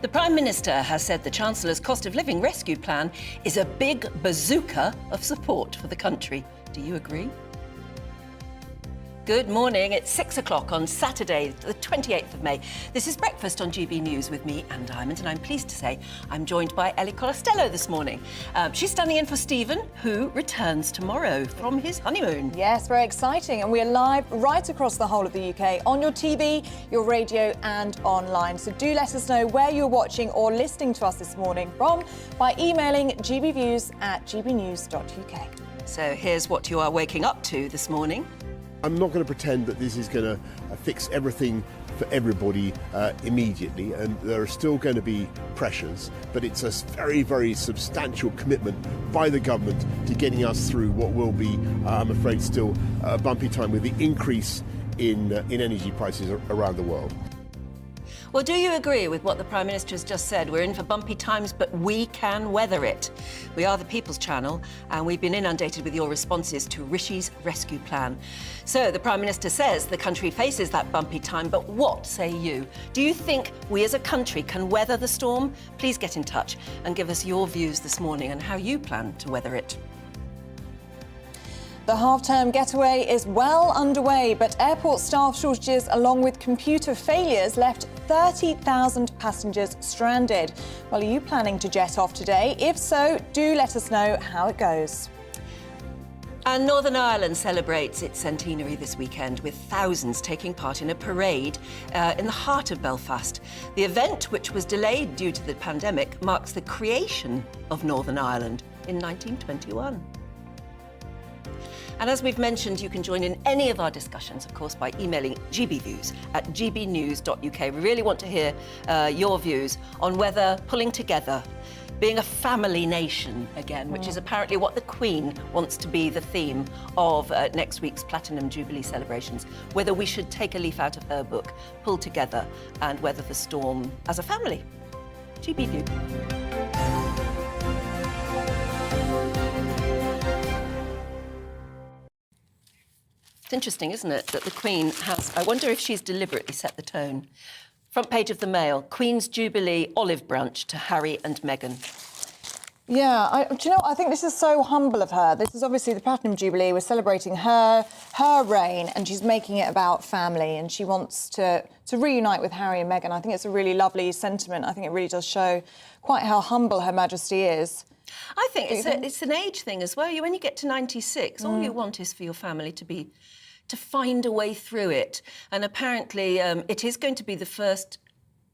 The Prime Minister has said the Chancellor's cost of living rescue plan is a big bazooka of support for the country. Do you agree? Good morning. It's 6 o'clock on Saturday, the 28th of May. This is Breakfast on GB News with me, Anne Diamond, and I'm pleased to say I'm joined by Ellie Costello this morning. She's standing in for Stephen, who returns tomorrow from his honeymoon. Yes, very exciting. And we're live right across the whole of the UK on your TV, your radio and online. So do let us know where you're watching or listening to us this morning from by emailing gbviews@gbnews.uk. So here's what you are waking up to this morning. I'm not going to pretend that this is going to fix everything for everybody immediately, and there are still going to be pressures, but it's a very, very substantial commitment by the government to getting us through what will be, I'm afraid, still a bumpy time with the increase in energy prices around the world. Well, do you agree with what the Prime Minister has just said? We're in for bumpy times, but we can weather it. We are the People's Channel, and we've been inundated with your responses to Rishi's rescue plan. So the Prime Minister says the country faces that bumpy time, but what say you? Do you think we as a country can weather the storm? Please get in touch and give us your views this morning and how you plan to weather it. The half-term getaway is well underway, but airport staff shortages along with computer failures left 30,000 passengers stranded. Well, are you planning to jet off today? If so, do let us know how it goes. And Northern Ireland celebrates its centenary this weekend with thousands taking part in a parade in the heart of Belfast. The event, which was delayed due to the pandemic, marks the creation of Northern Ireland in 1921. And as we've mentioned, you can join in any of our discussions, of course, by emailing gbviews@gbnews.uk. We really want to hear your views on whether pulling together, being a family nation again, which is apparently what the Queen wants to be the theme of next week's Platinum Jubilee celebrations, whether we should take a leaf out of her book, pull together and weather the storm as a family. GB View. It's interesting, isn't it, that the Queen has... I wonder if she's deliberately set the tone. Front page of the Mail, Queen's Jubilee olive branch to Harry and Meghan. Yeah, do you know, I think this is so humble of her. This is obviously the Platinum Jubilee. We're celebrating her reign, and she's making it about family, and she wants to reunite with Harry and Meghan. I think it's a really lovely sentiment. I think it really does show quite how humble Her Majesty is. I think it's an age thing as well. When you get to 96, all you want is for your family to find a way through it. And apparently it is going to be the first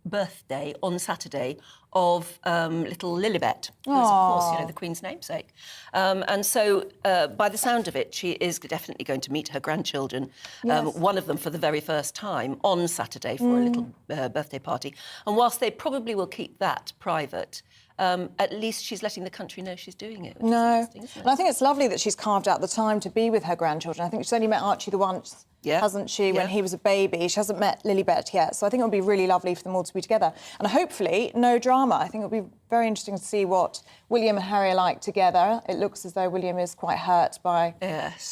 birthday on Saturday of little Lilibet, who is, of course, you know, the Queen's namesake. And so, by the sound of it, she is definitely going to meet her grandchildren, one of them for the very first time, on Saturday for a little birthday party. And whilst they probably will keep that private, at least she's letting the country know she's doing it. No, and I think it's lovely that she's carved out the time to be with her grandchildren. I think she's only met Archie the once, hasn't she, when he was a baby. She hasn't met Lilibet yet, so I think it would be really lovely for them all to be together. And hopefully, no drama. I think it would be very interesting to see what William and Harry are like together. It looks as though William is quite hurt by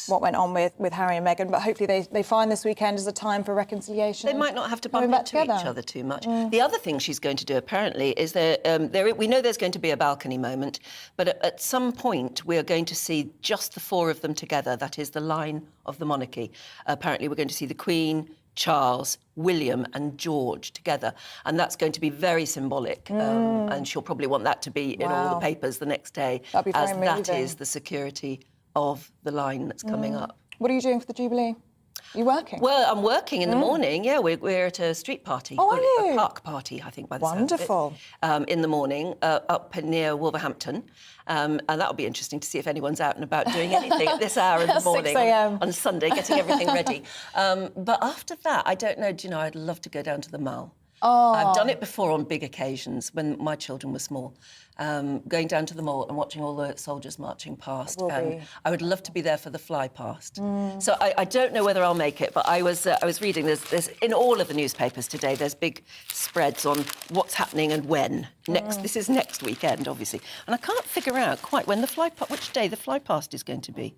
what went on with Harry and Meghan, but hopefully they find this weekend as a time for reconciliation. They might not have to bump into each other too much. The other thing she's going to do, apparently, is that we know there's going to be a balcony moment, but at some point we're going to see just the four of them together. That is the line of the monarchy. Apparently we're going to see the Queen, Charles, William and George together, and that's going to be very symbolic, and she'll probably want that to be in all the papers the next day, that'd be very as moving. that is the security of the line that's coming up. What are you doing for the Jubilee? Are you working? Well, I'm working in the morning, we're at a street party. Oh, are you? A park party, I think, by the sound of it. Wonderful. In the morning, up near Wolverhampton. And that'll be interesting to see if anyone's out and about doing anything at this hour in the morning 6 a.m. on Sunday, getting everything ready. But after that, I don't know, do you know, I'd love to go down to the Mall. I've done it before on big occasions when my children were small, going down to the mall and watching all the soldiers marching past. And I would love to be there for the fly past. So I don't know whether I'll make it, but I was reading, there's in all of the newspapers today, there's big spreads on what's happening and when. This is next weekend, obviously. And I can't figure out quite when which day the fly past is going to be.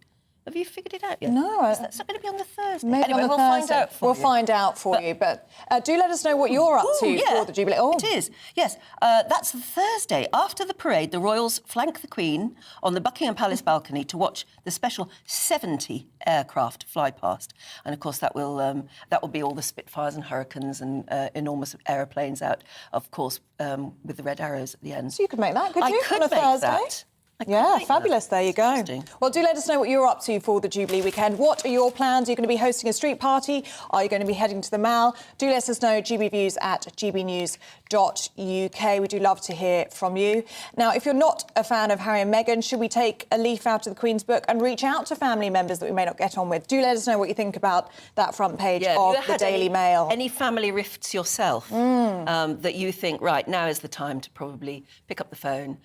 Have you figured it out yet? No. Is that going to be on the Thursday? Maybe anyway, on the we'll Thursday. find out for you. We'll find out for you. But do let us know what you're up to for the Jubilee. Oh, it is. Yes, that's the Thursday. After the parade, the royals flank the Queen on the Buckingham Palace balcony to watch the special 70 aircraft fly past. And of course, that will be all the Spitfires and Hurricanes and enormous aeroplanes out, of course, with the red arrows at the end. So you could make that, could you? I could on a make Thursday? that. Yeah, fabulous. There you go. Interesting. Well, do let us know what you're up to for the Jubilee weekend. What are your plans? Are you going to be hosting a street party? Are you going to be heading to the Mall? Do let us know, gbviews@gbnews.uk. We do love to hear from you. Now, if you're not a fan of Harry and Meghan, should we take a leaf out of the Queen's book and reach out to family members that we may not get on with? Do let us know what you think about that front page of the Daily Mail. Any family rifts yourself that you think, right, now is the time to probably pick up the phone,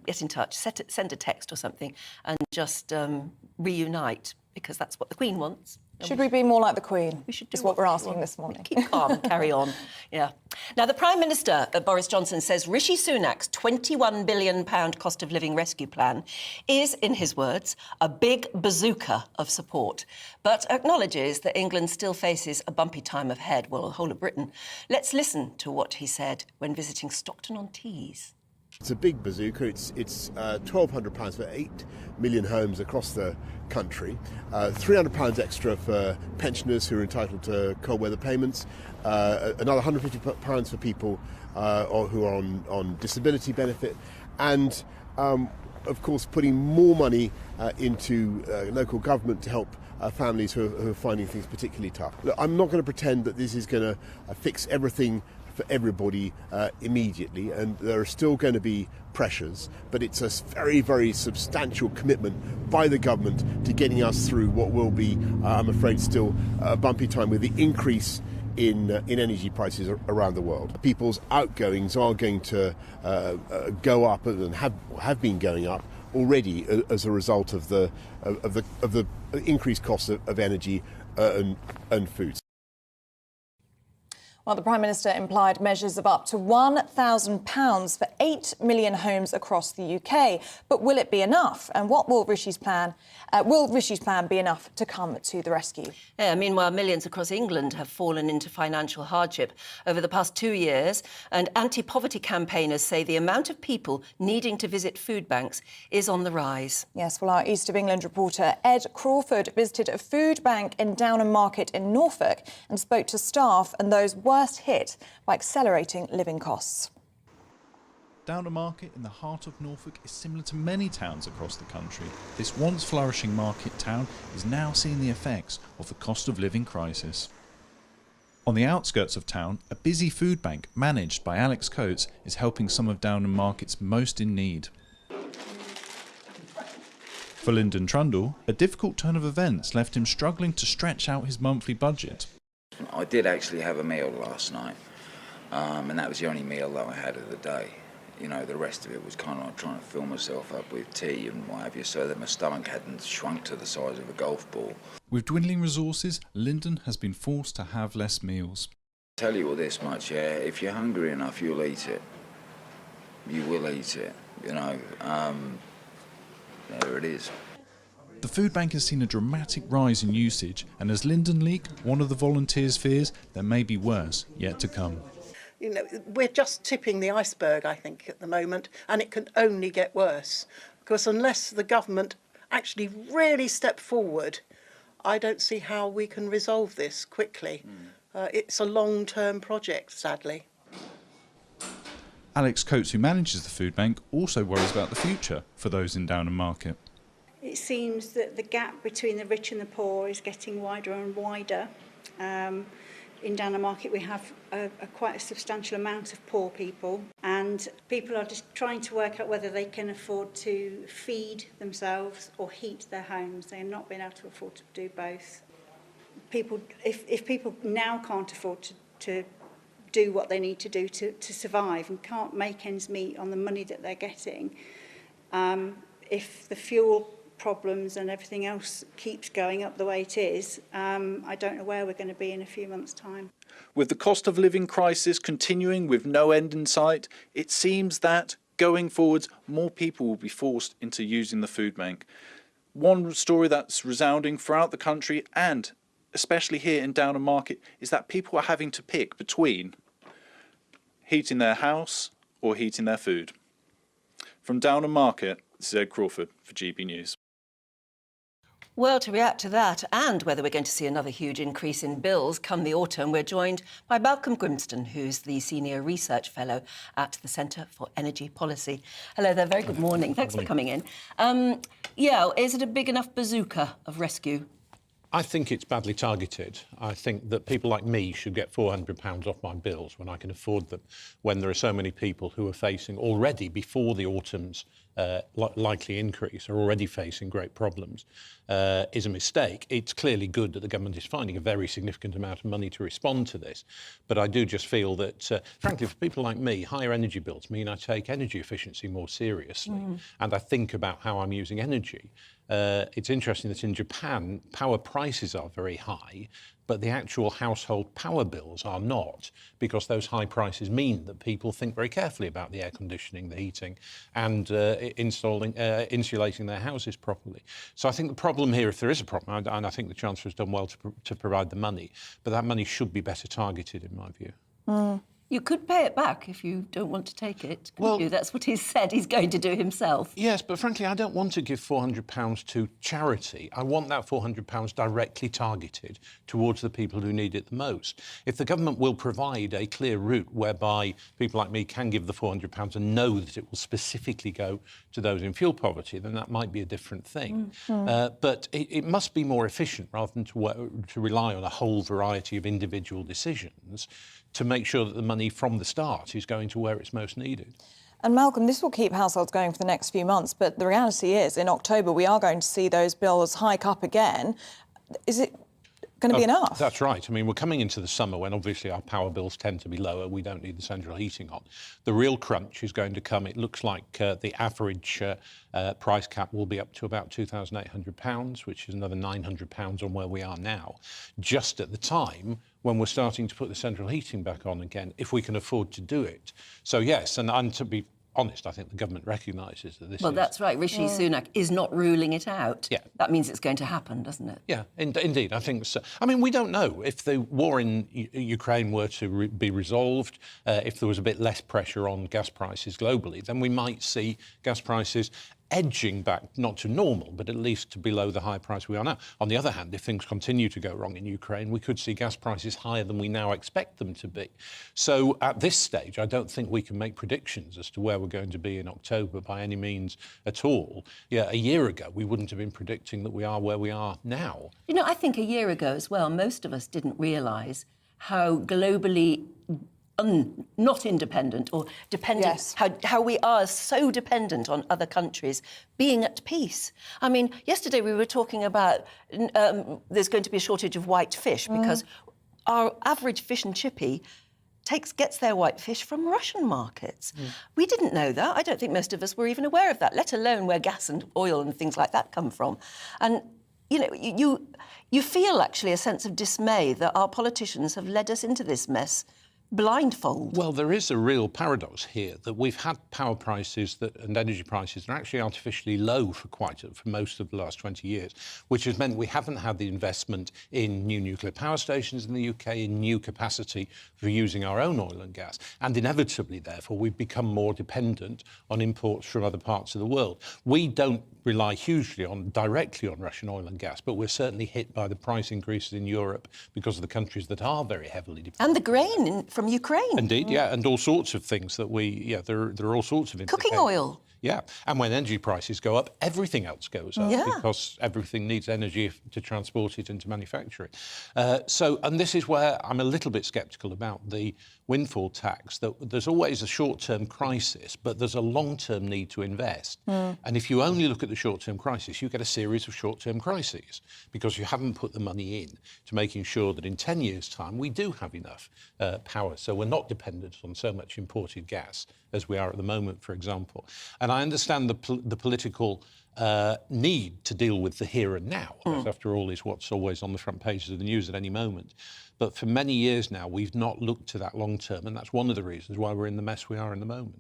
get in touch, send a text or something and just reunite, because that's what the Queen wants. Should we be more like the Queen? We should do is what we're asking this morning. Keep calm and carry on. Yeah. Now, the Prime Minister, Boris Johnson, says Rishi Sunak's £21 billion cost of living rescue plan is, in his words, a big bazooka of support, but acknowledges that England still faces a bumpy time ahead, well, the whole of Britain. Let's listen to what he said when visiting Stockton-on-Tees. It's a big bazooka. It's £1,200 for 8 million homes across the country, £300 extra for pensioners who are entitled to cold weather payments, another £150 for people who are on disability benefit, and of course putting more money into local government to help families who are finding things particularly tough. Look, I'm not going to pretend that this is going to fix everything for everybody immediately, and there are still going to be pressures, but it's a very, very substantial commitment by the government to getting us through what will be, I'm afraid, still a bumpy time with the increase in energy prices around the world. People's outgoings are going to go up and have been going up already as a result of the increased costs of energy and food. Well, the Prime Minister implied measures of up to £1,000 for 8 million homes across the UK. But will it be enough? And what will Rishi's plan be enough to come to the rescue? Yeah, meanwhile, millions across England have fallen into financial hardship over the past 2 years, and anti-poverty campaigners say the amount of people needing to visit food banks is on the rise. Yes, well, our East of England reporter Ed Crawford visited a food bank in Downham Market in Norfolk and spoke to staff and those worst hit by accelerating living costs. Downham Market in the heart of Norfolk is similar to many towns across the country. This once flourishing market town is now seeing the effects of the cost of living crisis. On the outskirts of town, a busy food bank managed by Alex Coates is helping some of Downham Market's most in need. For Lyndon Trundle, a difficult turn of events left him struggling to stretch out his monthly budget. I did actually have a meal last night, and that was the only meal that I had of the day. You know, the rest of it was kind of like trying to fill myself up with tea and what have you, so that my stomach hadn't shrunk to the size of a golf ball. With dwindling resources, Lyndon has been forced to have less meals. I'll tell you all this much, yeah, if you're hungry enough, you'll eat it. You will eat it, you know. There it is. The food bank has seen a dramatic rise in usage, and as Lyndon Leake, one of the volunteers, fears there may be worse yet to come. You know, we're just tipping the iceberg, I think, at the moment, and it can only get worse. Because unless the government actually really step forward, I don't see how we can resolve this quickly. It's a long-term project, sadly. Alex Coates, who manages the food bank, also worries about the future for those in Downham Market. It seems that the gap between the rich and the poor is getting wider and wider. In Downham Market we have quite a substantial amount of poor people, and people are just trying to work out whether they can afford to feed themselves or heat their homes. They are not being able to afford to do both. If people now can't afford to do what they need to do to survive and can't make ends meet on the money that they're getting, if the fuel problems and everything else keeps going up the way it is, I don't know where we're going to be in a few months' time. With the cost of living crisis continuing with no end in sight, it seems that, going forwards, more people will be forced into using the food bank. One story that's resounding throughout the country, and especially here in Downham Market, is that people are having to pick between heating their house or heating their food. From Downham Market, this is Ed Crawford for GB News. Well, to react to that and whether we're going to see another huge increase in bills come the autumn, we're joined by Malcolm Grimston, who's the Senior Research Fellow at the Centre for Energy Policy. Hello there, very good morning. Thanks for coming in. Is it a big enough bazooka of rescue? I think it's badly targeted. I think that people like me should get £400 off my bills when I can afford them, when there are so many people who are facing already, before the autumn's likely increase, are already facing great problems, is a mistake. It's clearly good that the government is finding a very significant amount of money to respond to this. But I do just feel that, frankly, for people like me, higher energy bills mean I take energy efficiency more seriously. And I think about how I'm using energy. It's interesting that in Japan, power prices are very high, but the actual household power bills are not, because those high prices mean that people think very carefully about the air conditioning, the heating, and insulating their houses properly. So I think the problem here, if there is a problem, and I think the Chancellor has done well to provide the money, but that money should be better targeted, in my view. You could pay it back if you don't want to take it, couldn't you? That's what he's said he's going to do himself. Yes, but frankly, I don't want to give £400 to charity. I want that £400 directly targeted towards the people who need it the most. If the government will provide a clear route whereby people like me can give the £400 and know that it will specifically go to those in fuel poverty, then that might be a different thing. But it must be more efficient rather than to rely on a whole variety of individual decisions to make sure that the money from the start is going to where it's most needed. And Malcolm, this will keep households going for the next few months, but the reality is in October we are going to see those bills hike up again. Is it going to be enough? That's right. I mean, we're coming into the summer when obviously our power bills tend to be lower. We don't need the central heating on. The real crunch is going to come. It looks like the average price cap will be up to about £2,800, which is another £900 on where we are now, just at the time when we're starting to put the central heating back on again, if we can afford to do it. So yes, and to be honest, I think the government recognises that this Well, that's right. Rishi Sunak is not ruling it out. Yeah. That means it's going to happen, doesn't it? Yeah, indeed, I think so. I mean, we don't know. If the war in Ukraine were to be resolved, if there was a bit less pressure on gas prices globally, then we might see gas prices edging back, not to normal, but at least to below the high price we are now. On the other hand, if things continue to go wrong in Ukraine, we could see gas prices higher than we now expect them to be. So at this stage, I don't think we can make predictions as to where we're going to be in October by any means at all. Yeah, a year ago, we wouldn't have been predicting that we are where we are now. You know, I think a year ago as well, most of us didn't realise how globally not independent or dependent, Yes. how we are so dependent on other countries being at peace. I mean, yesterday we were talking about there's going to be a shortage of white fish because our average fish and chippy gets their white fish from Russian markets. We didn't know that. I don't think most of us were even aware of that, let alone where gas and oil and things like that come from. And you know, you feel actually a sense of dismay that our politicians have led us into this mess blindfold. Well, there is a real paradox here that we've had power prices and energy prices that are actually artificially low for most of the last 20 years, which has meant we haven't had the investment in new nuclear power stations in the UK, in new capacity for using our own oil and gas. And inevitably, therefore, we've become more dependent on imports from other parts of the world. We don't rely hugely directly on Russian oil and gas, but we're certainly hit by the price increases in Europe because of the countries that are very heavily dependent. And the grain from Ukraine. Indeed, yeah, and all sorts of things that there are all sorts of implications. Cooking oil. Yeah, and when energy prices go up, everything else goes up because everything needs energy to transport it and to manufacture it. And this is where I'm a little bit sceptical about the windfall tax, that there's always a short-term crisis, but there's a long-term need to invest. And if you only look at the short-term crisis, you get a series of short-term crises because you haven't put the money in to making sure that in 10 years' time we do have enough power. So we're not dependent on so much imported gas as we are at the moment, for example. And I understand the political need to deal with the here and now, as after all is what's always on the front pages of the news at any moment. But for many years now, we've not looked to that long term, and that's one of the reasons why we're in the mess we are in the moment.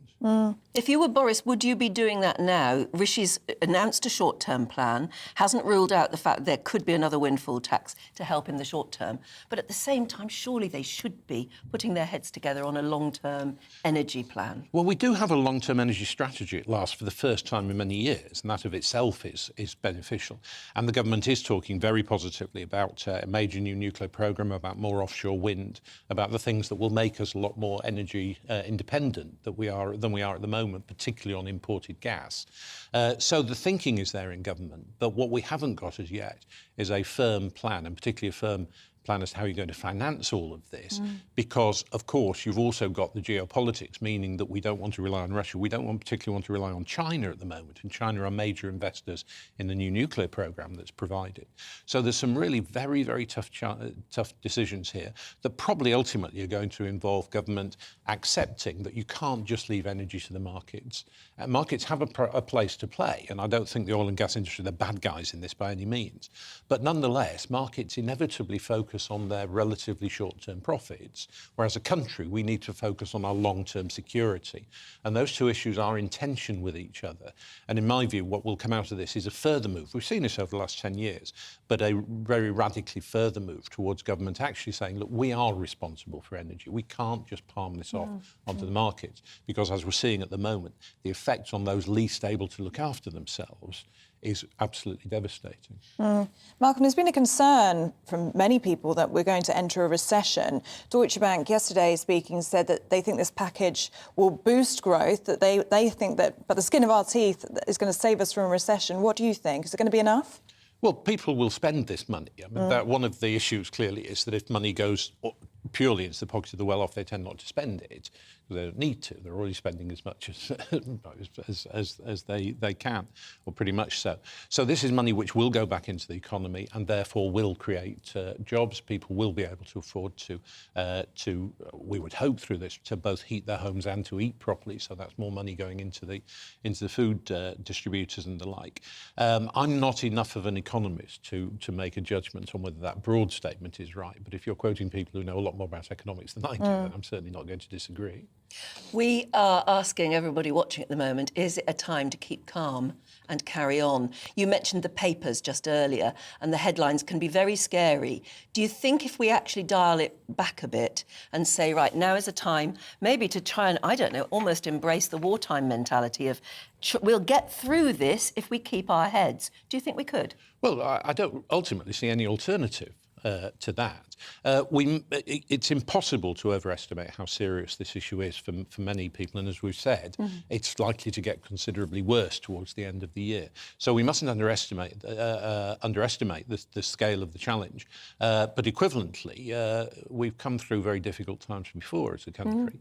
If you were Boris, would you be doing that now? Rishi's announced a short-term plan, hasn't ruled out the fact there could be another windfall tax to help in the short term. But at the same time, surely they should be putting their heads together on a long-term energy plan. Well, we do have a long-term energy strategy at last for the first time in many years, and that of itself is beneficial. And the government is talking very positively about a major new nuclear programme, about more offshore wind, about the things that will make us a lot more energy independent than we are at the moment, particularly on imported gas. So the thinking is there in government, but what we haven't got as yet is a firm plan, and particularly a firm plan as to how you're going to finance all of this, because, of course, you've also got the geopolitics, meaning that we don't want to rely on Russia. We don't particularly want to rely on China at the moment, and China are major investors in the new nuclear programme that's provided. So there's some really very, very tough decisions here that probably ultimately are going to involve government accepting that you can't just leave energy to the markets. Markets have a place to play, and I don't think the oil and gas industry, they're bad guys in this by any means. But nonetheless, markets inevitably focus on their relatively short-term profits, whereas a country, we need to focus on our long-term security. And those two issues are in tension with each other. And in my view, what will come out of this is a further move. We've seen this over the last 10 years, but a very radically further move towards government actually saying, look, we are responsible for energy. We can't just palm this off onto the markets, because as we're seeing at the moment, the effect on those least able to look after themselves is absolutely devastating. Malcolm, there's been a concern from many people that we're going to enter a recession. Deutsche Bank yesterday speaking said that they think this package will boost growth, that they think that by the skin of our teeth is going to save us from a recession. What do you think? Is it going to be enough? Well, people will spend this money. I mean, one of the issues clearly is that if money goes purely into the pockets of the well-off, they tend not to spend it. They don't need to. They're already spending as much as they can, or pretty much so. So this is money which will go back into the economy and therefore will create jobs. People will be able to afford to, we would hope through this, to both heat their homes and to eat properly. So that's more money going into the food distributors and the like. I'm not enough of an economist to make a judgment on whether that broad statement is right. But if you're quoting people who know a lot more about economics than I do, then I'm certainly not going to disagree. We are asking everybody watching at the moment, is it a time to keep calm and carry on? You mentioned the papers just earlier, and the headlines can be very scary. Do you think if we actually dial it back a bit and say, right, now is a time maybe to try and, I don't know, almost embrace the wartime mentality of we'll get through this if we keep our heads? Do you think we could? Well, I don't ultimately see any alternative to that. It's impossible to overestimate how serious this issue is for many people, and as we've said, it's likely to get considerably worse towards the end of the year. So we mustn't underestimate the scale of the challenge. But equivalently, we've come through very difficult times before as a country.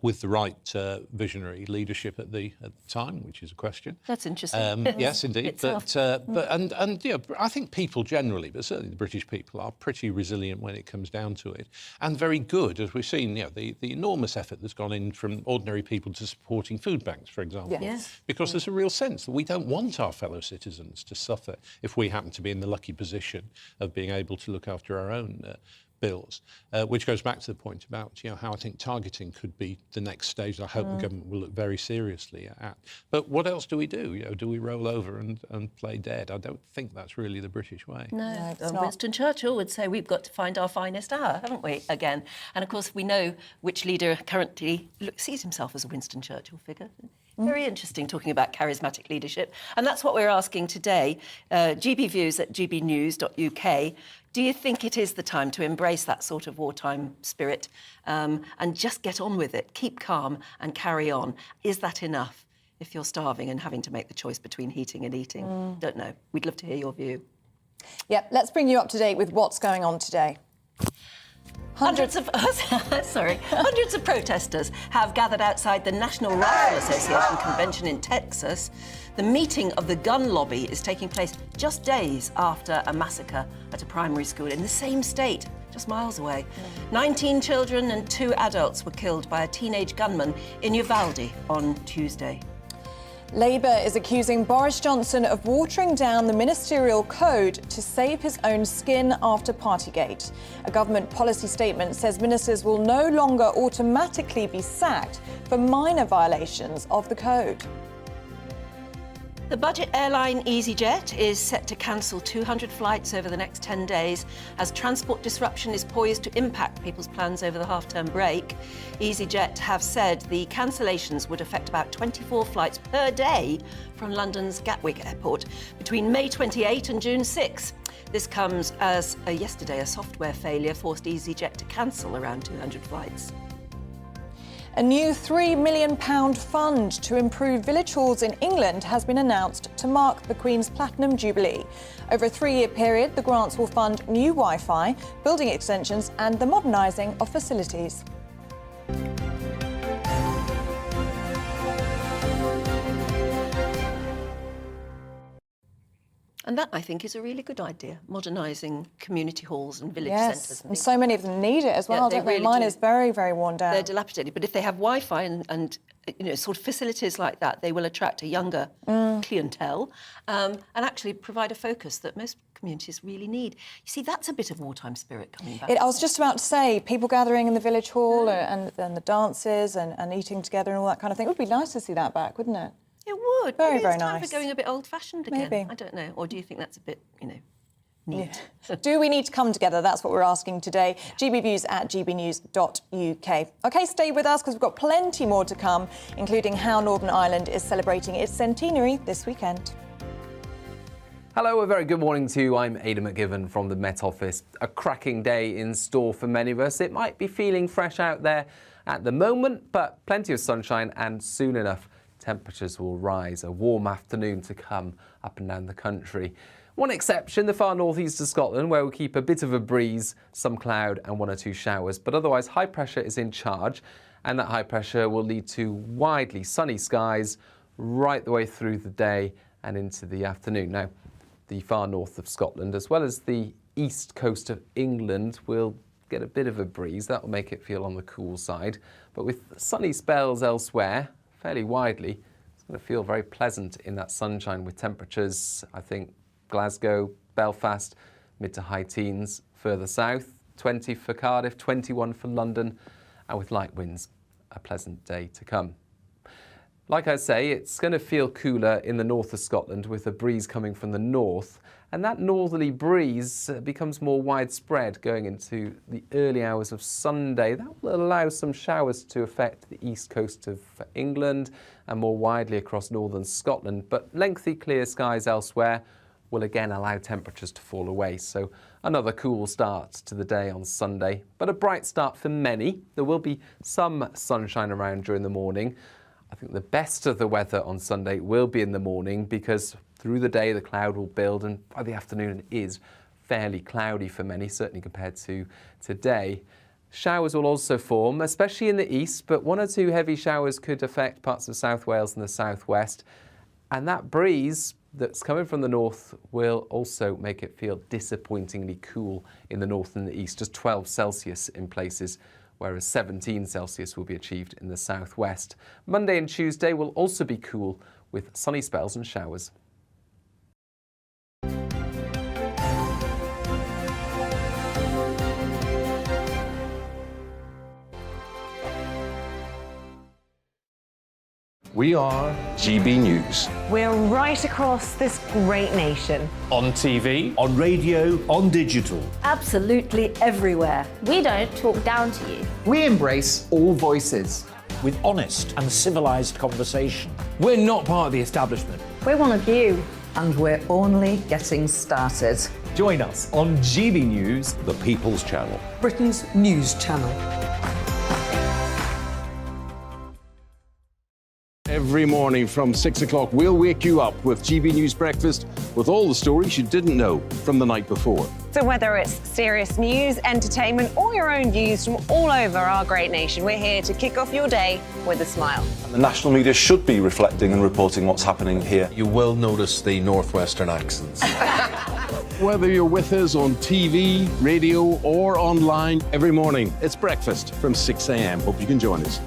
With the right visionary leadership at the time, which is a question. That's interesting. Yes, indeed. But yeah, I think people generally, but certainly the British people, are pretty resilient when it comes down to it, and very good, as we've seen. You know, the enormous effort that's gone in from ordinary people to supporting food banks, for example. Yes. Because there's a real sense that we don't want our fellow citizens to suffer if we happen to be in the lucky position of being able to look after our own bills, which goes back to the point about how I think targeting could be the next stage that I hope the government will look very seriously at. But what else do we do? Do we roll over and play dead? I don't think that's really the British way. No, Winston Churchill would say we've got to find our finest hour, haven't we, again? And of course we know which leader currently sees himself as a Winston Churchill figure. Very interesting, talking about charismatic leadership. And that's what we're asking today. GBViews at gbnews.uk. Do you think it is the time to embrace that sort of wartime spirit and just get on with it, keep calm and carry on? Is that enough if you're starving and having to make the choice between heating and eating? Don't know. We'd love to hear your view. Yep, let's bring you up to date with what's going on today. Hundreds of protesters have gathered outside the National Rifle Association convention in Texas. The meeting of the gun lobby is taking place just days after a massacre at a primary school in the same state, just miles away. 19 children and 2 adults were killed by a teenage gunman in Uvalde on Tuesday. Labour is accusing Boris Johnson of watering down the ministerial code to save his own skin after Partygate. A government policy statement says ministers will no longer automatically be sacked for minor violations of the code. The budget airline EasyJet is set to cancel 200 flights over the next 10 days as transport disruption is poised to impact people's plans over the half-term break. EasyJet have said the cancellations would affect about 24 flights per day from London's Gatwick Airport between May 28 and June 6. This comes as yesterday a software failure forced EasyJet to cancel around 200 flights. A new £3 million fund to improve village halls in England has been announced to mark the Queen's Platinum Jubilee. Over a 3-year period, the grants will fund new Wi-Fi, building extensions and the modernising of facilities. And that, I think, is a really good idea, modernising community halls and village Yes, centres. and so many of them need it as well, they don't they? really Mine do. is very, very worn down. They're dilapidated, but if they have Wi-Fi and sort of facilities like that, they will attract a younger clientele and actually provide a focus that most communities really need. You see, that's a bit of wartime spirit coming back. I was just about to say, people gathering in the village hall and the dances and eating together and all that kind of thing. It would be nice to see that back, wouldn't it? It would. Very, Maybe very it's time nice. for going a bit old-fashioned again. Maybe. I don't know. Or do you think that's a bit, neat? Yeah. Do we need to come together? That's what we're asking today. GBViews at gbnews.uk. OK, stay with us because we've got plenty more to come, including how Northern Ireland is celebrating its centenary this weekend. Hello, a very good morning to you. I'm Aidan McGiven from the Met Office. A cracking day in store for many of us. It might be feeling fresh out there at the moment, but plenty of sunshine and soon enough temperatures will rise. A warm afternoon to come up and down the country. One exception, the far northeast of Scotland, where we'll keep a bit of a breeze, some cloud and 1 or 2 showers. But otherwise, high pressure is in charge, and that high pressure will lead to widely sunny skies right the way through the day and into the afternoon. Now, the far north of Scotland, as well as the east coast of England, will get a bit of a breeze. That will make it feel on the cool side. But with sunny spells elsewhere, fairly widely, it's going to feel very pleasant in that sunshine with temperatures, I think, Glasgow, Belfast, mid to high teens. Further south, 20 for Cardiff, 21 for London, and with light winds, a pleasant day to come. Like I say, it's going to feel cooler in the north of Scotland with a breeze coming from the north, and that northerly breeze becomes more widespread going into the early hours of Sunday. That will allow some showers to affect the east coast of England and more widely across northern Scotland, but lengthy clear skies elsewhere will again allow temperatures to fall away. So another cool start to the day on Sunday, but a bright start for many. There will be some sunshine around during the morning. I think the best of the weather on Sunday will be in the morning because through the day the cloud will build and by the afternoon it is fairly cloudy for many, certainly compared to today. Showers will also form, especially in the east, but 1 or 2 heavy showers could affect parts of South Wales and the southwest. And that breeze that's coming from the north will also make it feel disappointingly cool in the north and the east, just 12 Celsius in places, whereas 17 Celsius will be achieved in the southwest. Monday and Tuesday will also be cool with sunny spells and showers. We are GB News. We're right across this great nation. On TV, on radio, on digital. Absolutely everywhere. We don't talk down to you. We embrace all voices. With honest and civilised conversation. We're not part of the establishment. We're one of you. And we're only getting started. Join us on GB News, the People's Channel. Britain's news channel. Every morning from 6 o'clock, we'll wake you up with GB News Breakfast with all the stories you didn't know from the night before. So whether it's serious news, entertainment, or your own views from all over our great nation, we're here to kick off your day with a smile. The national media should be reflecting and reporting what's happening here. You will notice the northwestern accents. Whether you're with us on TV, radio, or online, every morning, it's breakfast from 6 a.m. Hope you can join us.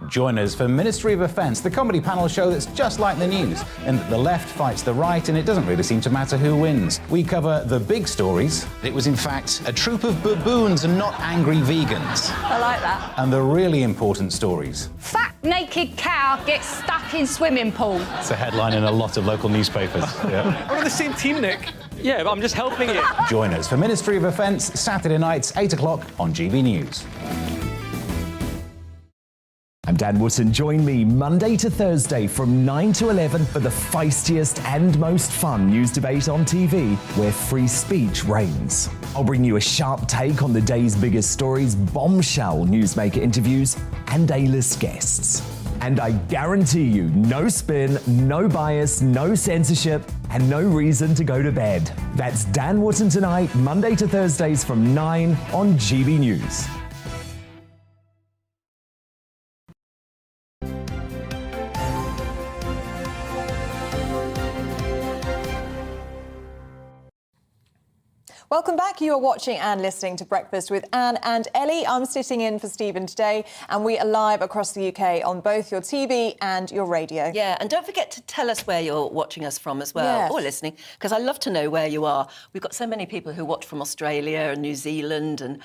Join us for Ministry of Offence, the comedy panel show that's just like the news, in that the left fights the right and it doesn't really seem to matter who wins. We cover the big stories. It was in fact a troop of baboons and not angry vegans. I like that. And the really important stories. Fat naked cow gets stuck in swimming pool. It's a headline in a lot of local newspapers. Yeah. We're on the same team, Nick. Yeah, but I'm just helping you. Join us for Ministry of Offence, Saturday nights, 8 o'clock on GB News. I'm Dan Wootton. Join me Monday to Thursday from 9 to 11 for the feistiest and most fun news debate on TV, where free speech reigns. I'll bring you a sharp take on the day's biggest stories, bombshell newsmaker interviews, and A-list guests. And I guarantee you, no spin, no bias, no censorship, and no reason to go to bed. That's Dan Wootton tonight, Monday to Thursdays from 9 on GB News. Welcome back. You are watching and listening to Breakfast with Anne and Ellie. I'm sitting in for Stephen today, and we are live across the UK on both your TV and your radio. Yeah, and don't forget to tell us where you're watching us from as well, Yes. or listening, because I love to know where you are. We've got so many people who watch from Australia and New Zealand and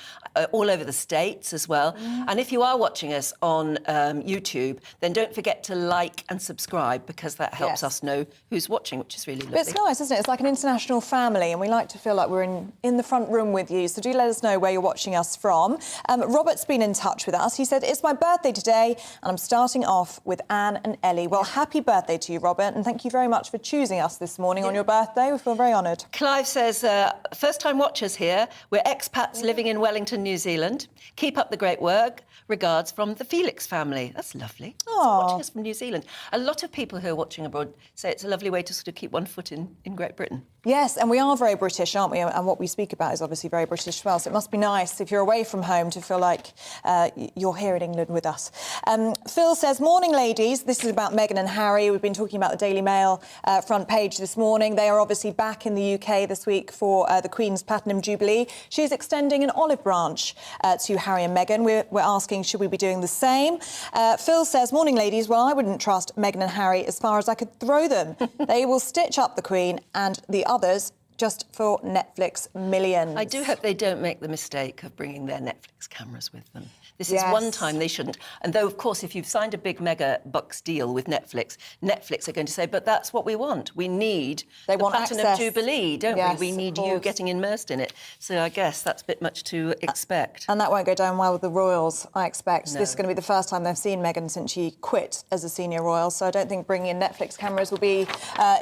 all over the States as well. And if you are watching us on YouTube, then don't forget to like and subscribe, because that helps us know who's watching, which is really lovely. But it's nice, isn't it? It's like an international family, and we like to feel like we're in the front room with you. So do let us know where you're watching us from. Robert's been in touch with us. He said, it's my birthday today, and I'm starting off with Anne and Ellie. Well, happy birthday to you, Robert, and thank you very much for choosing us this morning on your birthday. We feel very honoured. Clive says, first-time watchers here. We're expats living in Wellington, New Zealand. Keep up the great work. Regards from the Felix family. That's lovely. So watching us from New Zealand. A lot of people who are watching abroad say it's a lovely way to sort of keep one foot in Great Britain. Yes, and we are very British, aren't we? And what we speak about is obviously very British as well. So it must be nice if you're away from home to feel like you're here in England with us. Phil says, morning, ladies. This is about Meghan and Harry. We've been talking about the Daily Mail front page this morning. They are obviously back in the UK this week for the Queen's Platinum Jubilee. She's extending an olive branch to Harry and Meghan. We're asking, should we be doing the same? Phil says, morning, ladies. Well, I wouldn't trust Meghan and Harry as far as I could throw them. They will stitch up the Queen and the others just for Netflix millions. I do hope they don't make the mistake of bringing their Netflix cameras with them. This is one time they shouldn't. And though, of course, if you've signed a big mega bucks deal with Netflix, Netflix are going to say, but that's what we want. We need the Platinum Jubilee, don't we? We need you getting immersed in it. So I guess that's a bit much to expect. And that won't go down well with the royals, I expect. No. This is going to be the first time they've seen Meghan since she quit as a senior royal. So I don't think bringing in Netflix cameras will be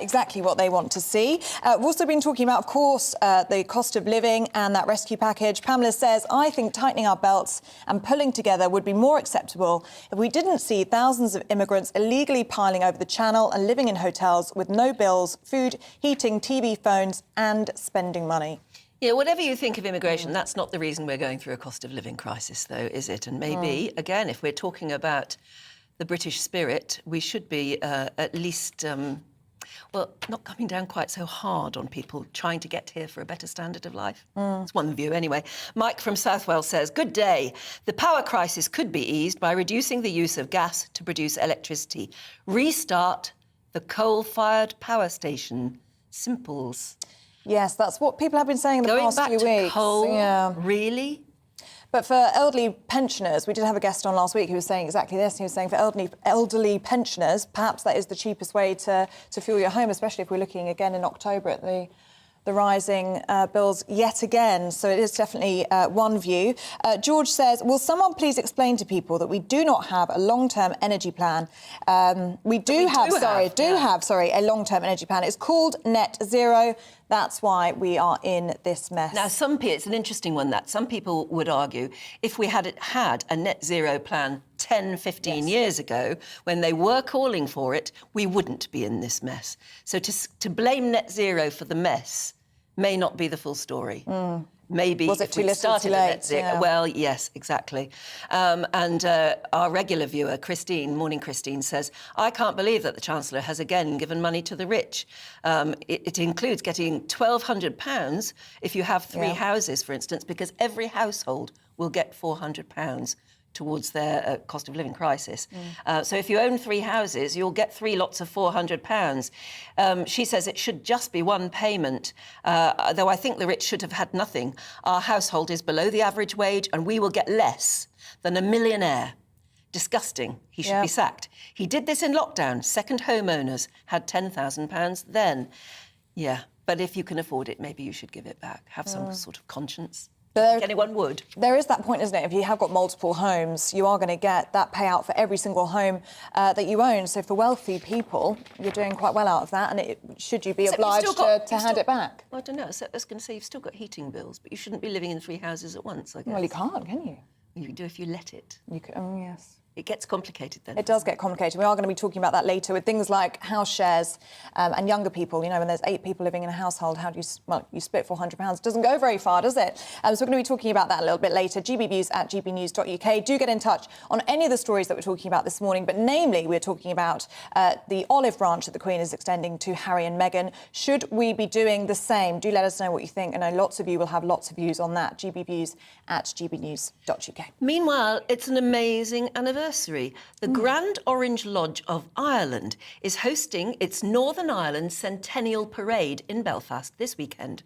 exactly what they want to see. We've also been talking about, of course, the cost of living and that rescue package. Pamela says, I think tightening our belts and pulling together would be more acceptable if we didn't see thousands of immigrants illegally piling over the channel and living in hotels with no bills, food, heating, TV, phones and spending money. Yeah, whatever you think of immigration, that's not the reason we're going through a cost of living crisis, though, is it? And maybe, again, if we're talking about the British spirit, we should be at least... well, not coming down quite so hard on people trying to get here for a better standard of life. That's one view anyway. Mike from South Wales says, good day. The power crisis could be eased by reducing the use of gas to produce electricity. Restart the coal-fired power station. Simples. Yes, that's what people have been saying in the past few weeks. Going back to coal, really? But for elderly pensioners, we did have a guest on last week who was saying exactly this. He was saying for elderly pensioners, perhaps that is the cheapest way to fuel your home, especially if we're looking again in October at the rising bills yet again. So it is definitely one view. George says, will someone please explain to people that we do not have a long-term energy plan? We do have a long-term energy plan. It's called Net Zero. That's why we are in this mess. Now, it's an interesting one, that. Some people would argue if we had a net zero plan 10, 15 years ago, when they were calling for it, we wouldn't be in this mess. So to blame net zero for the mess may not be the full story. Maybe was it if too we little, started too at late? net zero. Yeah. Well, yes, exactly. And our regular viewer, Christine, morning Christine, says, I can't believe that the Chancellor has again given money to the rich. It includes getting £1,200 if you have three houses, for instance, because every household will get £400. towards their cost of living crisis. So if you own 3 houses, you'll get 3 lots of £400. She says it should just be one payment, though I think the rich should have had nothing. Our household is below the average wage and we will get less than a millionaire. Disgusting. He should be sacked. He did this in lockdown. Second homeowners had £10,000 then. Yeah, but if you can afford it, maybe you should give it back. Have some sort of conscience. I think anyone would. There is that point, isn't it? If you have got multiple homes, you are going to get that payout for every single home that you own. So for wealthy people, you're doing quite well out of that. And should you be obliged to hand it back? Well, I don't know. So I was going to say, you've still got heating bills, but you shouldn't be living in 3 houses at once, I guess. Well, you can't, can you? You can do if you let it. You can, yes. It gets complicated then. It does get complicated. We are going to be talking about that later with things like house shares and younger people. You know, when there's 8 people living in a household, how do you, you split £400? Doesn't go very far, does it? So we're going to be talking about that a little bit later. gbnews@gbnews.uk. Do get in touch on any of the stories that we're talking about this morning, but namely we're talking about the olive branch that the Queen is extending to Harry and Meghan. Should we be doing the same? Do let us know what you think. I know lots of you will have lots of views on that. gbnews@gbnews.uk. Meanwhile, it's an amazing anniversary. The Grand Orange Lodge of Ireland is hosting its Northern Ireland Centennial Parade in Belfast this weekend.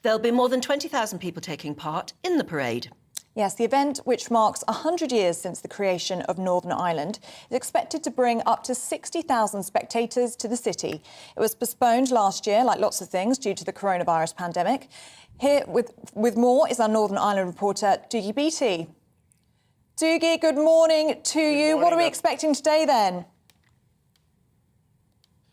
There'll be more than 20,000 people taking part in the parade. Yes, the event, which marks 100 years since the creation of Northern Ireland, is expected to bring up to 60,000 spectators to the city. It was postponed last year, like lots of things, due to the coronavirus pandemic. Here with more is our Northern Ireland reporter, Doogie Beattie. Doogie, good morning to you. What are we expecting today, then?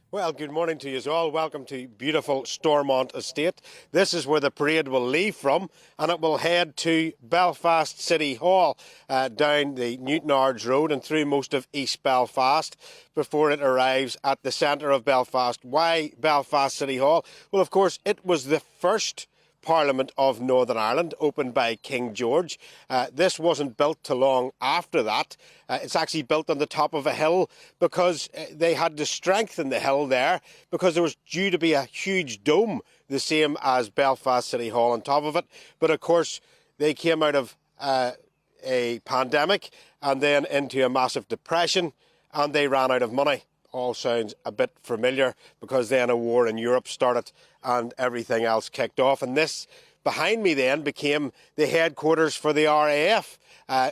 Well, good morning to you all. Welcome to beautiful Stormont Estate. This is where the parade will leave from, and it will head to Belfast City Hall, down the Newtonards Road and through most of East Belfast before it arrives at the centre of Belfast. Why Belfast City Hall? Well, of course, it was the first Parliament of Northern Ireland, opened by King George. This wasn't built too long after that. It's actually built on the top of a hill because they had to strengthen the hill there because there was due to be a huge dome, the same as Belfast City Hall on top of it. But of course, they came out of a pandemic and then into a massive depression, and they ran out of money. All sounds a bit familiar because then a war in Europe started and everything else kicked off. And this behind me then became the headquarters for the RAF,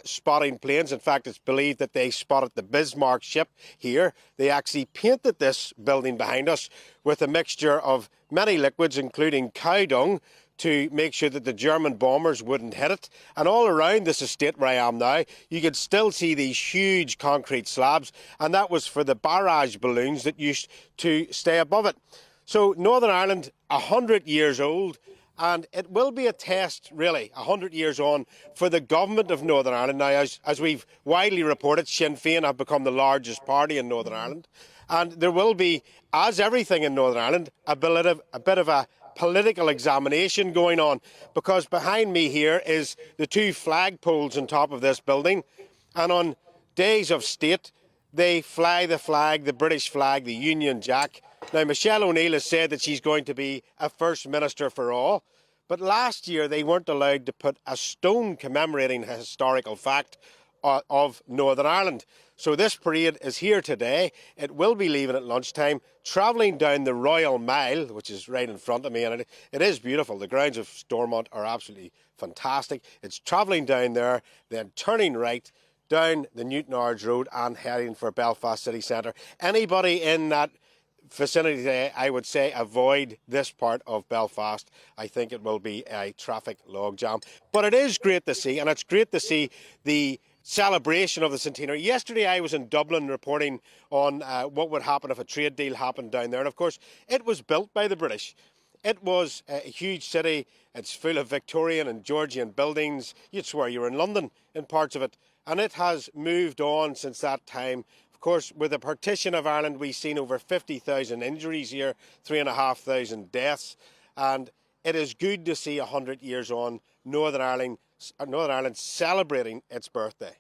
spotting planes. In fact, it's believed that they spotted the Bismarck ship here. They actually painted this building behind us with a mixture of many liquids, including cow dung, to make sure that the German bombers wouldn't hit it. And all around this estate where I am now, you can still see these huge concrete slabs, and that was for the barrage balloons that used to stay above it. So Northern Ireland, 100 years old, and it will be a test, really, 100 years on, for the government of Northern Ireland. Now, as we've widely reported, Sinn Féin have become the largest party in Northern Ireland, and there will be, as everything in Northern Ireland, a bit of a political examination going on, because behind me here is the 2 flagpoles on top of this building, and on days of state they fly the flag, the British flag, the Union Jack. Now, Michelle O'Neill has said that she's going to be a First Minister for all, but last year they weren't allowed to put a stone commemorating a historical fact of Northern Ireland. So this parade is here today. It will be leaving at lunchtime, travelling down the Royal Mile, which is right in front of me, and it is beautiful. The grounds of Stormont are absolutely fantastic. It's travelling down there, then turning right down the Newtonards Road and heading for Belfast City Centre. Anybody in that vicinity today, I would say avoid this part of Belfast. I think it will be a traffic logjam. But it is great to see, and it's great to see the celebration of the centenary. Yesterday I was in Dublin reporting on what would happen if a trade deal happened down there, and of course it was built by the British. It was a huge city. It's full of Victorian and Georgian buildings. You'd swear you were in London in parts of it, and it has moved on since that time. Of course, with the partition of Ireland, we've seen over 50,000 injuries here, 3,500 deaths, and it is good to see 100 years on Northern Ireland celebrating its birthday.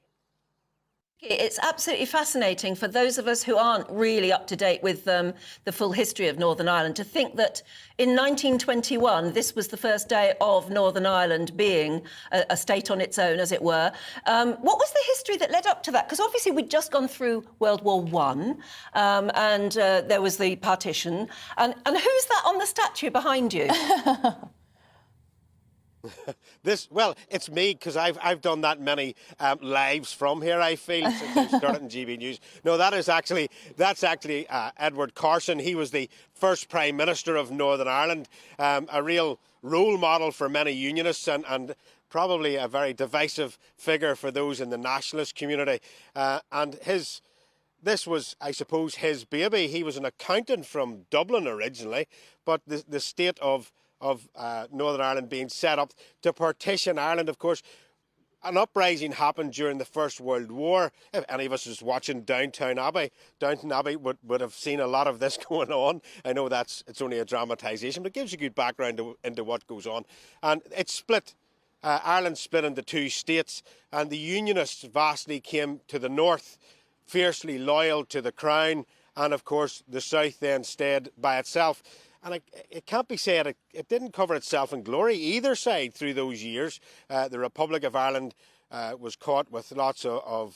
It's absolutely fascinating for those of us who aren't really up to date with the full history of Northern Ireland to think that in 1921 this was the first day of Northern Ireland being a state on its own, as it were. What was the history that led up to that? Because obviously we'd just gone through World War I and there was the partition. And who's that on the statue behind you? Well, it's me, because I've done that many lives from here, I feel, since I started in GBNews. No, that's actually Edward Carson. He was the first Prime Minister of Northern Ireland, a real role model for many Unionists and probably a very divisive figure for those in the nationalist community. This was, I suppose, his baby. He was an accountant from Dublin originally, but the state of Northern Ireland being set up to partition Ireland. Of course, an uprising happened during the First World War. If any of us was watching Downton Abbey would have seen a lot of this going on. I know it's only a dramatisation, but it gives you good background into what goes on. And it's split. Ireland split into two states, and the Unionists vastly came to the north, fiercely loyal to the Crown, and of course the south then stayed by itself. And it can't be said it didn't cover itself in glory, either side, through those years. The Republic of Ireland was caught with lots of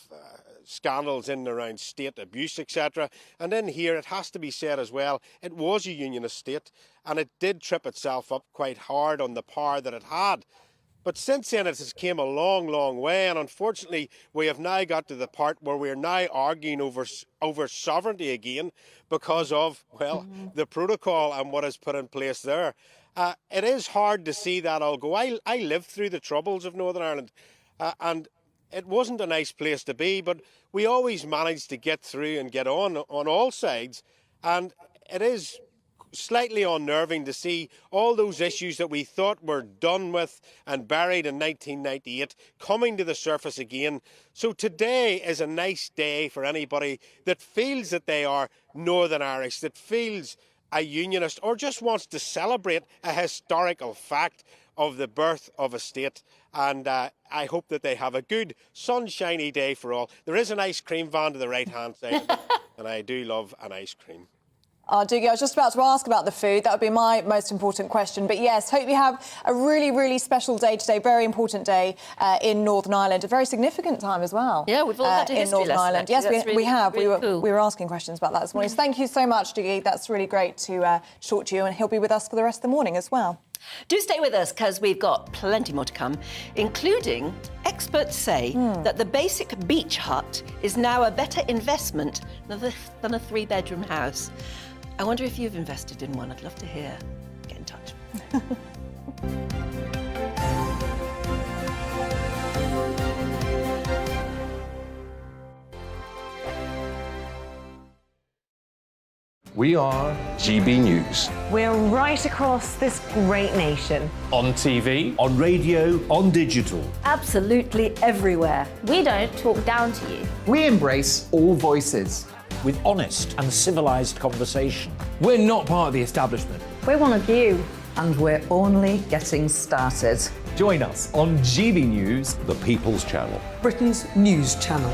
scandals in and around state abuse, etc. And in here, it has to be said as well, it was a unionist state, and it did trip itself up quite hard on the power that it had. But since then, it has came a long, long way, and unfortunately, we have now got to the part where we're now arguing over sovereignty again because of, well, the protocol and what is put in place there. It is hard to see that all go. I lived through the troubles of Northern Ireland, and it wasn't a nice place to be, but we always managed to get through and get on all sides, and it is slightly unnerving to see all those issues that we thought were done with and buried in 1998 coming to the surface again. So today is a nice day for anybody that feels that they are Northern Irish, that feels a unionist, or just wants to celebrate a historical fact of the birth of a state. And I hope that they have a good sunshiny day for all. There is an ice cream van to the right hand side and I do love an ice cream. Oh, Dougie, I was just about to ask about the food. That would be my most important question. But yes, hope you have a really, really special day today, very important day in Northern Ireland, a very significant time as well. Yeah, we've all had a history in Northern lesson, Ireland. actually. Yes, That's we have. really cool. We were asking questions about that this morning. So thank you so much, Dougie. That's really great to talk to you, and he'll be with us for the rest of the morning as well. Do stay with us, because we've got plenty more to come, including experts say that the basic beach hut is now a better investment than a three-bedroom house. I wonder if you've invested in one. I'd love to hear. Get in touch. We are GB News. We're right across this great nation. On TV, on radio, on digital. Absolutely everywhere. We don't talk down to you. We embrace all voices. With honest and civilised conversation. We're not part of the establishment. We're one of you, and we're only getting started. Join us on GB News, The People's Channel. Britain's news channel.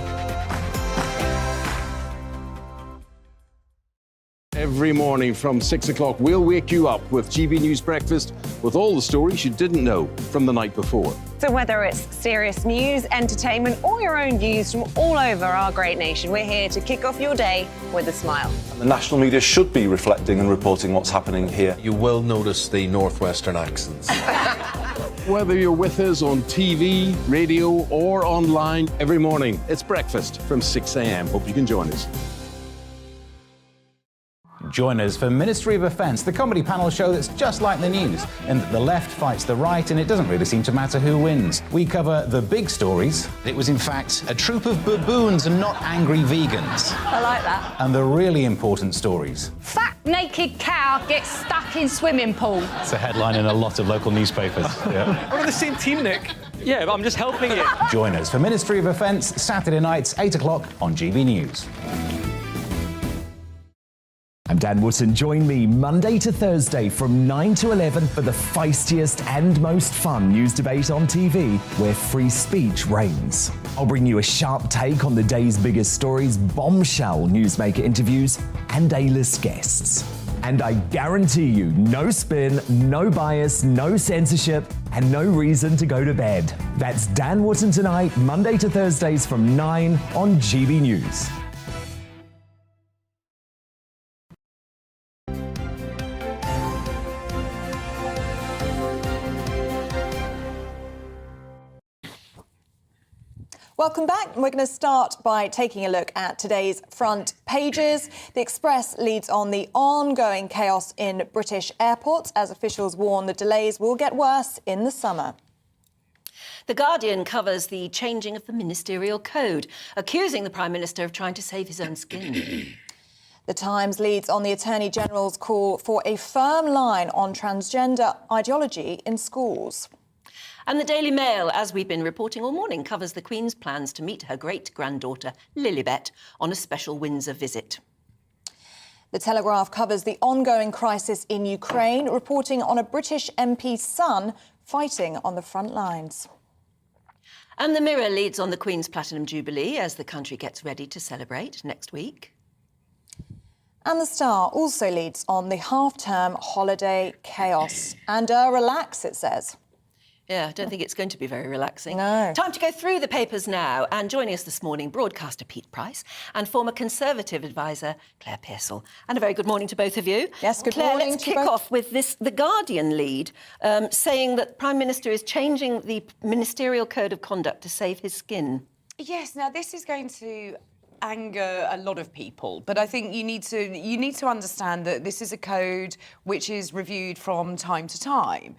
Every morning from 6 o'clock, we'll wake you up with GB News Breakfast with all the stories you didn't know from the night before. So whether it's serious news, entertainment, or your own views from all over our great nation, we're here to kick off your day with a smile. And the national media should be reflecting and reporting what's happening here. You will notice the northwestern accents. Whether you're with us on TV, radio, or online, every morning, it's breakfast from 6 a.m. Hope you can join us. Join us for Ministry of Offence, the comedy panel show that's just like the news, in that the left fights the right and it doesn't really seem to matter who wins. We cover the big stories. It was in fact a troop of baboons and not angry vegans. I like that. And the really important stories. Fat naked cow gets stuck in swimming pool. It's a headline in a lot of local newspapers. Yeah. We're on the same team, Nick. Yeah, but I'm just helping you. Join us for Ministry of Offence, Saturday nights, 8 o'clock on GB News. I'm Dan Wootton. Join me Monday to Thursday from 9 to 11 for the feistiest and most fun news debate on TV, where free speech reigns. I'll bring you a sharp take on the day's biggest stories, bombshell newsmaker interviews, and A-list guests. And I guarantee you, no spin, no bias, no censorship, and no reason to go to bed. That's Dan Wootton Tonight, Monday to Thursdays from 9 on GB News. Welcome back. We're going to start by taking a look at today's front pages. The Express leads on the ongoing chaos in British airports as officials warn the delays will get worse in the summer. The Guardian covers the changing of the ministerial code, accusing the Prime Minister of trying to save his own skin. The Times leads on the Attorney General's call for a firm line on transgender ideology in schools. And the Daily Mail, as we've been reporting all morning, covers the Queen's plans to meet her great-granddaughter, Lilibet, on a special Windsor visit. The Telegraph covers the ongoing crisis in Ukraine, reporting on a British MP's son fighting on the front lines. And the Mirror leads on the Queen's Platinum Jubilee as the country gets ready to celebrate next week. And the Star also leads on the half-term holiday chaos. And relax, it says. Yeah, I don't think it's going to be very relaxing. No. Time to go through the papers now. And joining us this morning, broadcaster Pete Price and former Conservative advisor Claire Pearsall. And a very good morning to both of you. Yes, good Claire, morning let's to kick both. off with this, the Guardian lead, saying that Prime Minister is changing the ministerial code of conduct to save his skin. Yes, now this is going to anger a lot of people, but I think you need to understand that this is a code which is reviewed from time to time.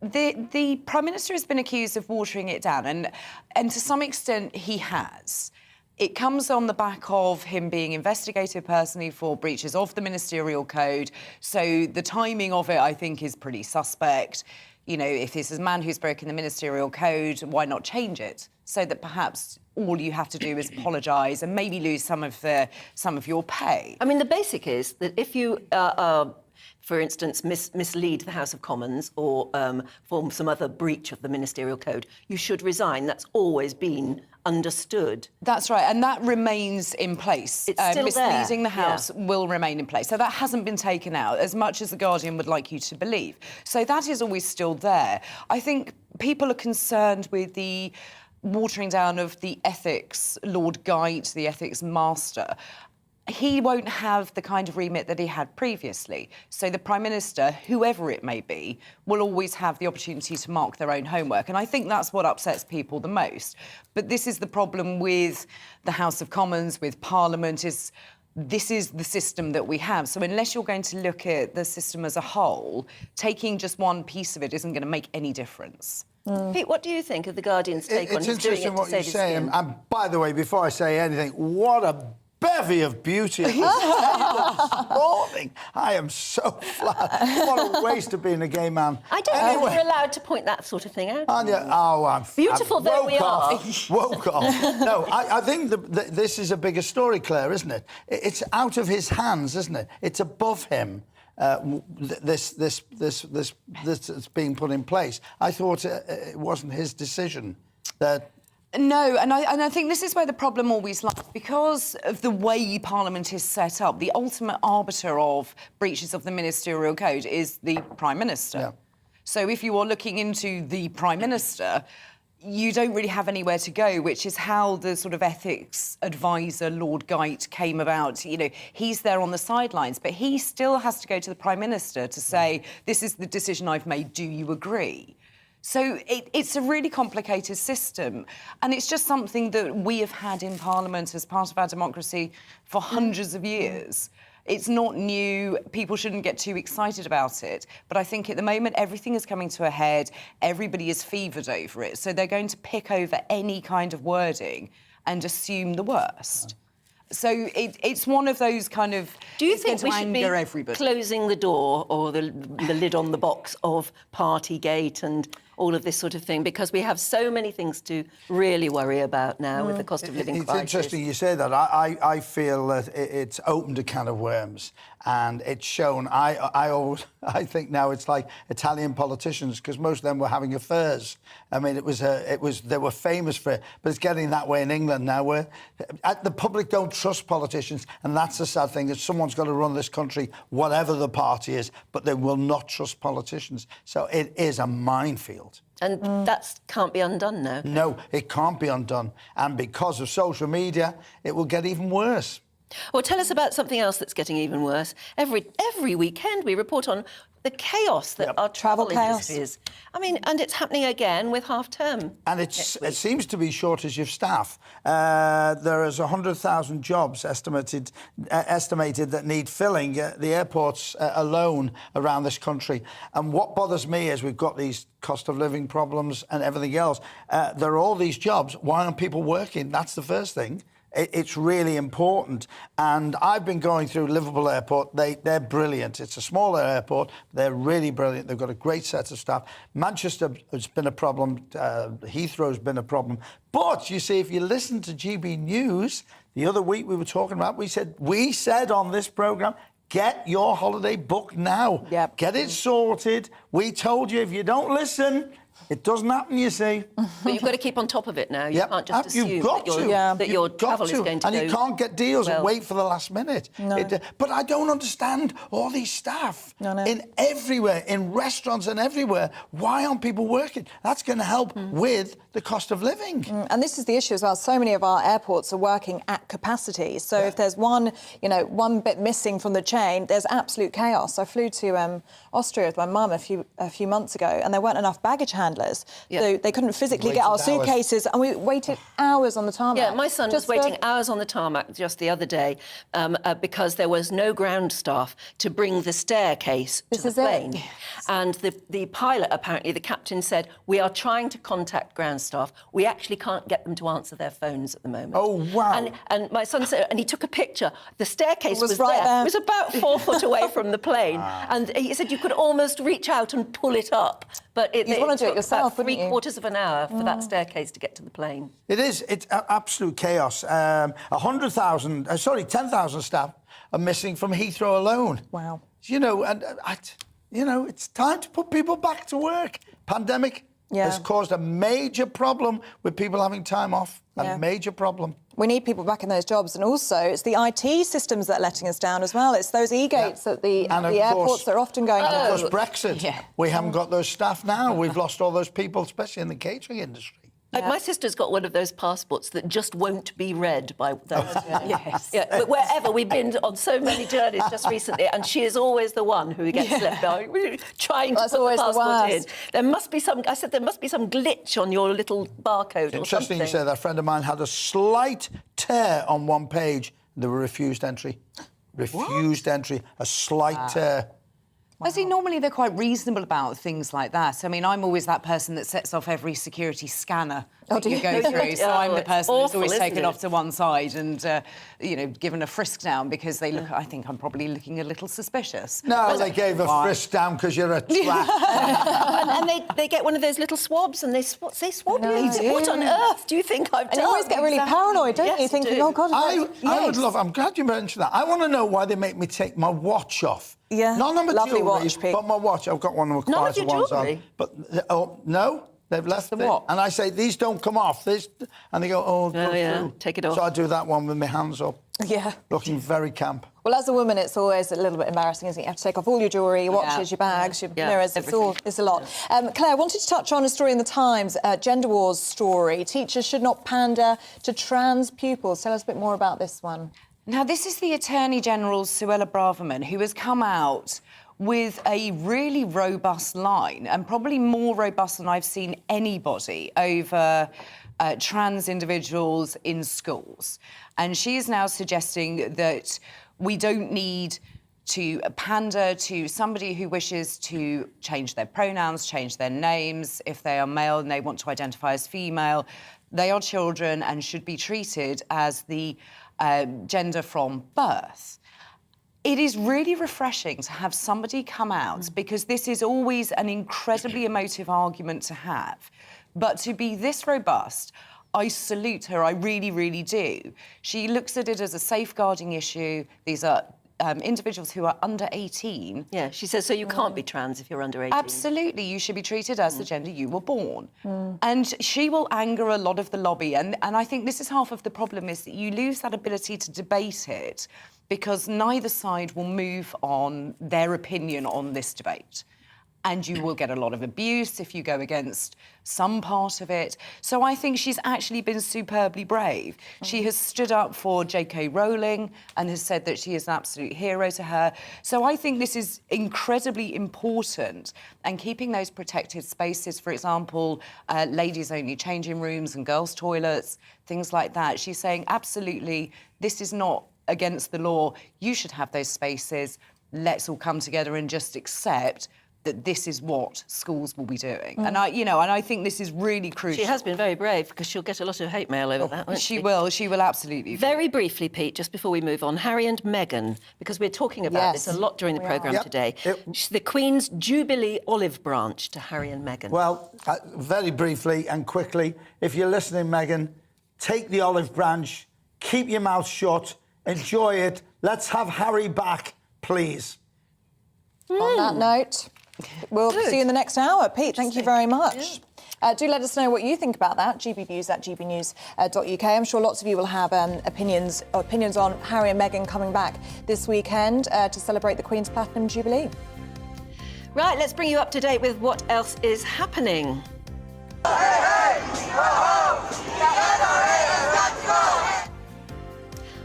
The Prime Minister has been accused of watering it down, and to some extent he has. It comes on the back of him being investigated personally for breaches of the ministerial code, so the timing of it, I think, is pretty suspect. You know, if this is a man who's broken the ministerial code, why not change it? So that perhaps all you have to do is apologise and maybe lose some of your pay. I mean, the basic is that if you for instance, mislead the House of Commons or form some other breach of the ministerial code, you should resign. That's always been understood. That's right, and that remains in place. It's still misleading there. the House will remain in place. So that hasn't been taken out, as much as The Guardian would like you to believe. So that is always still there. I think people are concerned with the watering down of the ethics Lord Guide, the ethics master. He won't have the kind of remit that he had previously. So the Prime Minister, whoever it may be, will always have the opportunity to mark their own homework. And I think that's what upsets people the most. But this is the problem with the House of Commons, with Parliament, is this is the system that we have. So unless you're going to look at the system as a whole, taking just one piece of it isn't going to make any difference. Pete, what do you think of The Guardian's take on It's his doing interesting it to what you're save his saying. skin? And by the way, before I say anything, what a bevy of beauty this morning. I am so flat. What a waste of being a gay man. I don't think we're allowed to point that sort of thing out. And I'm beautiful I'm though we are. Woke off. No, I think this is a bigger story, Claire, isn't it? It's out of his hands, isn't it? It's above him. This that's being put in place. I thought it wasn't his decision. That. No, and I think this is where the problem always lies. Because of the way Parliament is set up, the ultimate arbiter of breaches of the ministerial code is the Prime Minister. Yeah. So if you are looking into the Prime Minister, you don't really have anywhere to go, which is how the sort of ethics advisor, Lord Guide, came about. You know, he's there on the sidelines, but he still has to go to the Prime Minister to say, this is the decision I've made, do you agree? So it's a really complicated system, and it's just something that we have had in Parliament as part of our democracy for hundreds of years. It's not new. People shouldn't get too excited about it. But I think at the moment, everything is coming to a head. Everybody is fevered over it. So they're going to pick over any kind of wording and assume the worst. So it's one of those kind of... Do you think we should be everybody. closing the door or the lid on the box of Partygate and all of this sort of thing, because we have so many things to really worry about now with the cost of living crisis. It's interesting you say that. I feel that it's opened a can of worms, and it's shown. I think now it's like Italian politicians, because most of them were having affairs. I mean, they were famous for it, but it's getting that way in England now, where the public don't trust politicians, and that's the sad thing. Is someone's got to run this country, whatever the party is, but they will not trust politicians. So it is a minefield. And that can't be undone now. No, it can't be undone. And because of social media, it will get even worse. Well, tell us about something else that's getting even worse. Every weekend we report on the chaos that our travel industry is. I mean, and it's happening again with half-term. And it seems to be shortage of staff. There is 100,000 jobs estimated that need filling at the airports alone around this country. And what bothers me is we've got these cost of living problems and everything else. There are all these jobs. Why aren't people working? That's the first thing. It's really important. And I've been going through Liverpool Airport. They're brilliant. It's a smaller airport. They're really brilliant. They've got a great set of staff. Manchester has been a problem. Heathrow's been a problem. But, you see, if you listen to GBNews, the other week we were talking about, we said on this programme, get your holiday booked now. Yep. Get it sorted. We told you if you don't listen, it doesn't happen, you see. But you've got to keep on top of it now. You can't just assume You've got that your travel is going to go. And you can't get deals and wait for the last minute. No. But I don't understand all these staff in everywhere, in restaurants and everywhere. Why aren't people working? That's going to help with the cost of living. And this is the issue as well. So many of our airports are working at capacity. So if there's one bit missing from the chain, there's absolute chaos. I flew to Austria with my mum a few months ago, and there weren't enough baggage handlers. So they couldn't physically get our suitcases, and we waited hours on the tarmac. Yeah, my son was waiting hours on the tarmac just the other day because there was no ground staff to bring the staircase to the plane. And the pilot, apparently, the captain said, we are trying to contact ground staff. We actually can't get them to answer their phones at the moment. Oh, wow. And my son said, and he took a picture. The staircase was right there. It was about 4 foot away from the plane. And he said you could almost reach out and pull it up. But you want to do it yourself, about 3/4 of an hour for that staircase to get to the plane. It is. It's absolute chaos. 10,000 staff are missing from Heathrow alone. Wow. It's time to put people back to work. Pandemic has caused a major problem with people having time off. A major problem. We need people back in those jobs, and also it's the IT systems that are letting us down as well. It's those e-gates at the airports that are often going down. And of course, Brexit. We haven't got those staff now. We've lost all those people, especially in the catering industry. My sister's got one of those passports that just won't be read by those. But wherever we've been on so many journeys just recently, and she is always the one who gets left behind. We're trying to put the passport in. There must be some glitch on your little barcode. Interesting you say that. A friend of mine had a slight tear on one page. They were refused entry. Entry. A slight tear. I see normally they're quite reasonable about things like that. I mean, I'm always that person that sets off every security scanner that you go through. So I'm the person who's always taken off to one side and, given a frisk down because they look. I think I'm probably looking a little suspicious. No, they gave a frisk down because you're a twat. and they get one of those little swabs and they swab you. What on earth do you think I've done? And you always get really paranoid, don't you? Thinking, oh God. I would love. I'm glad you mentioned that. I want to know why they make me take my watch off. Yeah, not on my lovely jewellery, watch, Pete. but my watch. I've got one of the quieter ones on. But no, they've left it. What? And I say these don't come off. And they go, through. Take it off. So I do that one with my hands up. Yeah, looking very camp. Well, as a woman, it's always a little bit embarrassing, isn't it? You have to take off all your jewellery, your watches, your bags, your mirrors. It's a lot. Claire, I wanted to touch on a story in the Times, gender wars story. Teachers should not pander to trans pupils. Tell us a bit more about this one. Now, this is the Attorney General, Suella Braverman, who has come out with a really robust line, and probably more robust than I've seen anybody, over trans individuals in schools. And she is now suggesting that we don't need to pander to somebody who wishes to change their pronouns, change their names. If they are male and they want to identify as female, they are children and should be treated as the gender from birth. It is really refreshing to have somebody come out, because this is always an incredibly emotive argument to have. But to be this robust, I salute her, I really, really do. She looks at it as a safeguarding issue. These are individuals who are under 18. Yeah, she says, so you can't be trans if you're under 18. Absolutely, you should be treated as the gender you were born. And she will anger a lot of the lobby, and I think this is half of the problem, is that you lose that ability to debate it because neither side will move on their opinion on this debate. And you will get a lot of abuse if you go against some part of it. So I think she's actually been superbly brave. She has stood up for J.K. Rowling and has said that she is an absolute hero to her. So I think this is incredibly important. And keeping those protected spaces, for example, ladies-only changing rooms and girls' toilets, things like that. She's saying, absolutely, this is not against the law. You should have those spaces. Let's all come together and just accept that this is what schools will be doing. And I think this is really crucial. She has been very brave, because she'll get a lot of hate mail over that, won't she? She will absolutely. Very briefly, Pete, just before we move on, Harry and Meghan, because we're talking about this a lot during the programme today. The Queen's Jubilee olive branch to Harry and Meghan. Well, very briefly and quickly, if you're listening, Meghan, take the olive branch, keep your mouth shut, enjoy it. Let's have Harry back, please. On that note, we'll see you in the next hour. Pete, thank you very much. Do let us know what you think about that. GBNews at gbnews.uk. I'm sure lots of you will have opinions on Harry and Meghan coming back this weekend to celebrate the Queen's Platinum Jubilee. Right, let's bring you up to date with what else is happening.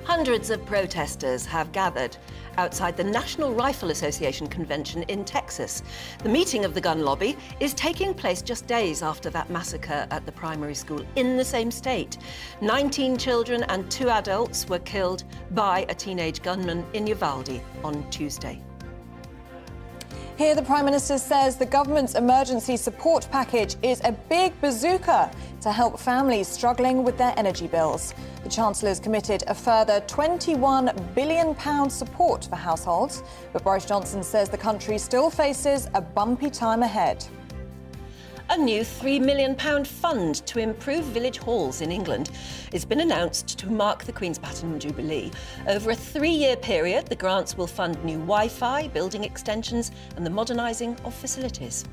Hundreds of protesters have gathered outside the National Rifle Association convention in Texas. The meeting of the gun lobby is taking place just days after that massacre at the primary school in the same state. 19 children and 2 adults were killed by a teenage gunman in Uvalde on Tuesday. Here, the Prime Minister says the government's emergency support package is a big bazooka to help families struggling with their energy bills. The Chancellor's committed a further £21 billion support for households, but Boris Johnson says the country still faces a bumpy time ahead. A new £3 million fund to improve village halls in England has been announced to mark the Queen's Platinum Jubilee. Over a 3-year period, the grants will fund new Wi-Fi, building extensions and the modernising of facilities.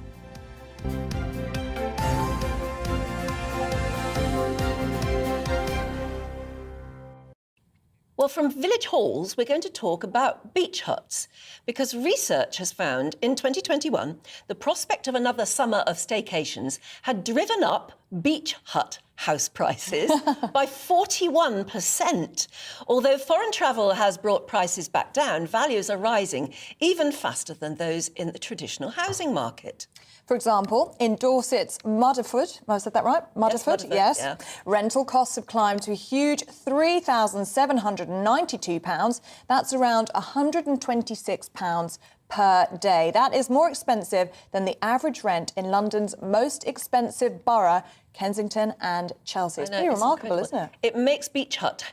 Well, from village halls, we're going to talk about beach huts, because research has found in 2021 the prospect of another summer of staycations had driven up beach hut house prices by 41%. Although foreign travel has brought prices back down, values are rising even faster than those in the traditional housing market. For example, in Dorset's Mudderford, have I said that right? Mudderford, yes. Yeah. Rental costs have climbed to a huge £3,792. That's around £126 per day. That is more expensive than the average rent in London's most expensive borough, Kensington and Chelsea. It's pretty remarkable, isn't it? It makes beach hut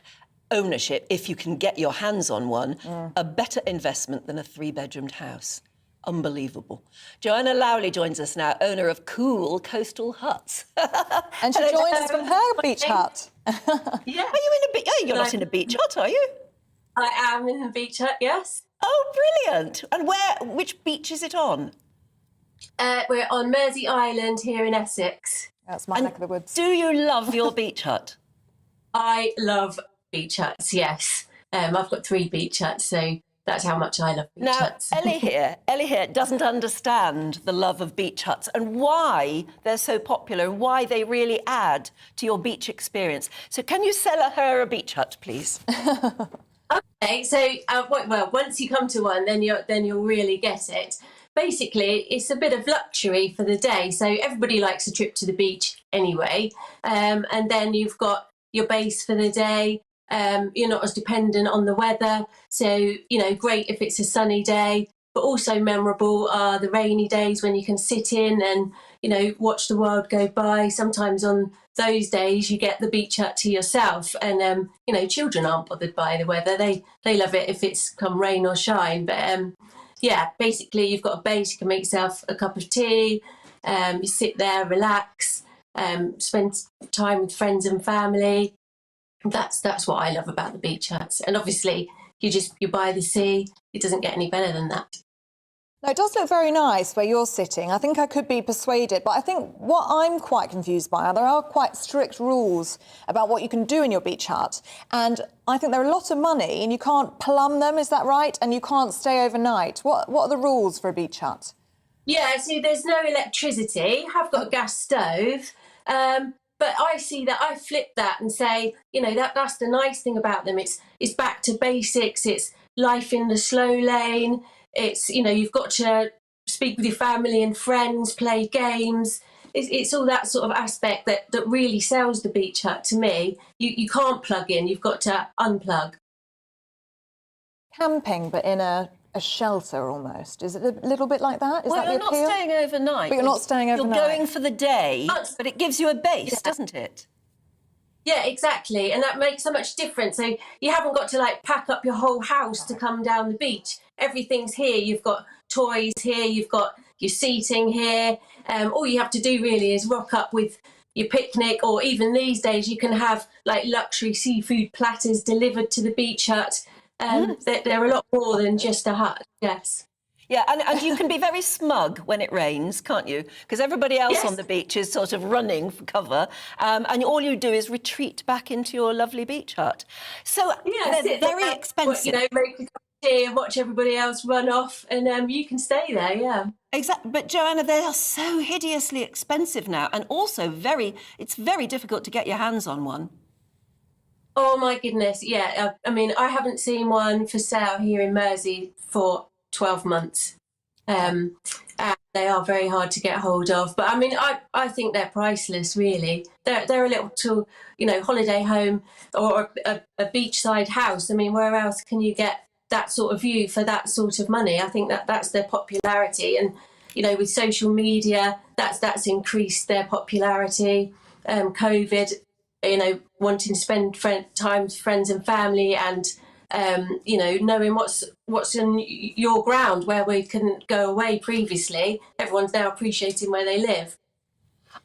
ownership, if you can get your hands on one, a better investment than a 3-bedroomed house. Unbelievable. Joanna Lowley joins us now, owner of Cool Coastal Huts. And she joins us from her beach hut. Yeah. Are you in a beach? Oh, you're not in a beach hut, are you? I am in a beach hut, yes. Oh, brilliant. And which beach is it on? We're on Mersey Island here in Essex. That's my neck of the woods. Do you love your beach hut? I love beach huts, yes. I've got 3 beach huts, so that's how much I love beach huts. Now, Ellie here doesn't understand the love of beach huts and why they're so popular and why they really add to your beach experience. So can you sell her a beach hut, please? Okay, so, well, once you come to one, then you'll really get it. Basically, it's a bit of luxury for the day. So everybody likes a trip to the beach anyway. And then you've got your base for the day. You're not as dependent on the weather. So, great if it's a sunny day. but also memorable are the rainy days when you can sit in and, you know, watch the world go by. Sometimes on those days you get the beach hut to yourself, and you know, children aren't bothered by the weather. They love it if it's come rain or shine. But yeah, basically you've got a base. You can make yourself a cup of tea. You sit there, relax, spend time with friends and family. That's what I love about the beach huts. And obviously you're by the sea. It doesn't get any better than that. No, it does look very nice where you're sitting. I think I could be persuaded, but I think what I'm quite confused by are there are quite strict rules about what you can do in your beach hut. And I think they're a lot of money and you can't plumb them, is that right? And you can't stay overnight. What are the rules for a beach hut? Yeah, so there's no electricity. I've got a gas stove. But I see that, I flip that and say, you know, that's the nice thing about them. It's back to basics. It's life in the slow lane. It's, you know, you've got to speak with your family and friends, play games. It's all that sort of aspect that really sells the beach hut to me. You can't plug in, you've got to unplug. Camping, but in a shelter almost. Is it a little bit like that? Is that the appeal? Well, you're not staying overnight. But you're not staying overnight. You're going for the day, but it gives you a base, doesn't it? Yeah, exactly. And that makes so much difference. So you haven't got to like pack up your whole house to come down the beach. Everything's here. You've got toys here. You've got your seating here. All you have to do really is rock up with your picnic, or even these days you can have like luxury seafood platters delivered to the beach hut. They're a lot more than just a hut, yes. Yeah, and you can be very smug when it rains, can't you? Because everybody else on the beach is sort of running for cover, and all you do is retreat back into your lovely beach hut. So they're very expensive. You know, make a cup of tea and watch everybody else run off, and you can stay there, yeah. Exactly, but Joanna, they are so hideously expensive now, and also it's very difficult to get your hands on one. Oh my goodness, yeah. I mean, I haven't seen one for sale here in Mersey for 12 months. And they are very hard to get hold of. But I mean, I think they're priceless, really. They're a little, you know, holiday home or a beachside house. I mean, where else can you get that sort of view for that sort of money? I think that's their popularity. And, you know, with social media, that's increased their popularity. COVID, you know, wanting to spend time with friends and family, and you know, knowing what's in your ground where we couldn't go away previously. Everyone's now appreciating where they live.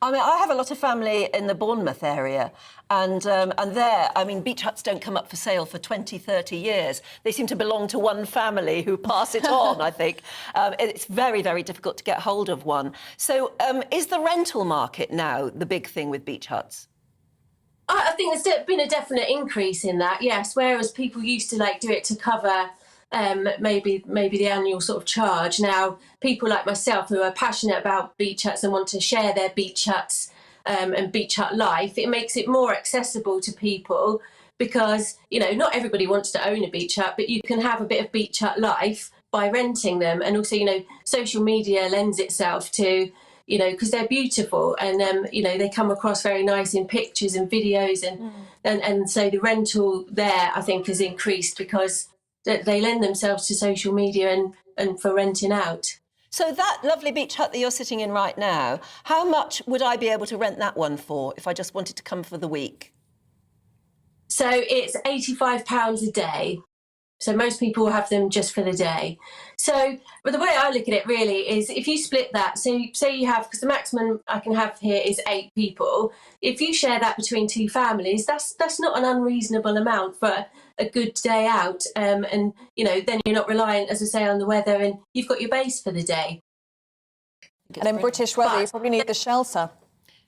I mean, I have a lot of family in the Bournemouth area, and there, I mean, beach huts don't come up for sale for 20, 30 years. They seem to belong to one family who pass it on, I think. It's very, very difficult to get hold of one. So is the rental market now the big thing with beach huts? I think there's been a definite increase in that, yes. Whereas people used to like do it to cover maybe the annual sort of charge. Now, people like myself who are passionate about beach huts and want to share their beach huts and beach hut life, it makes it more accessible to people because, you know, not everybody wants to own a beach hut, but you can have a bit of beach hut life by renting them. And also, you know, social media lends itself to, you know, because they're beautiful and, you know, they come across very nice in pictures and videos. And so the rental there, I think, has increased because they lend themselves to social media and for renting out. So that lovely beach hut that you're sitting in right now, how much would I be able to rent that one for if I just wanted to come for the week? So it's £85 a day. So most people will have them just for the day. So, but the way I look at it really is if you split that, so say you have, because the maximum I can have here is 8 people. If you share that between 2 families, that's not an unreasonable amount for a good day out. And, you know, then you're not reliant, as I say, on the weather and you've got your base for the day. And in British weather, you probably need the shelter.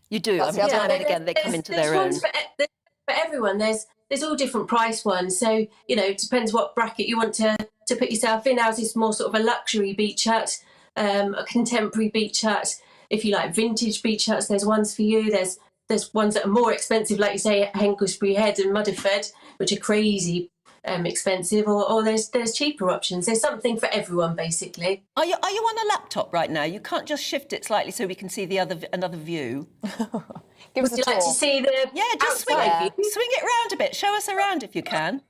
You do. I mean, time and again, they come into their own. For everyone, there's all different price ones. So, you know, it depends what bracket you want to put yourself in. Ours is more sort of a luxury beach hut, a contemporary beach hut. If you like vintage beach huts, there's ones for you. There's ones that are more expensive, like you say, at Henglesbury Head and Mudderford, which are crazy expensive, or there's cheaper options. There's something for everyone, basically. Are you on a laptop right now? You can't just shift it slightly so we can see another view. Give us a tour. Would you like to see the just swing it around a bit. Show us around if you can.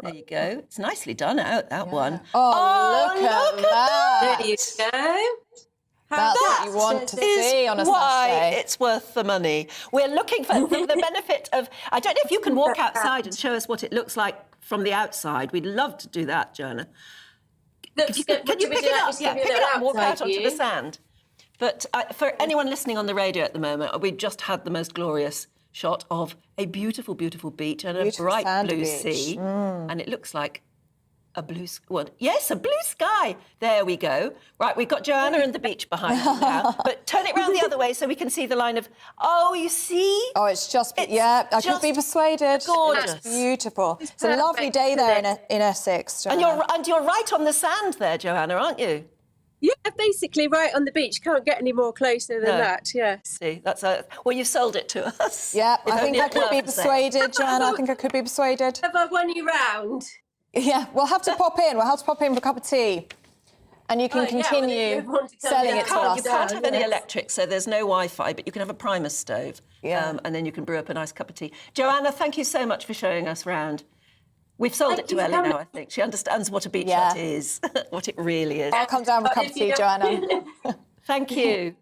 There you go. It's nicely done out, that one. Oh, look at that. There you go. That's what you want to see on a Saturday. It's worth the money. We're looking for the benefit of... I don't know if you can walk outside and show us what it looks like from the outside. We'd love to do that, Joanna. Can you pick it up? Yeah, pick it up and walk out onto the sand. But for anyone listening on the radio at the moment, we've just had the most glorious shot of a beautiful, beautiful beach and a bright blue sea. And it looks like a blue... Well, yes, a blue sky. There we go. Right, we've got Joanna and the beach behind us now. But turn it round the other way so we can see the line of... Oh, you see? Oh, it's just... yeah, I could be persuaded. Gorgeous. It's beautiful. It's a lovely day there in Essex, Joanna. And you're right on the sand there, Joanna, aren't you? Yeah, basically right on the beach. Can't get any more closer than that, yeah. See, that's well, you've sold it to us. Yeah, I think I could be persuaded, Joanna. I think I could be persuaded. Have I won you round? Yeah, we'll have to pop in. We'll have to pop in for a cup of tea. And you can continue selling it to us. You can't have any electric, so there's no Wi-Fi, but you can have a Primus stove. Yeah. And then you can brew up a nice cup of tea. Joanna, thank you so much for showing us round. We've sold it to Ellie now, I think. She understands what a beach hut is, what it really is. I'll come down for a cup of tea, Joanna. Thank you.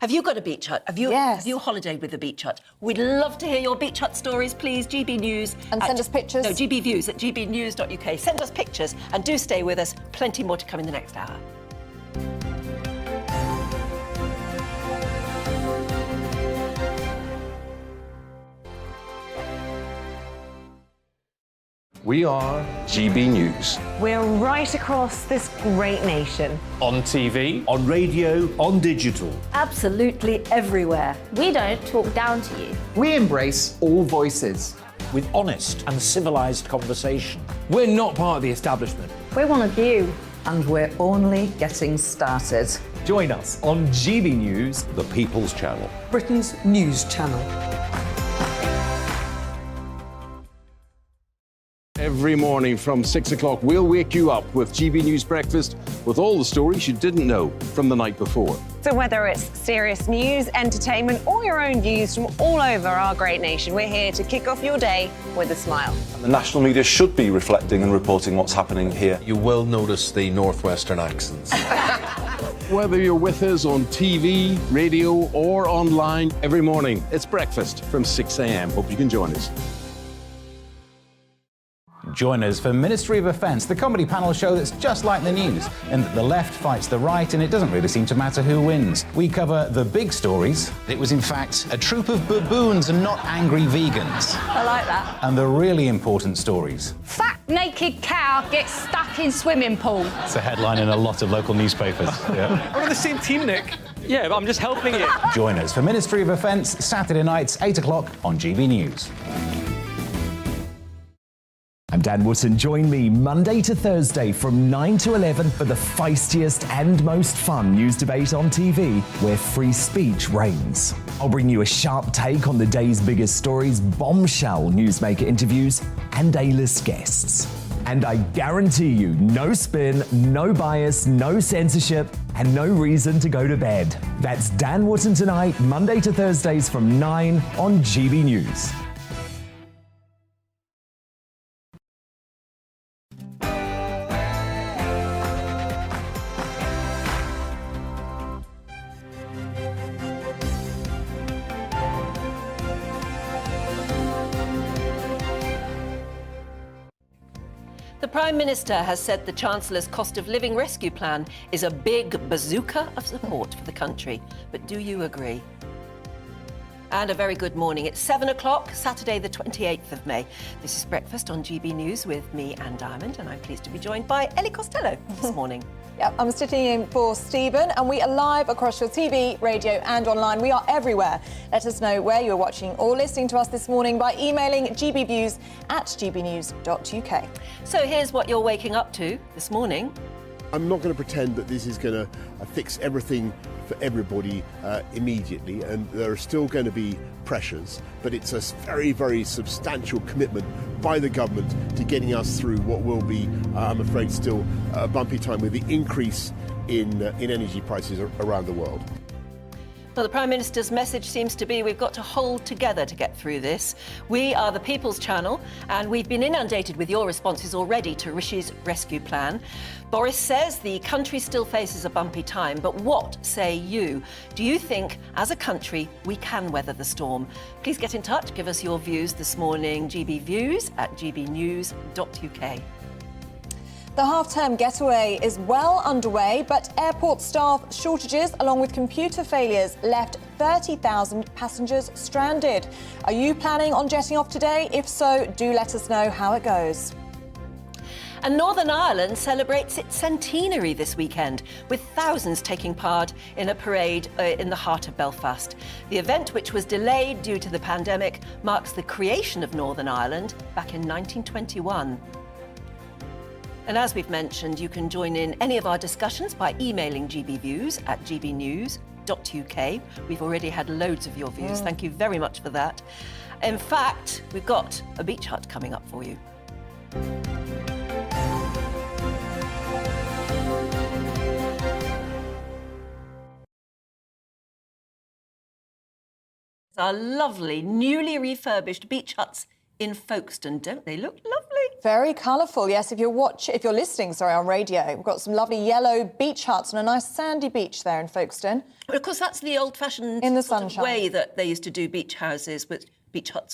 Have you got a beach hut? Have you holidayed with a beach hut? We'd love to hear your beach hut stories, please. GB News. And send us pictures. No, GB Views at gbnews.uk. Send us pictures and do stay with us. Plenty more to come in the next hour. We are GB News. We're right across this great nation. On TV, on radio, on digital. Absolutely everywhere. We don't talk down to you. We embrace all voices. With honest and civilised conversation. We're not part of the establishment. We're one of you. And we're only getting started. Join us on GB News, the People's Channel. Britain's news channel. Every morning from 6 o'clock, we'll wake you up with GB News Breakfast with all the stories you didn't know from the night before. So whether it's serious news, entertainment, or your own views from all over our great nation, we're here to kick off your day with a smile. And the national media should be reflecting and reporting what's happening here. You will notice the northwestern accents. Whether you're with us on TV, radio, or online, every morning, it's breakfast from 6 a.m. Hope you can join us. Join us for Ministry of Offence, the comedy panel show that's just like the news, in that the left fights the right and it doesn't really seem to matter who wins. We cover the big stories. It was in fact a troop of baboons and not angry vegans. I like that. And the really important stories. Fat naked cow gets stuck in swimming pool. It's a headline in a lot of local newspapers. Yeah. We're on the same team, Nick. Yeah, but I'm just helping you. Join us for Ministry of Offence, Saturday nights, 8 o'clock on GB News. I'm Dan Wootton. Join me Monday to Thursday from 9 to 11 for the feistiest and most fun news debate on TV, where free speech reigns. I'll bring you a sharp take on the day's biggest stories, bombshell newsmaker interviews, and A-list guests. And I guarantee you, no spin, no bias, no censorship, and no reason to go to bed. That's Dan Wootton tonight, Monday to Thursdays from 9 on GB News. The Prime Minister has said the Chancellor's cost of living rescue plan is a big bazooka of support for the country. But do you agree? And a very good morning. It's 7 o'clock, Saturday the 28th of May. This is Breakfast on GB News with me, Anne Diamond, and I'm pleased to be joined by Ellie Costello this morning. Yep, I'm sitting in for Stephen, and we are live across your TV, radio and online. We are everywhere. Let us know where you're watching or listening to us this morning by emailing gbviews@gbnews.uk. So here's what you're waking up to this morning. I'm not going to pretend that this is going to fix everything for everybody immediately, and there are still going to be pressures, but it's a very, very substantial commitment by the government to getting us through what will be, I'm afraid, still a bumpy time with the increase in energy prices around the world. Well, the Prime Minister's message seems to be we've got to hold together to get through this. We are the People's Channel, and we've been inundated with your responses already to Rishi's rescue plan. Boris says the country still faces a bumpy time, but what say you? Do you think, as a country, we can weather the storm? Please get in touch, give us your views this morning, gbviews@gbnews.uk. The half-term getaway is well underway, but airport staff shortages, along with computer failures, left 30,000 passengers stranded. Are you planning on jetting off today? If so, do let us know how it goes. And Northern Ireland celebrates its centenary this weekend, with thousands taking part in a parade in the heart of Belfast. The event, which was delayed due to the pandemic, marks the creation of Northern Ireland back in 1921. And as we've mentioned, you can join in any of our discussions by emailing gbviews@gbnews.uk. We've already had loads of your views. Thank you very much for that. In fact, we've got a beach hut coming up for you. Our lovely, newly refurbished beach huts in Folkestone. Don't they look lovely? Very colourful, yes. If you're listening, on radio, we've got some lovely yellow beach huts on a nice sandy beach there in Folkestone. But of course, that's the old-fashioned in the sort sunshine of way that they used to do beach huts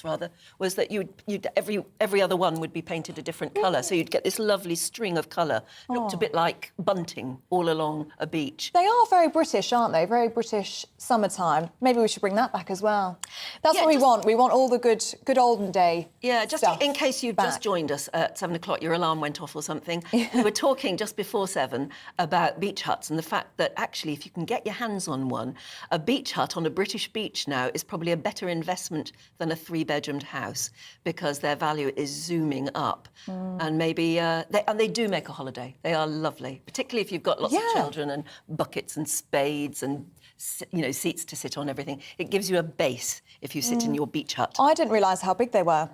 rather, was that every other one would be painted a different colour, so you'd get this lovely string of colour. Looked a bit like bunting all along a beach. They are very British, aren't they? Very British summertime. Maybe we should bring that back as well. That's what we want. We want all the good olden day. Yeah, just stuff in case you've back. just joined us at 7 o'clock, your alarm went off or something. We were talking just before 7 about beach huts and the fact that actually, if you can get your hands on one, a beach hut on a British beach now is probably a better investment than a 3-bedroomed house, because their value is zooming up. And maybe they do make a holiday. They are lovely, particularly if you've got lots of children and buckets and spades and seats to sit on, everything. It gives you a base if you sit in your beach hut. I didn't realise how big they were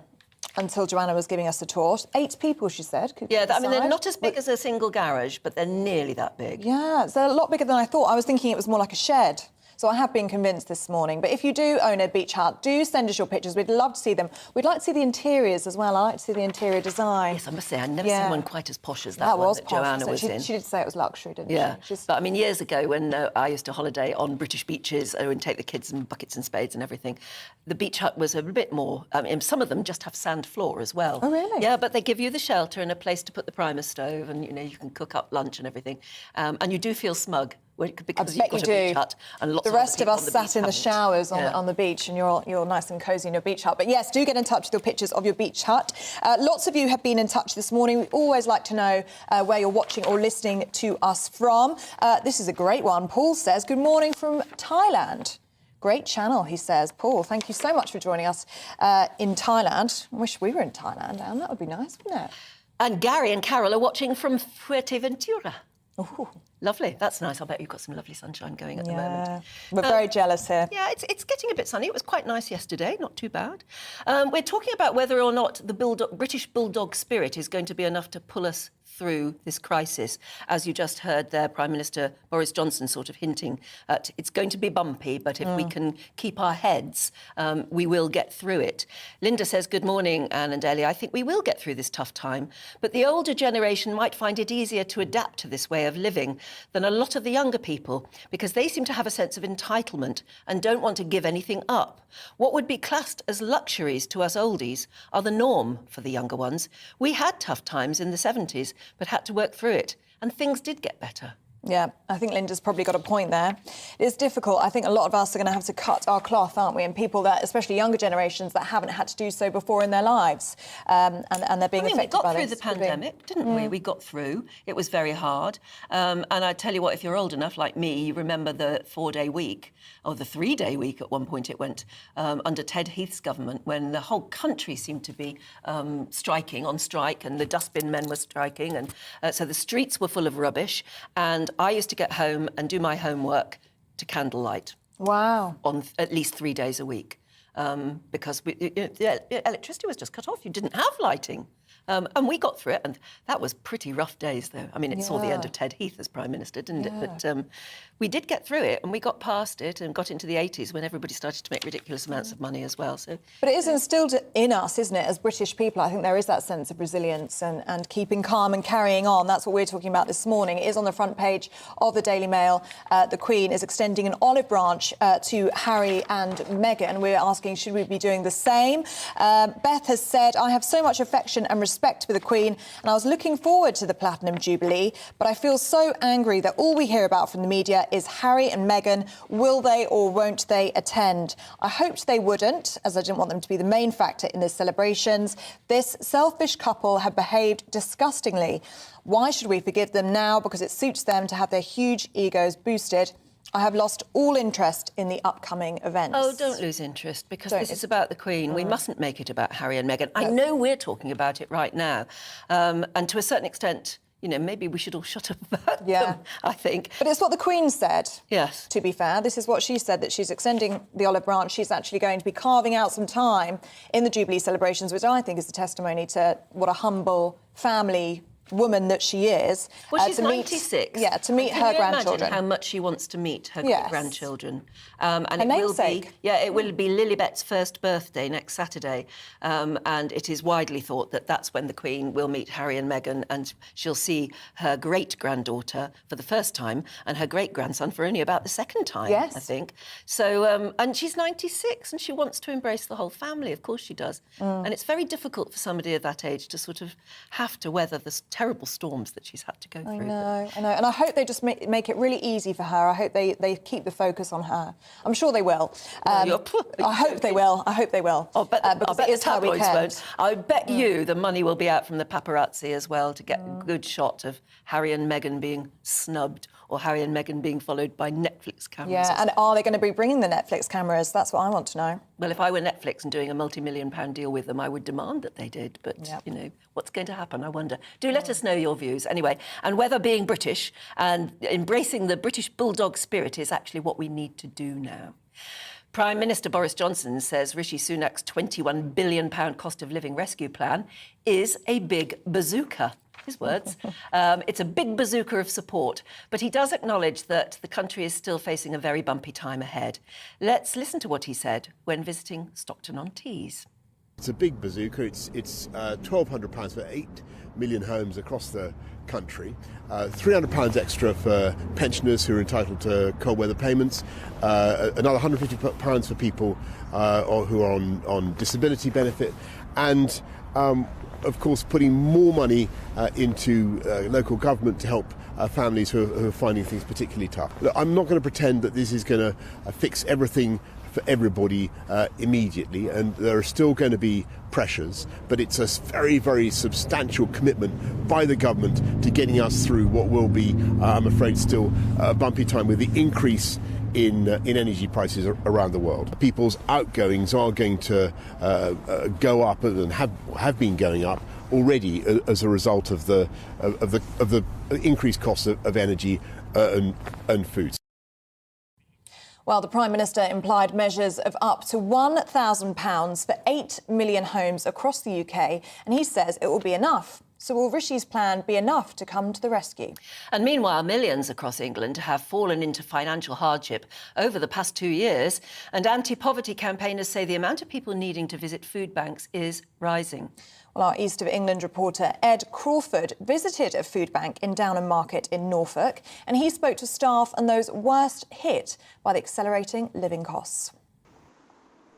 until Joanna was giving us a tour. 8 people, she said. Yeah, I mean, they're not as big as a single garage, but they're nearly that big. Yeah, so they're a lot bigger than I thought. I was thinking it was more like a shed. So I have been convinced this morning. But if you do own a beach hut, do send us your pictures. We'd love to see them. We'd like to see the interiors as well. I like to see the interior design. Yes, I must say, I've never seen one quite as posh as that one was that posh, Joanna was in. She did say it was luxury, didn't she? But I mean, years ago when I used to holiday on British beaches and take the kids and buckets and spades and everything, the beach hut was a bit more... I mean, some of them just have sand floor as well. Oh, really? Yeah, but they give you the shelter and a place to put the primer stove and, you can cook up lunch and everything. And you do feel smug. Because you've got a beach hut and lots the rest of us sat in the showers Yeah. on the beach, and you're nice and cosy in your beach hut. But yes, do get in touch with your pictures of your beach hut. Lots of you have been in touch this morning. We always like to know where you're watching or listening to us from. This is a great one. Paul says, good morning from Thailand. Great channel, he says. Paul, thank you so much for joining us in Thailand. I wish we were in Thailand, Anne. That would be nice, wouldn't it? And Gary and Carol are watching from Fuerteventura. Ooh. Lovely. That's nice. I bet you've got some lovely sunshine going at the moment. We're very jealous here. Yeah, it's getting a bit sunny. It was quite nice yesterday, not too bad. We're talking about whether or not the British bulldog spirit is going to be enough to pull us through this crisis. As you just heard there, Prime Minister Boris Johnson sort of hinting at it's going to be bumpy, but if we can keep our heads, we will get through it. Linda says, good morning, Anne and Ellie. I think we will get through this tough time, but the older generation might find it easier to adapt to this way of living than a lot of the younger people, because they seem to have a sense of entitlement and don't want to give anything up. What would be classed as luxuries to us oldies are the norm for the younger ones. We had tough times in the 70s, but had to work through it, and things did get better. Yeah, I think Linda's probably got a point there. It's difficult. I think a lot of us are going to have to cut our cloth, aren't we? And people that, especially younger generations, that haven't had to do so before in their lives, and they're being affected by this. We got through the pandemic, didn't we? We got through. It was very hard. And I tell you what, if you're old enough, like me, you remember the 4-day week, or the 3-day week at one point it went, under Ted Heath's government, when the whole country seemed to be striking, on strike, and the dustbin men were striking, and so the streets were full of rubbish, and I used to get home and do my homework to candlelight. Wow. On at least 3 days a week, because the electricity was just cut off. You didn't have lighting. And we got through it, and that was pretty rough days, though. I mean, it saw the end of Ted Heath as Prime Minister, didn't it? But we did get through it, and we got past it and got into the 80s when everybody started to make ridiculous amounts of money as well. So, but it is instilled in us, isn't it, as British people? I think there is that sense of resilience and keeping calm and carrying on. That's what we're talking about this morning. It is on the front page of the Daily Mail. The Queen is extending an olive branch to Harry and Meghan. We're asking, should we be doing the same? Beth has said, I have so much affection and respect for the Queen, and I was looking forward to the Platinum Jubilee, but I feel so angry that all we hear about from the media is Harry and Meghan. Will they or won't they attend? I hoped they wouldn't, as I didn't want them to be the main factor in the celebrations. This selfish couple have behaved disgustingly. Why should we forgive them now? Because it suits them to have their huge egos boosted. I have lost all interest in the upcoming events. Oh, don't lose interest, because this is about the Queen. We mustn't make it about Harry and Meghan. I know we're talking about it right now. And to a certain extent, you know, maybe we should all shut up about them, I think. But it's what the Queen said. Yes. To be fair, this is what she said, that she's extending the olive branch. She's actually going to be carving out some time in the Jubilee celebrations, which I think is a testimony to what a humble family woman that she is. Well, she's 96. Yeah, to meet her grandchildren. Imagine how much she wants to meet her grandchildren. And her it namesake. will be, it will be Lilibet's first birthday next Saturday. And it is widely thought that that's when the Queen will meet Harry and Meghan, and she'll see her great-granddaughter for the first time and her great-grandson for only about the second time, I think. So, and she's 96 and she wants to embrace the whole family. Of course she does. And it's very difficult for somebody of that age to sort of have to weather the terrible storms that she's had to go through. I know. And I hope they just make it really easy for her. I hope they keep the focus on her. I'm sure they will. I hope they will. I hope they will. I'll bet because it is her tabloids weekend. won't. I bet you the money will be out from the paparazzi as well to get a good shot of Harry and Meghan being snubbed, or Harry and Meghan being followed by Netflix cameras. Yeah, and are they going to be bringing the Netflix cameras? That's what I want to know. Well, if I were Netflix and doing a multi-million-pound deal with them, I would demand that they did. But, you know, what's going to happen, I wonder. Do let us know your views. Anyway, and whether being British and embracing the British bulldog spirit is actually what we need to do now. Prime Minister Boris Johnson says Rishi Sunak's £21 billion cost of living rescue plan is a big bazooka. His words. It's a big bazooka of support, but he does acknowledge that the country is still facing a very bumpy time ahead. Let's listen to what he said when visiting Stockton-on-Tees. It's a big bazooka. It's £1,200 for 8 million homes across the country, £300 extra for pensioners who are entitled to cold weather payments, another £150 for people who are on disability benefit, and of course, putting more money into local government to help families who are finding things particularly tough. Look, I'm not going to pretend that this is going to fix everything for everybody immediately, and there are still going to be pressures, but it's a very, very substantial commitment by the government to getting us through what will be, I'm afraid, still a bumpy time with the increase in energy prices around the world. People's outgoings are going to go up and have been going up already as a result of the increased costs of energy and food. Well, the Prime Minister implied measures of up to £1,000 for 8 million homes across the UK, and he says it will be enough. So will Rishi's plan be enough to come to the rescue? And meanwhile, millions across England have fallen into financial hardship over the past 2 years, and anti-poverty campaigners say the amount of people needing to visit food banks is rising. Well, our East of England reporter Ed Crawford visited a food bank in Downham Market in Norfolk, and he spoke to staff and those worst hit by the accelerating living costs.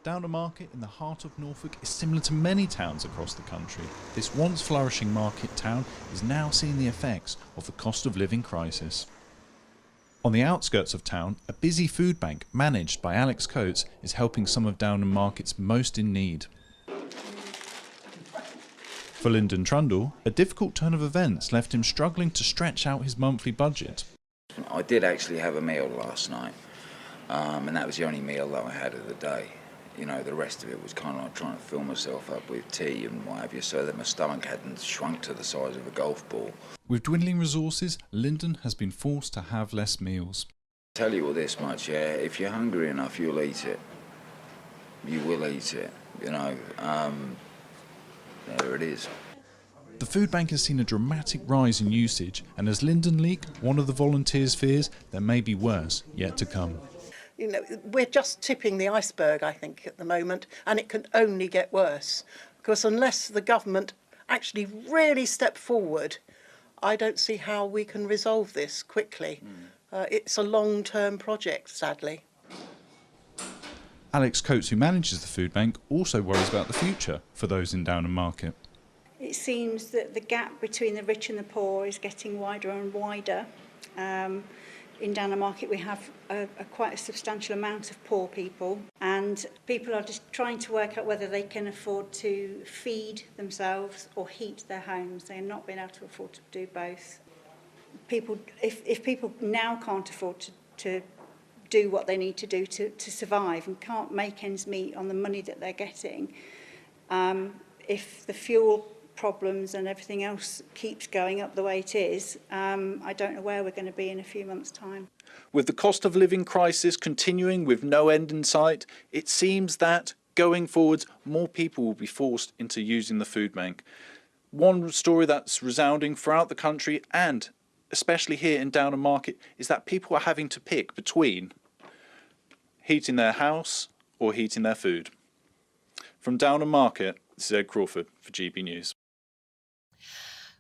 Downham Market in the heart of Norfolk is similar to many towns across the country. This once flourishing market town is now seeing the effects of the cost of living crisis. On the outskirts of town, a busy food bank managed by Alex Coates is helping some of Downham Market's most in need. For Lyndon Trundle, a difficult turn of events left him struggling to stretch out his monthly budget. I did actually have a meal last night, and that was the only meal that I had of the day. You know, the rest of it was kind of like trying to fill myself up with tea and what have you, so that my stomach hadn't shrunk to the size of a golf ball. With dwindling resources, Lyndon has been forced to have less meals. I'll tell you all this much, yeah, if you're hungry enough, you'll eat it. You will eat it, you know. There it is. The food bank has seen a dramatic rise in usage, and as Lyndon Leake, one of the volunteers, fears, there may be worse yet to come. You know, we're just tipping the iceberg, I think, at the moment, and it can only get worse. Because unless the government actually really step forward, I don't see how we can resolve this quickly. It's a long-term project, sadly. Alex Coates, who manages the food bank, also worries about the future for those in Downham Market. It seems that the gap between the rich and the poor is getting wider and wider. In Downham Market we have quite a substantial amount of poor people, and people are just trying to work out whether they can afford to feed themselves or heat their homes. They are not being able to afford to do both. If people now can't afford to do what they need to do to survive and can't make ends meet on the money that they're getting, if the fuel problems and everything else keeps going up the way it is, I don't know where we're going to be in a few months' time. With the cost of living crisis continuing with no end in sight, it seems that going forwards, more people will be forced into using the food bank. One story that's resounding throughout the country, and especially here in Downham Market, is that people are having to pick between heating their house or heating their food. From Downham Market, this is Ed Crawford for GB News.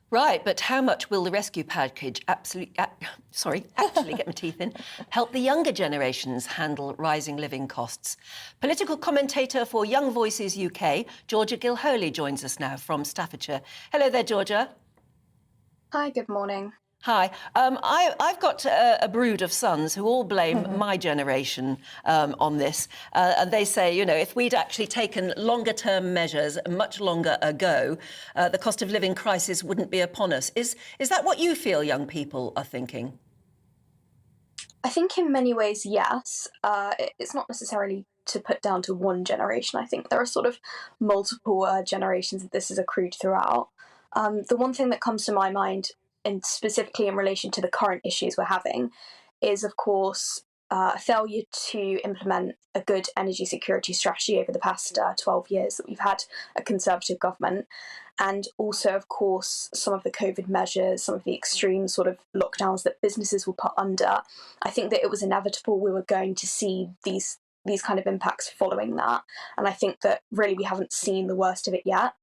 Right, but how much will the rescue package actually get my teeth in, help the younger generations handle rising living costs? Political commentator for Young Voices UK, Georgia Gilholey, joins us now from Staffordshire. Hello there, Georgia. Hi, good morning. Hi. I've got a brood of sons who all blame my generation on this. And they say, you know, if we'd actually taken longer-term measures much longer ago, the cost of living crisis wouldn't be upon us. Is that what you feel young people are thinking? I think in many ways, yes. It's not necessarily to put down to one generation. I think there are sort of multiple generations that this has accrued throughout. The one thing that comes to my mind, and specifically in relation to the current issues we're having, is of course a failure to implement a good energy security strategy over the past 12 years that we've had a Conservative government, and also of course some of the COVID measures, some of the extreme sort of lockdowns that businesses were put under. I think that it was inevitable we were going to see these kind of impacts following that, and I think that really we haven't seen the worst of it yet.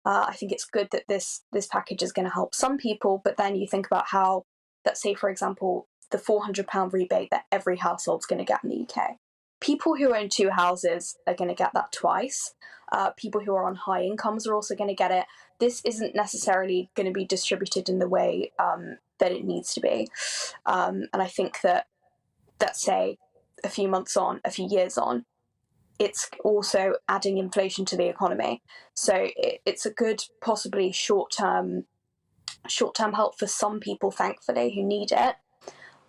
I think it's good that this package is going to help some people, but then you think about how, let's say, for example, the £400 rebate that every household's going to get in the UK. People who own two houses are going to get that twice. People who are on high incomes are also going to get it. This isn't necessarily going to be distributed in the way that it needs to be. And I think that, let's say, a few months on, a few years on, it's also adding inflation to the economy. So it's a good, possibly short-term help for some people, thankfully, who need it.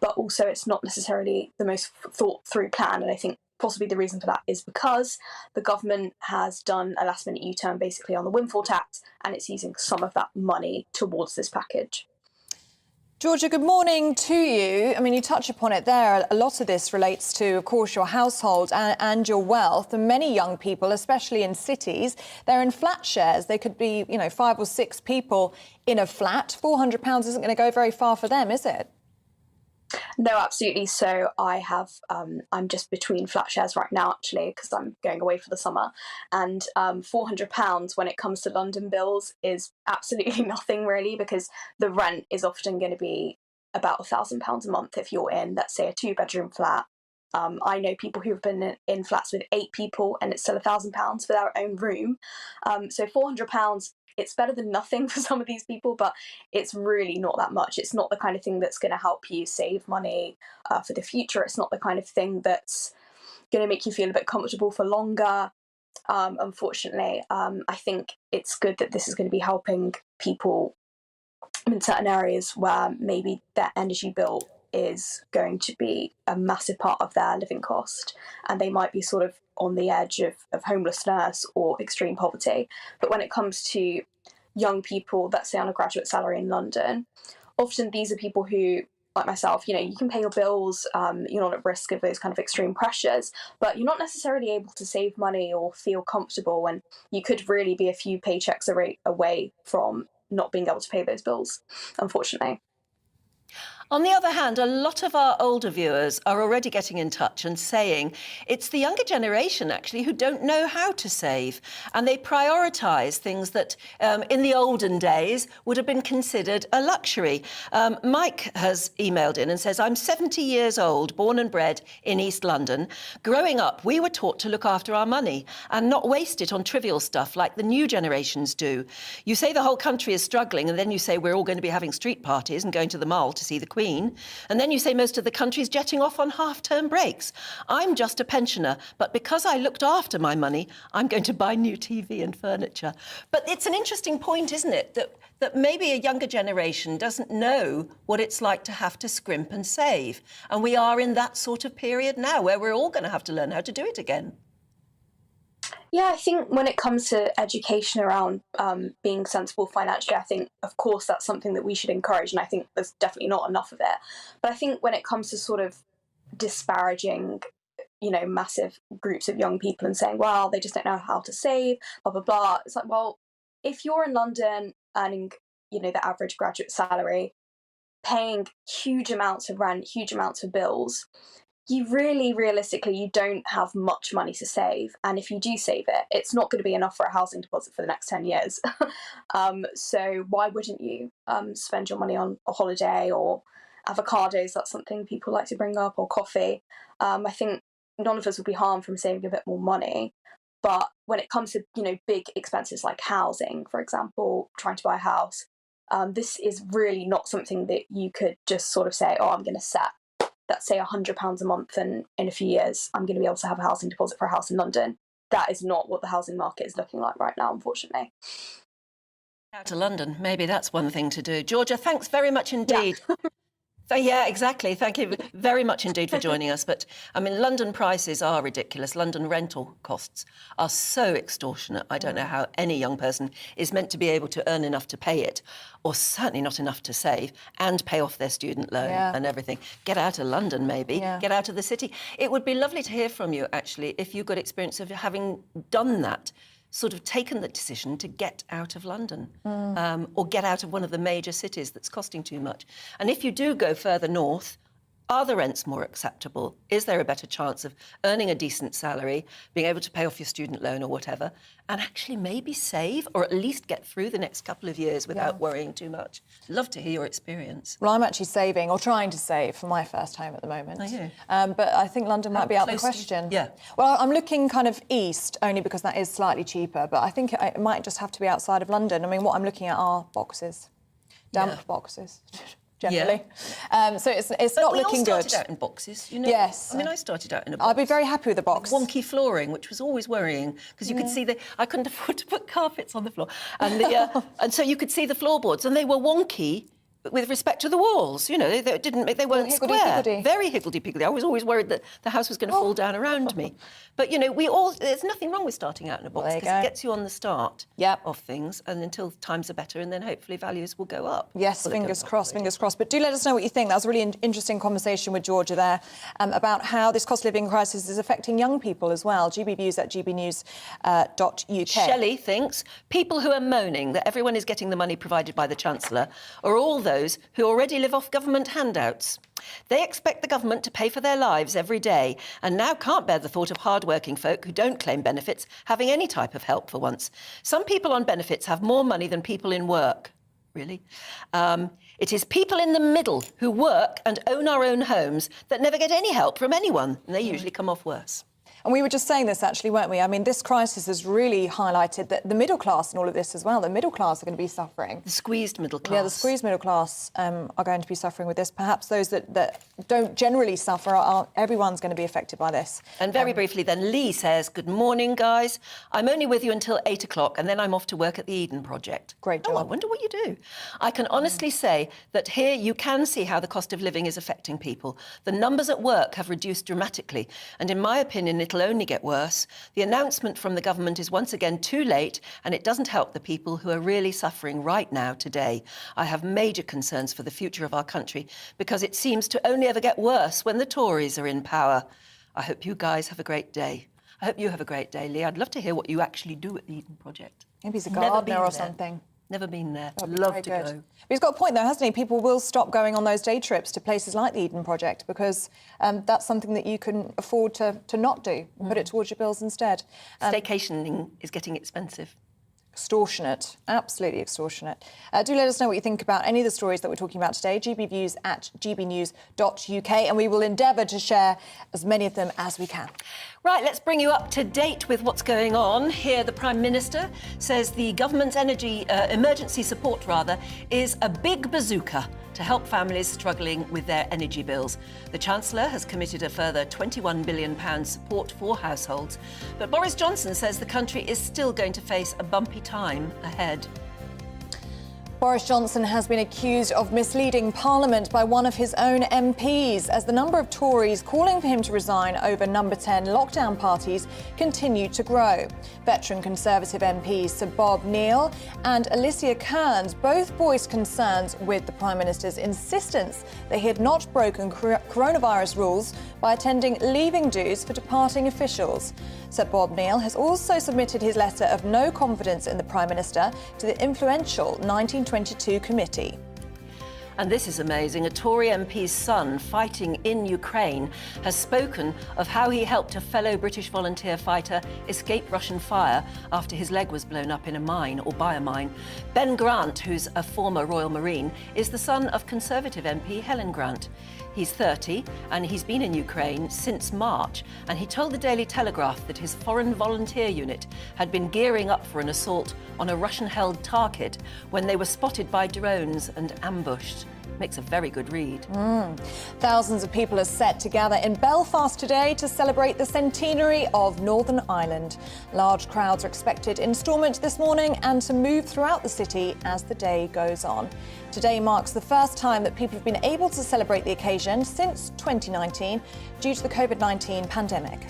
But also it's not necessarily the most thought-through plan. And I think possibly the reason for that is because the government has done a last-minute U-turn basically on the windfall tax, and it's using some of that money towards this package. Georgia, good morning to you. I mean, you touch upon it there. A lot of this relates to, of course, your household and your wealth. And many young people, especially in cities, they're in flat shares. They could be, you know, 5 or 6 people in a flat. £400 isn't going to go very far for them, is it? No, absolutely. So I'm just between flat shares right now, actually, because I'm going away for the summer. And £400 when it comes to London bills is absolutely nothing, really, because the rent is often going to be about £1,000 a month if you're in, let's say, a 2-bedroom flat. I know people who've been in flats with 8 people and it's still £1,000 for their own room. So £400, it's better than nothing for some of these people, but it's really not that much. It's not the kind of thing that's going to help you save money for the future. It's not the kind of thing that's going to make you feel a bit comfortable for longer. Unfortunately, I think it's good that this is going to be helping people in certain areas where maybe their energy bill is going to be a massive part of their living cost, and they might be sort of on the edge of homelessness or extreme poverty. But when it comes to young people, let's say on a graduate salary in London, often these are people who, like myself, you know, you can pay your bills, you're not at risk of those kind of extreme pressures, but you're not necessarily able to save money or feel comfortable, and you could really be a few paychecks away from not being able to pay those bills, unfortunately. On the other hand, a lot of our older viewers are already getting in touch and saying it's the younger generation, actually, who don't know how to save. And they prioritise things that in the olden days would have been considered a luxury. Mike has emailed in and says, I'm 70 years old, born and bred in East London. Growing up, we were taught to look after our money and not waste it on trivial stuff like the new generations do. You say the whole country is struggling, and then you say we're all going to be having street parties and going to the mall to see the Queen, and then you say most of the country's jetting off on half-term breaks. I'm just a pensioner, but because I looked after my money, I'm going to buy new TV and furniture. But it's an interesting point, isn't it, that maybe a younger generation doesn't know what it's like to have to scrimp and save. And we are in that sort of period now where we're all going to have to learn how to do it again. Yeah, I think when it comes to education around being sensible financially, I think, of course, that's something that we should encourage, and I think there's definitely not enough of it. But I think when it comes to sort of disparaging, you know, massive groups of young people and saying, well, they just don't know how to save, blah, blah, blah, it's like, well, if you're in London earning, you know, the average graduate salary, paying huge amounts of rent, huge amounts of bills, you really, realistically, you don't have much money to save. And if you do save it, it's not going to be enough for a housing deposit for the next 10 years. So why wouldn't you spend your money on a holiday or avocados? That's something people like to bring up, or coffee. I think none of us would be harmed from saving a bit more money. But when it comes to, you know, big expenses like housing, for example, trying to buy a house, this is really not something that you could just sort of say, oh, I'm going to set, let's say, £100 a month, and in a few years I'm going to be able to have a housing deposit for a house in London. That is not what the housing market is looking like right now, unfortunately. Out to London, maybe that's one thing to do. Georgia, thanks very much indeed. Yeah. Yeah, exactly. Thank you very much indeed for joining us. But, I mean, London prices are ridiculous. London rental costs are so extortionate. I don't know how any young person is meant to be able to earn enough to pay it, or certainly not enough to save and pay off their student loan and everything. Get out of London, maybe. Get out of the city. It would be lovely to hear from you, actually, if you've got experience of having done that, sort of taken the decision to get out of London or get out of one of the major cities that's costing too much. And if you do go further north, are the rents more acceptable? Is there a better chance of earning a decent salary, being able to pay off your student loan or whatever, and actually maybe save, or at least get through the next couple of years without worrying too much? Love to hear your experience. Well, I'm actually saving, or trying to save, for my first home at the moment. Are you? But I think London might be out of the question. Yeah. Well, I'm looking kind of east, only because that is slightly cheaper, but I think it might just have to be outside of London. I mean, what I'm looking at are boxes, damp boxes. Generally. So it's not looking good. We all started out in boxes, you know? Yes. I mean, I started out in a box. I'd be very happy with the box. Wonky flooring, which was always worrying, because you could see I couldn't afford to put carpets on the floor. And, and so you could see the floorboards, and they were wonky with respect to the walls, you know, they weren't square. Very higgledy-piggledy. I was always worried that the house was going to fall down around me. But, you know, there's nothing wrong with starting out in a box, because it gets you on the start of things, and until times are better, and then hopefully values will go up. Yes, fingers crossed, fingers crossed. But do let us know what you think. That was a really interesting conversation with Georgia there about how this cost of living crisis is affecting young people as well. GBViews at gbnews.uk. Shelley thinks people who are moaning that everyone is getting the money provided by the Chancellor are all those who already live off government handouts. They expect the government to pay for their lives every day, and now can't bear the thought of hard-working folk who don't claim benefits having any type of help for once. Some people on benefits have more money than people in work. Really? It is people in the middle who work and own our own homes that never get any help from anyone, and they usually come off worse. And we were just saying this, actually, weren't we? I mean, this crisis has really highlighted that the middle class in all of this as well. The middle class are going to be suffering. The squeezed middle class. Yeah, the squeezed middle class are going to be suffering with this. Perhaps those that don't generally suffer, everyone's going to be affected by this. And very briefly then, Lee says, good morning, guys. I'm only with you until 8 o'clock, and then I'm off to work at the Eden Project. Great job. Oh, I wonder what you do. I can honestly say that here you can see how the cost of living is affecting people. The numbers at work have reduced dramatically, and in my opinion, it'll only get worse. The announcement from the government is once again too late, and it doesn't help the people who are really suffering right now today. I have major concerns for the future of our country, because it seems to only ever get worse when the Tories are in power. I hope you guys have a great day. I hope you have a great day, Lee. I'd love to hear what you actually do at the Eden Project. Maybe he's a gardener or something. Never been there. That'd be Love very to good. go. But he's got a point, though, hasn't he? People will stop going on those day trips to places like the Eden Project because that's something that you can afford to not do and put it towards your bills instead. Staycationing is getting expensive. Extortionate, absolutely extortionate. Do let us know what you think about any of the stories that we're talking about today. GBViews at gbnews.uk, and we will endeavour to share as many of them as we can. Right, let's bring you up to date with what's going on. Here, the Prime Minister says the government's emergency support, is a big bazooka to help families struggling with their energy bills. The Chancellor has committed a further £21 billion support for households. But Boris Johnson says the country is still going to face a bumpy time ahead. Boris Johnson has been accused of misleading Parliament by one of his own MPs as the number of Tories calling for him to resign over number 10 lockdown parties continue to grow. Veteran Conservative MPs Sir Bob Neill and Alicia Kearns both voiced concerns with the Prime Minister's insistence that he had not broken coronavirus rules by attending leaving dues for departing officials. Sir Bob Neill has also submitted his letter of no confidence in the Prime Minister to the influential 1922 committee. And this is amazing. A Tory MP's son fighting in Ukraine has spoken of how he helped a fellow British volunteer fighter escape Russian fire after his leg was blown up in a mine or by a mine. Ben Grant, who's a former Royal Marine, is the son of Conservative MP Helen Grant. He's 30 and he's been in Ukraine since March, and he told the Daily Telegraph that his foreign volunteer unit had been gearing up for an assault on a Russian-held target when they were spotted by drones and ambushed. Makes a very good read. Thousands of people are set to gather in Belfast today to celebrate the centenary of Northern Ireland. Large crowds are expected in Stormont this morning and to move throughout the city as the day goes on. Today marks the first time that people have been able to celebrate the occasion since 2019 due to the COVID-19 pandemic.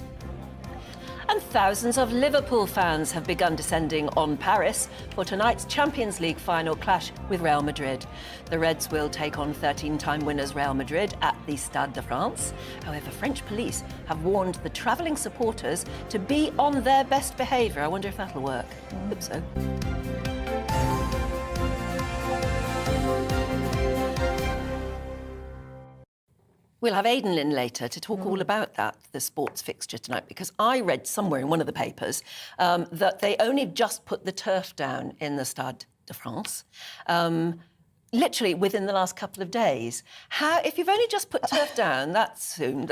And thousands of Liverpool fans have begun descending on Paris for tonight's Champions League final clash with Real Madrid. The Reds will take on 13-time winners Real Madrid at the Stade de France. However, French police have warned the travelling supporters to be on their best behaviour. I wonder if that'll work. Hope so. We'll have Aidan Lynn later to talk all about that, the sports fixture tonight, because I read somewhere in one of the papers that they only just put the turf down in the Stade de France, literally within the last couple of days. If you've only just put turf down that soon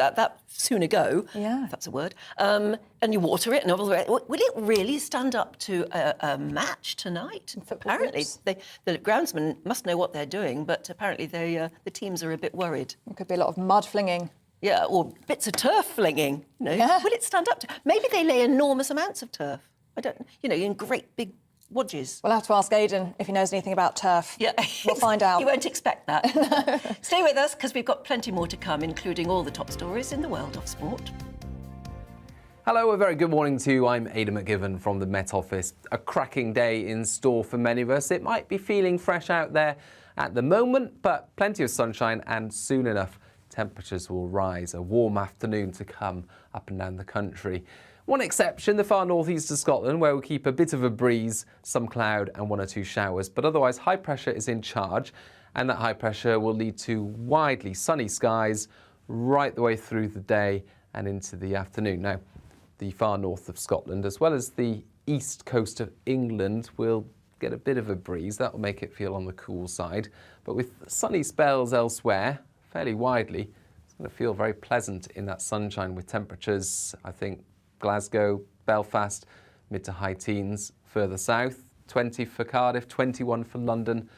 ago, if that's a word, and you water it and all the rest, will it really stand up to a match tonight? Apparently, the groundsmen must know what they're doing, but apparently the teams are a bit worried. There could be a lot of mud flinging. Yeah, or bits of turf flinging. Will it stand up to? Maybe they lay enormous amounts of turf. I don't, in great big wodges. We'll have to ask Aidan if he knows anything about turf. Yeah, we'll find out. You won't expect that. Stay with us because we've got plenty more to come, including all the top stories in the world of sport. Hello, a very good morning to you. I'm Aidan McGivern from the Met Office. A cracking day in store for many of us. It might be feeling fresh out there at the moment, but plenty of sunshine, and soon enough temperatures will rise. A warm afternoon to come up and down the country. One exception, the far northeast of Scotland, where we'll keep a bit of a breeze, some cloud and 1 or 2 showers. But otherwise, high pressure is in charge, and that high pressure will lead to widely sunny skies right the way through the day and into the afternoon. Now, the far north of Scotland, as well as the east coast of England, will get a bit of a breeze. That will make it feel on the cool side. But with sunny spells elsewhere, fairly widely, it's going to feel very pleasant in that sunshine with temperatures, I think, Glasgow, Belfast, mid to high teens. Further south, 20 for Cardiff, 21 for London,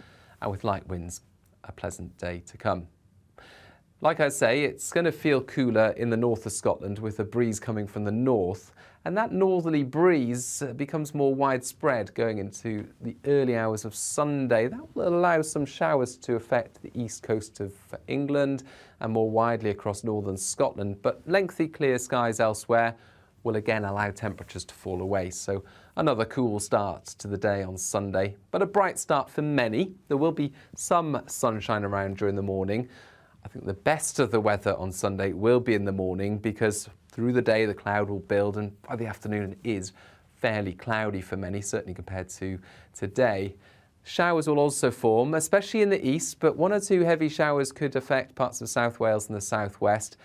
and with light winds, a pleasant day to come. Like I say, it's going to feel cooler in the north of Scotland with a breeze coming from the north, and that northerly breeze becomes more widespread going into the early hours of Sunday. That will allow some showers to affect the east coast of England and more widely across northern Scotland, but lengthy clear skies elsewhere will again allow temperatures to fall away. So another cool start to the day on Sunday, but a bright start for many. There will be some sunshine around during the morning. I think the best of the weather on Sunday will be in the morning because through the day the cloud will build, and by the afternoon it is fairly cloudy for many, certainly compared to today. Showers will also form, especially in the east, but 1 or 2 heavy showers could affect parts of South Wales and the southwest.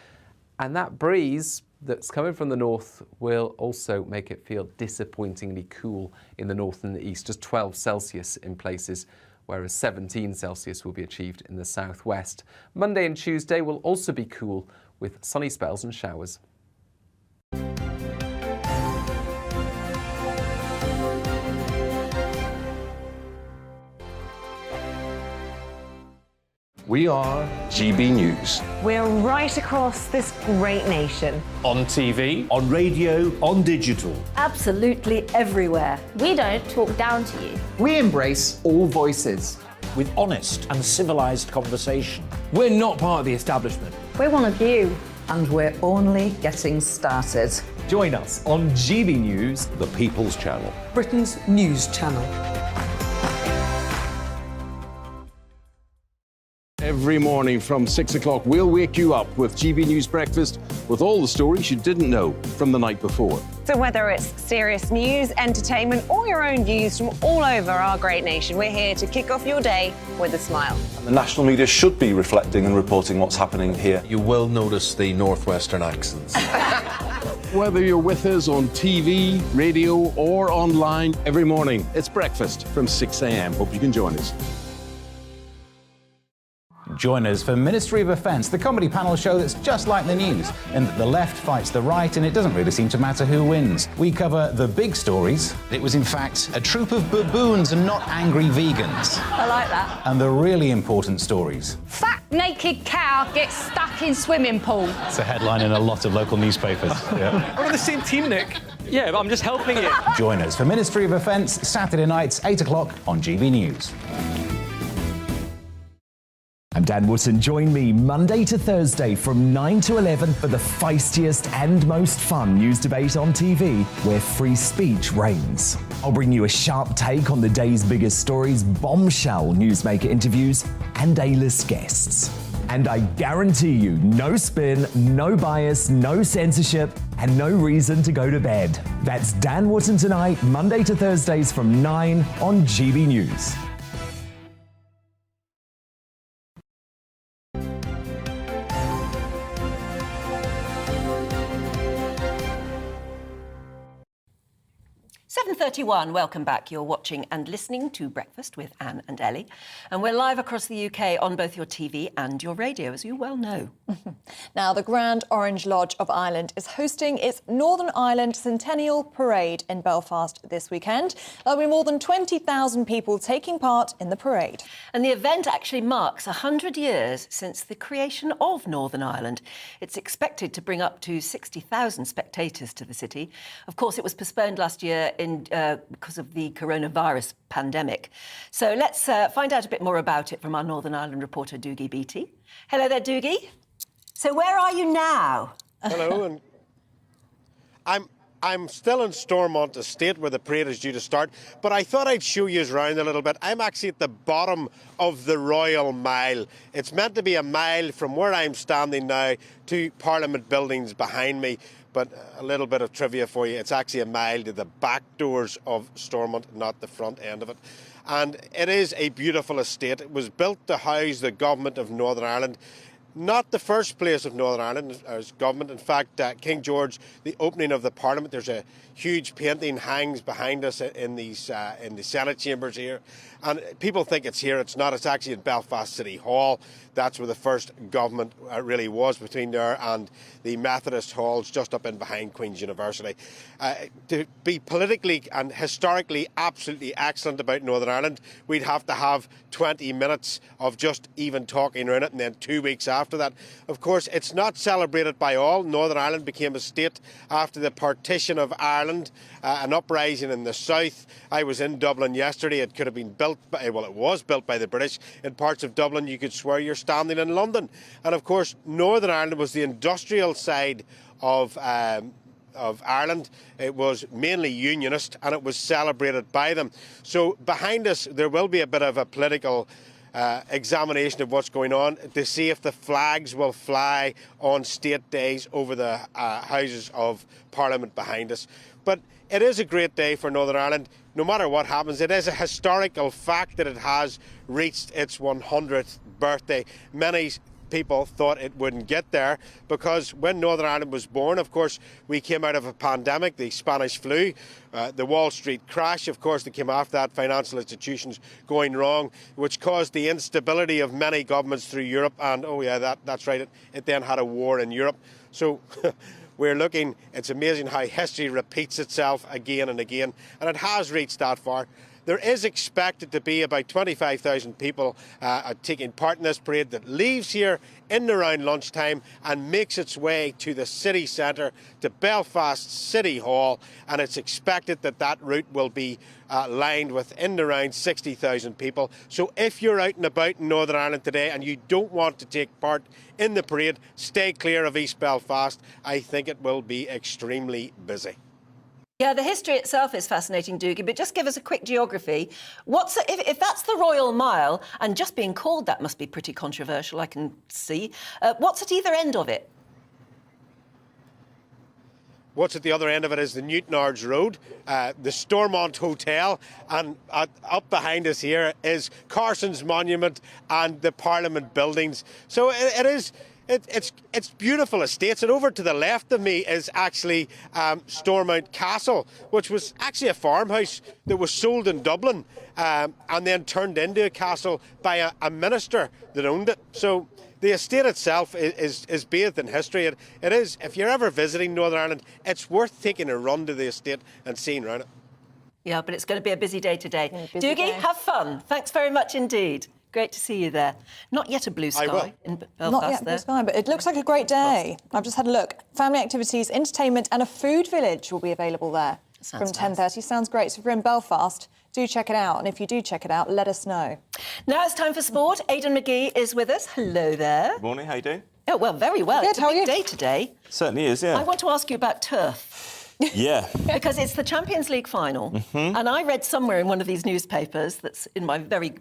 And that breeze that's coming from the north will also make it feel disappointingly cool in the north and the east, just 12 Celsius in places, whereas 17 Celsius will be achieved in the southwest. Monday and Tuesday will also be cool with sunny spells and showers. We are GB News. We're right across this great nation. On TV, on radio, on digital. Absolutely everywhere. We don't talk down to you. We embrace all voices. With honest and civilised conversation. We're not part of the establishment. We're one of you. And we're only getting started. Join us on GB News, The People's Channel. Britain's news channel. Every morning from 6 o'clock, we'll wake you up with GB News Breakfast with all the stories you didn't know from the night before. So whether it's serious news, entertainment, or your own views from all over our great nation, we're here to kick off your day with a smile. And the national media should be reflecting and reporting what's happening here. You will notice the northwestern accents. Whether you're with us on TV, radio, or online, every morning, it's breakfast from 6 a.m. Hope you can join us. Join us for Ministry of Offence, the comedy panel show that's just like the news, in that the left fights the right and it doesn't really seem to matter who wins. We cover the big stories. It was in fact a troop of baboons and not angry vegans. I like that. And the really important stories. Fat naked cow gets stuck in swimming pool. It's a headline in a lot of local newspapers. Yeah. we're on the same team, Nick. Yeah, but I'm just helping you. Join us for Ministry of Offence, Saturday nights, 8 o'clock on GB News. I'm Dan Wootton. Join me Monday to Thursday from 9 to 11 for the feistiest and most fun news debate on TV, where free speech reigns. I'll bring you a sharp take on the day's biggest stories, bombshell newsmaker interviews, and A-list guests. And I guarantee you, no spin, no bias, no censorship, and no reason to go to bed. That's Dan Wootton tonight, Monday to Thursdays from 9 on GB News. .31, welcome back. You're watching and listening to Breakfast with Anne and Ellie. And we're live across the UK on both your TV and your radio, as you well know. Now, the Grand Orange Lodge of Ireland is hosting its Northern Ireland Centennial Parade in Belfast this weekend. There'll be more than 20,000 people taking part in the parade. And the event actually marks 100 years since the creation of Northern Ireland. It's expected to bring up to 60,000 spectators to the city. Of course, it was postponed last year because of the coronavirus pandemic. So let's find out a bit more about it from our Northern Ireland reporter, Doogie Beattie. Hello there, Doogie. So where are you now? Hello, and I'm still in Stormont Estate where the parade is due to start, but I thought I'd show you around a little bit. I'm actually at the bottom of the Royal Mile. It's meant to be a mile from where I'm standing now to Parliament buildings behind me. But a little bit of trivia for you, it's actually a mile to the back doors of Stormont, not the front end of it. And it is a beautiful estate. It was built to house the government of Northern Ireland. Not the first place of Northern Ireland as government. In fact, King George, the opening of the Parliament, there's a huge painting hangs behind us in the Senate chambers here. And people think it's here. It's not. It's actually in Belfast City Hall. That's where the first government really was, between there and the Methodist halls just up in behind Queen's University. To be politically and historically absolutely excellent about Northern Ireland, we'd have to have 20 minutes of just even talking around it, and then 2 weeks after that. Of course, it's not celebrated by all. Northern Ireland became a state after the partition of Ireland, an uprising in the south. I was in Dublin yesterday. It could have been built by, well, it was built by the British. In parts of Dublin, you could swear you're standing in London. And of course, Northern Ireland was the industrial side of Ireland. It was mainly unionist, and it was celebrated by them. So behind us, there will be a bit of a political examination of what's going on to see if the flags will fly on state days over the Houses of Parliament behind us. But it is a great day for Northern Ireland. No matter what happens, it is a historical fact that it has reached its 100th birthday. Many people thought it wouldn't get there because when Northern Ireland was born, of course, we came out of a pandemic, the Spanish flu, the Wall Street crash, of course, that came after that, financial institutions going wrong, which caused the instability of many governments through Europe. And, oh yeah, that's right, it then had a war in Europe. So we're looking, it's amazing how history repeats itself again and again, and it has reached that far. There is expected to be about 25,000 people taking part in this parade that leaves here in and around lunchtime and makes its way to the city centre, to Belfast City Hall, and it's expected that that route will be lined with in and around 60,000 people. So if you're out and about in Northern Ireland today and you don't want to take part in the parade, stay clear of East Belfast. I think it will be extremely busy. Yeah, the history itself is fascinating, Doogie, but just give us a quick geography. If that's the Royal Mile, and just being called that must be pretty controversial, I can see. What's at either end of it? What's at the other end of it is the Newtonards Road, the Stormont Hotel, and up behind us here is Carson's Monument and the Parliament buildings. So it is... It's beautiful estates, and over to the left of me is actually Stormont Castle, which was actually a farmhouse that was sold in Dublin and then turned into a castle by a minister that owned it. So the estate itself is bathed in history. It is, if you're ever visiting Northern Ireland, it's worth taking a run to the estate and seeing around it. Yeah, but it's going to be a busy day today. Yeah, Doogie, have fun. Thanks very much indeed. Great to see you there. Not yet a blue sky in Belfast. Not yet a blue sky, but it looks like a great day. I've just had a look. Family activities, entertainment and a food village will be available there from 10:30. Sounds great. So if you're in Belfast, do check it out. And if you do check it out, let us know. Now it's time for sport. Aidan McGee is with us. Hello there. Good morning, how you doing? Oh, well, very well. Good, it's a big day today. Certainly is, yeah. I want to ask you about turf. Yeah. Because it's the Champions League final. Mm-hmm. And I read somewhere in one of these newspapers that's in my very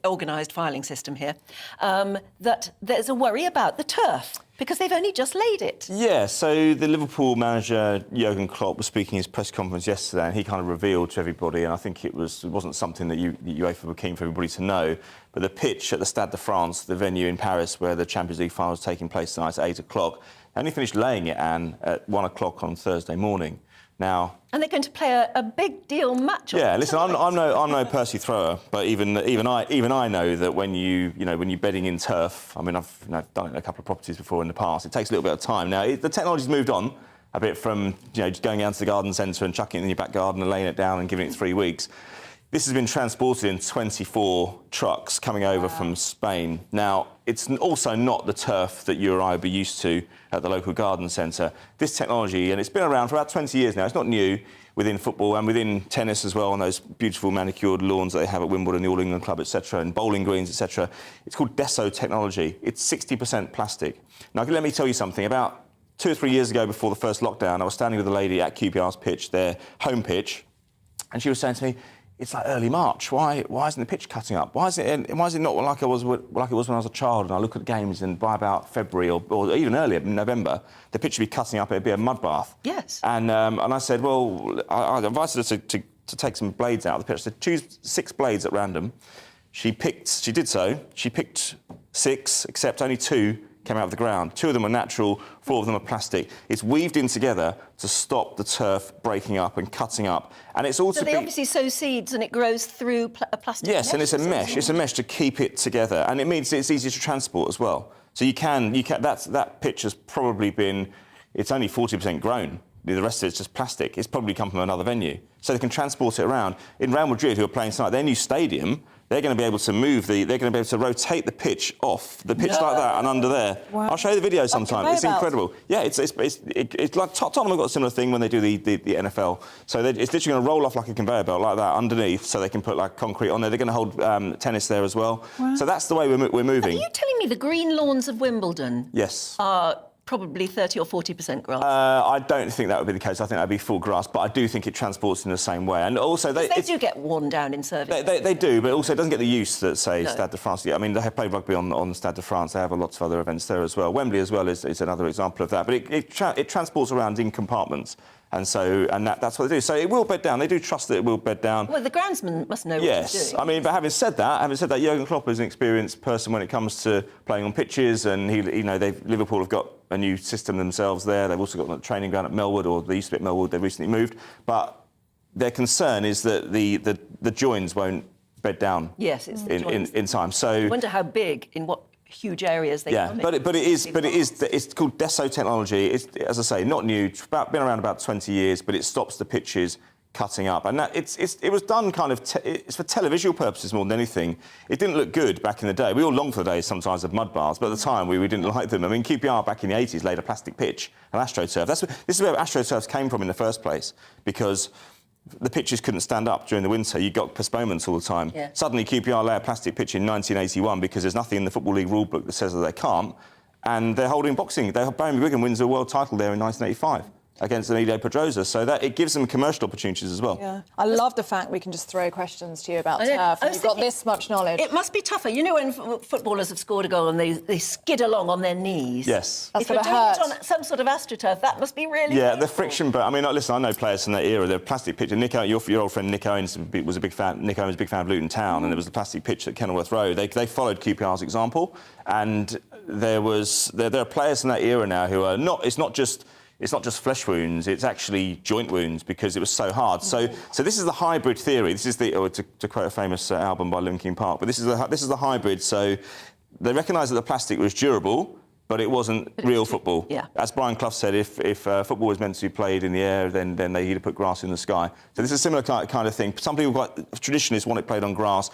organised filing system here, that there's a worry about the turf because they've only just laid it. Yeah, so the Liverpool manager, Jurgen Klopp, was speaking at his press conference yesterday and he kind of revealed to everybody, and I think it wasn't something that UEFA were keen for everybody to know, but the pitch at the Stade de France, the venue in Paris where the Champions League final is taking place tonight at 8 o'clock, they only finished laying it, Anne, at 1 o'clock on Thursday morning. Now, and they're going to play a big deal match. Yeah, listen, I'm no Percy thrower, but even I know that when you're bedding in turf, I mean, I've done it in a couple of properties before in the past. It takes a little bit of time. Now, the technology's moved on a bit from just going down to the garden centre and chucking it in your back garden and laying it down and giving it 3 weeks. This has been transported in 24 trucks coming over from Spain. Now, it's also not the turf that you or I would be used to at the local garden centre. This technology, and it's been around for about 20 years now, it's not new within football and within tennis as well, on those beautiful manicured lawns that they have at Wimbledon, the All England Club, etc., and bowling greens, etc. It's called Deso technology. It's 60% plastic. Now, let me tell you something. About 2 or 3 years ago, before the first lockdown, I was standing with a lady at QPR's pitch, their home pitch, and she was saying to me, it's like early March. Why isn't the pitch cutting up? Why is it not like it was when I was a child and I look at games and by about February or even earlier, November, the pitch would be cutting up, it'd be a mud bath. Yes. And I said, well, I invited her to take some blades out of the pitch. I said, choose 6 blades at random. She did so. She picked 6, except only 2 came out of the ground. 2 of them are natural, 4 of them are plastic. It's weaved in together to stop the turf breaking up and cutting up. And it's also... So they obviously sow seeds and it grows through a plastic mesh? Yes, and it's a mesh. It's a mesh to keep it together. And it means it's easier to transport as well. So that pitch has probably been... It's only 40% grown. The rest of it's just plastic. It's probably come from another venue. So they can transport it around. In Real Madrid, who are playing tonight, their new stadium, they're going to be able to they're going to be able to rotate the pitch off, the pitch like that and under there. Wow. I'll show you the video sometime. It's incredible. Yeah, it's like Tottenham have got a similar thing when they do the NFL. So it's literally going to roll off like a conveyor belt like that underneath, so they can put like concrete on there. They're going to hold tennis there as well. Wow. So that's the way we're moving. Are you telling me the green lawns of Wimbledon? Yes. Are probably 30 or 40% grass? I don't think that would be the case. I think that would be full grass, but I do think it transports in the same way. And also... They do get worn down in service. They do, but also it doesn't get the use that, say, Stade de France get. I mean, they play rugby on Stade de France. They have lots of other events there as well. Wembley as well is another example of that. But it transports around in compartments. And that's what they do. So it will bed down. They do trust that it will bed down. Well, the groundsman must know what he's doing. I mean, but having said that, Jurgen Klopp is an experienced person when it comes to playing on pitches, and Liverpool have got a new system themselves there. They've also got a training ground at Melwood, or they used to be at Melwood. They've recently moved, but their concern is that the joins won't bed down. Yes, it's in time. So I wonder how big, in what huge areas they come in. It's called Deso technology. It's, as I say, not new. It's been around about 20 years, but it stops the pitches cutting up, and it was done kind of it's for televisual purposes more than anything. It didn't look good back in the day. We all long for the days sometimes of mud baths, but at the time we didn't like them. I mean, QPR back in the 80s laid a plastic pitch, an AstroTurf. This is where AstroTurfs came from in the first place, because the pitches couldn't stand up during the winter. You got postponements all the time. Yeah. Suddenly, QPR lay a plastic pitch in 1981 because there's nothing in the Football League rulebook that says that they can't, and they're holding boxing. Barry Wigan wins a world title there in 1985 against Emilio Pedrosa, so that it gives them commercial opportunities as well. Yeah, I love the fact we can just throw questions to you about turf, and you've got this much knowledge. It must be tougher. You know, when footballers have scored a goal and they skid along on their knees. Yes. If you're doing it on some sort of AstroTurf, that must be really painful. The friction. But I mean, listen, I know players from that era. The plastic pitch. Nick, your old friend Nick Owens was a big fan. Nick Owens was a big fan of Luton Town, and there was the plastic pitch at Kenilworth Road. They followed QPR's example, and there are players from that era now who are not. It's not just flesh wounds, it's actually joint wounds because it was so hard. So this is the hybrid theory. This is to quote a famous album by Linkin Park, but this is the hybrid. So they recognised that the plastic was durable, but it wasn't real football. Yeah. As Brian Clough said, if football was meant to be played in the air, then they either put grass in the sky. So this is a similar kind of thing. Some people, traditionalists, want it played on grass.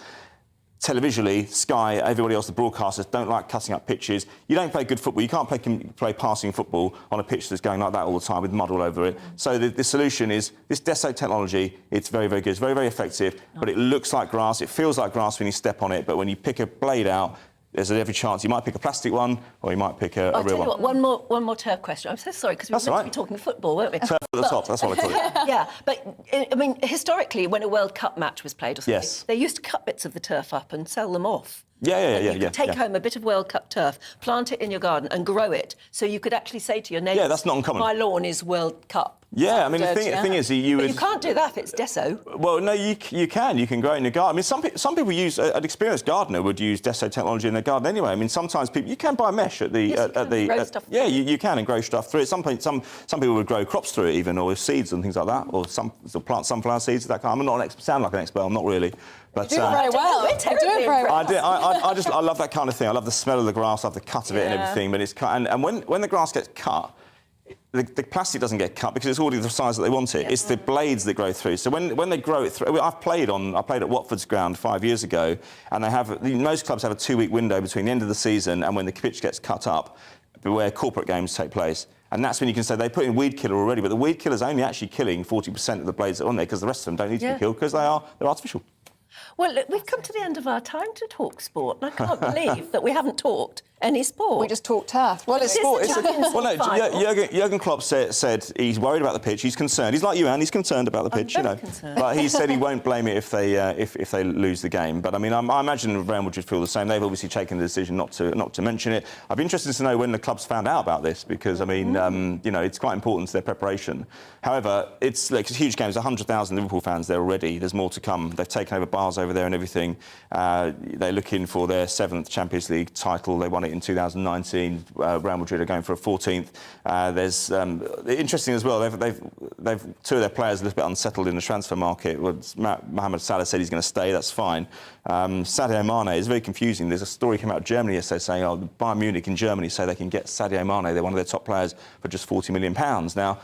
Televisually, Sky, everybody else, the broadcasters, don't like cutting up pitches. You don't play good football. You can't play passing football on a pitch that's going like that all the time with mud all over it. So the solution is this Deso technology. It's very, very good. It's very, very effective, but it looks like grass. It feels like grass when you step on it, but when you pick a blade out, there's every chance you might pick a plastic one or you might pick a real one. What, one more turf question. I'm so sorry, because we were meant to be talking football, weren't we? Turf at the top, that's what I call it. Yeah, but I mean, historically, when a World Cup match was played or something, they used to cut bits of the turf up and sell them off. Yeah. You could take home a bit of World Cup turf, plant it in your garden and grow it, so you could actually say to your neighbours, yeah, that's not uncommon. My lawn is World Cup. Yeah, I mean, the thing is, you can't do that if it's Deso. Well, no, you can. You can grow it in your garden. I mean, some people use an experienced gardener would use Deso technology in their garden anyway. I mean, sometimes you can buy mesh at the you can and grow stuff through it. Some people would grow crops through it even, or seeds and things like that, or plant sunflower seeds. That kind. I'm not an expert. Sound like an expert. I'm not really. But you're doing very well. You're doing very well. I love that kind of thing. I love the smell of the grass, I love the cut of it and everything. But it's cut, and when the grass gets cut, the plastic doesn't get cut because it's already the size that they want it. Yeah. It's the blades that grow through. So when they grow it through, I played at Watford's ground 5 years ago, and most clubs have a 2-week window between the end of the season and when the pitch gets cut up, where corporate games take place. And that's when you can say they put in weed killer already, but the weed killer's only actually killing 40% of the blades that are on there because the rest of them don't need to be killed because they're artificial. Well, look, we've come to the end of our time to talk sport, and I can't believe that we haven't talked any sport. We just talked turf. Well, it's sport. Jurgen Klopp said he's worried about the pitch. He's concerned. He's like you, Anne. He's concerned about the pitch, concerned. But he said he won't blame it if they lose the game. But I mean, I imagine Real Madrid feel the same. They've obviously taken the decision not to mention it. I'd be interested to know when the clubs found out about this because I mean, it's quite important to their preparation. However, it's a huge game. There's 100,000 Liverpool fans there already. There's more to come. They've taken over bars over there and everything. They're looking for their 7th Champions League title. They won it in 2019. Real Madrid are going for a 14th. There's interesting as well. They've two of their players a little bit unsettled in the transfer market. Mohamed Salah said he's going to stay. That's fine. Sadio Mane is very confusing. There's a story came out of Germany yesterday saying, Bayern Munich in Germany say they can get Sadio Mane. They're one of their top players for just £40 million. Now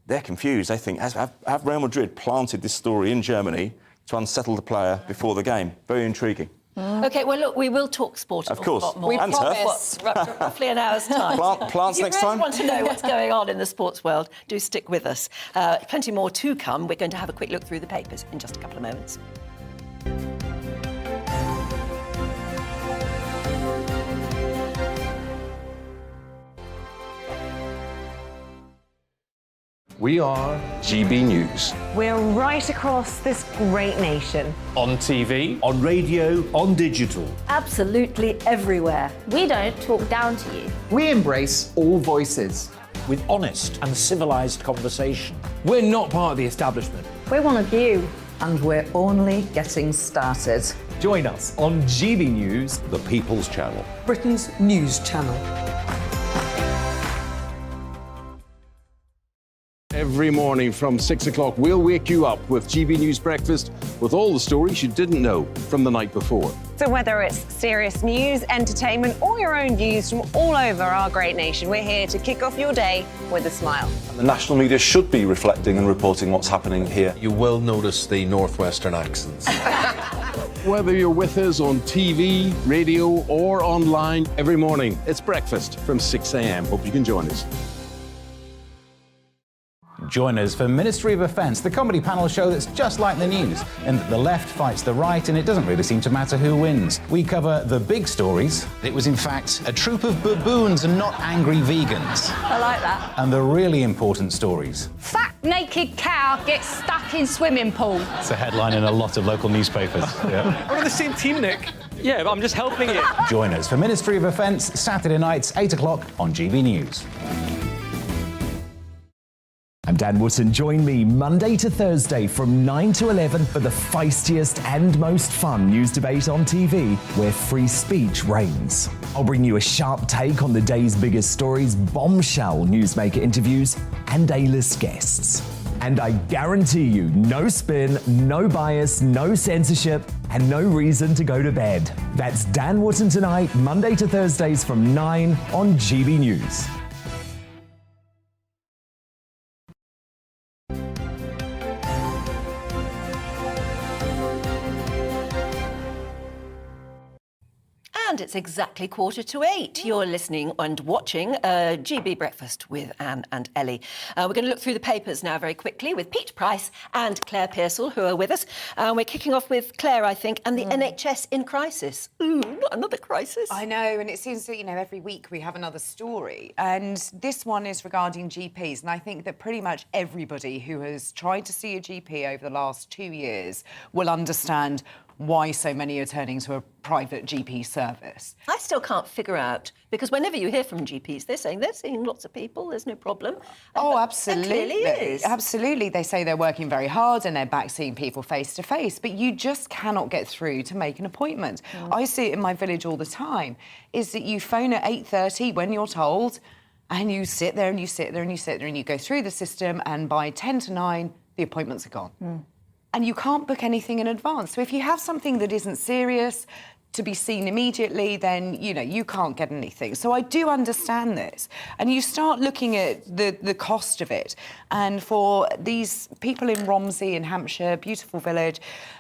they're confused. They think have Real Madrid planted this story in Germany to unsettle the player before the game? Very intriguing. OK, well, look, we will talk sport of course. More. We promise. Roughly an hour's time. Plants next time? If you want to know what's going on in the sports world, do stick with us. Plenty more to come. We're going to have a quick look through the papers in just a couple of moments. We are GB News. We're right across this great nation. On TV, on radio, on digital. Absolutely everywhere. We don't talk down to you. We embrace all voices. with honest and civilised conversation. We're not part of the establishment. We're one of you. And we're only getting started. Join us on GBNews, The People's Channel. Britain's news channel. Every morning from 6 o'clock, we'll wake you up with GB News Breakfast with all the stories you didn't know from the night before. So whether it's serious news, entertainment, or your own views from all over our great nation, we're here to kick off your day with a smile. And the national media should be reflecting and reporting what's happening here. You will notice the northwestern accents. Whether you're with us on TV, radio, or online, every morning, it's breakfast from 6 a.m. Hope you can join us. Join us for Ministry of Offence, the comedy panel show that's just like the news, in that the left fights the right and it doesn't really seem to matter who wins. We cover the big stories. It was in fact a troop of baboons and not angry vegans. I like that. And the really important stories. Fat naked cow gets stuck in swimming pool. It's a headline in a lot of local newspapers. Yeah. We're on the same team, Nick. Yeah, but I'm just helping it. Join us for Ministry of Offence, Saturday nights, 8 o'clock on GB News. I'm Dan Wootton. Join me Monday to Thursday from 9 to 11 for the feistiest and most fun news debate on TV, where free speech reigns. I'll bring you a sharp take on the day's biggest stories, bombshell newsmaker interviews, and A-list guests. And I guarantee you, no spin, no bias, no censorship, and no reason to go to bed. That's Dan Wootton Tonight, Monday to Thursdays from 9 on GB News. And it's exactly 7:45. You're listening and watching GB Breakfast with Anne and Ellie. We're going to look through the papers now very quickly with Pete Price and Claire Pearsall, who are with us. We're kicking off with Claire, I think, and the NHS in crisis. Ooh, not another crisis. I know, and it seems that, every week we have another story. And this one is regarding GPs. And I think that pretty much everybody who has tried to see a GP over the last 2 years will understand why so many are turning to a private GP service. I still can't figure out, because whenever you hear from GPs, they're saying they're seeing lots of people, there's no problem. Oh, absolutely. There clearly is. Absolutely. They say they're working very hard and they're back seeing people face to face, but you just cannot get through to make an appointment. I see it in my village all the time, is that you phone at 8:30 when you're told, and you sit there and you sit there and you sit there and you go through the system, and by 10 to 9, the appointments are gone. And you can't book anything in advance. So if you have something that isn't serious to be seen immediately, then, you can't get anything. So I do understand this. And you start looking at the cost of it. And for these people in Romsey in Hampshire, beautiful village,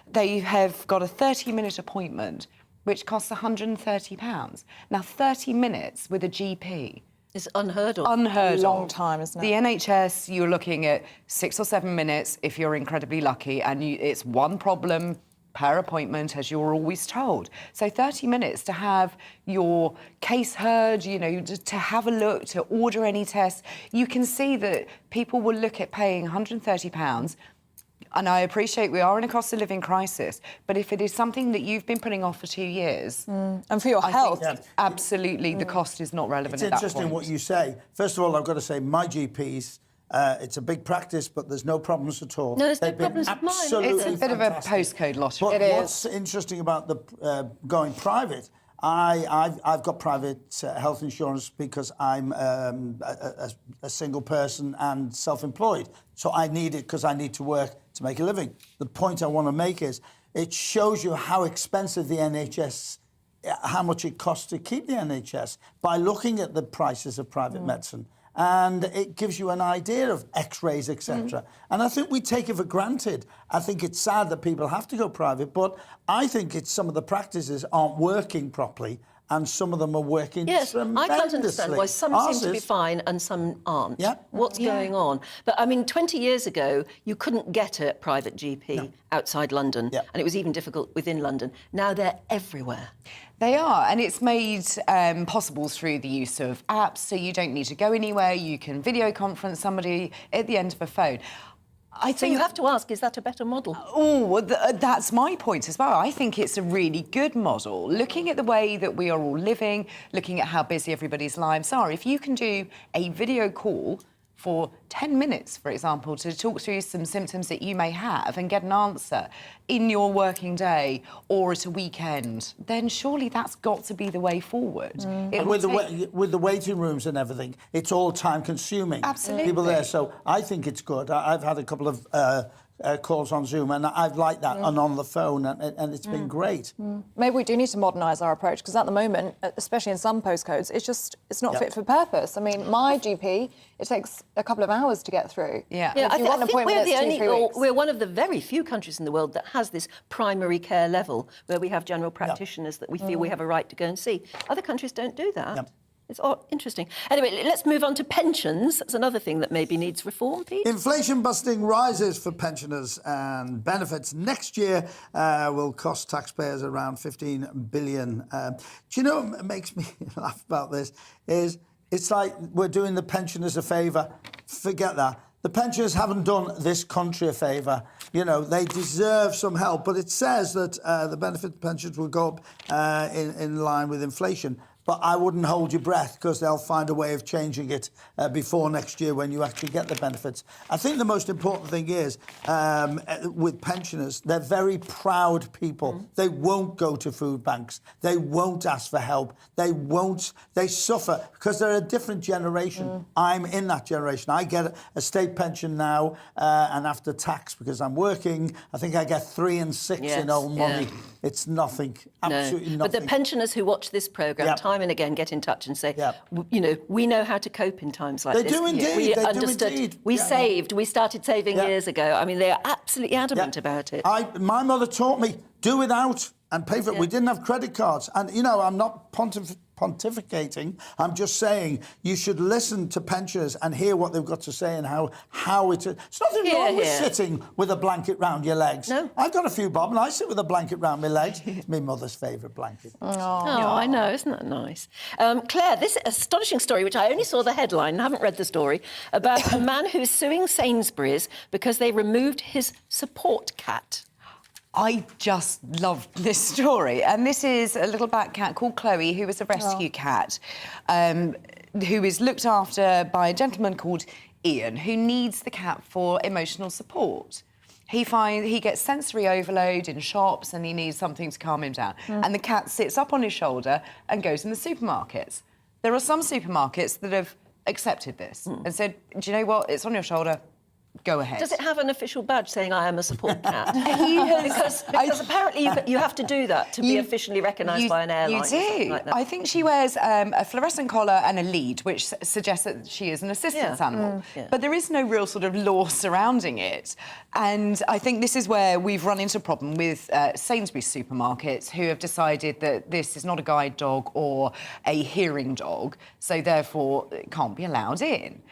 they have got a 30-minute appointment, which costs £130. Now, 30 minutes with a GP. It's unheard of. Unheard of. Long time, isn't it? The NHS, you're looking at 6 or 7 minutes if you're incredibly lucky, and it's one problem per appointment, as you're always told. So 30 minutes to have your case heard, to have a look, to order any tests. You can see that people will look at paying £130. And I appreciate we are in a cost of living crisis, but if it is something that you've been putting off for 2 years... And for your health... Absolutely, the cost is not relevant at that point. It's interesting what you say. First of all, I've got to say, my GPs, it's a big practice, but there's no problems at all. No, there's no problems with mine. It's a bit of a postcode lottery. But what's interesting about the going private, I've got private health insurance because I'm a single person and self-employed. So I need it because I need to work to make a living. The point I want to make is it shows you how expensive the NHS, how much it costs to keep the NHS by looking at the prices of private medicine. And it gives you an idea of x-rays, etc. And I think we take it for granted. I think it's sad that people have to go private, but I think it's some of the practices aren't working properly, and some of them are working tremendously. I can't understand why some seem to be fine and some aren't. Yeah. What's going on? But, 20 years ago, you couldn't get a private GP outside London, and it was even difficult within London. Now they're everywhere. They are, and it's made possible through the use of apps, so you don't need to go anywhere. You can video conference somebody at the end of a phone. I So you have to ask, is that a better model? Oh, that's my point as well. I think it's a really good model. Looking at the way that we are all living, looking at how busy everybody's lives are, if you can do a video call for 10 minutes, for example, to talk through some symptoms that you may have and get an answer in your working day or at a weekend, then surely that's got to be the way forward. And with the waiting rooms and everything, it's all time-consuming. Absolutely. People there, so I think it's good. I've had a couple of calls on Zoom, and I've liked that, and on the phone, and it's been great. Maybe we do need to modernise our approach, because at the moment, especially in some postcodes, it's not fit for purpose. I mean, my GP, it takes a couple of hours to get through. Yeah, I think we're we're one of the very few countries in the world that has this primary care level, where we have general practitioners that we feel we have a right to go and see. Other countries don't do that. It's interesting. Anyway, let's move on to pensions. That's another thing that maybe needs reform, Pete. Inflation-busting rises for pensioners and benefits next year will cost taxpayers around $15 billion. Do you know what makes me laugh about this? It's like we're doing the pensioners a favour. Forget that. The pensioners haven't done this country a favour. You know, they deserve some help, but it says that the benefit pensions will go up in line with inflation. But I wouldn't hold your breath, because they'll find a way of changing it before next year when you actually get the benefits. I think the most important thing is, with pensioners, they're very proud people. They won't go to food banks. They won't ask for help. They suffer because they're a different generation. I'm in that generation. I get a state pension now, and after tax, because I'm working, I think I get 3 and 6 in old money. It's nothing, absolutely nothing. But the pensioners who watch this programme time and again get in touch and say, you know, we know how to cope in times like this. They do indeed. We they understood. Do indeed. We saved. We started saving years ago. I mean, they are absolutely adamant about it. My mother taught me, do without and pay for it. We didn't have credit cards. And, you know, I'm not pontificating. I'm just saying you should listen to pensioners and hear what they've got to say and how it's nothing wrong with sitting with a blanket round your legs. No. I've got a few bob and I sit with a blanket round my legs. It's my mother's favourite blanket. Oh, I know. Isn't that nice? Claire, this astonishing story, which I only saw the headline and haven't read the story, about a man who's suing Sainsbury's because they removed his support cat. I just loved this story. And this is a little black cat called Chloe, who was a rescue cat, who is looked after by a gentleman called Ian, who needs the cat for emotional support. He gets sensory overload in shops and he needs something to calm him down. And the cat sits up on his shoulder and goes in the supermarkets. There are some supermarkets that have accepted this and said, do you know what, it's on your shoulder, go ahead. Does it have an official badge saying I am a support cat? because apparently you have to do that to be officially recognised by an airline. You do. Like that. I think she wears a fluorescent collar and a lead, which suggests that she is an assistance animal. But there is no real sort of law surrounding it. And I think this is where we've run into a problem with Sainsbury's supermarkets, who have decided that this is not a guide dog or a hearing dog, so therefore it can't be allowed in.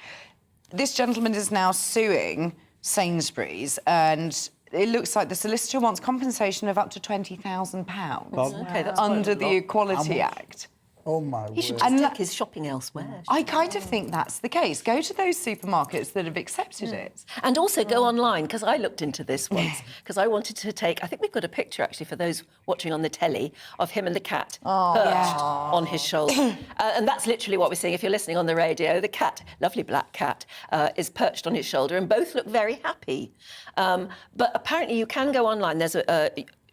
This gentleman is now suing Sainsbury's, and it looks like the solicitor wants compensation of up to £20,000 under the Equality Act. Oh, my word. He should just take his shopping elsewhere. I kind of think that's the case. Go to those supermarkets that have accepted it. And also go online, because I looked into this once, because I wanted to take... I think we've got a picture, actually, for those watching on the telly, of him and the cat perched on his shoulder. And that's literally what we're seeing. If you're listening on the radio, the cat, lovely black cat, is perched on his shoulder, and both look very happy. But apparently you can go online. There's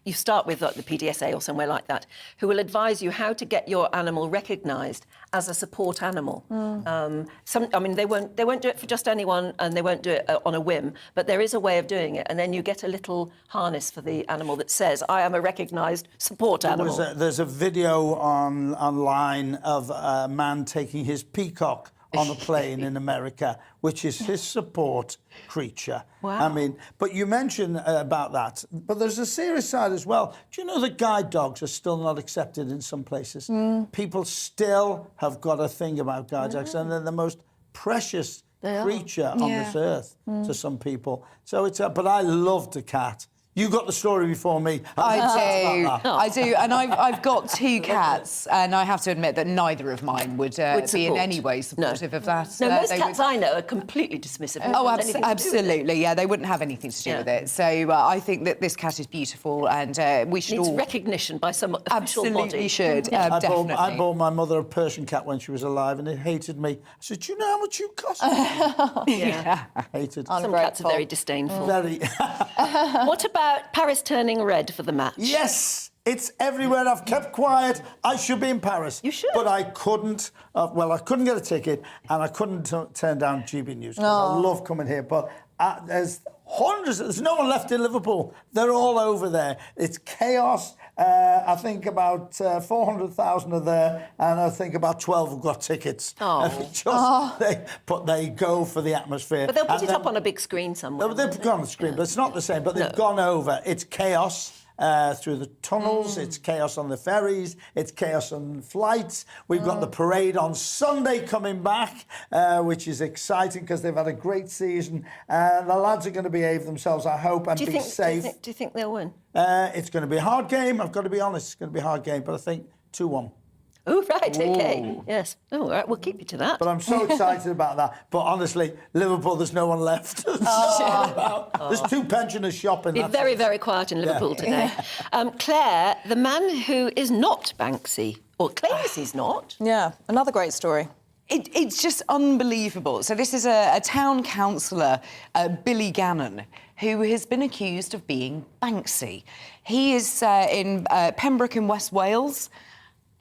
you start with the PDSA or somewhere like that, who will advise you how to get your animal recognised as a support animal. I mean, they won't do it for just anyone, and they won't do it on a whim, but there is a way of doing it, and then you get a little harness for the animal that says, I am a recognised support animal. There's a video online of a man taking his peacock on a plane in America, which is his support creature. Wow. I mean, but you mentioned about that, but there's a serious side as well. Do you know that guide dogs are still not accepted in some places? People still have got a thing about guide dogs, and they're the most precious creature on this earth to some people. So but I loved the cat. You got the story before me. I do, and I've got 2 cats, and I have to admit that neither of mine would be in any way supportive of that. No, most cats I know are completely dismissive. Oh, absolutely, yeah, they wouldn't have anything to do with it. So I think that this cat is beautiful, and we should needs all recognition by some official body. Absolutely should, definitely. definitely. I bought my mother a Persian cat when she was alive, and it hated me. I said, "Do you know how much you cost me?" Yeah. Hated. Some cats are very disdainful. Very. What about Paris turning red for the match? Yes, it's everywhere. I've kept quiet. I should be in Paris. You should. But I couldn't. I couldn't get a ticket, and I couldn't turn down GBNews because I love coming here. But there's hundreds. There's no one left in Liverpool. They're all over there. It's chaos. I think about 400,000 are there, and I think about 12 have got tickets. They go for the atmosphere. But they'll put it up on a big screen somewhere. They've gone on the screen, but it's not the same. But they've gone over. It's chaos. Through the tunnels, it's chaos on the ferries, it's chaos on flights. We've got the parade on Sunday coming back, which is exciting because they've had a great season. The lads are going to behave themselves, I hope, and be safe. Do you think they'll win? It's going to be a hard game, I've got to be honest. It's going to be a hard game, but I think 2-1. Oh, right, OK. Yes. Oh, all right, we'll keep you to that. But I'm so excited about that. But honestly, Liverpool, there's no one left. There's 2 pensioners shopping. Be very, very quiet in Liverpool today. Claire, the man who is not Banksy, or claims he's not. Yeah, another great story. It's just unbelievable. So this is a town councillor, Billy Gannon, who has been accused of being Banksy. He is in Pembroke in West Wales.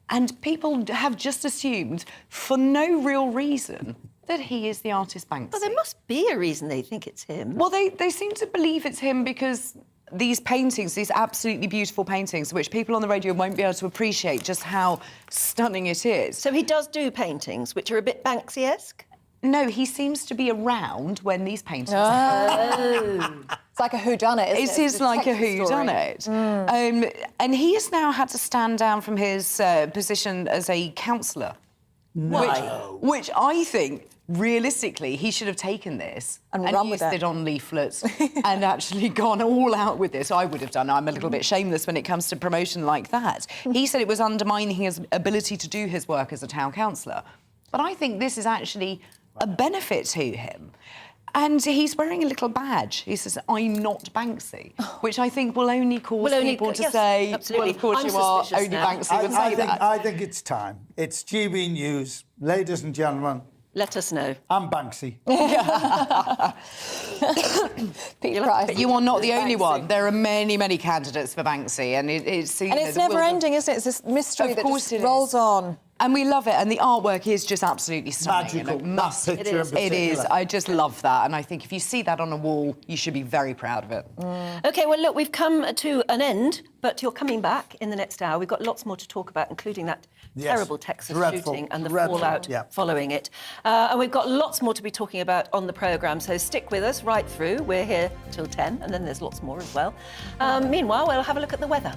And people have just assumed, for no real reason, that he is the artist Banksy. Well, there must be a reason they think it's him. Well, they seem to believe it's him because these paintings, these absolutely beautiful paintings, which people on the radio won't be able to appreciate just how stunning it is. So he does do paintings which are a bit Banksy-esque? No, he seems to be around when these paintings It's like a whodunit, isn't it? It is like a whodunit. And he has now had to stand down from his position as a councillor. Which I think, realistically, he should have taken this and run used it on leaflets and actually gone all out with this. I would have done. I'm a little bit shameless when it comes to promotion like that. He said it was undermining his ability to do his work as a town councillor. But I think this is actually a benefit to him. And he's wearing a little badge. He says, "I'm not Banksy," which I think will only cause people to say, absolutely. "Well, of course you are, only Banksy would say that." I think it's time. It's GBNews. Ladies and gentlemen, let us know. I'm Banksy. You are not the only one. There are many, many candidates for Banksy, and it's never ending, isn't it? It's this mystery that just rolls on. And we love it, and the artwork is just absolutely stunning. Magical. It is. I just love that, and I think if you see that on a wall, you should be very proud of it. OK, well, look, we've come to an end, but you're coming back in the next hour. We've got lots more to talk about, including that terrible Texas shooting and the fallout following it. And we've got lots more to be talking about on the programme, so stick with us right through. We're here till 10, and then there's lots more as well. Meanwhile, we'll have a look at the weather.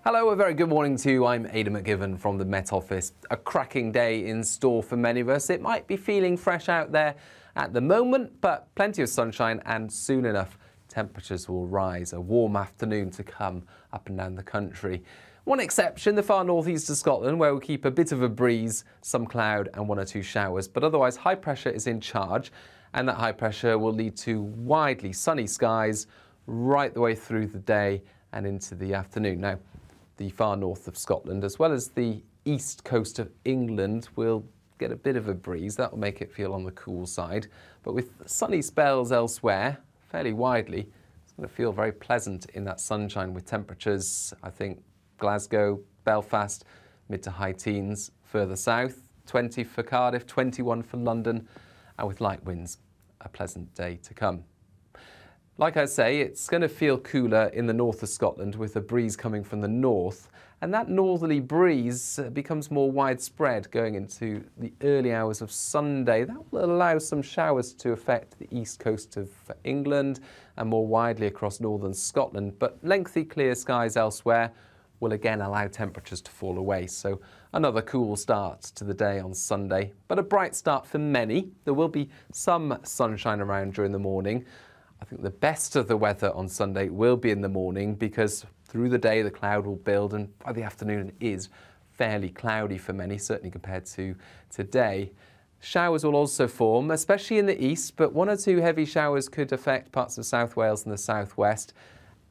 Hello, a very good morning to you. I'm Ada McGivern from the Met Office. A cracking day in store for many of us. It might be feeling fresh out there at the moment, but plenty of sunshine, and soon enough temperatures will rise. A warm afternoon to come up and down the country. One exception, the far northeast of Scotland, where we'll keep a bit of a breeze, some cloud and 1 or 2 showers. But otherwise, high pressure is in charge, and that high pressure will lead to widely sunny skies right the way through the day and into the afternoon. Now, the far north of Scotland, as well as the east coast of England, will get a bit of a breeze. That will make it feel on the cool side. But with sunny spells elsewhere, fairly widely, it's going to feel very pleasant in that sunshine with temperatures, I think, Glasgow, Belfast, mid to high teens. Further south, 20 for Cardiff, 21 for London, and with light winds, a pleasant day to come. Like I say, it's going to feel cooler in the north of Scotland with a breeze coming from the north, and that northerly breeze becomes more widespread going into the early hours of Sunday. That will allow some showers to affect the east coast of England and more widely across northern Scotland, but lengthy clear skies elsewhere will again allow temperatures to fall away. So another cool start to the day on Sunday, but a bright start for many. There will be some sunshine around during the morning. I think the best of the weather on Sunday will be in the morning, because through the day the cloud will build, and by the afternoon it is fairly cloudy for many, certainly compared to today. Showers will also form, especially in the east, but 1 or 2 heavy showers could affect parts of South Wales and the southwest.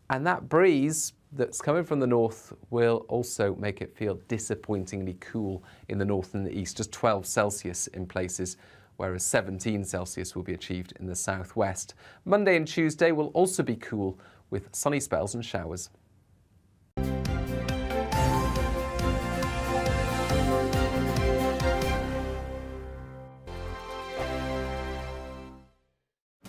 And that breeze that's coming from the north will also make it feel disappointingly cool in the north and the east, just 12 Celsius in places, whereas 17 Celsius will be achieved in the southwest. Monday and Tuesday will also be cool with sunny spells and showers.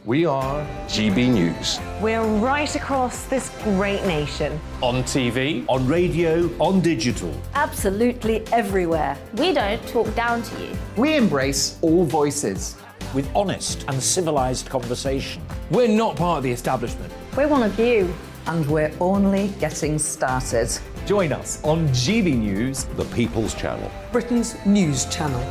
We are GB News. We're right across this great nation. On TV, On radio, on digital. Absolutely everywhere. We don't talk down to you. We embrace all voices. With honest and civilised conversation. We're not part of the establishment. We're one of you. And we're only getting started. Join us on GB News, The People's Channel. Britain's news channel.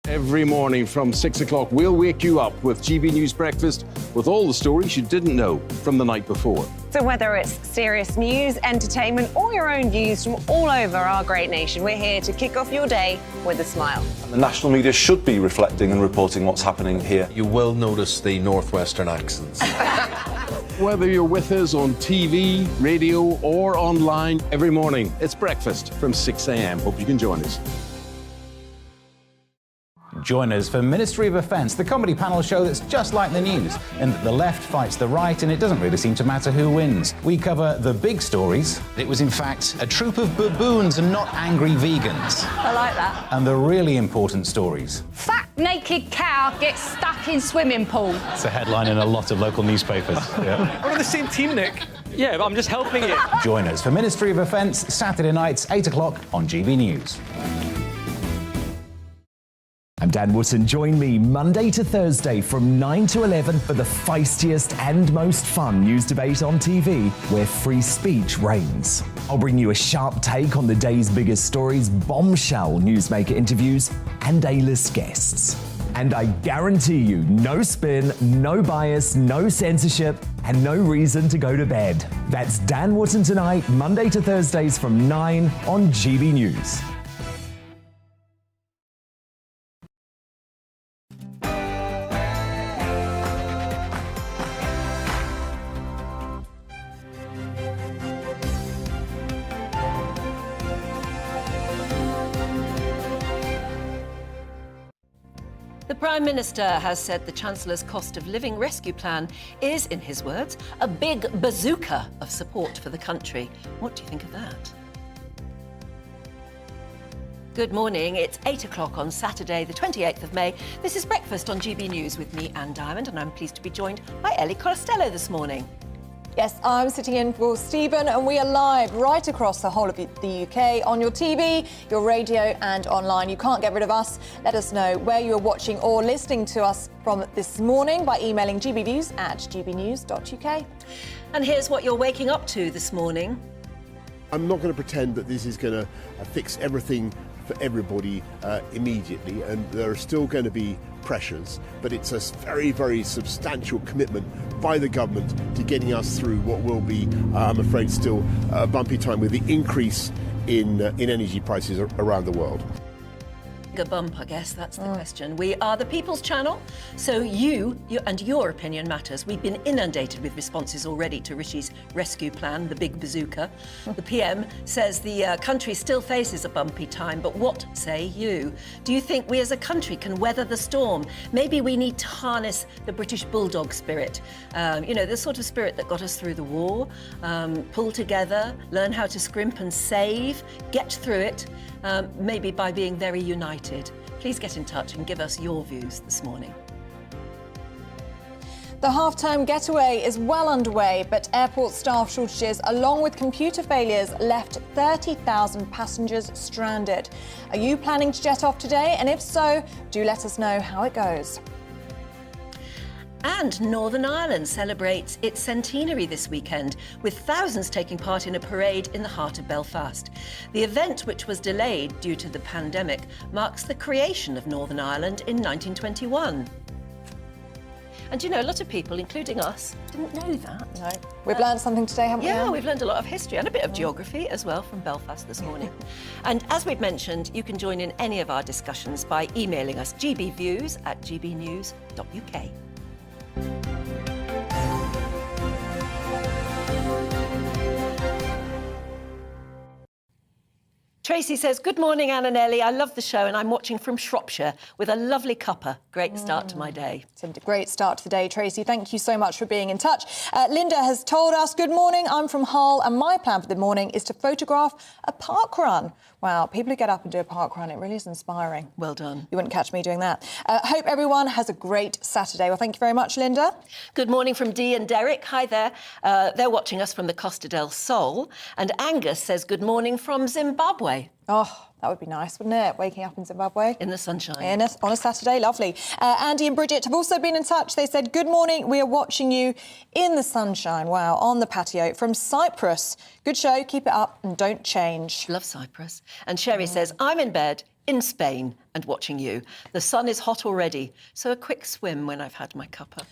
Every morning from 6 o'clock, we'll wake you up with GB News Breakfast with all the stories you didn't know from the night before. So whether it's serious news, entertainment, or your own views from all over our great nation, we're here to kick off your day with a smile. The national media should be reflecting and reporting what's happening here. You will notice the northwestern accents. Whether you're with us on TV, radio, or online, every morning, it's breakfast from 6 a.m. Hope you can join us. Join us for Ministry of Offence, the comedy panel show that's just like the news, in that the left fights the right and it doesn't really seem to matter who wins. We cover the big stories. It was in fact a troop of baboons and not angry vegans. I like that. And the really important stories. Fat naked cow gets stuck in swimming pool. It's a headline in a lot of local newspapers. Yeah. we're on the same team, Nick. Yeah, but I'm just helping it. Join us for Ministry of Offence, Saturday nights, 8 o'clock on GB News. I'm Dan Wootton. Join me Monday to Thursday from 9 to 11 for the feistiest and most fun news debate on TV, where free speech reigns. I'll bring you a sharp take on the day's biggest stories, bombshell newsmaker interviews, and A-list guests. And I guarantee you, no spin, no bias, no censorship, and no reason to go to bed. That's Dan Wootton tonight, Monday to Thursdays from 9 on GB News. The Prime Minister has said the Chancellor's cost of living rescue plan is, in his words, a big bazooka of support for the country. What do you think of that? Good morning. It's 8 o'clock on Saturday, the 28th of May. This is Breakfast on GB News with me, Anne Diamond, and I'm pleased to be joined by Ellie Costello this morning. Yes, I'm sitting in for Stephen, and we are live right across the whole of the UK on your TV, your radio and online. You can't get rid of us. Let us know where you are watching or listening to us from this morning by emailing gbviews@gbnews.uk. And here's what you're waking up to this morning. I'm not going to pretend that this is going to fix everything for everybody immediately, and there are still going to be pressures, but it's a very, very substantial commitment by the government to getting us through what will be, I'm afraid, still a bumpy time with the increase in energy prices around the world. A bump, I guess that's the question. We are the People's Channel, so you and your opinion matters. We've been inundated with responses already to Rishi's rescue plan, the big bazooka. The PM says the country still faces a bumpy time, but what say you? Do you think we as a country can weather the storm? Maybe we need to harness the British bulldog spirit, the sort of spirit that got us through the war, pull together, learn how to scrimp and save, get through it, maybe by being very united. Please get in touch and give us your views this morning. The half-term getaway is well underway, but airport staff shortages along with computer failures left 30,000 passengers stranded. Are you planning to jet off today? And if so, do let us know how it goes. And Northern Ireland celebrates its centenary this weekend, with thousands taking part in a parade in the heart of Belfast. The event, which was delayed due to the pandemic, marks the creation of Northern Ireland in 1921. And you know, a lot of people, including us, didn't know that. No. We've learned something today, haven't we? Yeah, we've learned a lot of history and a bit of geography as well from Belfast this morning. And as we've mentioned, you can join in any of our discussions by emailing us gbviews@gbnews.uk. Tracy says, good morning, Anne and Ellie. I love the show and I'm watching from Shropshire with a lovely cuppa. Great start to my day. It's a great start to the day, Tracy. Thank you so much for being in touch. Linda has told us, good morning, I'm from Hull and my plan for the morning is to photograph a park run. Wow, people who get up and do a park run, it really is inspiring. Well done. You wouldn't catch me doing that. Hope everyone has a great Saturday. Well, thank you very much, Linda. Good morning from Dee and Derek. Hi there. They're watching us from the Costa del Sol. And Angus says, good morning from Zimbabwe. Oh, that would be nice, wouldn't it? Waking up in Zimbabwe. In the sunshine. On a Saturday, lovely. Andy and Bridget have also been in touch. They said, good morning, we are watching you in the sunshine, wow, on the patio from Cyprus. Good show, keep it up and don't change. Love Cyprus. And Sherry says, I'm in bed in Spain and watching you. The sun is hot already, so a quick swim when I've had my cuppa.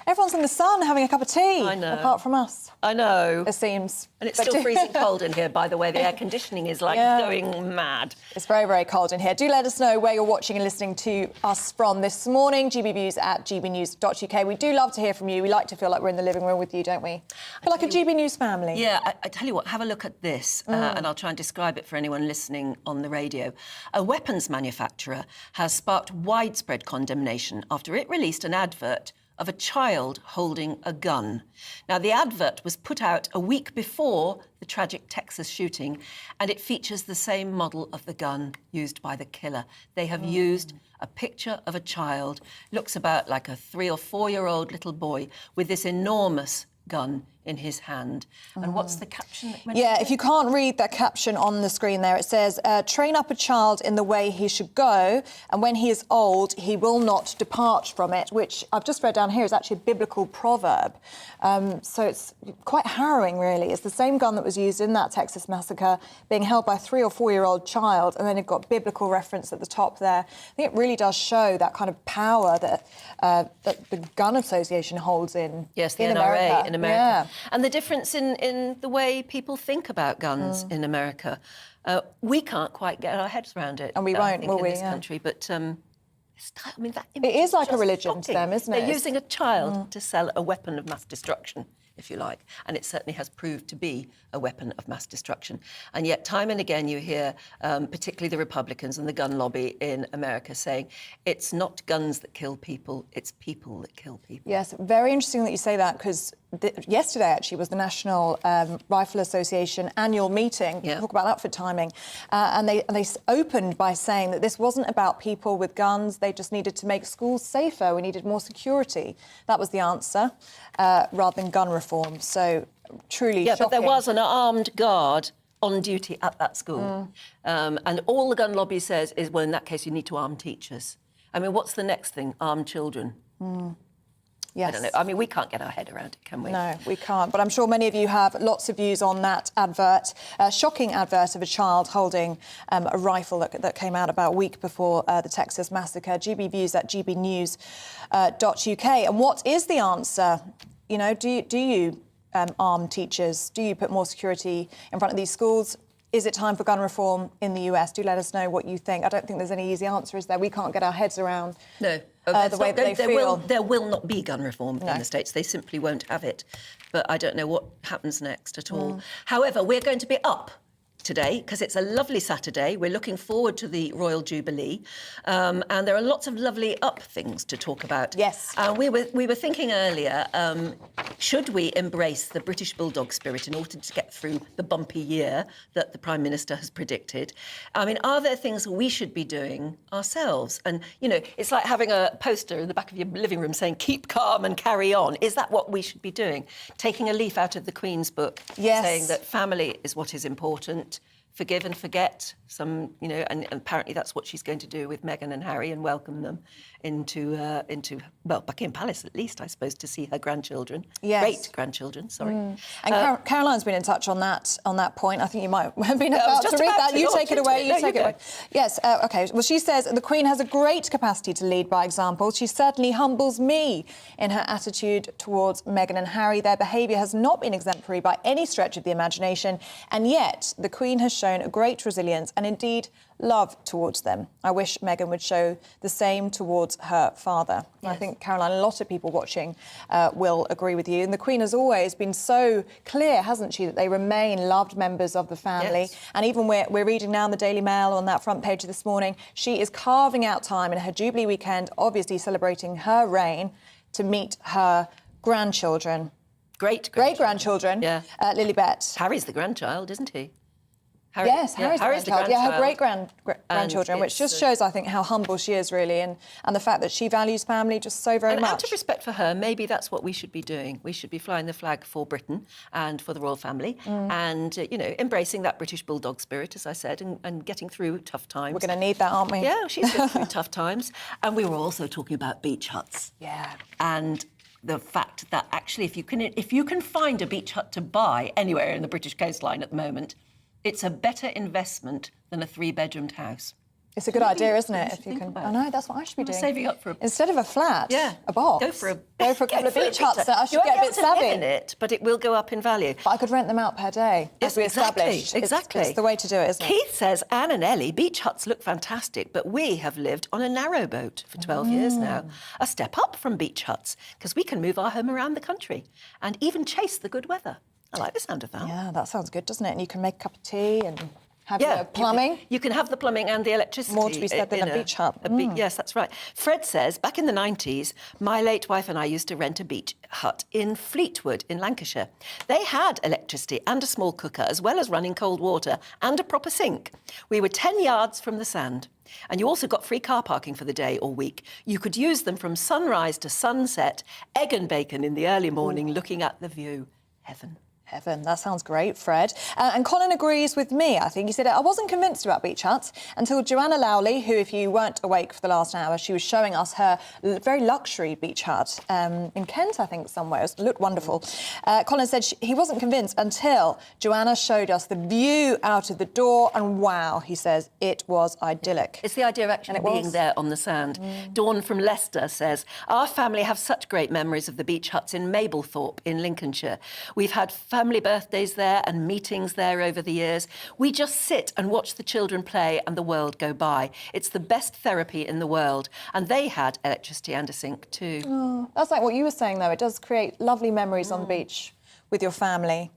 Everyone's in the sun having a cup of tea. I know. Apart from us. I know. It seems. And it's still freezing cold in here, by the way. The air conditioning is like going mad. It's very, very cold in here. Do let us know where you're watching and listening to us from this morning. gbviews@gbnews.uk. We do love to hear from you. We like to feel like we're in the living room with you, don't we? Feel like a GB News family. Yeah, I tell you what, have a look at this, and I'll try and describe it for anyone listening on the radio. A weapons manufacturer has sparked widespread condemnation after it released an advert of a child holding a gun. Now, the advert was put out a week before the tragic Texas shooting, and it features the same model of the gun used by the killer. They have used a picture of a child, looks about like a 3 or 4-year-old little boy with this enormous gun in his hand. And what's the caption? If you can't read that caption on the screen there, it says, train up a child in the way he should go, and when he is old, he will not depart from it, which I've just read down here is actually a biblical proverb. So it's quite harrowing, really. It's the same gun that was used in that Texas massacre being held by a 3 or 4-year-old child, and then it got biblical reference at the top there. I think it really does show that kind of power that the gun association holds in Yes, the in NRA in America. Yeah. And the difference in the way people think about guns in America. We can't quite get our heads around it. And we won't, will in we? this country, but that it is like a religion shocking. to them, isn't it? They're using a child to sell a weapon of mass destruction, if you like, and it certainly has proved to be a weapon of mass destruction. And yet, time and again, you hear, particularly the Republicans and the gun lobby in America saying, it's not guns that kill people, it's people that kill people. Yes, very interesting that you say that, because yesterday, actually, was the National Rifle Association annual meeting. Yeah. Talk about that for timing. And they opened by saying that this wasn't about people with guns. They just needed to make schools safer. We needed more security. That was the answer, rather than gun reform. So, truly shocking. But there was an armed guard on duty at that school. And all the gun lobby says is, well, in that case, you need to arm teachers. I mean, what's the next thing? Arm children. Yes. I don't know. I mean, we can't get our head around it, can we? No, we can't. But I'm sure many of you have lots of views on that advert, shocking advert of a child holding a rifle that came out about a week before the Texas massacre. gbviews@gbnews.uk. And what is the answer? You know, do you arm teachers? Do you put more security in front of these schools? Is it time for gun reform in the US? Do let us know what you think. I don't think there's any easy answer, is there? We can't get our heads around the way that they feel. There will not be gun reform in the States. They simply won't have it. But I don't know what happens next at all. However, we're going to be up today because it's a lovely Saturday. We're looking forward to the Royal Jubilee, and there are lots of lovely up things to talk about. Yes. We were thinking earlier, should we embrace the British bulldog spirit in order to get through the bumpy year that the Prime Minister has predicted? I mean, are there things we should be doing ourselves? And, you know, it's like having a poster in the back of your living room saying, keep calm and carry on. Is that what we should be doing? Taking a leaf out of the Queen's book, Yes. saying that family is what is important, forgive and forget some, and apparently that's what she's going to do with Meghan and Harry and welcome them into Buckingham Palace at least, I suppose, to see her grandchildren. Yes. Great grandchildren, sorry. And Caroline's been in touch on that point. I think you might have been about to read that. You take it away. You take it away. Yes. OK. Well, she says the Queen has a great capacity to lead by example. She certainly humbles me in her attitude towards Meghan and Harry. Their behaviour has not been exemplary by any stretch of the imagination, and yet the Queen has shown a great resilience and indeed love towards them. I wish Meghan would show the same towards her father. Yes. I think, Caroline, a lot of people watching will agree with you. And the Queen has always been so clear, hasn't she, that they remain loved members of the family. Yes. And even we're reading now in the Daily Mail on that front page this morning, she is carving out time in her Jubilee weekend, obviously celebrating her reign, to meet her grandchildren. Great-grandchildren. Yeah. Lilibet. Harry's the grandchild, isn't he? Harry's the grandchild. Yeah, her great-grandchildren, which just it's, shows, I think, how humble she is, really, and the fact that she values family just so very much. Out of respect for her, maybe that's what we should be doing. We should be flying the flag for Britain and for the royal family and, embracing that British bulldog spirit, as I said, and getting through tough times. We're going to need that, aren't we? Yeah, she's going through tough times. And we were also talking about beach huts. Yeah. And the fact that actually if you can find a beach hut to buy anywhere in the British coastline at the moment, it's a better investment than a 3-bedroomed house. It's a good idea, isn't it? If you can, I know that's what I should be doing. Saving up for instead of a flat, a box. Go for a couple of beach huts. I should get a bit savvy in it, but it will go up in value. But I could rent them out per day, as we established. Exactly. It's the way to do it, isn't it? Keith says, Anne and Ellie, beach huts look fantastic, but we have lived on a narrowboat for 12 years now. A step up from beach huts, because we can move our home around the country and even chase the good weather. I like the sound of that. Yeah, that sounds good, doesn't it? And you can make a cup of tea and have plumbing. You can have the plumbing and the electricity. More to be said than a beach hut. Yes, that's right. Fred says, back in the 90s, my late wife and I used to rent a beach hut in Fleetwood in Lancashire. They had electricity and a small cooker, as well as running cold water and a proper sink. We were 10 yards from the sand. And you also got free car parking for the day or week. You could use them from sunrise to sunset, egg and bacon in the early morning, looking at the view. Heaven. Heaven, that sounds great, Fred. And Colin agrees with me, I think. He said, I wasn't convinced about beach huts until Joanna Lowley, who, if you weren't awake for the last hour, she was showing us her very luxury beach hut in Kent, I think, somewhere. It looked wonderful. Colin said he wasn't convinced until Joanna showed us the view out of the door, and wow, he says, it was idyllic. It's the idea of actually being there on the sand. Dawn from Leicester says, our family have such great memories of the beach huts in Mablethorpe in Lincolnshire. We've had family birthdays there and meetings there over the years. We just sit and watch the children play and the world go by. It's the best therapy in the world. And they had electricity and a sink too. Oh, that's like what you were saying, though. It does create lovely memories on the beach with your family.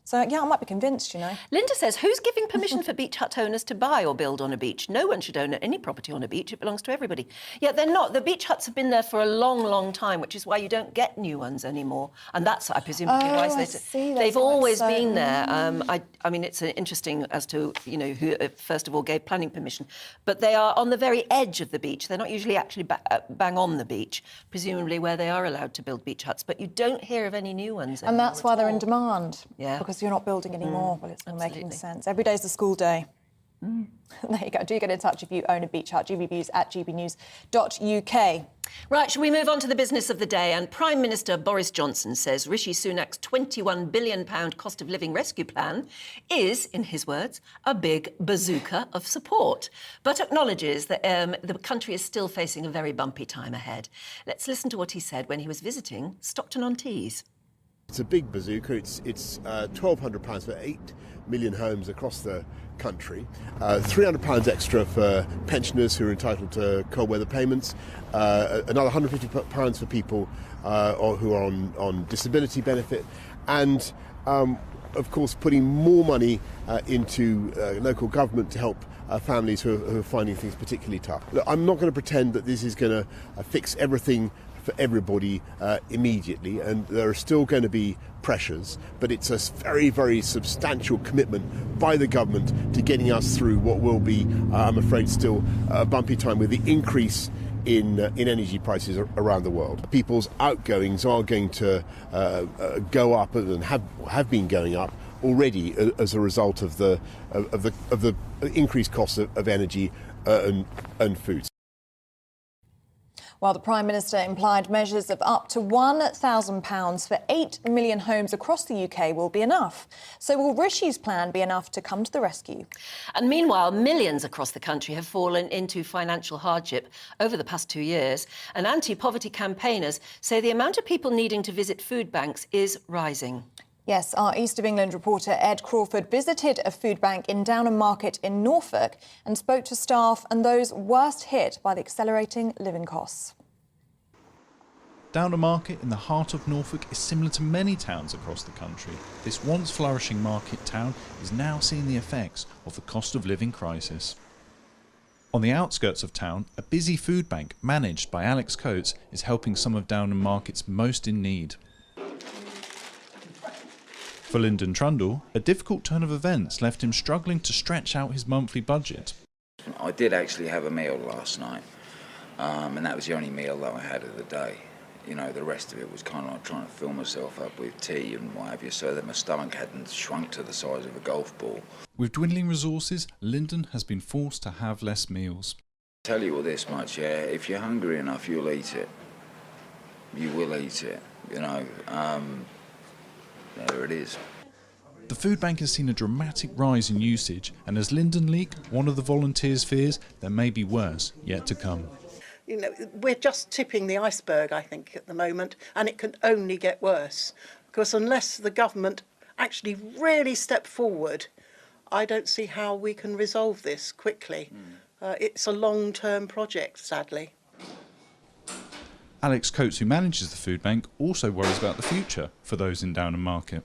So, yeah, I might be convinced, Linda says, who's giving permission for beach hut owners to buy or build on a beach? No one should own any property on a beach. It belongs to everybody. Yeah, they're not. The beach huts have been there for a long, long time, which is why you don't get new ones anymore. And that's, I presume, why they've always been there. I mean, it's interesting as to, who, first of all, gave planning permission. But they are on the very edge of the beach. They're not usually actually bang on the beach, presumably where they are allowed to build beach huts. But you don't hear of any new ones anymore. And that's why they're in demand. Yeah. Because you're not building anymore. Well, it's not making sense. Every day's a school day. There you go. Do get in touch if you own a beach hut. GBNews at gbnews.uk. Right, shall we move on to the business of the day? And Prime Minister Boris Johnson says Rishi Sunak's £21 billion cost of living rescue plan is, in his words, a big bazooka of support, but acknowledges that the country is still facing a very bumpy time ahead. Let's listen to what he said when he was visiting Stockton-on-Tees. It's a big bazooka. It's £1,200 for 8 million homes across the country. £300 extra for pensioners who are entitled to cold weather payments. Another £150 for people who are on disability benefit. And, of course, putting more money into local government to help families who are finding things particularly tough. Look, I'm not going to pretend that this is going to fix everything for everybody immediately, and there are still going to be pressures, but it's a very, very substantial commitment by the government to getting us through what will be, I'm afraid, still a bumpy time with the increase in energy prices around the world. People's outgoings are going to go up and have been going up already as a result of the increased costs of energy and food. While the Prime Minister implied measures of up to £1,000 for 8 million homes across the UK will be enough. So will Rishi's plan be enough to come to the rescue? And meanwhile, millions across the country have fallen into financial hardship over the past 2 years. And anti-poverty campaigners say the amount of people needing to visit food banks is rising. Yes, our East of England reporter Ed Crawford visited a food bank in Downham Market in Norfolk and spoke to staff and those worst hit by the accelerating living costs. Downham Market in the heart of Norfolk is similar to many towns across the country. This once flourishing market town is now seeing the effects of the cost of living crisis. On the outskirts of town, a busy food bank managed by Alex Coates is helping some of Downham Market's most in need. For Lyndon Trundle, a difficult turn of events left him struggling to stretch out his monthly budget. I did actually have a meal last night, and that was the only meal that I had of the day. You know, the rest of it was kind of like trying to fill myself up with tea and what have you, so that my stomach hadn't shrunk to the size of a golf ball. With dwindling resources, Lyndon has been forced to have less meals. I tell you all this much, yeah, if you're hungry enough, you'll eat it. You will eat it, you know. There it is. The food bank has seen a dramatic rise in usage, and as Lyndon Leake, one of the volunteers, fears there may be worse yet to come. You know, we're just tipping the iceberg, I think, at the moment, and it can only get worse. Because unless the government actually really step forward, I don't see how we can resolve this quickly. It's a long-term project, sadly. Alex Coates, who manages the food bank, also worries about the future for those in Downham Market.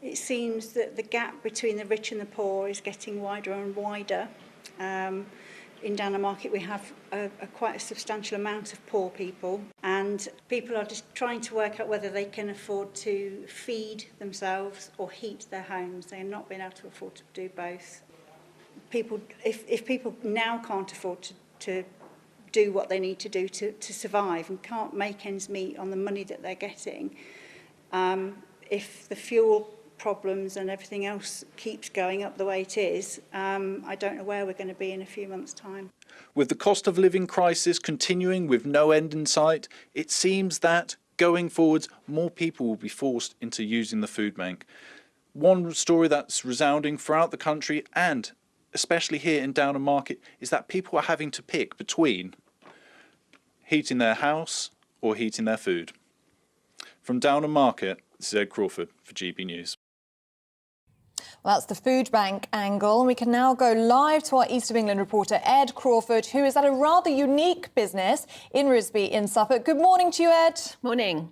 It seems that the gap between the rich and the poor is getting wider and wider. In Downham Market we have quite a substantial amount of poor people, and people are just trying to work out whether they can afford to feed themselves or heat their homes. They're not being able to afford to do both. If people now can't afford to do what they need to do to survive and can't make ends meet on the money that they're getting, if the fuel problems and everything else keeps going up the way it is, I don't know where we're going to be in a few months' time. With the cost of living crisis continuing with no end in sight, it seems that going forwards, more people will be forced into using the food bank. One story that's resounding throughout the country, and especially here in Downham Market, is that people are having to pick between heating their house or heating their food. From Downham Market, this is Ed Crawford for GB News. Well, that's the food bank angle. And we can now go live to our East of England reporter, Ed Crawford, who is at a rather unique business in Risby in Suffolk. Good morning to you, Ed. Morning.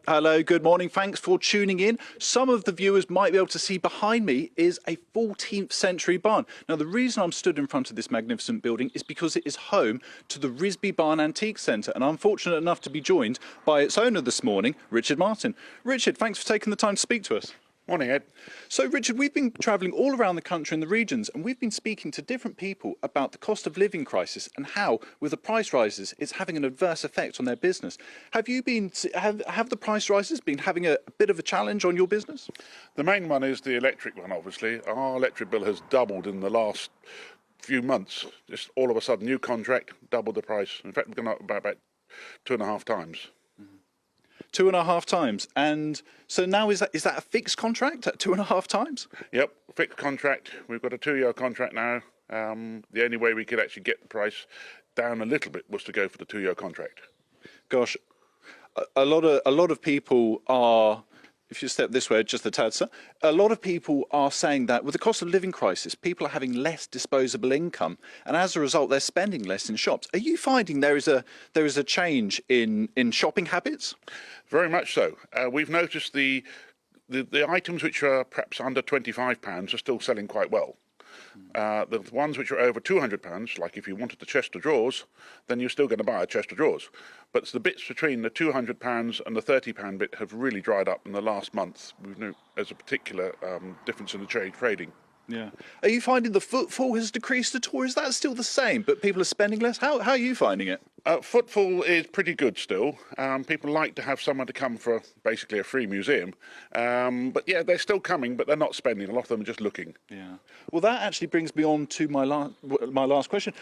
Hello, good morning. Thanks for tuning in. Some of the viewers might be able to see behind me is a 14th century barn. Now, the reason I'm stood in front of this magnificent building is because it is home to the Risby Barn Antique Centre, and I'm fortunate enough to be joined by its owner this morning, Richard Martin. Richard, thanks for taking the time to speak to us. Morning, Ed. So, Richard, we've been travelling all around the country and the regions, and we've been speaking to different people about the cost of living crisis and how, with the price rises, it's having an adverse effect on their business. Have the price rises been having a bit of a challenge on your business? The main one is the electric one, obviously. Our electric bill has doubled in the last few months. Just all of a sudden, new contract, doubled the price. In fact, we've gone up about 2.5 times. 2.5 times, and so now is that a fixed contract at 2.5 times? Yep, fixed contract. We've got a 2-year contract now. The only way we could actually get the price down a little bit was to go for the 2-year contract. Gosh, a lot of people are. If you step this way just a tad, sir, a lot of people are saying that with the cost of living crisis, people are having less disposable income, and as a result, they're spending less in shops. Are you finding there is a change in shopping habits? Very much so. We've noticed the items which are perhaps under £25 are still selling quite well. The ones which are over £200, like if you wanted the chest of drawers, then you're still going to buy a chest of drawers. But the bits between the £200 and the £30 bit have really dried up in the last month. We've noticed there's a particular difference in the trading. Yeah. Are you finding the footfall has decreased at all? Is that still the same, but people are spending less? How are you finding it? Footfall is pretty good still. People like to have someone to come for basically a free museum. But yeah, they're still coming, but they're not spending. A lot of them are just looking. Yeah. Well, that actually brings me on to my last question.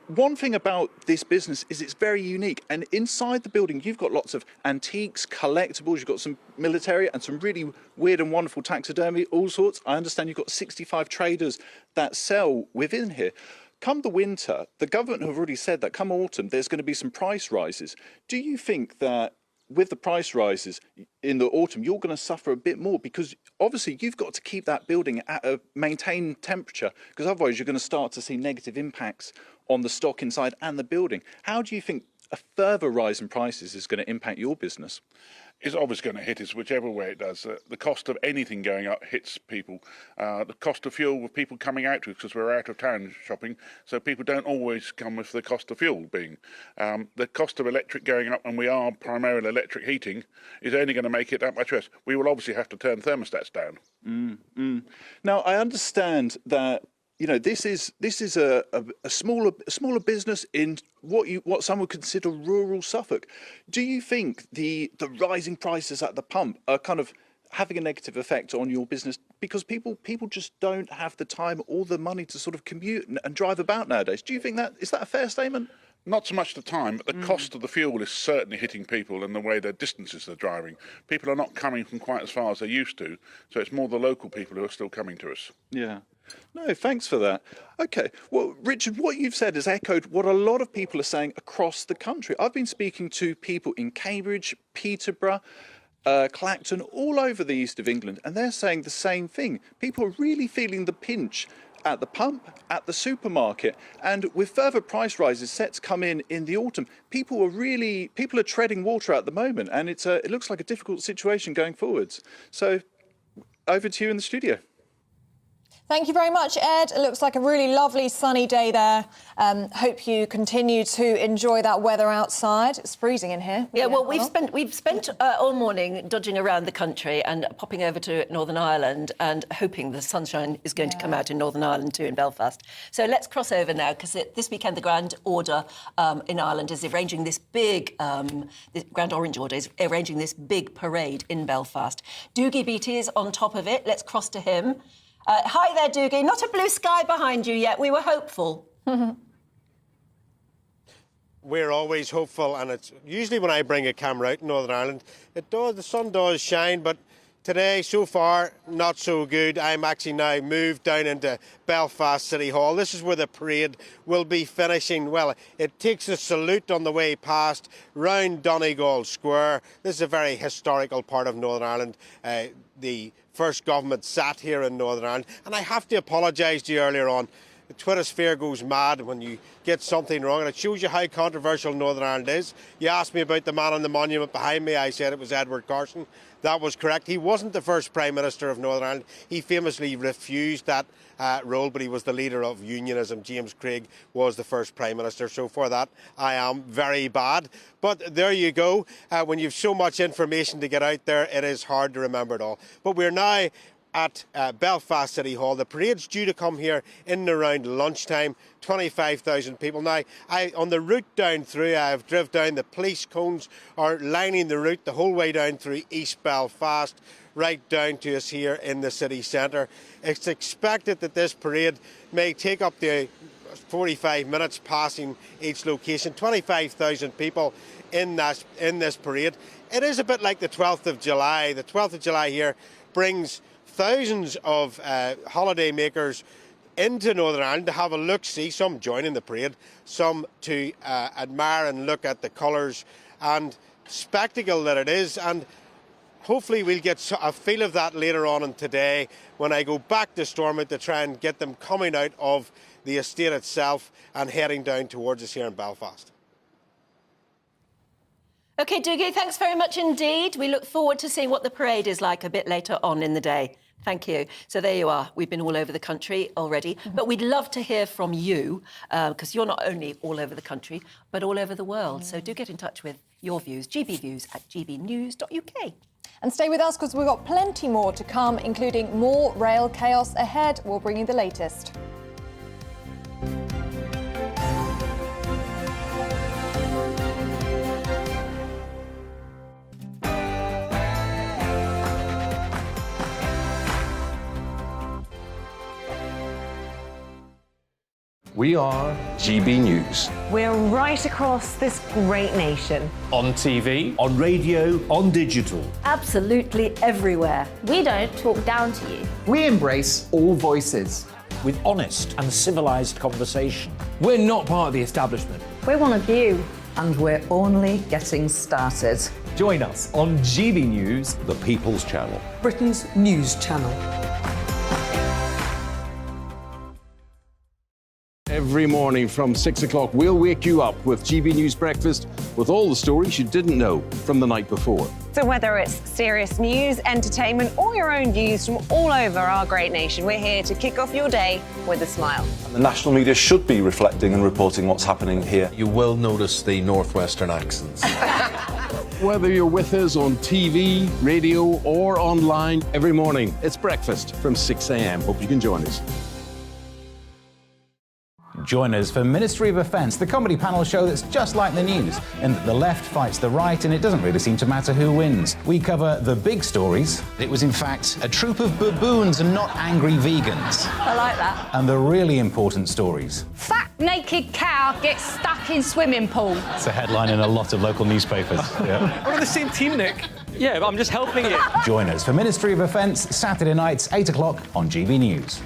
One thing about this business is it's very unique, and inside the building you've got lots of antiques, collectibles, you've got some military and some really weird and wonderful taxidermy, all sorts. I understand you've got 65 traders that sell within here. Come the winter, the government have already said that come autumn there's going to be some price rises. Do you think that with the price rises in the autumn, you're going to suffer a bit more? Because obviously you've got to keep that building at a maintained temperature, because otherwise you're going to start to see negative impacts on the stock inside and the building. How do you think a further rise in prices is going to impact your business? It's obviously going to hit us whichever way it does. The cost of anything going up hits people. The cost of fuel with people coming out to us because we're out of town shopping, so people don't always come with the cost of fuel being. The cost of electric going up, and we are primarily electric heating, is only going to make it that much worse. We will obviously have to turn thermostats down. Now, I understand that this is a smaller business in what some would consider rural Suffolk. Do you think the rising prices at the pump are kind of having a negative effect on your business because people just don't have the time or the money to sort of commute and drive about nowadays? Do you think is that a fair statement? Not so much the time, but the cost of the fuel is certainly hitting people and the way their distances they're driving. People are not coming from quite as far as they used to, so it's more the local people who are still coming to us. Yeah. No, thanks for that. Okay, well, Richard, what you've said has echoed what a lot of people are saying across the country. I've been speaking to people in Cambridge, Peterborough, Clacton, all over the east of England, and they're saying the same thing. People are really feeling the pinch at the pump, at the supermarket, and with further price rises set to come in the autumn, people are treading water at the moment, and it looks like a difficult situation going forwards. So, over to you in the studio. Thank you very much, Ed. It looks like a really lovely sunny day there. Hope you continue to enjoy that weather outside. It's freezing in here. Yeah, well, we've spent all morning dodging around the country and popping over to Northern Ireland and hoping the sunshine is going to come out in Northern Ireland too, in Belfast. So let's cross over now, because this weekend the Grand Order in Ireland is arranging this big, the Grand Orange Order is arranging this big parade in Belfast. Doogie Beattie is on top of it. Let's cross to him. Hi there, Doogie. Not a blue sky behind you yet. We were hopeful. We're always hopeful, and it's usually when I bring a camera out in Northern Ireland, the sun does shine, but today, so far, not so good. I'm actually now moved down into Belfast City Hall. This is where the parade will be finishing. Well, it takes a salute on the way past round Donegal Square. This is a very historical part of Northern Ireland. The first government sat here in Northern Ireland, and I have to apologise to you earlier on. The Twitter sphere goes mad when you get something wrong, and it shows you how controversial Northern Ireland is. You asked me about the man on the monument behind me. I said it was Edward Carson. That was correct. He wasn't the first Prime Minister of Northern Ireland. He famously refused that role, but he was the leader of unionism. James Craig was the first Prime Minister, so for that I am very bad. But there you go. When you've so much information to get out there, it is hard to remember it all. But we're now at Belfast City Hall. The parade's due to come here in and around lunchtime. 25,000 people. Now, on the route down through, I've driven down, the police cones are lining the route the whole way down through East Belfast, right down to us here in the city centre. It's expected that this parade may take up to 45 minutes passing each location. 25,000 people in this parade. It is a bit like the 12th of July. The 12th of July here brings thousands of holiday makers into Northern Ireland to have a look-see, some joining the parade, some to admire and look at the colours and spectacle that it is. And hopefully we'll get a feel of that later on in today when I go back to Stormont to try and get them coming out of the estate itself and heading down towards us here in Belfast. OK, Doogie, thanks very much indeed. We look forward to seeing what the parade is like a bit later on in the day. Thank you. So there you are. We've been all over the country already, but we'd love to hear from you, because you're not only all over the country, but all over the world. So do get in touch with your views, gbviews@gbnews.uk. And stay with us because we've got plenty more to come, including more rail chaos ahead. We'll bring you the latest. We are GB News. We're right across this great nation. On TV. On radio, on digital. Absolutely everywhere. We don't talk down to you. We embrace all voices. With honest and civilised conversation. We're not part of the establishment. We're one of you. And we're only getting started. Join us on GB News, The People's Channel. Britain's news channel. Every morning from 6 o'clock, we'll wake you up with GB News Breakfast with all the stories you didn't know from the night before. So whether it's serious news, entertainment, or your own views from all over our great nation, we're here to kick off your day with a smile. The national media should be reflecting and reporting what's happening here. You will notice the northwestern accents. Whether you're with us on TV, radio, or online, every morning, it's breakfast from 6 a.m. Hope you can join us. Join us for Ministry of Offence, the comedy panel show that's just like the news, in that the left fights the right and it doesn't really seem to matter who wins. We cover the big stories. It was in fact a troop of baboons and not angry vegans. I like that. And the really important stories. Fat naked cow gets stuck in swimming pool. It's a headline in a lot of local newspapers. Yeah. We're on the same team, Nick. Yeah, but I'm just helping you. Join us for Ministry of Offence, Saturday nights, 8 o'clock on GB News.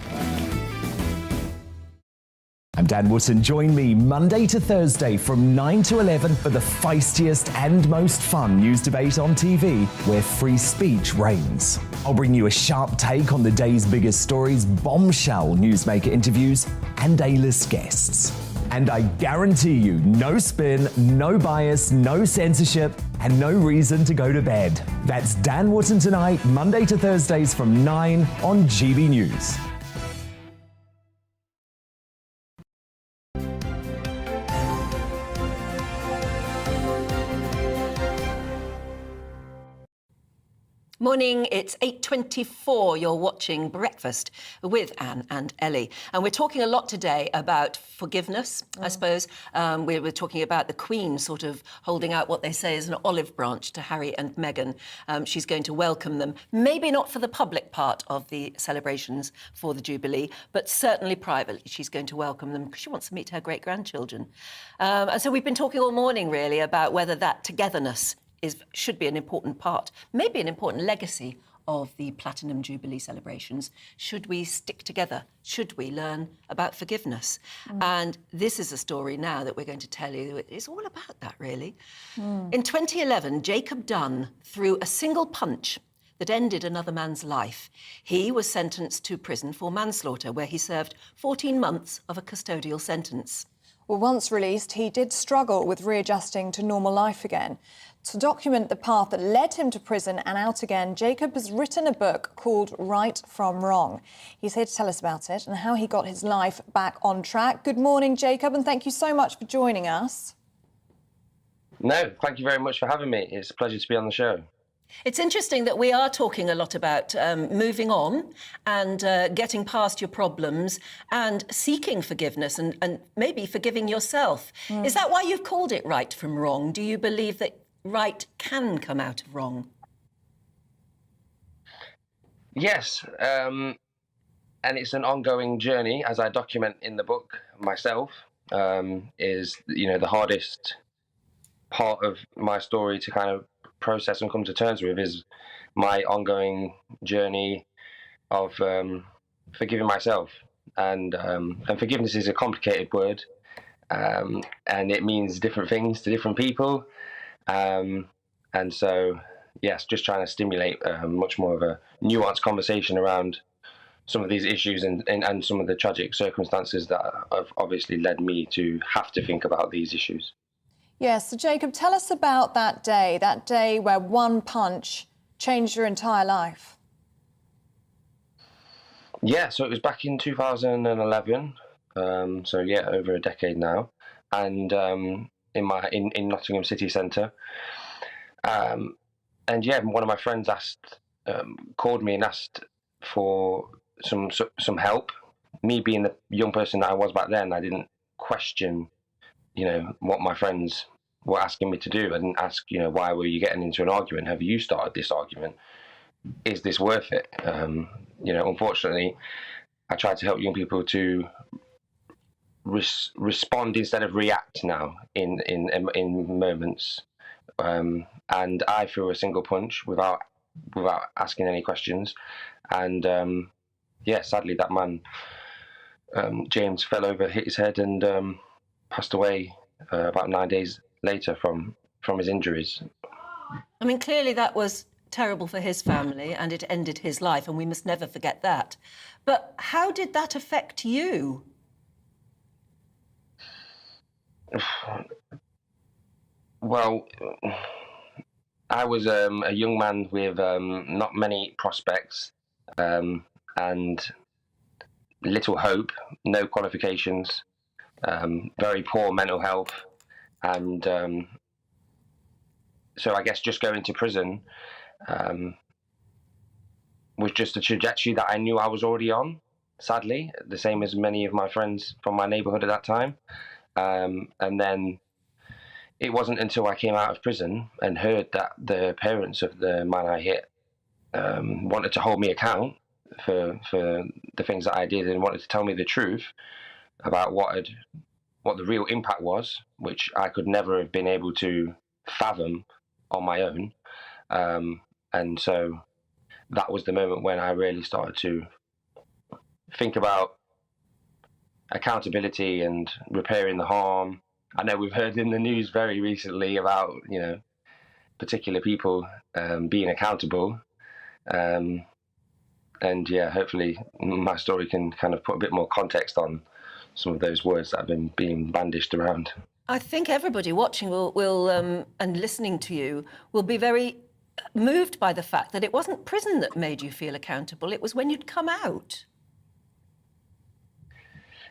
I'm Dan Wootton. Join me Monday to Thursday from 9 to 11 for the feistiest and most fun news debate on TV, where free speech reigns. I'll bring you a sharp take on the day's biggest stories, bombshell newsmaker interviews, and A-list guests. And I guarantee you, no spin, no bias, no censorship, and no reason to go to bed. That's Dan Wootton tonight, Monday to Thursdays from 9 on GB News. Morning, it's 8:24. You're watching Breakfast with Anne and Ellie. And we're talking a lot today about forgiveness, I suppose. We were talking about the Queen sort of holding out what they say is an olive branch to Harry and Meghan. She's going to welcome them, maybe not for the public part of the celebrations for the Jubilee, but certainly privately. She's going to welcome them because she wants to meet her great-grandchildren. And so we've been talking all morning, really, about whether that togetherness should be an important part, maybe an important legacy of the Platinum Jubilee celebrations. Should we stick together? Should we learn about forgiveness? And this is a story now that we're going to tell you. It's all about that, really. In 2011, Jacob Dunn threw a single punch that ended another man's life. He was sentenced to prison for manslaughter, where he served 14 months of a custodial sentence. Well, once released, he did struggle with readjusting to normal life again. To document the path that led him to prison and out again, Jacob has written a book called Right from Wrong. He's here to tell us about it and how he got his life back on track. Good morning, Jacob, and thank you so much for joining us. No, thank you very much for having me. It's a pleasure to be on the show. It's interesting that we are talking a lot about moving on and getting past your problems and seeking forgiveness and maybe forgiving yourself. Is that why you've called it Right from Wrong? Do you believe that right can come out of wrong? Yes, and it's an ongoing journey, as I document in the book myself. Is the hardest part of my story to kind of process and come to terms with is my ongoing journey of forgiving myself, and forgiveness is a complicated word, and it means different things to different people. And so, yes, just trying to stimulate much more of a nuanced conversation around some of these issues and some of the tragic circumstances that have obviously led me to have to think about these issues. Yes, so Jacob, tell us about that day where one punch changed your entire life. Yeah, so it was back in 2011, so yeah, over a decade now, and in Nottingham city centre. and yeah, one of my friends called me and asked for some help. Me being the young person that I was back then, I didn't question, what my friends were asking me to do. I didn't ask, why were you getting into an argument? Have you started this argument? Is this worth it? Unfortunately, I try to help young people to respond instead of react now in moments. And I threw a single punch without asking any questions. And sadly, that man, James, fell over, hit his head, and passed away about 9 days later from his injuries. I mean, clearly that was terrible for his family and it ended his life, and we must never forget that. But how did that affect you? Well, I was a young man with not many prospects and little hope, no qualifications, very poor mental health, and so I guess just going to prison was just a trajectory that I knew I was already on, sadly, the same as many of my friends from my neighbourhood at that time. And then it wasn't until I came out of prison and heard that the parents of the man I hit wanted to hold me account for the things that I did and wanted to tell me the truth about what the real impact was, which I could never have been able to fathom on my own. And so that was the moment when I really started to think about accountability and repairing the harm. I know we've heard in the news very recently about, particular people being accountable. And yeah, hopefully my story can kind of put a bit more context on some of those words that have been being bandished around. I think everybody watching will and listening to you will be very moved by the fact that it wasn't prison that made you feel accountable, it was when you'd come out.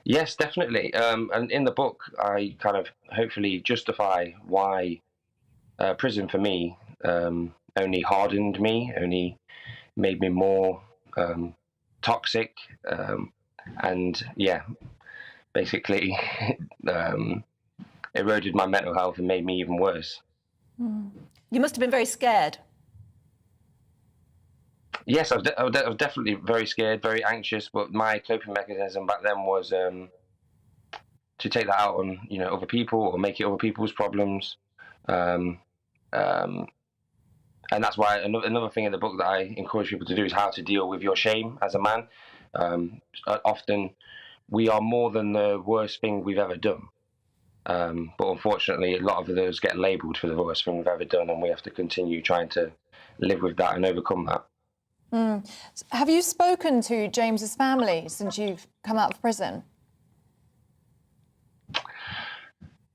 Yes, definitely. And in the book, I kind of hopefully justify why prison for me only hardened me, only made me more toxic, and yeah, basically eroded my mental health and made me even worse. You must have been very scared. Yes, I was definitely very scared, very anxious, but my coping mechanism back then was to take that out on other people or make it other people's problems, and that's why another thing in the book that I encourage people to do is how to deal with your shame as a man. Often we are more than the worst thing we've ever done, but unfortunately a lot of those get labelled for the worst thing we've ever done, and we have to continue trying to live with that and overcome that. Have you spoken to James's family since you've come out of prison?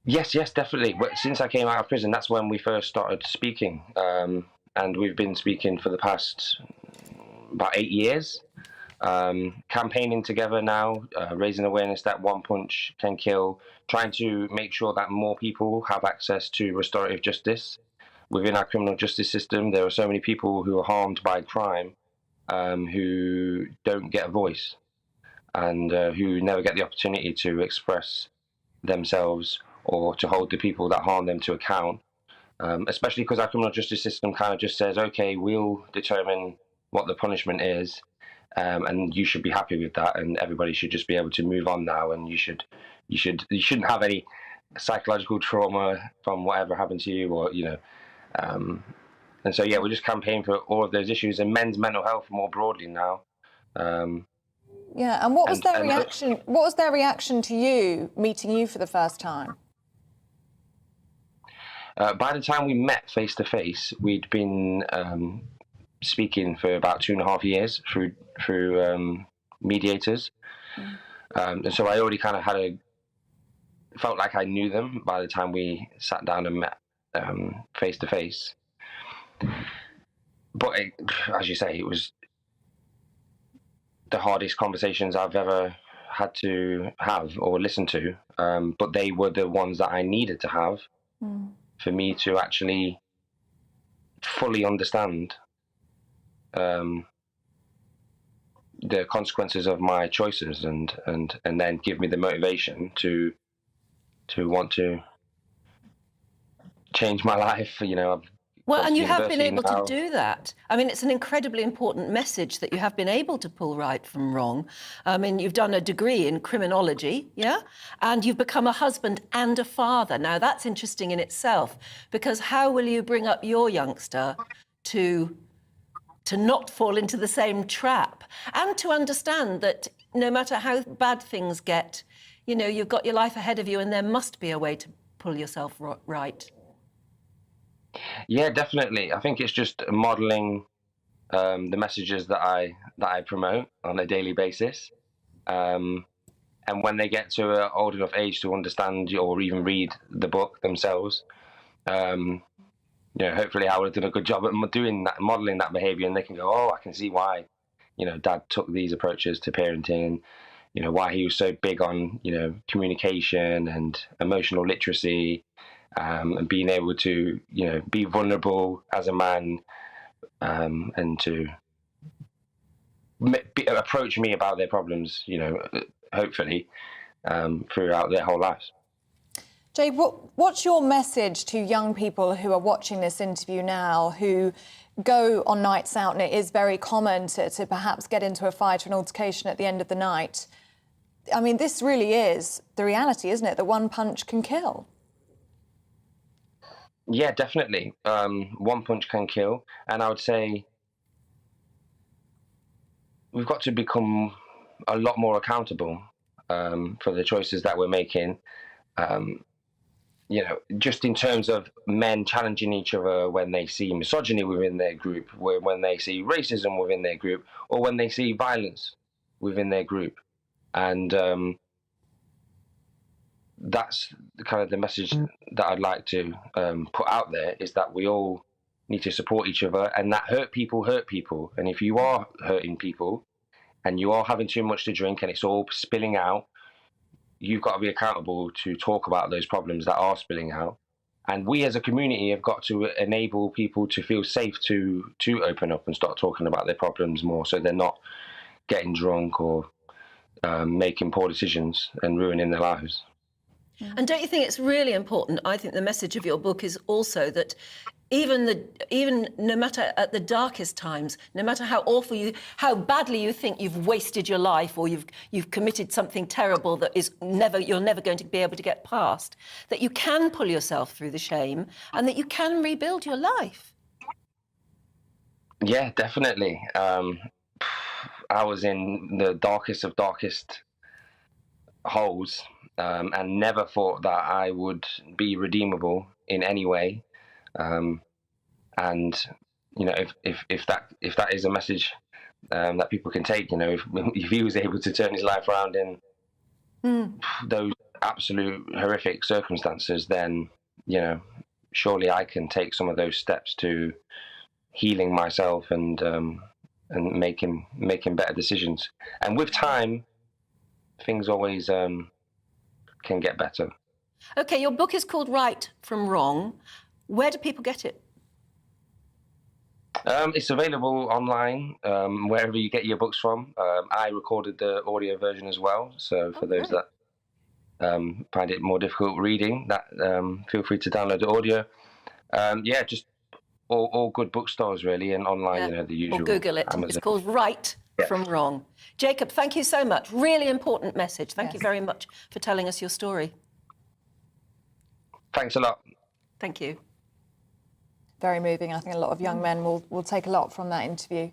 Yes, definitely. Since I came out of prison, that's when we first started speaking, and we've been speaking for the past about 8 years, campaigning together now, raising awareness that one punch can kill, trying to make sure that more people have access to restorative justice. Within our criminal justice system, there are so many people who are harmed by crime who don't get a voice and who never get the opportunity to express themselves or to hold the people that harm them to account, especially because our criminal justice system kind of just says, okay, we'll determine what the punishment is, and you should be happy with that, and everybody should just be able to move on now, and you shouldn't have any psychological trauma from whatever happened to you, or and so, yeah, we're just campaigning for all of those issues and men's mental health more broadly now. Yeah, and what was their reaction? What was their reaction to you meeting you for the first time? By the time we met face to face, we'd been speaking for about 2.5 years through mediators, and so I already kind of felt like I knew them by the time we sat down and met face to face. But as you say, it was the hardest conversations I've ever had to have or listen to, but they were the ones that I needed to have for me to actually fully understand the consequences of my choices, and then give me the motivation to want to change my life. You know, well, and you have been able to do that. I mean, it's an incredibly important message that you have been able to pull right from wrong. I mean, you've done a degree in criminology, yeah? And you've become a husband and a father. Now, that's interesting in itself, because how will you bring up your youngster to not fall into the same trap, and to understand that no matter how bad things get, you know, you've got your life ahead of you and there must be a way to pull yourself right? Yeah, definitely. I think it's just modelling the messages that I promote on a daily basis, and when they get to an old enough age to understand or even read the book themselves, you know, hopefully I would have done a good job at doing that, modelling that behaviour, and they can go, oh, I can see why, you know, Dad took these approaches to parenting, and you know why he was so big on, you know, communication and emotional literacy. And being able to, you know, be vulnerable as a man, and to approach me about their problems, you know, hopefully throughout their whole lives. Jay, what's your message to young people who are watching this interview now, who go on nights out, and it is very common to perhaps get into a fight or an altercation at the end of the night? I mean, this really is the reality, isn't it? That one punch can kill. Yeah, definitely. One punch can kill. And I would say we've got to become a lot more accountable for the choices that we're making. You know, just in terms of men challenging each other when they see misogyny within their group, when they see racism within their group, or when they see violence within their group. And that's kind of the message that I'd like to put out there, is that we all need to support each other, and that hurt people. And if you are hurting people and you are having too much to drink and it's all spilling out, you've got to be accountable to talk about those problems that are spilling out. And we as a community have got to enable people to feel safe to open up and start talking about their problems more, so they're not getting drunk or making poor decisions and ruining their lives. And don't you think it's really important? I think the message of your book is also that even no matter at the darkest times, no matter how awful how badly you think you've wasted your life, or you've committed something terrible that you're never going to be able to get past, that you can pull yourself through the shame, and that you can rebuild your life. Yeah, definitely. I was in the darkest of darkest holes, and never thought that I would be redeemable in any way. And you know, if that is a message that people can take, you know, if he was able to turn his life around in those absolute horrific circumstances, then, you know, surely I can take some of those steps to healing myself and making better decisions. And with time, things always can get better. Okay, your book is called Right from Wrong. Where do people get it? It's available online, wherever you get your books from. I recorded the audio version as well, so for those that find it more difficult reading, that feel free to download the audio. Yeah, just all good bookstores really, and online, you know, the usual. Or Google it. Amazon. It's called Right from Wrong. Jacob, thank you so much. Really important message. Thank you very much for telling us your story. Thanks a lot. Thank you. Very moving. I think a lot of young men will take a lot from that interview.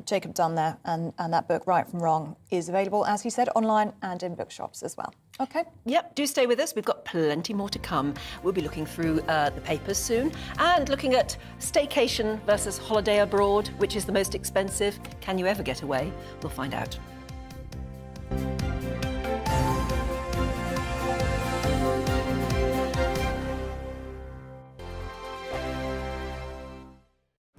Jacob Dunn there, and that book, Right from Wrong, is available, as he said, online and in bookshops as well. OK? Yep, do stay with us. We've got plenty more to come. We'll be looking through the papers soon, and looking at staycation versus holiday abroad. Which is the most expensive? Can you ever get away? We'll find out.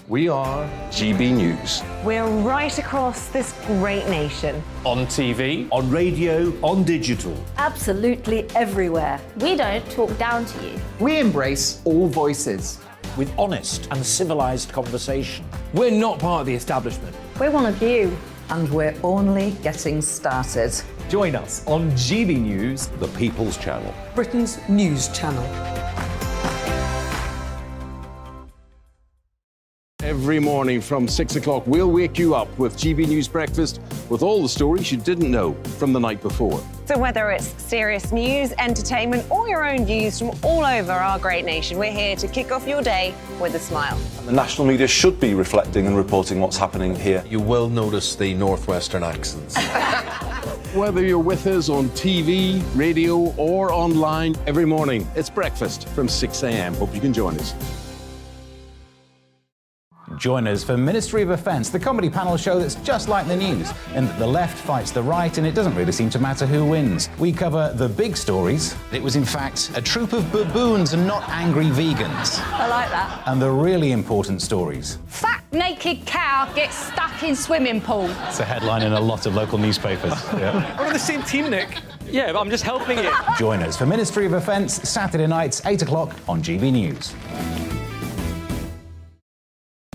We are GB News. We're right across this great nation. On TV. On radio. On digital. Absolutely everywhere. We don't talk down to you. We embrace all voices. with honest and civilised conversation. We're not part of the establishment. We're one of you. And we're only getting started. Join us on GB News, The People's Channel. Britain's news channel. Every morning from 6 o'clock, we'll wake you up with GB News Breakfast with all the stories you didn't know from the night before. So whether it's serious news, entertainment, or your own views from all over our great nation, we're here to kick off your day with a smile. The national media should be reflecting and reporting what's happening here. You will notice the northwestern accents. Whether you're with us on TV, radio, or online, every morning, it's breakfast from 6 a.m. Hope you can join us. Join us for Ministry of Offence, the comedy panel show that's just like the news, in that the left fights the right and it doesn't really seem to matter who wins. We cover the big stories. It was in fact a troop of baboons and not angry vegans. I like that. And the really important stories. Fat naked cow gets stuck in swimming pool. It's a headline in a lot of local newspapers. Yeah. We're on the same team, Nick. Yeah, but I'm just helping it. Join us for Ministry of Offence, Saturday nights, 8 o'clock on GB News.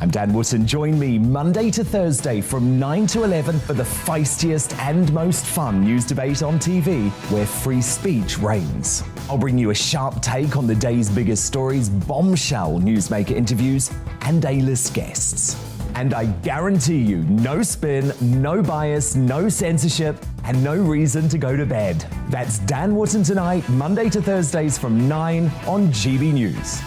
I'm Dan Wootton. Join me Monday to Thursday from 9 to 11 for the feistiest and most fun news debate on TV, where free speech reigns. I'll bring you a sharp take on the day's biggest stories, bombshell newsmaker interviews, and A-list guests. And I guarantee you, no spin, no bias, no censorship, and no reason to go to bed. That's Dan Wootton tonight, Monday to Thursdays from 9 on GB News.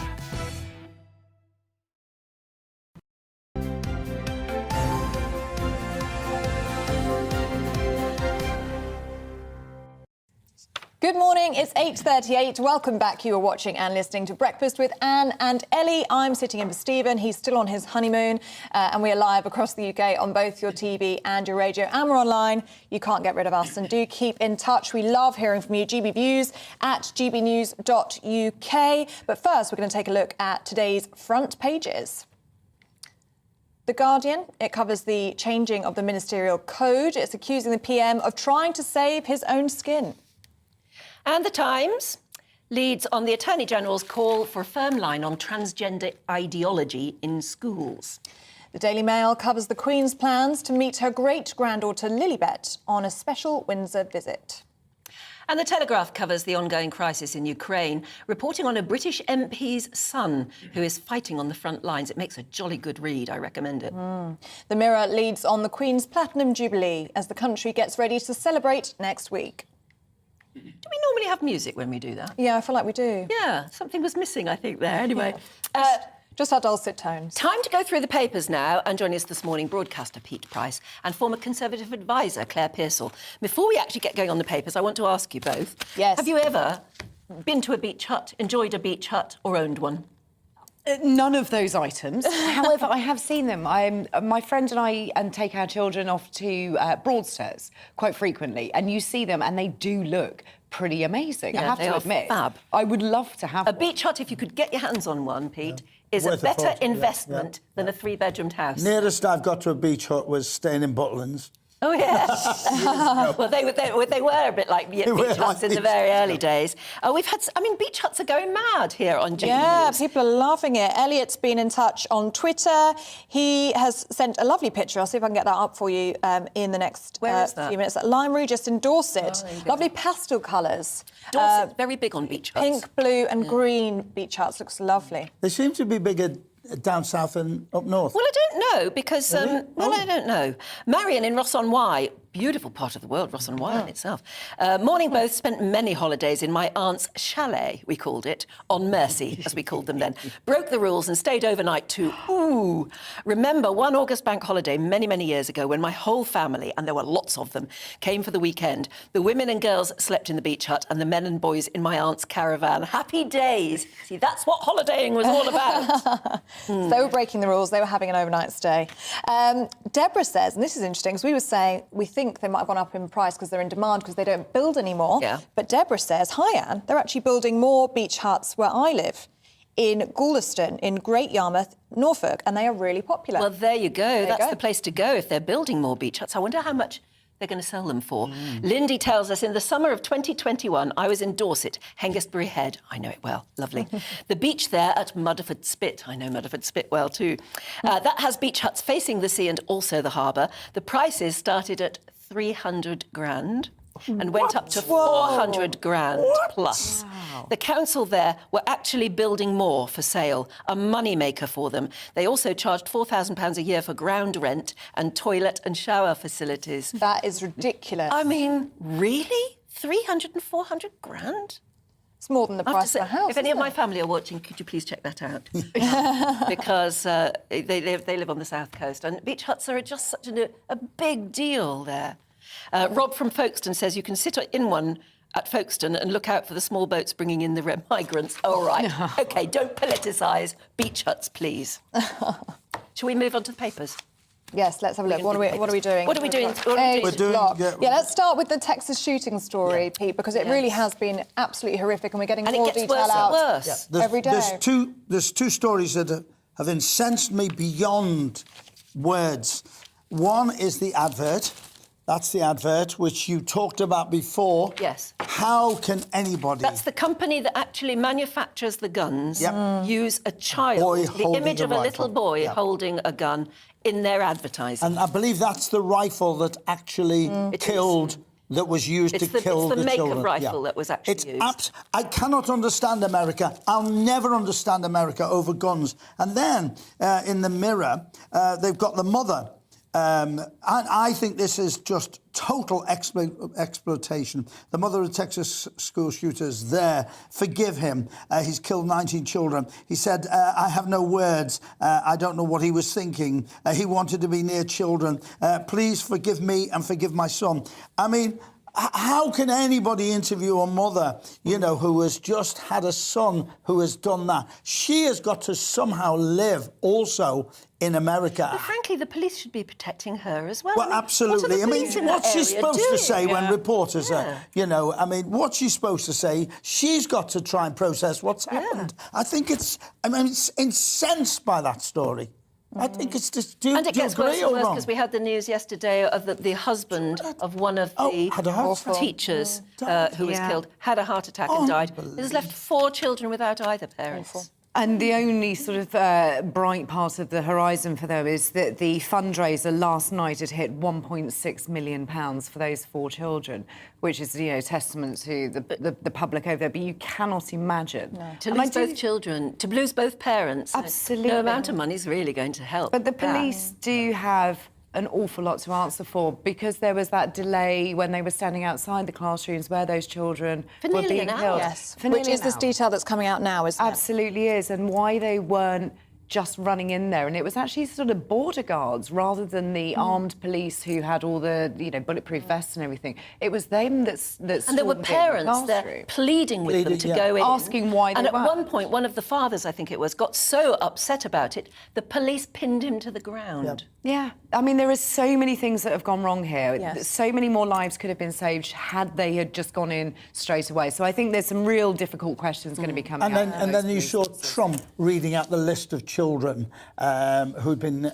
Good morning, it's 8:38. Welcome back. You are watching and listening to Breakfast with Anne and Ellie. I'm sitting in for Stephen. He's still on his honeymoon, and we are live across the UK on both your TV and your radio, and we're online. You can't get rid of us, and do keep in touch. We love hearing from you. GB Views at gbnews.uk. But first, we're going to take a look at today's front pages. The Guardian, it covers the changing of the ministerial code. It's accusing the PM of trying to save his own skin. And The Times leads on the Attorney General's call for a firm line on transgender ideology in schools. The Daily Mail covers the Queen's plans to meet her great-granddaughter Lilibet on a special Windsor visit. And The Telegraph covers the ongoing crisis in Ukraine, reporting on a British MP's son who is fighting on the front lines. It makes a jolly good read. I recommend it. The Mirror leads on the Queen's Platinum Jubilee as the country gets ready to celebrate next week. Do we normally have music when we do that? Yeah, I feel like we do. Yeah, something was missing, I think, there. Anyway. Just our dulcet tones. Time to go through the papers now, and joining us this morning, broadcaster Pete Price and former Conservative advisor Claire Pearsall. Before we actually get going on the papers, I want to ask you both. Yes. Have you ever been to a beach hut, enjoyed a beach hut, or owned one? None of those items. However, I have seen them. My friend and I take our children off to Broadstairs quite frequently, and you see them, and they do look pretty amazing. Yeah, I have they to are admit, fab. I would love to have a beach hut. If you could get your hands on one, Pete, is a better investment than a three-bedroomed house. Nearest I've got to a beach hut was staying in Butlins. Oh, yes. Well, they were a bit like beach huts in the very early days. We've had, beach huts are going mad here on GB News. People are loving it. Elliot's been in touch on Twitter. He has sent a lovely picture. I'll see if I can get that up for you in the next few minutes. At Lime Rouge, just in Dorset. Lovely pastel colours. Dorset, very big on beach huts. Pink, blue and green beach huts. Looks lovely. They seem to be bigger down south and up north. Well, I don't know, because... I don't know. Marion in Ross-on-Wye, beautiful part of the world, Ross-on-Wye in itself. Morning both spent many holidays in my aunt's chalet, we called it, on Mersey, as we called them then. Broke the rules and stayed overnight too. Remember one August bank holiday many, many years ago when my whole family, and there were lots of them, came for the weekend. The women and girls slept in the beach hut and the men and boys in my aunt's caravan. Happy days. See, that's what holidaying was all about. So they were breaking the rules. They were having an overnight stay. Deborah says, and this is interesting, because we were saying we think they might have gone up in price because they're in demand because they don't build anymore. Yeah. But Deborah says, hi, Anne, they're actually building more beach huts where I live, in Goulston, in Great Yarmouth, Norfolk, and they are really popular. Well, there you go. There That's you go. the place to go if they're building more beach huts. I wonder how much they're going to sell them for. Lindy tells us, in the summer of 2021, I was in Dorset, Hengistbury Head. I know it well, lovely. The beach there at Mudderford Spit. I know Mudderford Spit well too. That has beach huts facing the sea and also the harbour. The prices started at 300 grand and went up to 400 grand plus. Wow. The council there were actually building more for sale, a moneymaker for them. They also charged £4,000 a year for ground rent and toilet and shower facilities. That is ridiculous. I mean, really? 300 and 400 grand? It's more than the price of a house. If any of my family are watching, could you please check that out? Because they live on the south coast, and beach huts are just such a big deal there. Rob from Folkestone says you can sit in one at Folkestone and look out for the small boats bringing in the migrants. All right. OK, don't politicise. Beach huts, please. Shall we move on to the papers? Yes, let's have a look. What are we doing? What are we doing? Let's start with the Texas shooting story, Pete, because it really has been absolutely horrific, and we're getting more detail out every day. There's two stories that have incensed me beyond words. One is the advert. That's the advert, which you talked about before. Yes. How can anybody... That's the company that actually manufactures the guns, use a child, the image of a little boy holding a gun in their advertising. And I believe that's the rifle that actually killed... that was used to kill the children. It's the make of rifle that was actually used. I cannot understand America. I'll never understand America over guns. And then, in the Mirror, they've got the mother... and I think this is just total exploitation. The mother of Texas school shooters there, forgive him. He's killed 19 children. He said, I have no words. I don't know what he was thinking. He wanted to be near children. Please forgive me and forgive my son. I mean... how can anybody interview a mother, you know, who has just had a son who has done that? She has got to somehow live also in America. But frankly, the police should be protecting her as well. Well, absolutely. I mean, what's she supposed to say when reporters are, you know, I mean, what's she supposed to say? She's got to try and process what's happened. I think it's incensed by that story. I think it's just... And it gets worse and worse because we had the news yesterday of the husband of one of the teachers who was killed, had a heart attack and died. It has left 4 children without either parents. And the only sort of bright part of the horizon for them is that the fundraiser last night had hit £1.6 million for those 4 children, which is, you know, testament to the public over there. But you cannot imagine. To lose both children, to lose both parents, absolutely, no amount of money is really going to help. But the police do have an awful lot to answer for, because there was that delay when they were standing outside the classrooms where those children were being killed. Yes, which is this detail that's coming out now, isn't it? Absolutely is, and why they weren't just running in there. And it was actually sort of border guards rather than the armed police who had all the, you know, bulletproof vests and everything. It was them that and there were parents there pleading with them to go in. Asking why they And at weren't. one point, one of the fathers, I think it was, got so upset about it, the police pinned him to the ground. Yeah, I mean, there are so many things that have gone wrong here. So many more lives could have been saved had they had just gone in straight away. So I think there's some real difficult questions going to be coming out. And then you saw Trump reading out the list of children who'd been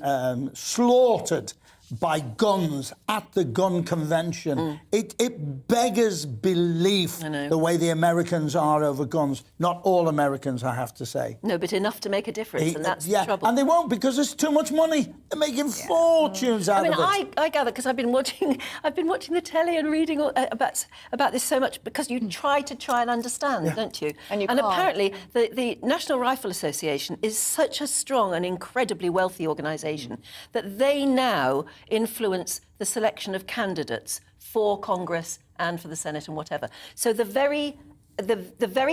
slaughtered by guns at the gun convention. It beggars belief the way the Americans are over guns. Not all Americans, I have to say. No, but enough to make a difference, and that's the trouble. And they won't, because there's too much money. They're making fortunes out of it. I gather, because I've been watching the telly and reading about this so much, because you try and understand, don't you? And apparently the National Rifle Association is such a strong and incredibly wealthy organisation that they now influence the selection of candidates for Congress and for the Senate and whatever. So the very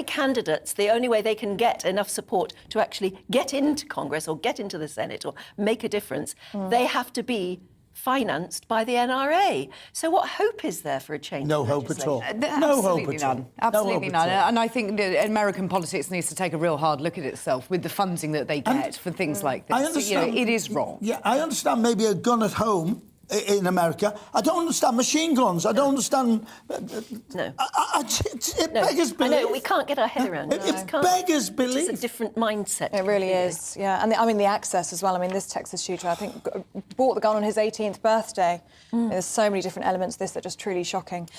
candidates, the only way they can get enough support to actually get into Congress or get into the Senate or make a difference, they have to be financed by the NRA. So what hope is there for a change? No hope at all. No hope at all. Absolutely none. And I think that American politics needs to take a real hard look at itself with the funding that they get for things like this. I understand. You know, it is wrong. Yeah, I understand maybe a gun at home in America. I don't understand machine guns. I don't understand... No. I It beggars belief. I know, we can't get our head around it. It beggars belief. It's a different mindset. It really is, yeah. And the access as well. I mean, this Texas shooter, I think, bought the gun on his 18th birthday. There's so many different elements to this that are just truly shocking.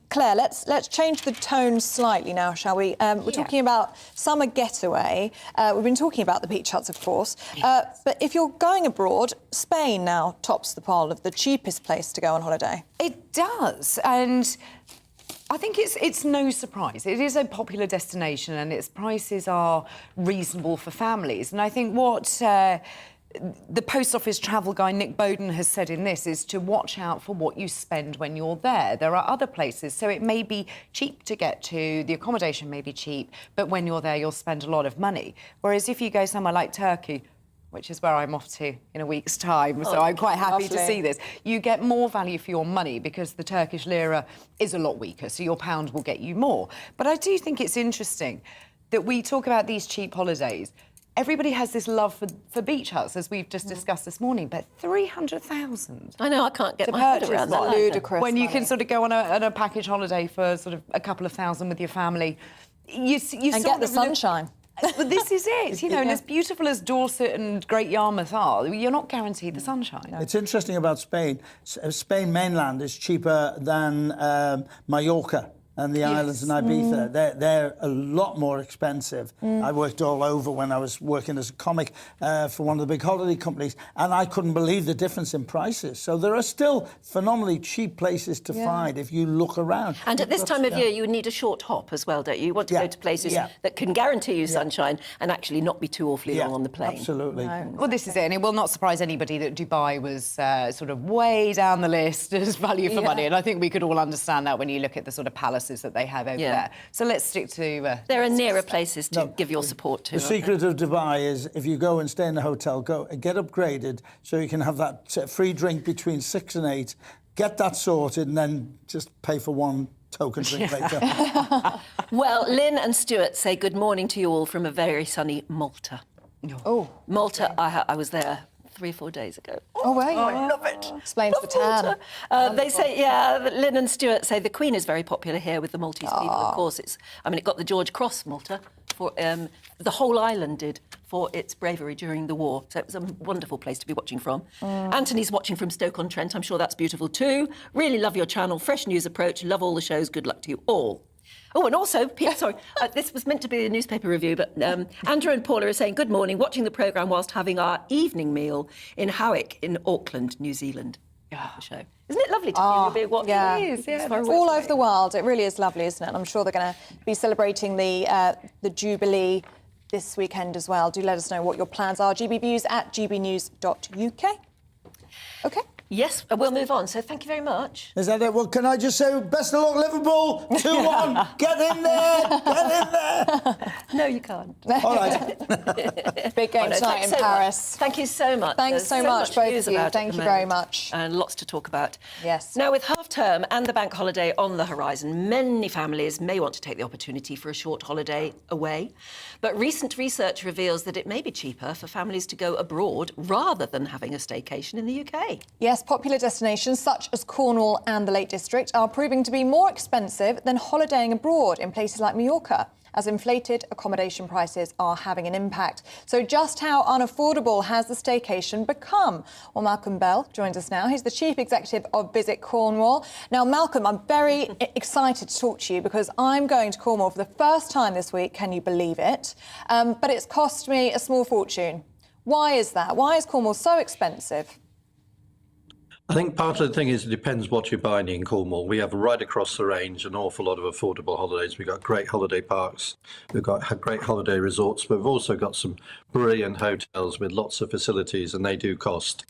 Claire, let's change the tone slightly now, shall we? We're talking about summer getaway. We've been talking about the beach huts, of course. But if you're going abroad, Spain now tops the pile of the cheapest place to go on holiday. It does, and I think it's no surprise. It is a popular destination and its prices are reasonable for families. And I think what the Post Office travel guy Nick Bowden has said in this is to watch out for what you spend when you're there. There are other places, so it may be cheap to get to, the accommodation may be cheap, but when you're there, you'll spend a lot of money. Whereas if you go somewhere like Turkey, which is where I'm off to in a week's time, so I'm quite happy to see this. You get more value for your money because the Turkish lira is a lot weaker, so your pound will get you more. But I do think it's interesting that we talk about these cheap holidays. Everybody has this love for beach huts, as we've just discussed this morning, but 300,000. I know, I can't get my head around that. Ludicrous. When you can sort of go on a package holiday for sort of a couple of thousand with your family, you and get the sunshine. But this is it, you know, and as beautiful as Dorset and Great Yarmouth are, you're not guaranteed the sunshine. It's interesting about Spain. Spain mainland is cheaper than Mallorca and the islands and Ibiza. They're a lot more expensive. I worked all over when I was working as a comic for one of the big holiday companies, and I couldn't believe the difference in prices. So there are still phenomenally cheap places to find if you look around. And at this time of year, you would need a short hop as well, don't you? You want to go to places that can guarantee you sunshine and actually not be too awfully long on the plane. Absolutely. No. Well, this is it, and it will not surprise anybody that Dubai was sort of way down the list as value for money, and I think we could all understand that when you look at the sort of palaces that they have over there. So let's stick to... there are nearer places to give your support to. The secret of Dubai is if you go and stay in a hotel, go get upgraded so you can have that free drink between 6 and 8, get that sorted, and then just pay for one token drink later. Well, Lynn and Stuart say good morning to you all from a very sunny Malta. Oh. Malta, I was there 3 or 4 days ago. Oh, wow. I love it. Explains the tan. They say, Lynn and Stuart say the Queen is very popular here with the Maltese people. Of course, it got the George Cross Malta, for the whole island did, for its bravery during the war. So it was a wonderful place to be watching from. Anthony's watching from Stoke-on-Trent. I'm sure that's beautiful too. Really love your channel. Fresh news approach. Love all the shows. Good luck to you all. Oh, and also, sorry, this was meant to be a newspaper review, but Andrew and Paula are saying, good morning, watching the programme whilst having our evening meal in Howick in Auckland, New Zealand. The show. Isn't it lovely to be watching? Yeah. It is, all over the world. It really is lovely, isn't it? And I'm sure they're going to be celebrating the Jubilee this weekend as well. Do let us know what your plans are. gbviews@gbnews.uk. OK. Yes, we'll move on. So thank you very much. Is that it? Well, can I just say, best of luck, Liverpool, 2-1. Get in there, get in there. No, you can't. All right. Big game tonight in Paris. Thank you so much. Thanks so much, both of you. Thank you very much. And lots to talk about. Yes. Now, with half-term and the bank holiday on the horizon, many families may want to take the opportunity for a short holiday away. But recent research reveals that it may be cheaper for families to go abroad rather than having a staycation in the UK. Yes, popular destinations such as Cornwall and the Lake District are proving to be more expensive than holidaying abroad in places like Mallorca, as inflated accommodation prices are having an impact. So just how unaffordable has the staycation become? Well, Malcolm Bell joins us now. He's the Chief Executive of Visit Cornwall. Now, Malcolm, I'm very excited to talk to you because I'm going to Cornwall for the first time this week. Can you believe it? But it's cost me a small fortune. Why is that? Why is Cornwall so expensive? I think part of the thing is it depends what you're buying in Cornwall. We have right across the range an awful lot of affordable holidays. We've got great holiday parks, we've got great holiday resorts, but we've also got some brilliant hotels with lots of facilities, and they do cost.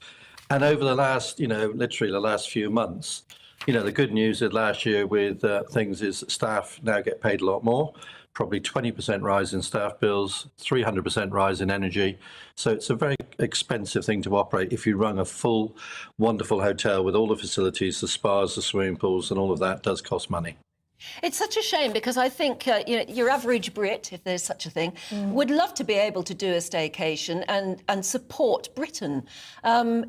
And over the last, literally the last few months, the good news is last year with things is staff now get paid a lot more. Probably 20% rise in staff bills, 300% rise in energy. So it's a very expensive thing to operate if you run a full, wonderful hotel with all the facilities, the spas, the swimming pools, and all of that does cost money. It's such a shame because I think your average Brit, if there's such a thing, would love to be able to do a staycation and support Britain.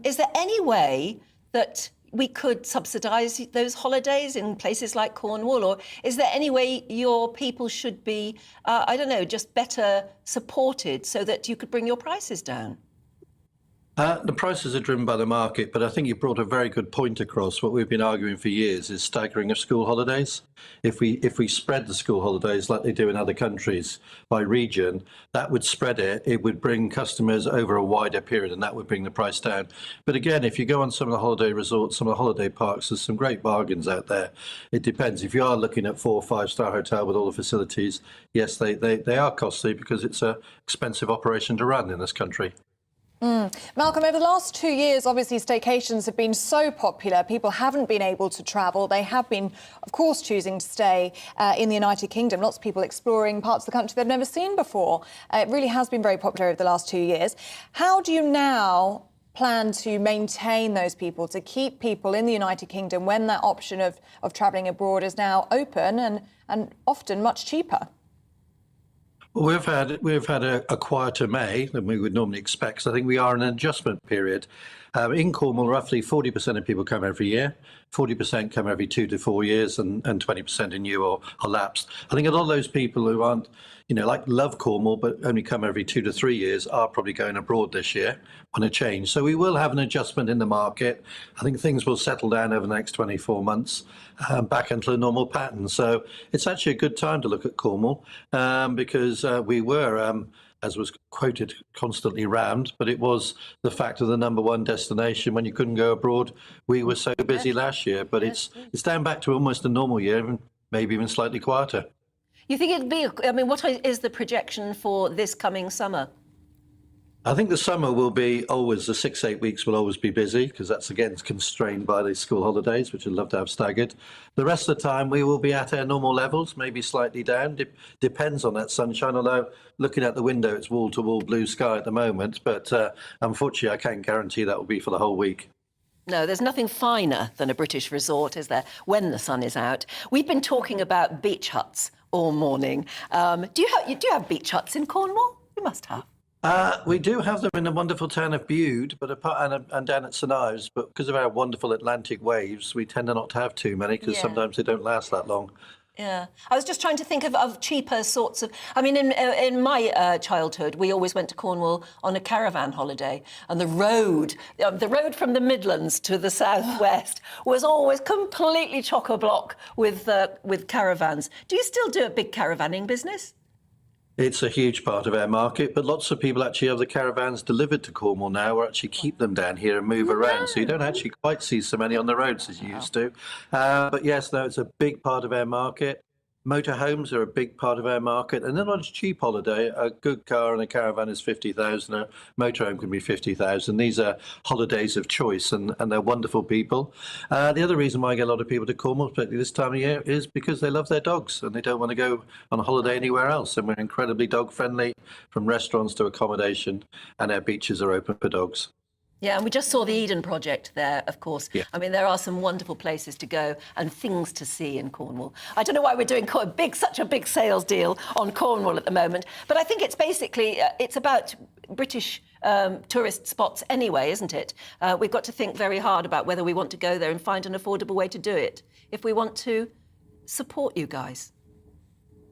Is there any way that we could subsidise those holidays in places like Cornwall? Or is there any way your people should be, I don't know, just better supported so that you could bring your prices down? The prices are driven by the market, but I think you brought a very good point across. What we've been arguing for years is staggering of school holidays. If we spread the school holidays like they do in other countries by region, that would spread it. It would bring customers over a wider period, and that would bring the price down. But again, if you go on some of the holiday resorts, some of the holiday parks, there's some great bargains out there. It depends. If you are looking at 4 or 5-star hotel with all the facilities, yes, they are costly because it's an expensive operation to run in this country. Malcolm, over the last 2 years, obviously staycations have been so popular. People haven't been able to travel. They have been, of course, choosing to stay in the United Kingdom. Lots of people exploring parts of the country they've never seen before. It really has been very popular over the last 2 years. How do you now plan to maintain those people, to keep people in the United Kingdom when that option of travelling abroad is now open and often much cheaper? We've had a quieter May than we would normally expect. So I think we are in an adjustment period. In Cornwall, roughly 40% of people come every year, 40% come every 2 to 4 years, and 20% are new or lapsed. I think a lot of those people who aren't, love Cornwall but only come every 2 to 3 years are probably going abroad this year on a change. So we will have an adjustment in the market. I think things will settle down over the next 24 months back into a normal pattern. So it's actually a good time to look at Cornwall because we were, as was quoted, constantly rammed, but it was the fact of the #1 destination when you couldn't go abroad. We were so busy last year, but it's down back to almost a normal year, maybe even slightly quieter. You think it'd be, what is the projection for this coming summer? I think the summer will be always, the 6-8 weeks will always be busy because that's, again, constrained by the school holidays, which I'd love to have staggered. The rest of the time we will be at our normal levels, maybe slightly down. Depends on that sunshine, although looking at the window, it's wall-to-wall blue sky at the moment. But unfortunately, I can't guarantee that will be for the whole week. No, there's nothing finer than a British resort, is there, when the sun is out? We've been talking about beach huts all morning. Do you have beach huts in Cornwall? You must have. We do have them in the wonderful town of Bude, but and down at St Ives. But because of our wonderful Atlantic waves, we tend not to have too many because sometimes they don't last that long. Yeah, I was just trying to think of cheaper sorts of. I mean, in my childhood, we always went to Cornwall on a caravan holiday, and the road from the Midlands to the southwest was always completely chock-a-block with caravans. Do you still do a big caravanning business? It's a huge part of our market, but lots of people actually have the caravans delivered to Cornwall now, or actually keep them down here and move around. So you don't actually quite see so many on the roads as you used to. But yes, no, it's a big part of our market. Motorhomes are a big part of our market, and then on a cheap holiday, a good car and a caravan is 50,000. A motorhome can be 50,000. These are holidays of choice, and they're wonderful people. The other reason why I get a lot of people to Cornwall, particularly this time of year, is because they love their dogs and they don't want to go on a holiday anywhere else. And we're incredibly dog friendly, from restaurants to accommodation, and our beaches are open for dogs. Yeah, and we just saw the Eden project there, of course. Yeah. I mean, there are some wonderful places to go and things to see in Cornwall. I don't know why we're doing such a big sales deal on Cornwall at the moment, but I think it's basically, it's about British tourist spots anyway, isn't it? We've got to think very hard about whether we want to go there and find an affordable way to do it if we want to support you guys.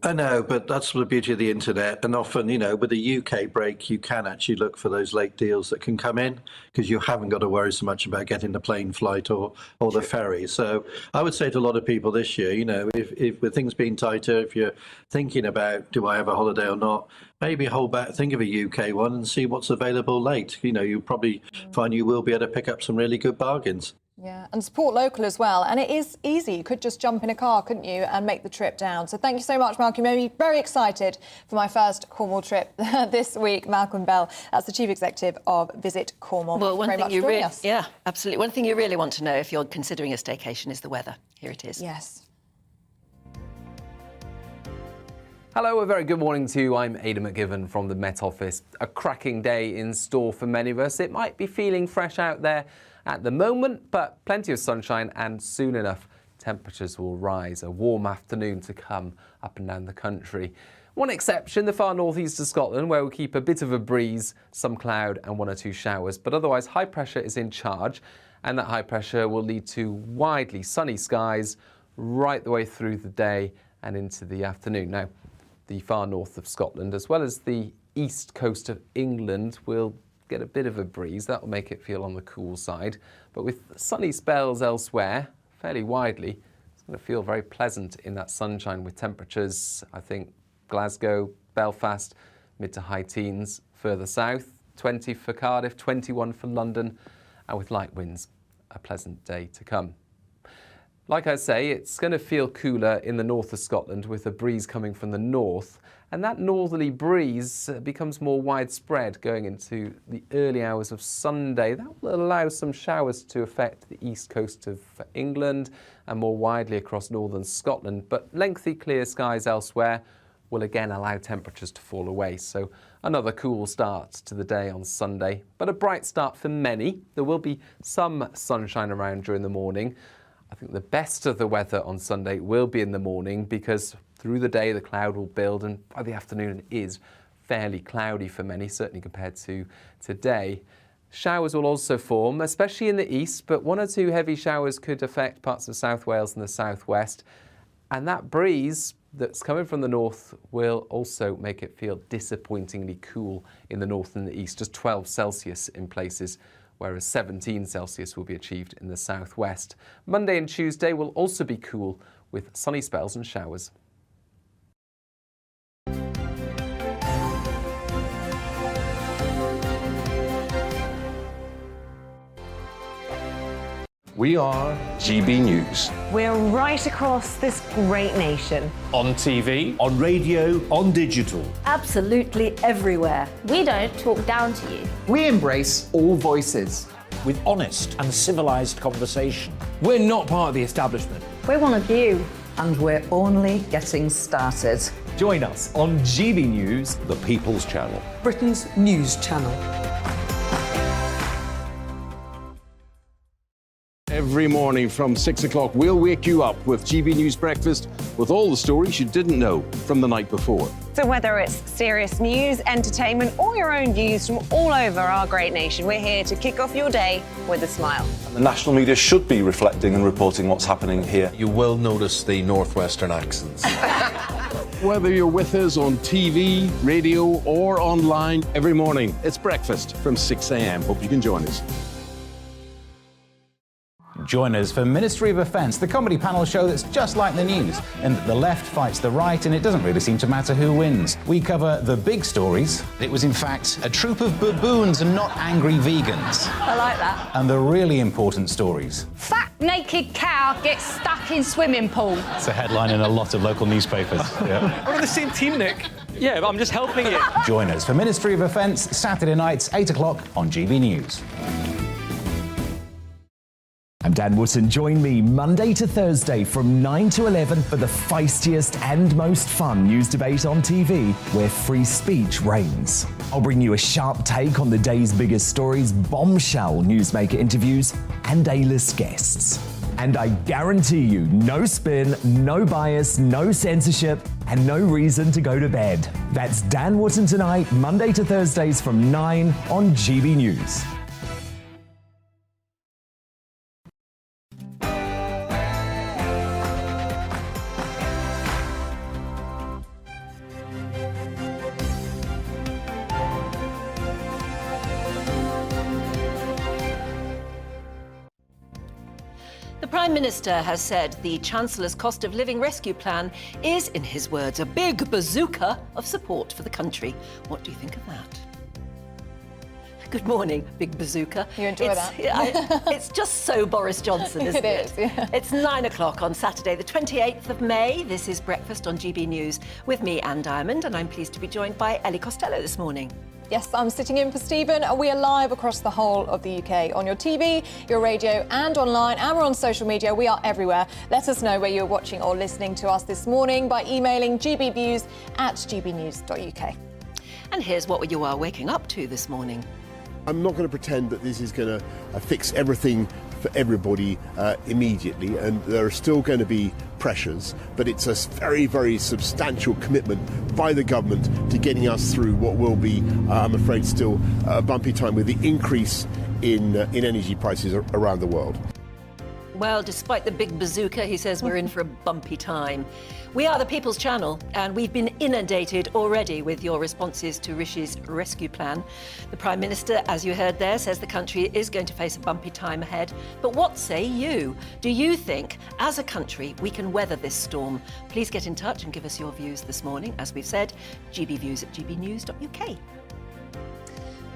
I know, but that's the beauty of the internet. And often, with a UK break, you can actually look for those late deals that can come in because you haven't got to worry so much about getting the plane flight or the ferry. So I would say to a lot of people this year, if with things being tighter, if you're thinking about, do I have a holiday or not, maybe hold back, think of a UK one and see what's available late. You'll probably find you will be able to pick up some really good bargains. Yeah, and support local as well. And it is easy. You could just jump in a car, couldn't you, and make the trip down. So thank you so much, Malcolm. You made me very excited for my first Cornwall trip this week. Malcolm Bell, that's the Chief Executive of Visit Cornwall. Well, one thing you really, yeah, absolutely. One thing you really want to know if you're considering a staycation is the weather. Here it is. Yes. Hello, a very good morning to you. I'm Aidan McGiven from the Met Office. A cracking day in store for many of us. It might be feeling fresh out there at the moment, but plenty of sunshine, and soon enough temperatures will rise. A warm afternoon to come up and down the country. One exception, the far northeast of Scotland, where we'll keep a bit of a breeze, some cloud and 1 or 2 showers, but otherwise high pressure is in charge. and that high pressure will lead to widely sunny skies right the way through the day and into the afternoon. Now, the far north of Scotland, as well as the east coast of England, will get a bit of a breeze. That will make it feel on the cool side. But with sunny spells elsewhere, fairly widely, it's going to feel very pleasant in that sunshine with temperatures, I think, Glasgow, Belfast, mid to high teens. Further south, 20 for Cardiff, 21 for London, and with light winds, a pleasant day to come. Like I say, it's going to feel cooler in the north of Scotland with a breeze coming from the north, and that northerly breeze becomes more widespread going into the early hours of Sunday. That will allow some showers to affect the east coast of England and more widely across northern Scotland, but lengthy clear skies elsewhere will again allow temperatures to fall away. So another cool start to the day on Sunday, but a bright start for many. There will be some sunshine around during the morning. I think the best of the weather on Sunday will be in the morning, because through the day the cloud will build, and by the afternoon it is fairly cloudy for many, certainly compared to today. Showers will also form, especially in the east, but one or two heavy showers could affect parts of South Wales and the southwest. And that breeze that's coming from the north will also make it feel disappointingly cool in the north and the east, just 12 Celsius in places, whereas 17 Celsius will be achieved in the southwest. Monday and Tuesday will also be cool with sunny spells and showers. We are GB News. We're right across this great nation. On TV, on radio, on digital. Absolutely everywhere. We don't talk down to you. we embrace all voices with honest and civilised conversation. We're not part of the establishment. We're one of you. And we're only getting started. Join us on GB News, the People's Channel. Britain's news channel. Every morning from 6 o'clock, we'll wake you up with GB News Breakfast with all the stories you didn't know from the night before. So whether it's serious news, entertainment, or your own views from all over our great nation, we're here to kick off your day with a smile. And the national media should be reflecting and reporting what's happening here. You will notice the northwestern accents. Whether you're with us on TV, radio, or online, every morning, it's breakfast from 6 a.m. Hope you can join us. Join us for Ministry of Offence, the comedy panel show that's just like the news, in that the left fights the right and it doesn't really seem to matter who wins. We cover the big stories. It was in fact a troop of baboons and not angry vegans. I like that. And the really important stories. Fat naked cow gets stuck in swimming pool. It's a headline in a lot of local newspapers. Yeah. We're on the same team, Nick. Yeah, but I'm just helping you. Join us for Ministry of Offence, Saturday nights, 8 o'clock on GB News. I'm Dan Wootton. Join me Monday to Thursday from 9 to 11 for the feistiest and most fun news debate on TV, where free speech reigns. I'll bring you a sharp take on the day's biggest stories, bombshell newsmaker interviews, and A-list guests. And I guarantee you, no spin, no bias, no censorship, and no reason to go to bed. That's Dan Wootton Tonight, Monday to Thursdays from 9 on GB News. The Prime Minister has said the Chancellor's cost of living rescue plan is, in his words, a big bazooka of support for the country. What do you think of that? Good morning, big bazooka. You enjoy that? It's just so Boris Johnson, isn't it? It is, yeah. It's 9 o'clock on Saturday, the 28th of May. This is Breakfast on GB News with me, Anne Diamond, and I'm pleased to be joined by Ellie Costello this morning. Yes, I'm sitting in for Stephen, and we are live across the whole of the UK on your TV, your radio, and online, and we're on social media. We are everywhere. Let us know where you're watching or listening to us this morning by emailing gbviews@gbnews.uk. And here's what you are waking up to this morning. I'm not going to pretend that this is going to fix everything for everybody immediately, and there are still going to be pressures, but it's a very, very substantial commitment by the government to getting us through what will be, I'm afraid, still a bumpy time with the increase in energy prices around the world. Well, despite the big bazooka, he says we're in for a bumpy time. We are the People's Channel, and we've been inundated already with your responses to Rishi's rescue plan. The Prime Minister, as you heard there, says the country is going to face a bumpy time ahead. But what say you? Do you think, as a country, we can weather this storm? Please get in touch and give us your views this morning. As we've said, gbviews@gbnews.uk.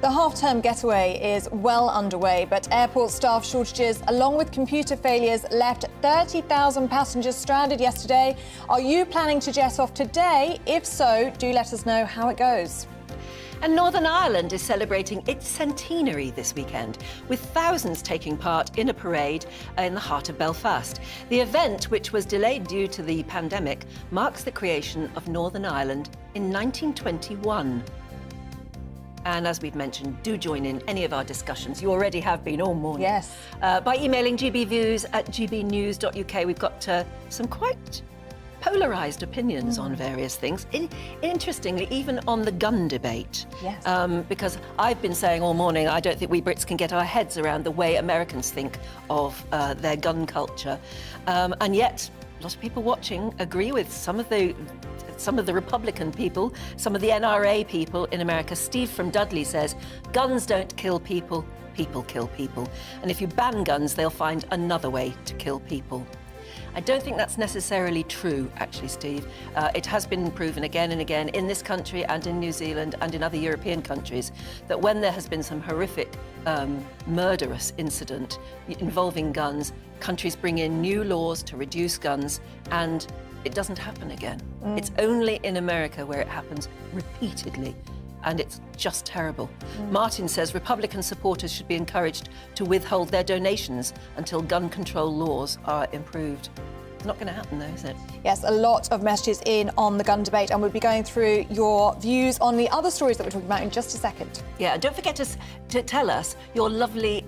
The half-term getaway is well underway, but airport staff shortages, along with computer failures, left 30,000 passengers stranded yesterday. Are you planning to jet off today? If so, do let us know how it goes. And Northern Ireland is celebrating its centenary this weekend, with thousands taking part in a parade in the heart of Belfast. The event, which was delayed due to the pandemic, marks the creation of Northern Ireland in 1921. And as we've mentioned, do join in any of our discussions. You already have been all morning. Yes. By emailing gbviews@gbnews.uk. We've got some quite polarised opinions on various things. Interestingly, even on the gun debate. Yes. Because I've been saying all morning, I don't think we Brits can get our heads around the way Americans think of their gun culture. And yet, a lot of people watching agree with some of the Republican people, some of the NRA people in America. Steve from Dudley says, guns don't kill people, people kill people. And if you ban guns, they'll find another way to kill people. I don't think that's necessarily true, actually, Steve. It has been proven again and again in this country and in New Zealand and in other European countries that when there has been some horrific, murderous incident involving guns, countries bring in new laws to reduce guns and it doesn't happen again. It's only in America where it happens repeatedly, and it's just terrible. Martin says Republican supporters should be encouraged to withhold their donations until gun control laws are improved. Not going to happen, though, is it? Yes, a lot of messages in on the gun debate, and we'll be going through your views on the other stories that we're talking about in just a second. Yeah, and don't forget to tell us your lovely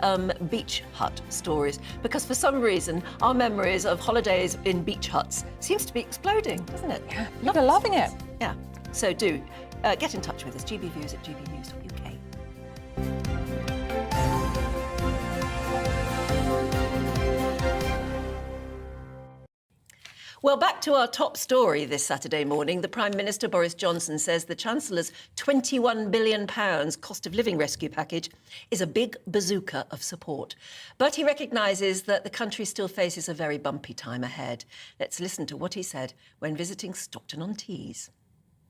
beach hut stories, because for some reason our memories of holidays in beach huts seems to be exploding, doesn't it? Yeah, people are loving it. Yeah, so do get in touch with us, gbviews@gbnews.uk. Well, back to our top story this Saturday morning. The Prime Minister, Boris Johnson, says the Chancellor's £21 billion cost of living rescue package is a big bazooka of support. But he recognises that the country still faces a very bumpy time ahead. Let's listen to what he said when visiting Stockton-on-Tees.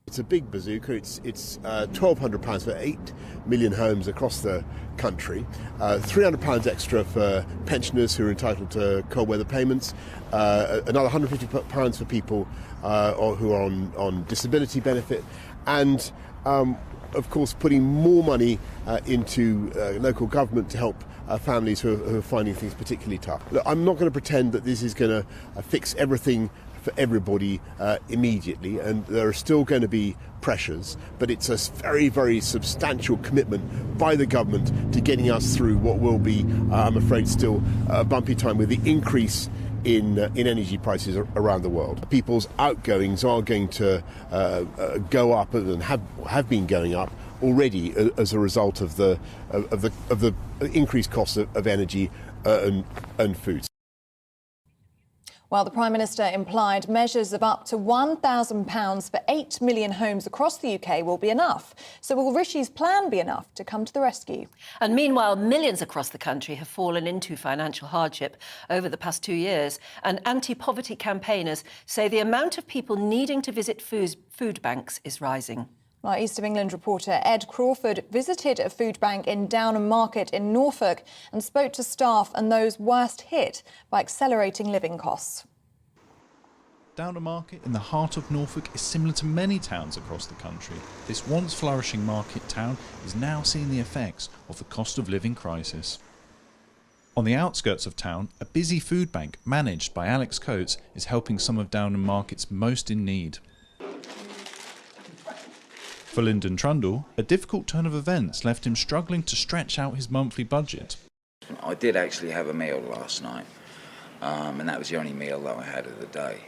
It's a big bazooka. It's £1,200 for 8 million homes across the country, £300 extra for pensioners who are entitled to cold weather payments, another £150 for people who are on disability benefit, and of course putting more money into local government to help families who are finding things particularly tough. Look, I'm not going to pretend that this is going to fix everything for everybody immediately, and there are still going to be pressures, but it's a very, very substantial commitment by the government to getting us through what will be, I'm afraid, still a bumpy time with the increase in energy prices around the world. People's outgoings are going to go up and have been going up already as a result of the increased cost of energy and food. Well, the Prime Minister implied measures of up to £1,000 for 8 million homes across the UK will be enough. So will Rishi's plan be enough to come to the rescue? And meanwhile, millions across the country have fallen into financial hardship over the past 2 years. And anti-poverty campaigners say the amount of people needing to visit food banks is rising. Our East of England reporter Ed Crawford visited a food bank in Downham Market in Norfolk and spoke to staff and those worst hit by accelerating living costs. Downham Market in the heart of Norfolk is similar to many towns across the country. This once flourishing market town is now seeing the effects of the cost of living crisis. On the outskirts of town, a busy food bank managed by Alex Coates is helping some of Downham Market's most in need. For Lyndon Trundle, a difficult turn of events left him struggling to stretch out his monthly budget. I did actually have a meal last night, and that was the only meal that I had of the day.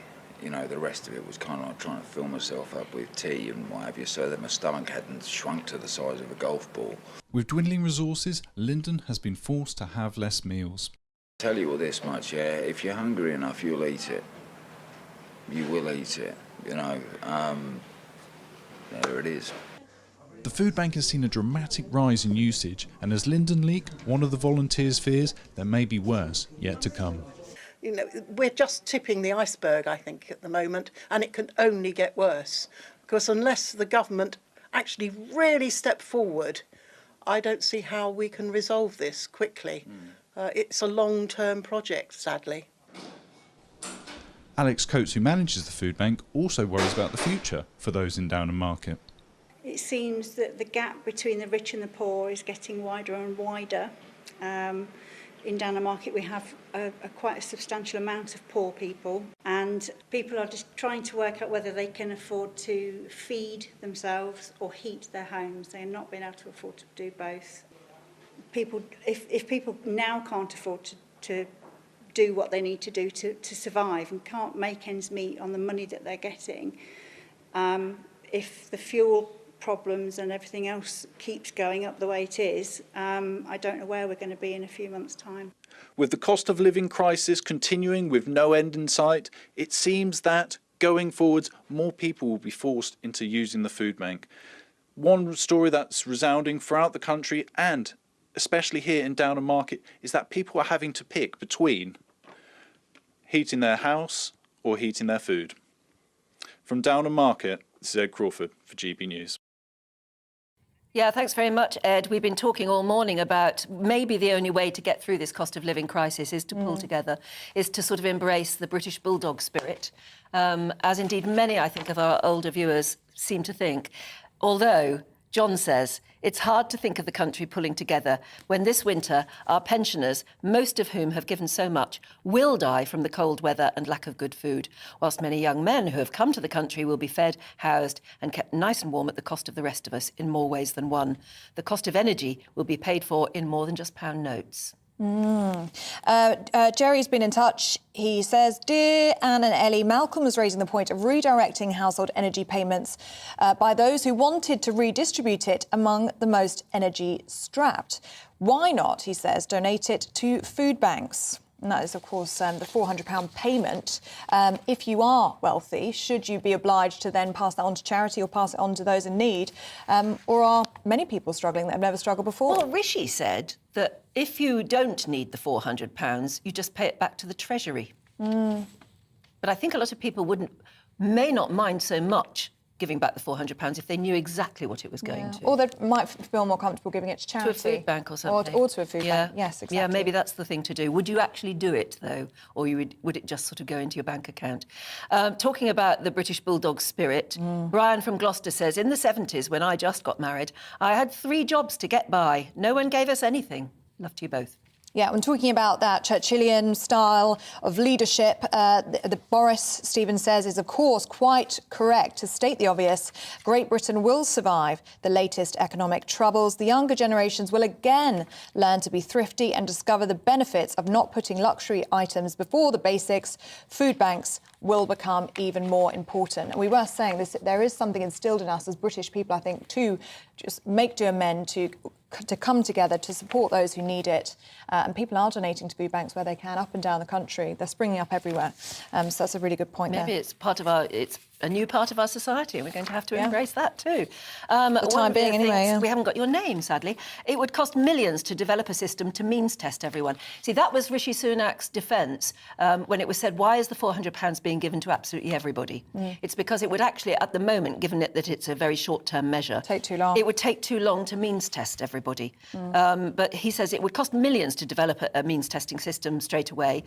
You know, the rest of it was kind of like trying to fill myself up with tea and what have you, so that my stomach hadn't shrunk to the size of a golf ball. With dwindling resources, Lyndon has been forced to have less meals. Tell you all this much, yeah, if you're hungry enough, you'll eat it. You will eat it, you know. There it is. The food bank has seen a dramatic rise in usage, and as Lyndon Leake, one of the volunteers, fears, there may be worse yet to come. You know, we're just tipping the iceberg, I think, at the moment, and it can only get worse. Because unless the government actually really step forward, I don't see how we can resolve this quickly. It's a long-term project, sadly. Alex Coates, who manages the food bank, also worries about the future for those in Downham Market. It seems that the gap between the rich and the poor is getting wider and wider. In Downham Market we have quite a substantial amount of poor people, and people are just trying to work out whether they can afford to feed themselves or heat their homes. They are not being able to afford to do both. If people now can't afford to do what they need to do to survive and can't make ends meet on the money that they're getting, if the fuel problems and everything else keeps going up the way it is, I don't know where we're going to be in a few months' time. With the cost of living crisis continuing with no end in sight, it seems that going forwards, more people will be forced into using the food bank. One story that's resounding throughout the country, and especially here in Downham Market, is that people are having to pick between heating their house or heating their food. From Downham Market, this is Ed Crawford for GB News. Yeah, thanks very much, Ed. We've been talking all morning about maybe the only way to get through this cost of living crisis is to pull together, is to sort of embrace the British bulldog spirit, as indeed many, I think, of our older viewers seem to think. Although, John says, it's hard to think of the country pulling together when this winter our pensioners, most of whom have given so much, will die from the cold weather and lack of good food, whilst many young men who have come to the country will be fed, housed and kept nice and warm at the cost of the rest of us in more ways than one. The cost of energy will be paid for in more than just pound notes. Jerry's been in touch. He says, "Dear Anne and Ellie, Malcolm was raising the point of redirecting household energy payments by those who wanted to redistribute it among the most energy strapped. Why not," he says, "donate it to food banks?" And that is, of course, the £400 payment. If you are wealthy, should you be obliged to then pass that on to charity or pass it on to those in need? Or are many people struggling that have never struggled before? Well, Rishi said that if you don't need the £400, you just pay it back to the Treasury. But I think a lot of people may not mind so much giving back the £400 if they knew exactly what it was going to. Or they might feel more comfortable giving it to charity. To a food bank or something. Or to a food bank, yes, exactly. Yeah, maybe that's the thing to do. Would you actually do it, though? Or would it just sort of go into your bank account? Talking about the British bulldog spirit, Brian from Gloucester says, in the 70s, when I just got married, I had 3 jobs to get by. No one gave us anything. Love to you both. Yeah, when talking about that Churchillian style of leadership, the Boris, Stephen says, is of course quite correct. To state the obvious, Great Britain will survive the latest economic troubles. The younger generations will again learn to be thrifty and discover the benefits of not putting luxury items before the basics. Food banks will become even more important. And we were saying this, there is something instilled in us as British people, I think, to just make do amend, to come together to support those who need it. And people are donating to food banks where they can, up and down the country. They're springing up everywhere. So that's a really good point. Maybe there. It's a new part of our society, and we're going to have to embrace that too. For the time being, anyway. We haven't got your name, sadly. It would cost millions to develop a system to means test everyone. See, that was Rishi Sunak's defence when it was said, why is the £400 being given to absolutely everybody? It's because it would actually, at the moment, given it that it's a very short-term measure, take too long. It would take too long to means test everybody. But he says it would cost millions to develop a means testing system straight away.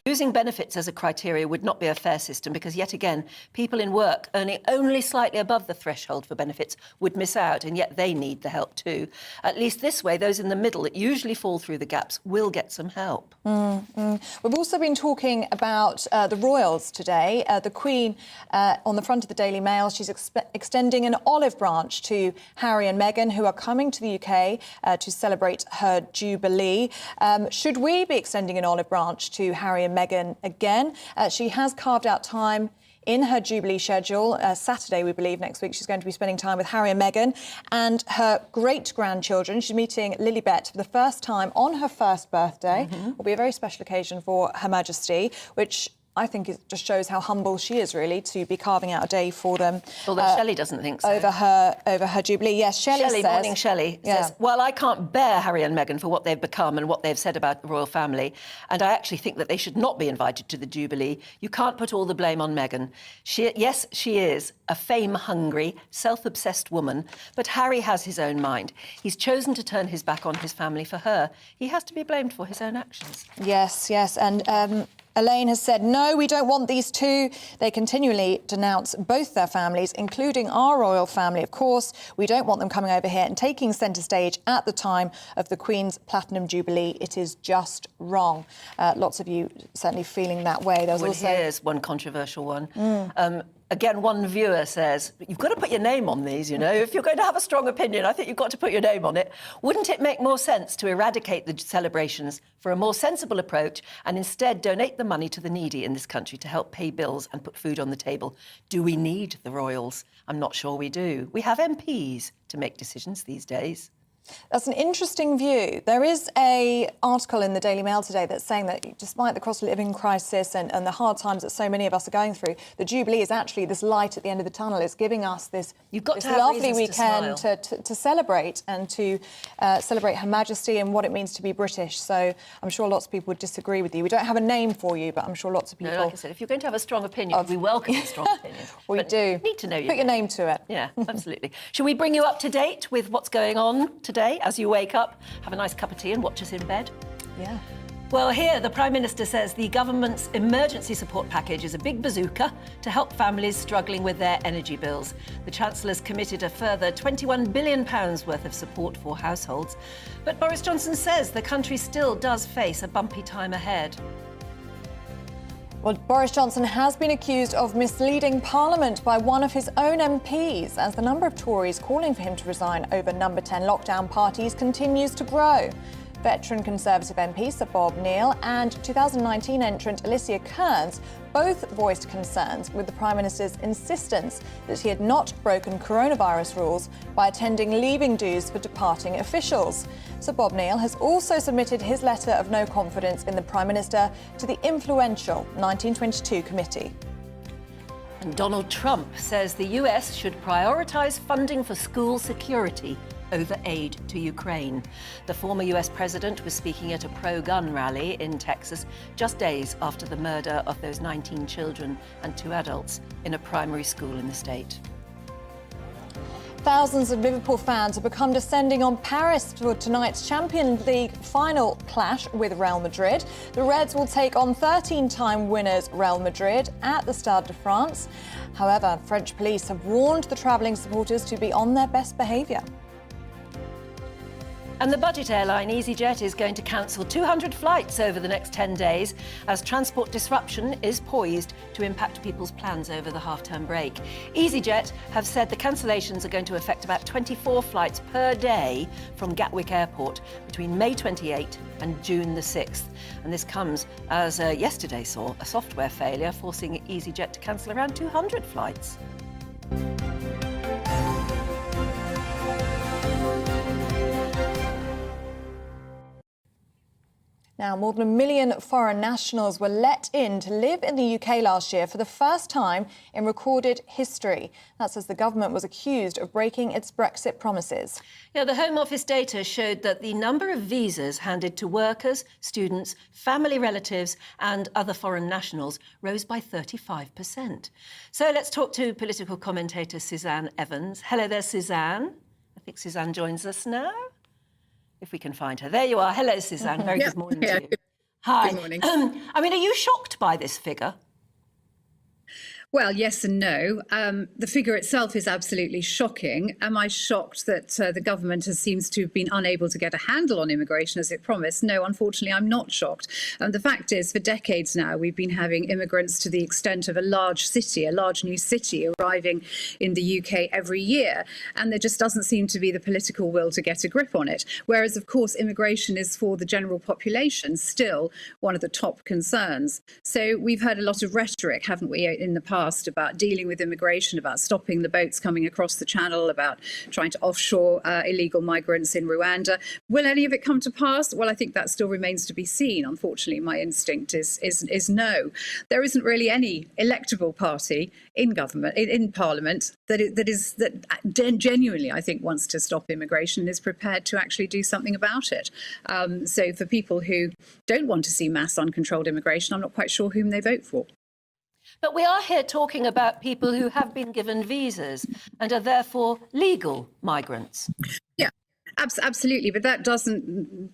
Using benefits as a criteria would not be a fair system because, yet again, people people in work earning only slightly above the threshold for benefits would miss out, and yet they need the help too. At least this way, those in the middle that usually fall through the gaps will get some help. We've also been talking about the royals today. The Queen, on the front of the Daily Mail, she's extending an olive branch to Harry and Meghan, who are coming to the UK to celebrate her Jubilee. Should we be extending an olive branch to Harry and Meghan again? She has carved out time in her Jubilee schedule. Saturday, we believe, next week, she's going to be spending time with Harry and Meghan and her great-grandchildren. She's meeting Lilibet for the first time on her first birthday. Will be a very special occasion for Her Majesty, which I think it just shows how humble she is, really, to be carving out a day for them. Although Shelley doesn't think so. Over her Jubilee. Yes, Shelley says... Morning Shelley says, well, I can't bear Harry and Meghan for what they've become and what they've said about the royal family, and I actually think that they should not be invited to the Jubilee. You can't put all the blame on Meghan. Yes, she is a fame-hungry, self-obsessed woman, but Harry has his own mind. He's chosen to turn his back on his family for her. He has to be blamed for his own actions. Yes, and... Elaine has said, no, we don't want these two. They continually denounce both their families, including our royal family, of course. We don't want them coming over here and taking centre stage at the time of the Queen's Platinum Jubilee. It is just wrong. Lots of you certainly feeling that way. There's also... Here's one controversial one. Again, one viewer says, you've got to put your name on these, you know. If you're going to have a strong opinion, I think you've got to put your name on it. Wouldn't it make more sense to eradicate the celebrations for a more sensible approach and instead donate the money to the needy in this country to help pay bills and put food on the table? Do we need the royals? I'm not sure we do. We have MPs to make decisions these days. That's an interesting view. There is an article in the Daily Mail today that's saying that despite the cost of living crisis and the hard times that so many of us are going through, the Jubilee is actually this light at the end of the tunnel. It's giving us this lovely weekend to celebrate and to celebrate Her Majesty and what it means to be British. So I'm sure lots of people would disagree with you. We don't have a name for you, but I'm sure lots of people... No, like I said, if you're going to have a strong opinion, we welcome a strong opinion. We do. Need to know Put your name to it. Yeah, absolutely. Shall we bring you up to date with what's going on today as you wake up, have a nice cup of tea and watch us in bed? Yeah. Well, here, the Prime Minister says the government's emergency support package is a big bazooka to help families struggling with their energy bills. The Chancellor's committed a further £21 billion worth of support for households. But Boris Johnson says the country still does face a bumpy time ahead. Well, Boris Johnson has been accused of misleading Parliament by one of his own MPs as the number of Tories calling for him to resign over Number 10 lockdown parties continues to grow. Veteran Conservative MP Sir Bob Neill and 2019 entrant Alicia Kearns both voiced concerns with the Prime Minister's insistence that he had not broken coronavirus rules by attending leaving dues for departing officials. Sir Bob Neill has also submitted his letter of no confidence in the Prime Minister to the influential 1922 committee. And Donald Trump says the US should prioritise funding for school security over aid to Ukraine. The former US president was speaking at a pro-gun rally in Texas just days after the murder of those 19 children and 2 adults in a primary school in the state. Thousands of Liverpool fans have become descending on Paris for tonight's Champions League final clash with Real Madrid. The Reds will take on 13-time winners Real Madrid at the Stade de France. However, French police have warned the travelling supporters to be on their best behaviour. And the budget airline EasyJet is going to cancel 200 flights over the next 10 days as transport disruption is poised to impact people's plans over the half-term break. EasyJet have said the cancellations are going to affect about 24 flights per day from Gatwick Airport between May 28 and June the 6th. And this comes as yesterday saw a software failure forcing EasyJet to cancel around 200 flights. Now, more than 1 million foreign nationals were let in to live in the UK last year for the first time in recorded history. That's as the government was accused of breaking its Brexit promises. Yeah, the Home Office data showed that the number of visas handed to workers, students, family relatives and other foreign nationals rose by 35%. So let's talk to political commentator Suzanne Evans. Hello there, Suzanne. I think Suzanne joins us now. If we can find her. There you are. Hello, Suzanne. Very good morning to you. Hi. Good morning. I mean, are you shocked by this figure? Well, yes and no. The figure itself is absolutely shocking. Am I shocked that the government seems to have been unable to get a handle on immigration as it promised? No, unfortunately, I'm not shocked. The fact is, for decades now, we've been having immigrants to the extent of a large city, a large new city, arriving in the UK every year. And there just doesn't seem to be the political will to get a grip on it. Whereas, of course, immigration is for the general population still one of the top concerns. So we've heard a lot of rhetoric, haven't we, in the past about dealing with immigration, about stopping the boats coming across the channel, about trying to offshore illegal migrants in Rwanda. Will any of it come to pass? Well, I think that still remains to be seen. Unfortunately, my instinct is no. There isn't really any electable party in government, in Parliament, that genuinely, I think, wants to stop immigration and is prepared to actually do something about it. So for people who don't want to see mass uncontrolled immigration, I'm not quite sure whom they vote for. But we are here talking about people who have been given visas and are therefore legal migrants. Yeah. Absolutely, but that doesn't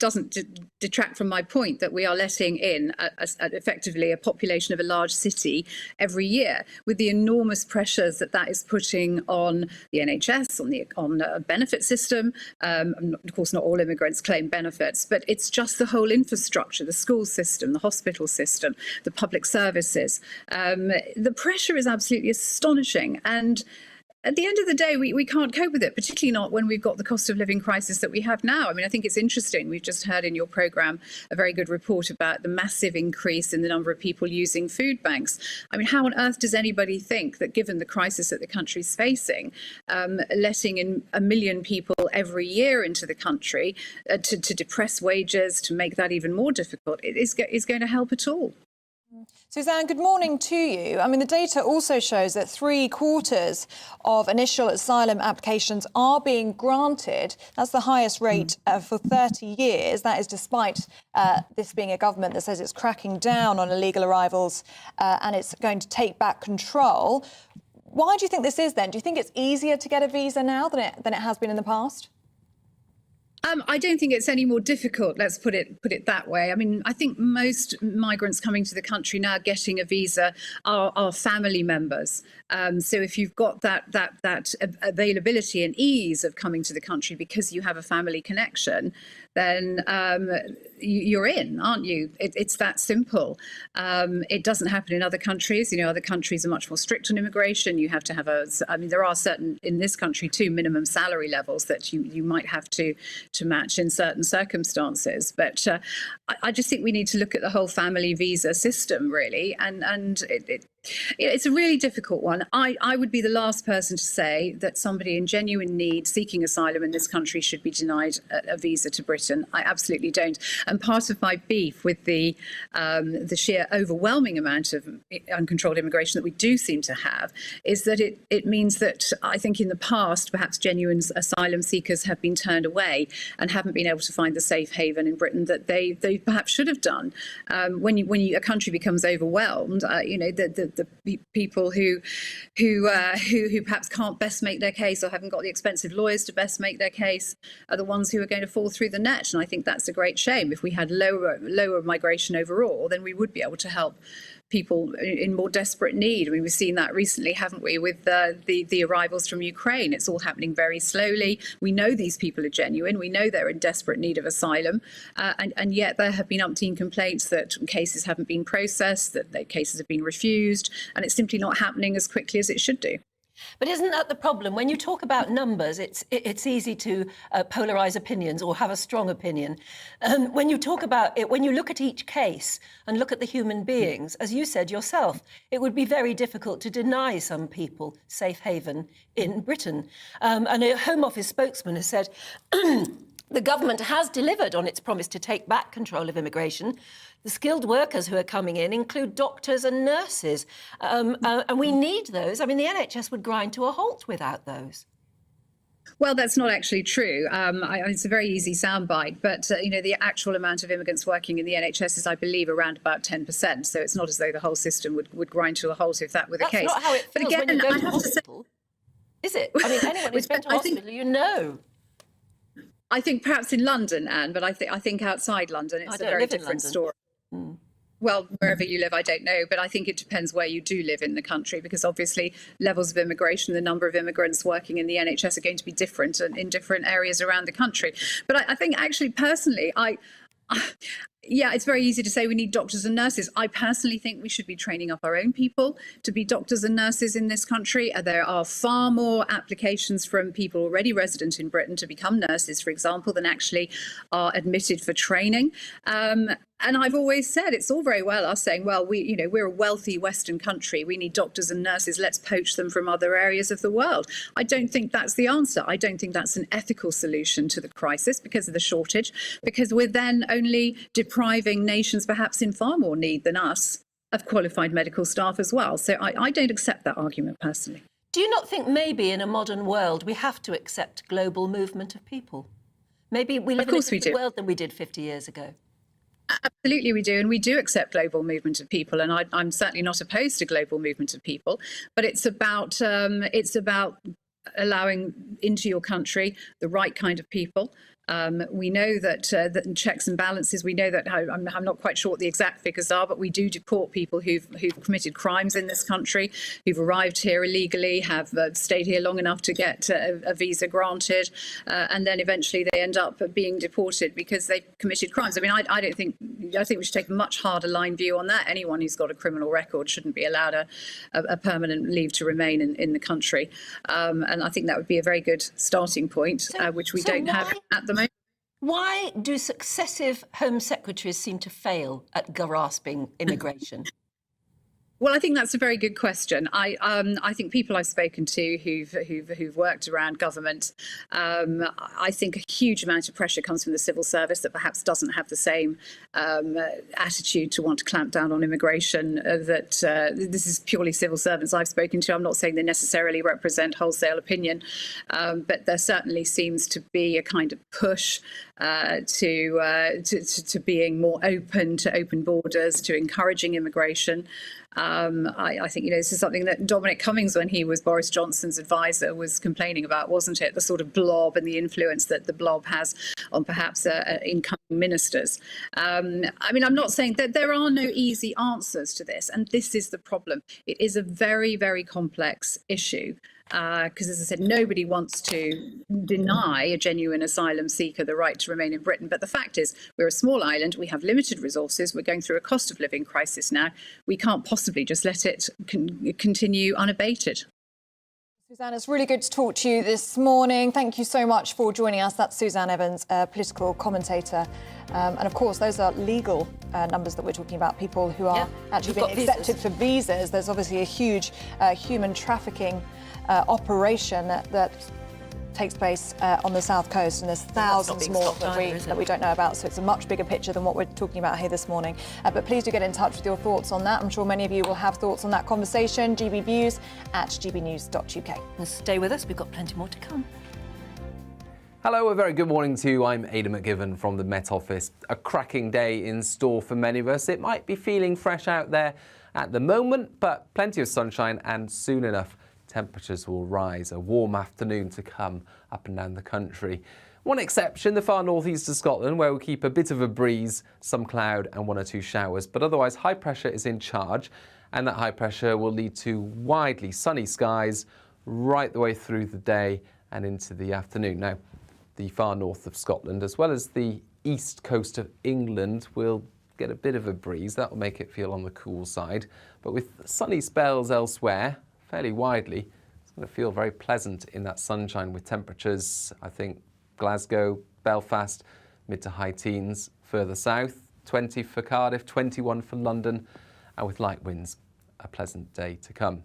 detract from my point that we are letting in effectively a population of a large city every year, with the enormous pressures that is putting on the NHS, on the benefit system. Of course, not all immigrants claim benefits, but it's just the whole infrastructure, the school system, the hospital system, the public services. The pressure is absolutely astonishing, and at the end of the day, we can't cope with it, particularly not when we've got the cost of living crisis that we have now. I mean, I think it's interesting. We've just heard in your programme a very good report about the massive increase in the number of people using food banks. I mean, how on earth does anybody think that, given the crisis that the country's facing, letting in 1 million people every year into the country to depress wages, to make that even more difficult, is going to help at all? Suzanne, good morning to you. I mean, the data also shows that 3/4 of initial asylum applications are being granted. That's the highest rate for 30 years. That is despite this being a government that says it's cracking down on illegal arrivals and it's going to take back control. Why do you think this is then? Do you think it's easier to get a visa now than it has been in the past? I don't think it's any more difficult, let's put it that way. I mean, I think most migrants coming to the country now getting a visa are family members. So if you've got that availability and ease of coming to the country because you have a family connection, then you're in, aren't you? It's that simple. It doesn't happen in other countries. You know, other countries are much more strict on immigration. You have to have there are certain, in this country too, minimum salary levels that you might have to match in certain circumstances. But I just think we need to look at the whole family visa system, really, and it's a really difficult one. I would be the last person to say that somebody in genuine need seeking asylum in this country should be denied a visa to Britain. I absolutely don't. And part of my beef with the sheer overwhelming amount of uncontrolled immigration that we do seem to have is that it means that I think in the past perhaps genuine asylum seekers have been turned away and haven't been able to find the safe haven in Britain that they perhaps should have done. When a country becomes overwhelmed, the people who perhaps can't best make their case or haven't got the expensive lawyers to best make their case are the ones who are going to fall through the net. And I think that's a great shame. If we had lower migration overall, then we would be able to help people in more desperate need. I mean, we've seen that recently, haven't we, with the arrivals from Ukraine. It's all happening very slowly. We know these people are genuine. We know they're in desperate need of asylum. And yet there have been umpteen complaints that cases haven't been processed, that their cases have been refused, and it's simply not happening as quickly as it should do. But isn't that the problem? When you talk about numbers, it's easy to polarise opinions or have a strong opinion. When you talk about it, when you look at each case and look at the human beings, as you said yourself, it would be very difficult to deny some people safe haven in Britain. And a Home Office spokesman has said the government has delivered on its promise to take back control of immigration. The skilled workers who are coming in include doctors and nurses, and we need those. I mean, the NHS would grind to a halt without those. Well, that's not actually true. It's a very easy soundbite, but the actual amount of immigrants working in the NHS is, I believe, around about 10%. So it's not as though the whole system would grind to a halt if that were the case. That's not how it feels when you go to hospital, is it? I mean, anyone who's been to hospital, you know. I think perhaps in London, Anne, but I think outside London it's a very different story. Well, wherever you live, I don't know, but I think it depends where you do live in the country, because obviously levels of immigration, the number of immigrants working in the NHS are going to be different in different areas around the country. But I think actually personally, yeah, it's very easy to say we need doctors and nurses. I personally think we should be training up our own people to be doctors and nurses in this country. There are far more applications from people already resident in Britain to become nurses, for example, than actually are admitted for training. And I've always said it's all very well us saying, well, we're a wealthy Western country. We need doctors and nurses. Let's poach them from other areas of the world. I don't think that's the answer. I don't think that's an ethical solution to the crisis because of the shortage, because we're then only depriving nations perhaps in far more need than us of qualified medical staff as well. So I don't accept that argument personally. Do you not think maybe in a modern world we have to accept global movement of people? Maybe we live in a different world than we did 50 years ago. Absolutely we do, and we do accept global movement of people, and I'm certainly not opposed to global movement of people, but it's about allowing into your country the right kind of people. We know that in checks and balances, we know that I'm not quite sure what the exact figures are, but we do deport people who've committed crimes in this country, who've arrived here illegally, have stayed here long enough to get a visa granted, and then eventually they end up being deported because they've committed crimes. I mean, I think we should take a much harder line view on that. Anyone who's got a criminal record shouldn't be allowed a permanent leave to remain in the country, and I think that would be a very good starting point, which we don't have at the moment. Why do successive Home Secretaries seem to fail at grasping immigration? Well, I think that's a very good question. I think people I've spoken to who've worked around government, I think a huge amount of pressure comes from the civil service that perhaps doesn't have the same attitude to want to clamp down on immigration. This is purely civil servants I've spoken to. I'm not saying they necessarily represent wholesale opinion, but there certainly seems to be a kind of push to being more open, to open borders, to encouraging immigration. I think, this is something that Dominic Cummings, when he was Boris Johnson's advisor, was complaining about, wasn't it? The sort of blob and the influence that the blob has on perhaps incoming ministers. I mean, I'm not saying that there are no easy answers to this, and this is the problem. It is a very, very complex issue. Because, as I said, nobody wants to deny a genuine asylum seeker the right to remain in Britain. But the fact is, we're a small island. We have limited resources. We're going through a cost of living crisis now. We can't possibly just let it continue unabated. Suzanne, it's really good to talk to you this morning. Thank you so much for joining us. That's Suzanne Evans, political commentator. And of course, those are legal numbers that we're talking about, people who are actually being accepted for visas. There's obviously a huge human trafficking operation that takes place on the south coast, and there's thousands more that we don't know about, so it's a much bigger picture than what we're talking about here this morning. But please do get in touch with your thoughts on that. I'm sure many of you will have thoughts on that conversation. GBViews at gbnews.uk. And stay with us, we've got plenty more to come. Hello, a very good morning to you. I'm Aidan McGivern from the Met Office. A cracking day in store for many of us. It might be feeling fresh out there at the moment, but plenty of sunshine, and soon enough temperatures will rise. A warm afternoon to come up and down the country. One exception, the far northeast of Scotland, where we'll keep a bit of a breeze, some cloud and 1 or 2 showers. But otherwise, high pressure is in charge, and that high pressure will lead to widely sunny skies right the way through the day and into the afternoon. Now, the far north of Scotland, as well as the east coast of England, will get a bit of a breeze. That will make it feel on the cool side. But with sunny spells elsewhere, fairly widely, it's going to feel very pleasant in that sunshine, with temperatures, I think, Glasgow, Belfast, mid to high teens. Further south, 20 for Cardiff, 21 for London, and with light winds, a pleasant day to come.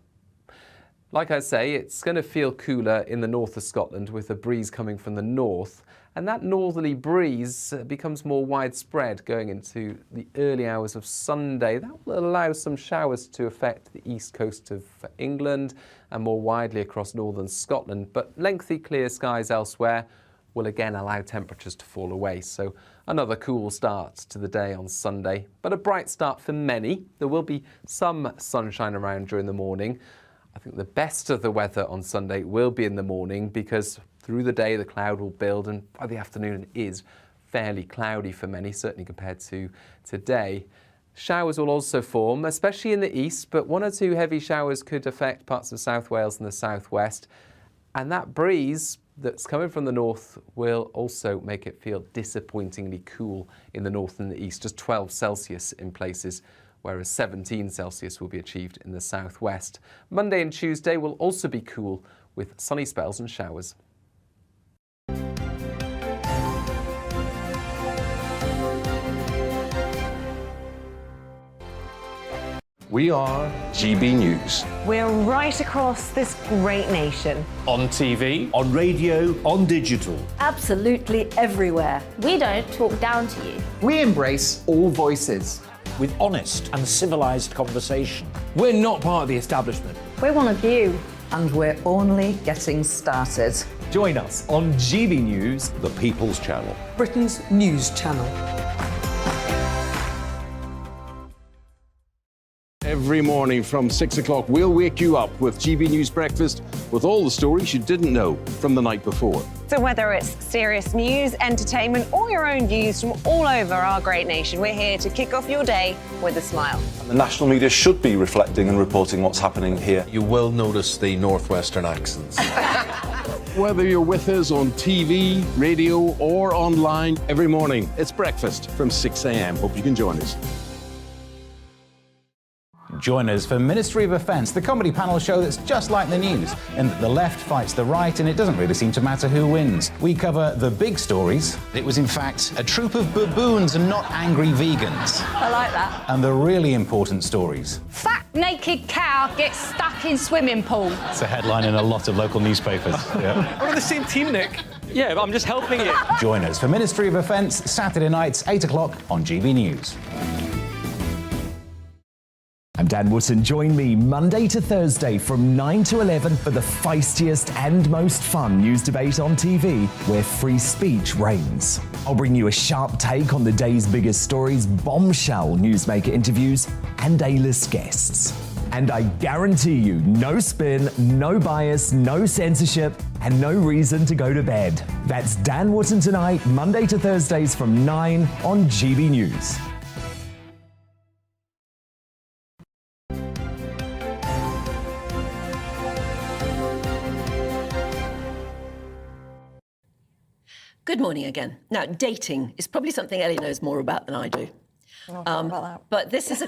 Like I say, it's going to feel cooler in the north of Scotland, with a breeze coming from the north, and that northerly breeze becomes more widespread going into the early hours of Sunday. That will allow some showers to affect the east coast of England and more widely across northern Scotland, but lengthy clear skies elsewhere will again allow temperatures to fall away. So another cool start to the day on Sunday, but a bright start for many. There will be some sunshine around during the morning. I think the best of the weather on Sunday will be in the morning, because through the day the cloud will build, and by the afternoon it is fairly cloudy for many, certainly compared to today. Showers will also form, especially in the east, but 1 or 2 heavy showers could affect parts of South Wales and the southwest. And that breeze that's coming from the north will also make it feel disappointingly cool in the north and the east, just 12 Celsius in places, whereas 17 Celsius will be achieved in the southwest. Monday and Tuesday will also be cool with sunny spells and showers. We are GB News. We're right across this great nation. On TV, On radio, on digital. Absolutely everywhere. We don't talk down to you. We embrace all voices. With honest and civilised conversation. We're not part of the establishment. We're one of you. And we're only getting started. Join us on GB News, The People's Channel. Britain's news channel. Every morning from 6 o'clock, we'll wake you up with GB News Breakfast with all the stories you didn't know from the night before. So whether it's serious news, entertainment, or your own views from all over our great nation, we're here to kick off your day with a smile. And the national media should be reflecting and reporting what's happening here. You will notice the northwestern accents. Whether you're with us on TV, radio, or online, Every morning, it's breakfast from 6 a.m. Hope you can join us. Join us for Ministry of Offence, the comedy panel show that's just like the news, in that the left fights the right and it doesn't really seem to matter who wins. We cover the big stories. It was in fact a troop of baboons and not angry vegans. I like that. And the really important stories. Fat naked cow gets stuck in swimming pool. it's a headline in a lot of local newspapers. Yeah. We're on the same team, Nick. Yeah, but I'm just helping it. Join us for Ministry of Offence, Saturday nights, 8 o'clock on GB News. I'm Dan Wootton. Join me Monday to Thursday from 9 to 11 for the feistiest and most fun news debate on TV, where free speech reigns. I'll bring you a sharp take on the day's biggest stories, bombshell newsmaker interviews, and A-list guests. And I guarantee you, no spin, no bias, no censorship, and no reason to go to bed. That's Dan Wootton tonight, Monday to Thursdays from 9 on GB News. Good morning again. Now, dating is probably something Ellie knows more about than I do. About that. But this is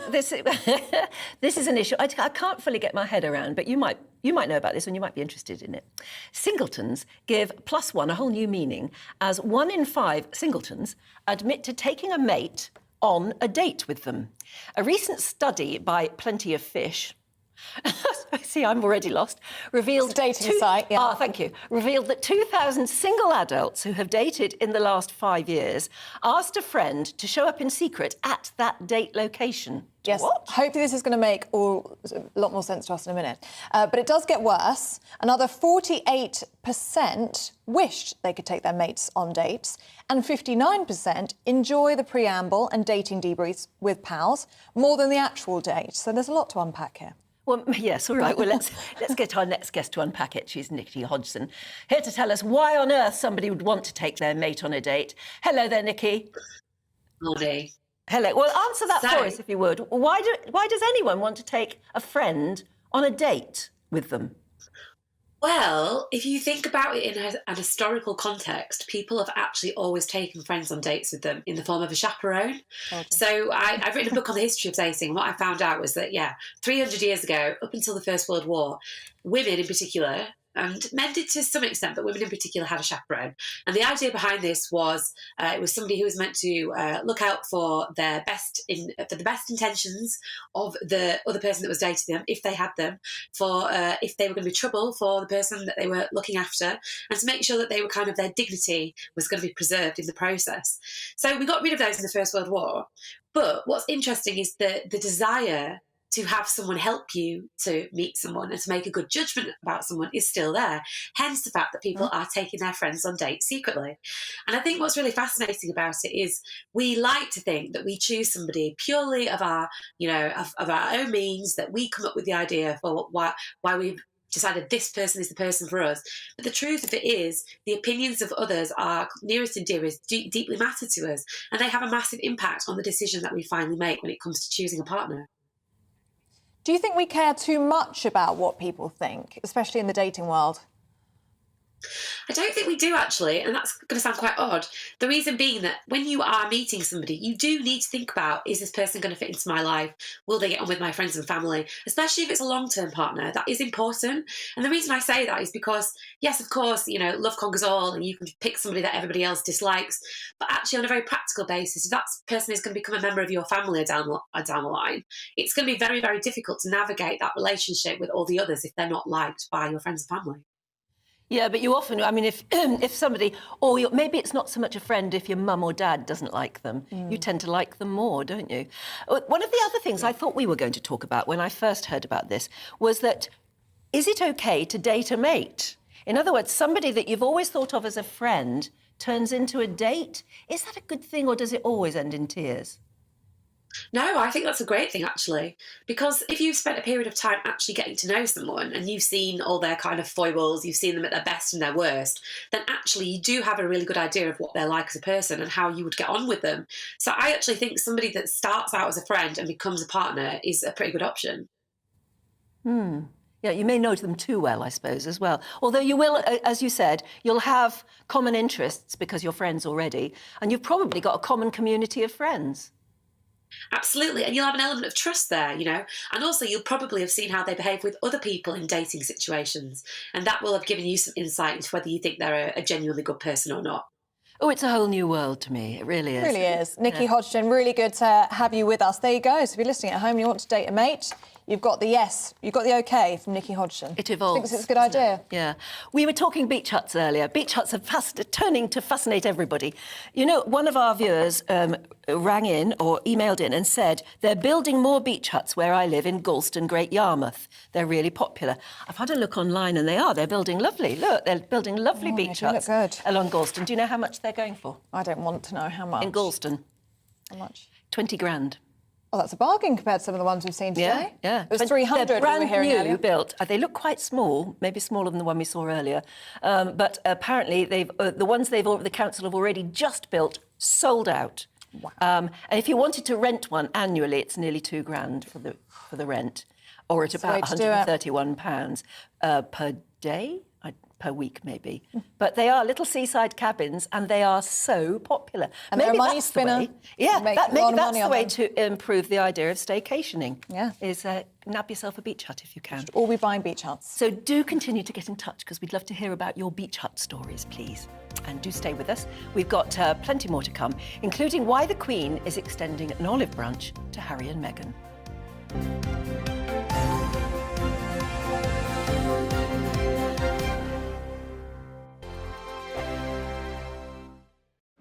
an issue I can't fully get my head around, but you might know about this and you might be interested in it. Singletons give +1 a whole new meaning, as 1 in 5 singletons admit to taking a mate on a date with them. A recent study by Plenty of Fish, see, I'm already lost, revealed... It's a dating site, yeah. Ah, thank you. Revealed that 2,000 single adults who have dated in the last 5 years asked a friend to show up in secret at that date location. Yes, What? hopefully this is going to make a lot more sense to us in a minute. But it does get worse. Another 48% wished they could take their mates on dates, and 59% enjoy the preamble and dating debriefs with pals more than the actual date. So there's a lot to unpack here. Well, yes, all right. Well, let's get our next guest to unpack it. She's Nikki Hodgson, here to tell us why on earth somebody would want to take their mate on a date. Hello there, Nikki. Morning. Hello. Well, answer that for us, if you would. Why does anyone want to take a friend on a date with them? Well, if you think about it in an historical context, people have actually always taken friends on dates with them in the form of a chaperone. Okay. So I've written a book on the history of dating, and what I found out was that, 300 years ago, up until the First World War, women in particular, and men did to some extent, but women in particular had a chaperone. And the idea behind this was it was somebody who was meant to look out for the best intentions of the other person that was dating them, if they had them, for if they were going to be trouble for the person that they were looking after, and to make sure that they were their dignity was going to be preserved in the process. So we got rid of those in the First World War. But what's interesting is the desire to have someone help you to meet someone and to make a good judgment about someone is still there. Hence the fact that people are taking their friends on dates secretly. And I think what's really fascinating about it is we like to think that we choose somebody purely of our, of our own means, that we come up with the idea for why we decided this person is the person for us. But the truth of it is the opinions of others, our nearest and dearest, deeply matter to us, and they have a massive impact on the decision that we finally make when it comes to choosing a partner. Do you think we care too much about what people think, especially in the dating world? I don't think we do, actually, and that's going to sound quite odd. The reason being that when you are meeting somebody, you do need to think about, is this person going to fit into my life? Will they get on with my friends and family? Especially if it's a long-term partner, that is important. And the reason I say that is because, yes, of course, you know, love conquers all, and you can pick somebody that everybody else dislikes. But actually, on a very practical basis, if that person is going to become a member of your family down the line, it's going to be very, very difficult to navigate that relationship with all the others if they're not liked by your friends and family. Yeah, but you often, I mean, if somebody, or maybe it's not so much a friend if your mum or dad doesn't like them, you tend to like them more, don't you? One of the other things I thought we were going to talk about when I first heard about this was that, is it okay to date a mate? In other words, somebody that you've always thought of as a friend turns into a date. Is that a good thing, or does it always end in tears? No, I think that's a great thing, actually, because if you've spent a period of time actually getting to know someone and you've seen all their kind of foibles, you've seen them at their best and their worst, then actually you do have a really good idea of what they're like as a person and how you would get on with them. So I actually think somebody that starts out as a friend and becomes a partner is a pretty good option. Yeah, you may know them too well, I suppose, as well. Although you will, as you said, you'll have common interests because you're friends already, and you've probably got a common community of friends. Absolutely, and you'll have an element of trust there, you know, and also you'll probably have seen how they behave with other people in dating situations, and that will have given you some insight into whether you think they're a genuinely good person or not. Oh, it's a whole new world to me. It really is. It really is. Nikki Hodgson, really good to have you with us. There you go. So if you're listening at home and you want to date a mate, you've got the yes, you've got the OK from Nikki Hodgson. It evolves. Thinks it's a good idea. Yeah. We were talking beach huts earlier. Beach huts are turning to fascinate everybody. You know, one of our viewers rang in or emailed in and said, they're building more beach huts where I live in Galston, Great Yarmouth. They're really popular. I've had a look online and they're building lovely. Look, they're building lovely beach huts along Galston. Do you know how much they're going for? I don't want to know how much. In Galston. How much? 20 grand. Oh, that's a bargain compared to some of the ones we've seen today. Yeah. It was 300 they're brand we were hearing new earlier. built. They look quite small, maybe smaller than the one we saw earlier. But apparently the ones the council have already just built sold out. Wow. And if you wanted to rent one annually, it's nearly £2,000 for the rent, or at about £131 per day. Per week, maybe. But they are little seaside cabins and they are so popular. And maybe they're a money spinner. Yeah, maybe that's the way to improve the idea of staycationing. Yeah. Is nab yourself a beach hut if you can. Or we buying beach huts. So do continue to get in touch because we'd love to hear about your beach hut stories, please. And do stay with us. We've got plenty more to come, including why the Queen is extending an olive branch to Harry and Meghan.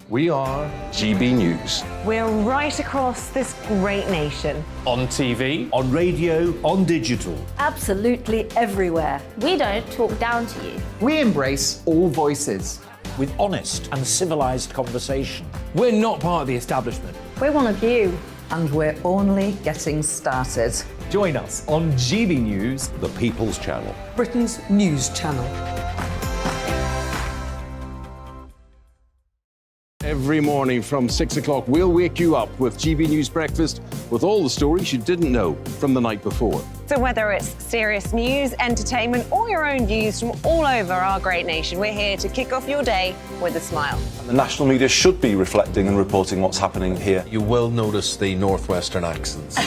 We are GB News. We're right across this great nation. On TV, on radio, on digital. Absolutely everywhere. We don't talk down to you. We embrace all voices with honest and civilised conversation. We're not part of the establishment. We're one of you. And we're only getting started. Join us on GB News, The People's Channel. Britain's news channel. Every morning from 6 o'clock, we'll wake you up with GB News Breakfast with all the stories you didn't know from the night before. So whether it's serious news, entertainment, or your own views from all over our great nation, we're here to kick off your day with a smile. The national media should be reflecting and reporting what's happening here. You will notice the northwestern accents.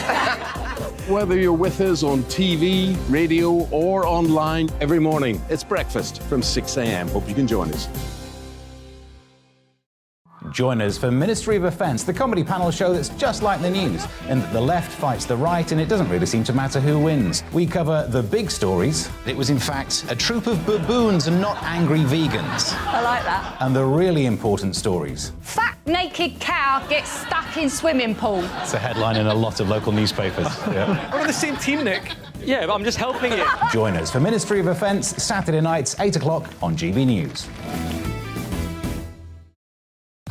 Whether you're with us on TV, radio, or online, every morning, it's breakfast from 6 a.m. Hope you can join us. Join us for Ministry of Offence, the comedy panel show that's just like the news, in that the left fights the right and it doesn't really seem to matter who wins. We cover the big stories. It was in fact a troop of baboons and not angry vegans. I like that. And the really important stories. Fat naked cow gets stuck in swimming pool. it's a headline in a lot of local newspapers. Yeah. We're on the same team, Nick. Yeah, but I'm just helping you. Join us for Ministry of Offence, Saturday nights, 8 o'clock on GB News.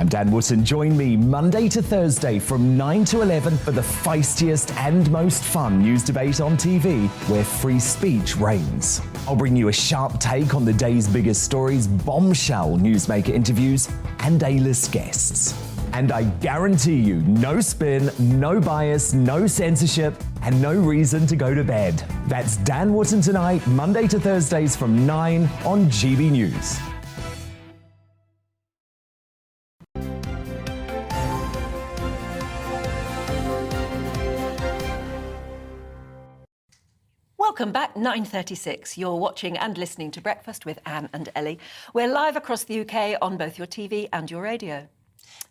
I'm Dan Wootton. Join me Monday to Thursday from 9 to 11 for the feistiest and most fun news debate on TV, where free speech reigns. I'll bring you a sharp take on the day's biggest stories, bombshell newsmaker interviews, and A-list guests. And I guarantee you, no spin, no bias, no censorship, and no reason to go to bed. That's Dan Wootton Tonight, Monday to Thursdays from 9 on GB News. Welcome back, 9:36. You're watching and listening to Breakfast with Anne and Ellie. We're live across the UK on both your TV and your radio.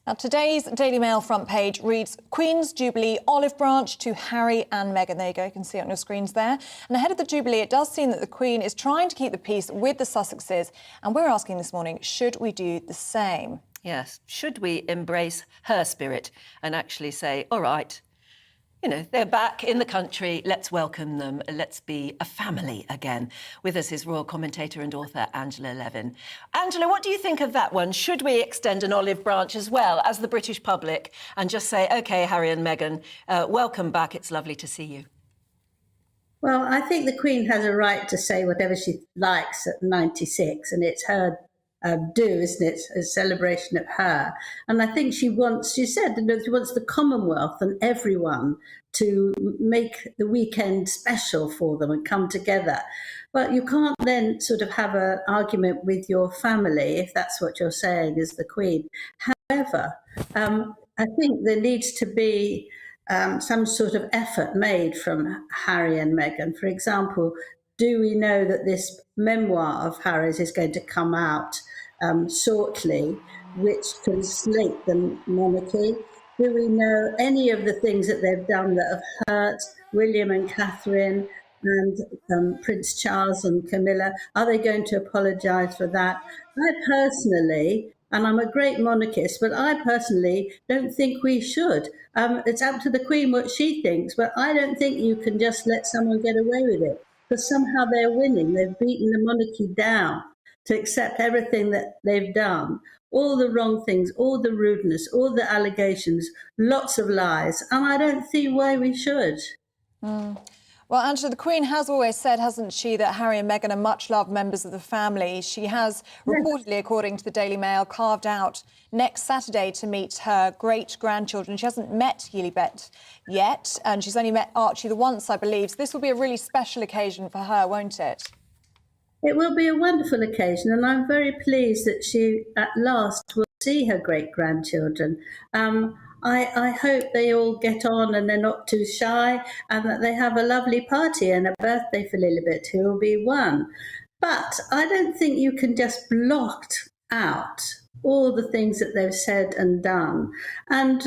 Now, today's Daily Mail front page reads, Queen's Jubilee olive branch to Harry and Meghan. There you go, you can see it on your screens there. And ahead of the Jubilee, it does seem that the Queen is trying to keep the peace with the Sussexes. And we're asking this morning, should we do the same? Yes, should we embrace her spirit and actually say, all right, you know, they're back in the country, let's welcome them, let's be a family again. With us is royal commentator and author Angela Levin. Angela, what do you think of that one? Should we extend an olive branch as well as the British public and just say, OK, Harry and Meghan, welcome back, it's lovely to see you? Well, I think the Queen has a right to say whatever she likes at 96, and it's her do, isn't it? A celebration of her. And I think she said, you know, she wants the Commonwealth and everyone to make the weekend special for them and come together. But you can't then sort of have an argument with your family, if that's what you're saying as the Queen. However, I think there needs to be some sort of effort made from Harry and Meghan. For example, do we know that this memoir of Harry's is going to come out shortly, which can slate the monarchy? Do we know any of the things that they've done that have hurt William and Catherine and Prince Charles and Camilla? Are they going to apologise for that? I personally, and I'm a great monarchist, but I personally don't think we should. It's up to the Queen what she thinks, but I don't think you can just let someone get away with it, because somehow they're winning. They've beaten the monarchy down to accept everything that they've done, all the wrong things, all the rudeness, all the allegations, lots of lies, and I don't see why we should. Well, Angela, the Queen has always said, hasn't she, that Harry and Meghan are much-loved members of the family. She has reportedly, according to the Daily Mail, carved out next Saturday to meet her great-grandchildren. She hasn't met Lilibet yet, and she's only met Archie the once, I believe. So this will be a really special occasion for her, won't it? It will be a wonderful occasion, and I'm very pleased that she, at last, will see her great-grandchildren. I hope they all get on and they're not too shy, and that they have a lovely party and a birthday for Lilibet, who will be one. But I don't think you can just block out all the things that they've said and done, and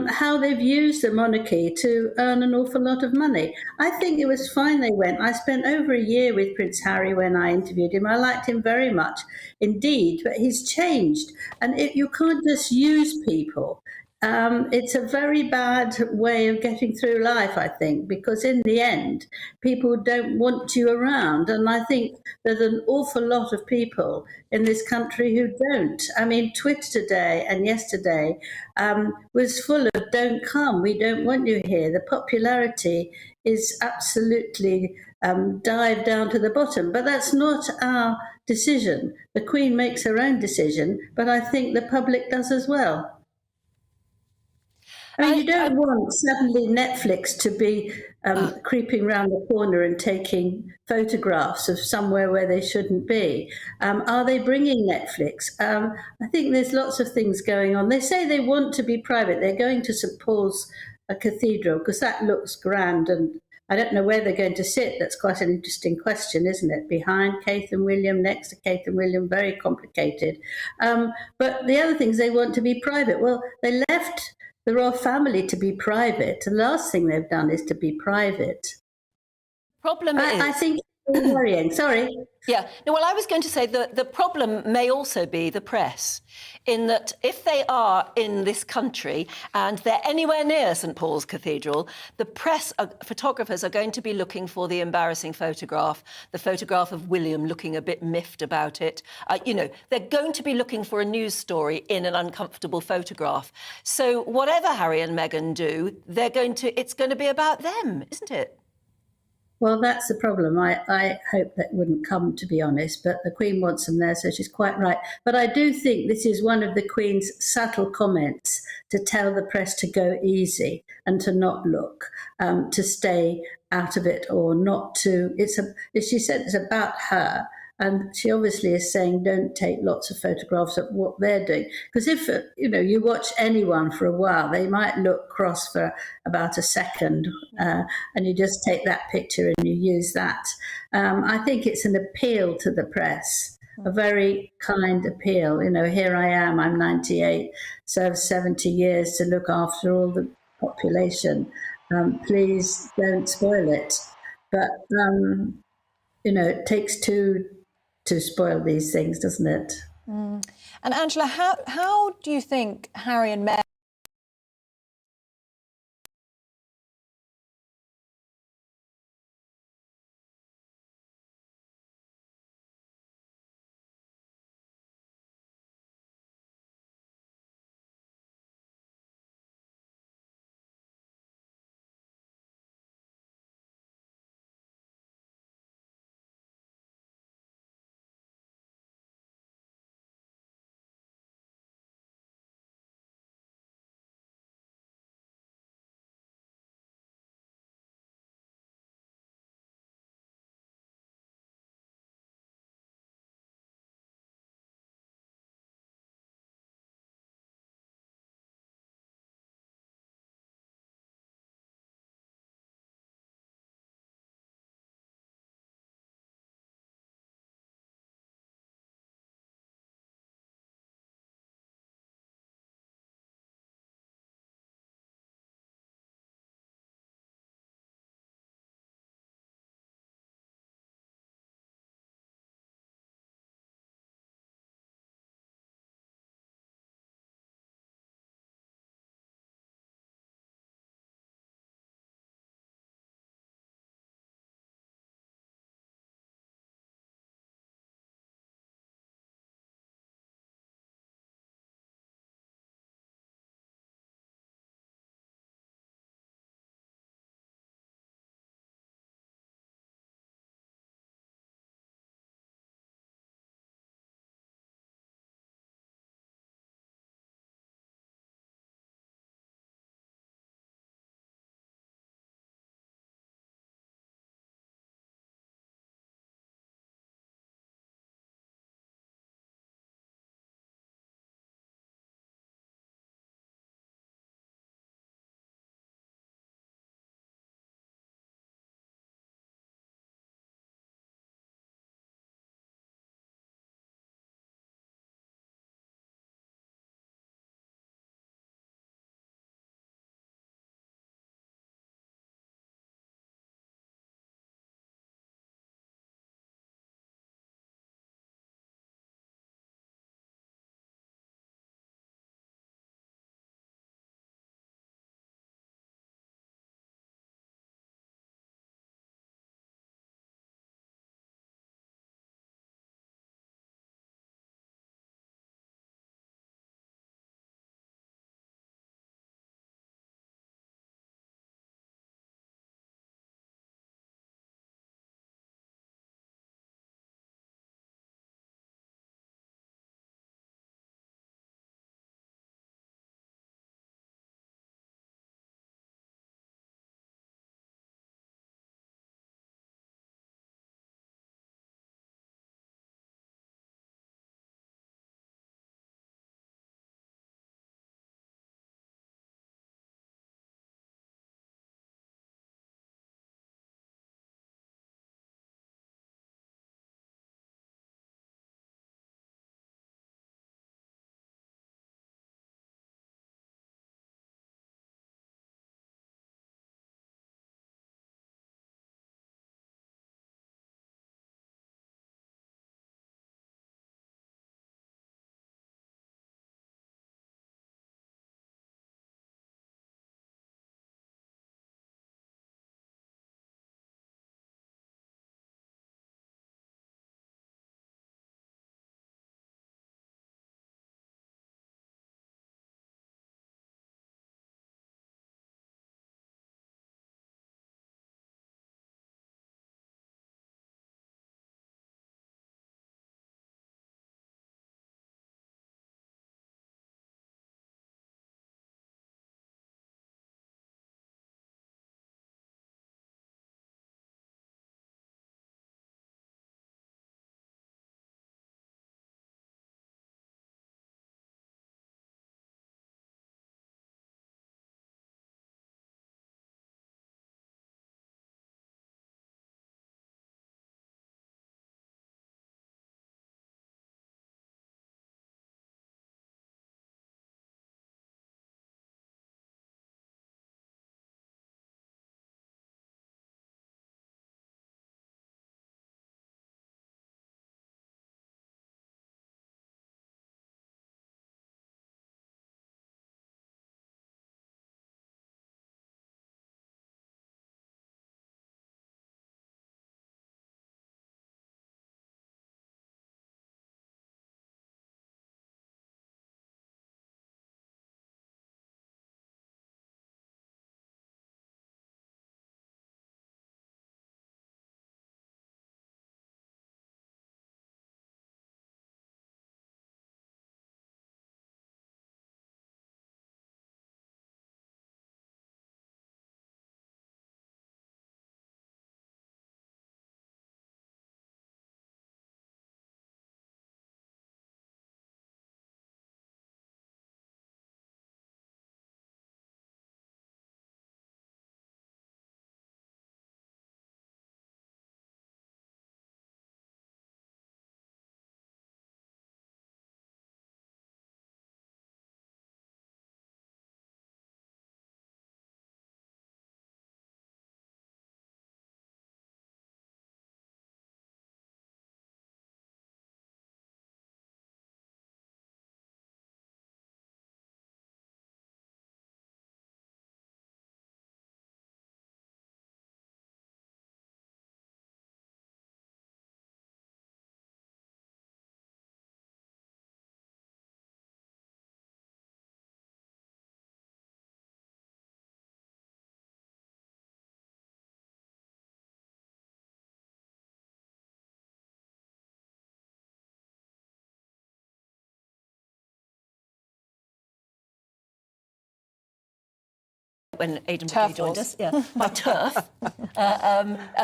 how they've used the monarchy to earn an awful lot of money. I think it was fine they went. I spent over a year with Prince Harry when I interviewed him. I liked him very much indeed, but he's changed. And you can't just use people. It's a very bad way of getting through life, I think, because in the end, people don't want you around. And I think there's an awful lot of people in this country who don't. I mean, Twitter today and yesterday was full of "don't come, we don't want you here." The popularity is absolutely dived down to the bottom. But that's not our decision. The Queen makes her own decision, but I think the public does as well. I mean, you don't want suddenly Netflix to be creeping around the corner and taking photographs of somewhere where they shouldn't be. Are they bringing Netflix? I think there's lots of things going on. They say they want to be private. They're going to St Paul's Cathedral because that looks grand, and I don't know where they're going to sit. That's quite an interesting question, isn't it? Behind Kate and William, next to Kate and William, very complicated. But the other things, they want to be private. Well, they left the royal family to be private. The last thing they've done is to be private. Problem is, I think worrying. Sorry. Yeah. No, well, I was going to say that the problem may also be the press, in that if they are in this country and they're anywhere near St Paul's Cathedral, the press, photographers are going to be looking for the embarrassing photograph, the photograph of William looking a bit miffed about it. You know, they're going to be looking for a news story in an uncomfortable photograph. So whatever Harry and Meghan do, it's going to be about them, isn't it? Well, that's the problem. I hope that wouldn't come, to be honest, but the Queen wants them there, so she's quite right. But I do think this is one of the Queen's subtle comments to tell the press to go easy and to not look, to stay out of it or not to. As she said, it's about her. And she obviously is saying, don't take lots of photographs of what they're doing. Because if, you watch anyone for a while, they might look cross for about a second, and you just take that picture and you use that. I think it's an appeal to the press, a very kind appeal. Here I am, I'm 98, served 70 years to look after all the population. Please don't spoil it. But, it takes two to spoil these things, doesn't it? And Angela, how do you think Harry and Meghan when Aidan McGee joined us. Yeah, by turf,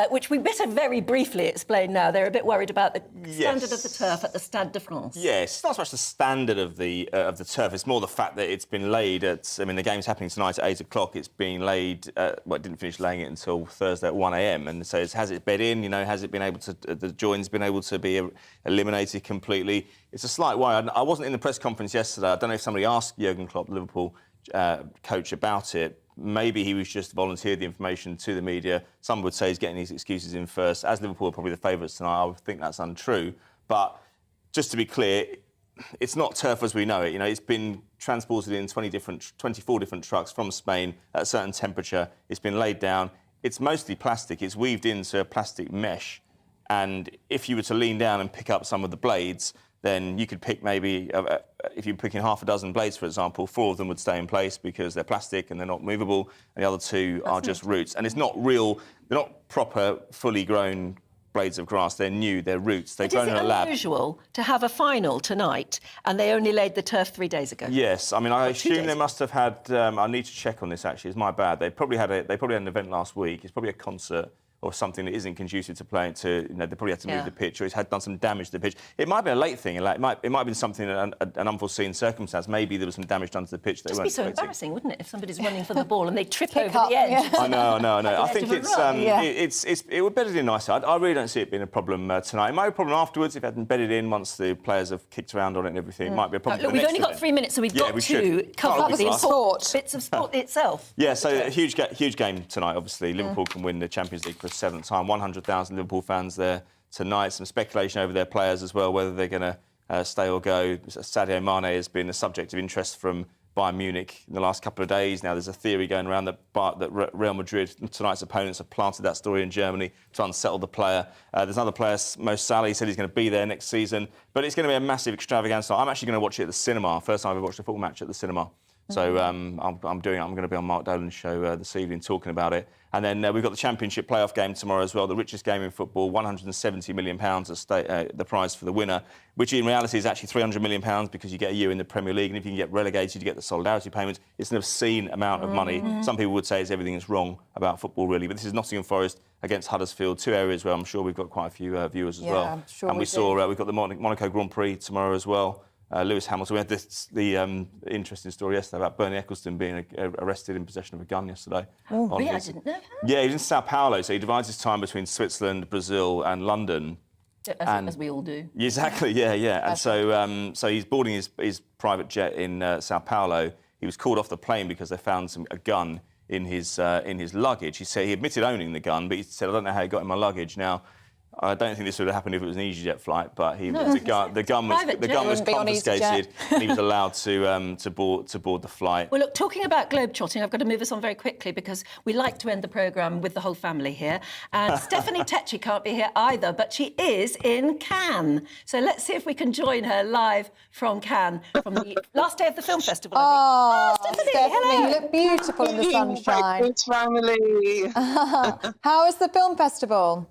which we better very briefly explain now. They're a bit worried about the standard of the turf at the Stade de France. Yes, it's not so much the standard of the turf. It's more the fact that it's been laid at. I mean, the game's happening tonight at 8 o'clock. It's being laid. Well, it didn't finish laying it until Thursday at 1 a.m. And so, has it bed in? You know, has it been able to? The joins been able to be eliminated completely? It's a slight worry. I wasn't in the press conference yesterday. I don't know if somebody asked Jurgen Klopp, the Liverpool coach, about it. Maybe he was just volunteered the information to the media. Some would say he's getting his excuses in first. As Liverpool are probably the favourites tonight, I would think that's untrue. But just to be clear, it's not turf as we know it. You know, it's been transported in 24 different trucks from Spain at a certain temperature. It's been laid down. It's mostly plastic. It's weaved into a plastic mesh. And if you were to lean down and pick up some of the blades, then you could pick maybe, if you're picking half a dozen blades, for example, 4 of them would stay in place because they're plastic and they're not movable, and the other 2 are just roots. And it's not real, they're not proper, fully grown blades of grass. They're new, they're roots. They're grown in a lab. Is it unusual to have a final tonight and they only laid the turf 3 days ago? Yes, I mean, I assume they must have had. I need to check on this. Actually, it's my bad. They probably had an event last week. It's probably a concert or something that isn't conducive to playing. They probably had to move the pitch, or it's done some damage to the pitch. It might be a late thing. It might have been something, an unforeseen circumstance. Maybe there was some damage done to the pitch that they weren't expecting. It'd be so embarrassing, wouldn't it, if somebody's running for the ball and they trip over the edge? I know. I think it would bedded in nicely. I really don't see it being a problem tonight. It might be a problem afterwards if it hadn't bedded in once the players have kicked around on it and everything. It might be a problem. Look, we've only got 3 minutes, so we've got to cover the important bits of sport itself. Yeah, so a huge game tonight, obviously. Liverpool can win the Champions League for a 7th time. 100,000 Liverpool fans there tonight. Some speculation over their players as well, whether they're going to stay or go. Sadio Mane has been a subject of interest from Bayern Munich in the last couple of days. Now, there's a theory going around that Real Madrid, tonight's opponents, have planted that story in Germany to unsettle the player. There's another player, Mo Salah, said he's going to be there next season. But it's going to be a massive extravaganza. I'm actually going to watch it at the cinema. First time I've ever watched a football match at the cinema. So I'm going to be on Mark Dolan's show this evening talking about it. And then we've got the Championship playoff game tomorrow as well, the richest game in football, £170 million the prize for the winner, which in reality is actually £300 million because you get a year in the Premier League, and if you can get relegated, you get the solidarity payments. It's an obscene amount of money. Some people would say everything is wrong about football, really, but this is Nottingham Forest against Huddersfield, 2 areas where I'm sure we've got quite a few viewers as well. Sure and we've got the Monaco Grand Prix tomorrow as well. Lewis Hamilton. We had the interesting story yesterday about Bernie Ecclestone being arrested in possession of a gun yesterday. Oh, really? I didn't know that. Yeah, he's in Sao Paulo, so he divides his time between Switzerland, Brazil and London. As we all do. Exactly, yeah. And so he's boarding his private jet in Sao Paulo. He was called off the plane because they found a gun in his luggage. He said he admitted owning the gun, but he said, I don't know how it got in my luggage. Now, I don't think this would have happened if it was an EasyJet flight, but the gun was confiscated and he was allowed to board the flight. Well, look, talking about globetrotting, I've got to move us on very quickly because we like to end the programme with the whole family here. And Stephanie Tetchy can't be here either, but she is in Cannes. So let's see if we can join her live from Cannes from the last day of the film festival. Stephanie, hello. You look beautiful in the sunshine. Family. How is the film festival?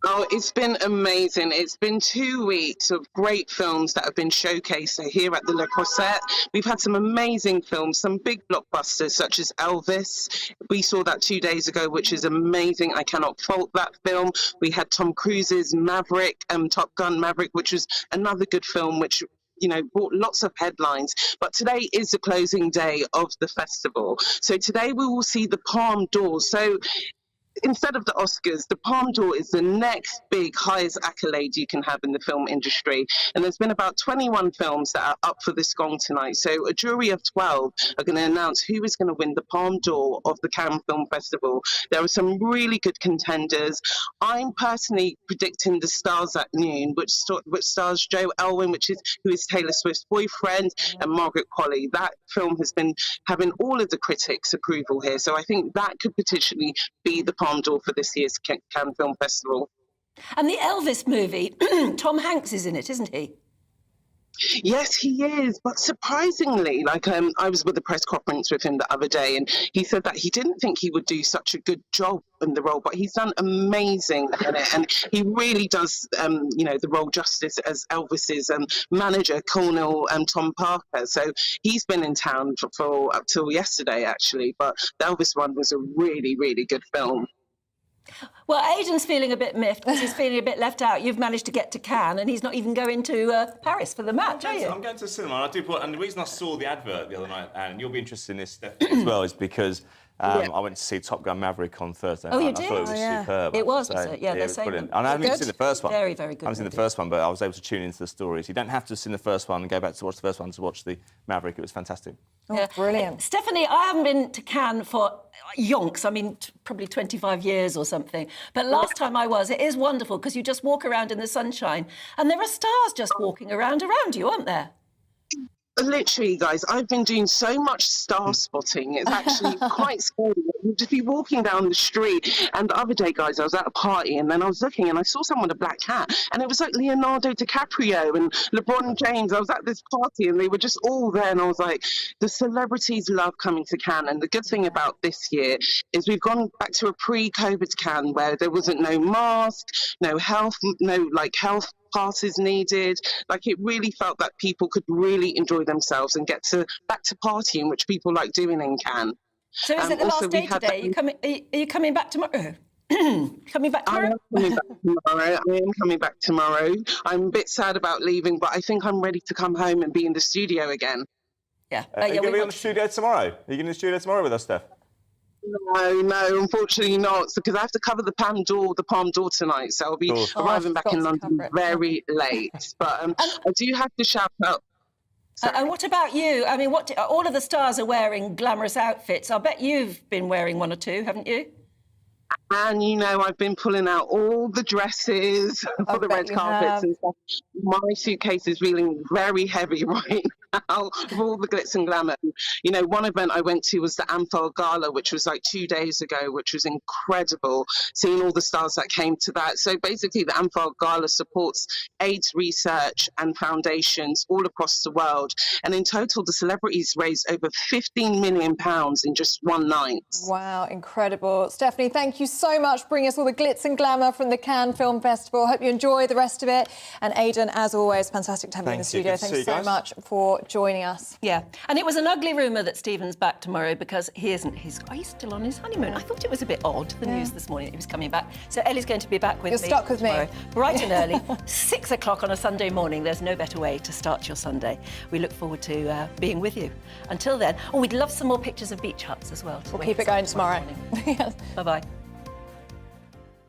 Oh, it's been amazing. It's been 2 weeks of great films that have been showcased here at the Le Creuset. We've had some amazing films, some big blockbusters such as Elvis. We saw that 2 days ago, which is amazing. I cannot fault that film. We had Tom Cruise's Maverick, Top Gun Maverick, which was another good film, which brought lots of headlines. But today is the closing day of the festival. So today we will see the Palme d'Or. So instead of the Oscars, the Palme d'Or is the next big, highest accolade you can have in the film industry. And there's been about 21 films that are up for this gong tonight. So a jury of 12 are going to announce who is going to win the Palme d'Or of the Cannes Film Festival. There are some really good contenders. I'm personally predicting The Stars at Noon, which stars Joe Alwyn, who is Taylor Swift's boyfriend, and Margaret Qualley. That film has been having all of the critics' approval here. So I think that could potentially be the Palme d'Or for this year's Cannes Film Festival. And the Elvis movie, Tom Hanks is in it, isn't he? Yes, he is. But surprisingly, I was with a press conference with him the other day, and he said that he didn't think he would do such a good job in the role, but he's done amazing in it, and he really does, the role justice as Elvis's manager, Colonel Tom Parker. So he's been in town for up till yesterday, actually. But the Elvis one was a really, really good film. Well, Aidan's feeling a bit miffed because he's feeling a bit left out. You've managed to get to Cannes and he's not even going to Paris for the match, are you? I'm going to the cinema. And the reason I saw the advert the other night, and you'll be interested in this, Stephanie, as well, is because I went to see Top Gun Maverick on Thursday night. Oh, you I did? thought it was superb. It was it? Yeah, they're it was saying brilliant. that. And I haven't even seen the first one. Very, very good. I haven't seen the first one, but I was able to tune into the stories. You don't have to see the first one and go back to watch the first one to watch the Maverick. It was fantastic. Oh, brilliant. Stephanie, I haven't been to Cannes for yonks. I mean, probably 25 years or something. But last time I was, it is wonderful because you just walk around in the sunshine and there are stars just walking around you, aren't there? Literally, guys, I've been doing so much star spotting. It's actually quite scary. You'd just be walking down the street. And the other day, guys, I was at a party and then I was looking and I saw someone with a black hat. And it was like Leonardo DiCaprio and LeBron James. I was at this party and they were just all there. And I was like, the celebrities love coming to Cannes. And the good thing about this year is we've gone back to a pre-COVID Cannes where there wasn't no mask, no health passes needed. Like, it really felt that people could really enjoy themselves and get back to partying, which people like doing in Cannes. So is it the last day today? Are you coming back tomorrow? Coming back tomorrow? I am coming back tomorrow. I'm a bit sad about leaving, but I think I'm ready to come home and be in the studio again. Yeah. Are you going to be on the studio tomorrow? Are you going to the studio tomorrow with us, Steph? No, unfortunately not, because I have to cover the Palme d'Or tonight, so I'll be arriving back in London very late. But I do have to shout out. And what about you? I mean, all of the stars are wearing glamorous outfits. I bet you've been wearing one or two, haven't you? And, I've been pulling out all the dresses for the red carpets and stuff. My suitcase is feeling very heavy right now with all the glitz and glamour. One event I went to was the Amphel Gala, which was like 2 days ago, which was incredible, seeing all the stars that came to that. So basically, the Amphel Gala supports AIDS research and foundations all across the world. And in total, the celebrities raised over £15 million in just one night. Wow, incredible. Stephanie, thank you so much for bringing us all the glitz and glamour from the Cannes Film Festival. Hope you enjoy the rest of it. And Aidan, as always, fantastic to have you in the studio. Thank you so much for joining us. Yeah, and it was an ugly rumour that Stephen's back tomorrow because he isn't. He's still on his honeymoon. I thought it was a bit odd, the news this morning, that he was coming back. So Ellie's going to be back with me. You're stuck with tomorrow, me. bright and early, 6 o'clock on a Sunday morning. There's no better way to start your Sunday. We look forward to being with you. Until then, we'd love some more pictures of beach huts as well. We'll keep it going tomorrow. Yes. Bye-bye.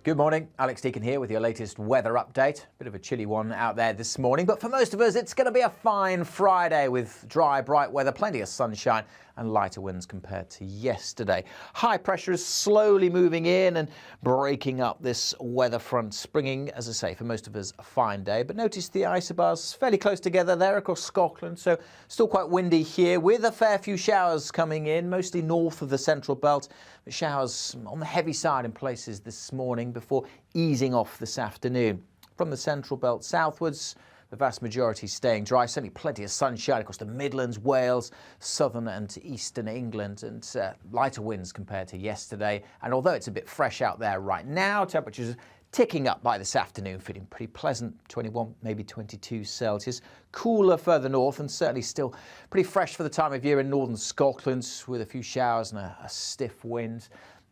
Good morning, Alex Deacon here with your latest weather update. Bit of a chilly one out there this morning, but for most of us it's going to be a fine Friday with dry, bright weather, plenty of sunshine and lighter winds compared to yesterday. High pressure is slowly moving in and breaking up this weather front, bringing, as I say, for most of us a fine day. But notice the isobars fairly close together there across Scotland, so still quite windy here with a fair few showers coming in, mostly north of the central belt. But showers on the heavy side in places this morning before easing off this afternoon. From the central belt southwards, the vast majority staying dry. Certainly plenty of sunshine across the Midlands, Wales, southern and eastern England, and lighter winds compared to yesterday. And although it's a bit fresh out there right now, temperatures ticking up by this afternoon, feeling pretty pleasant, 21, maybe 22 Celsius. Cooler further north and certainly still pretty fresh for the time of year in northern Scotland with a few showers and a stiff wind.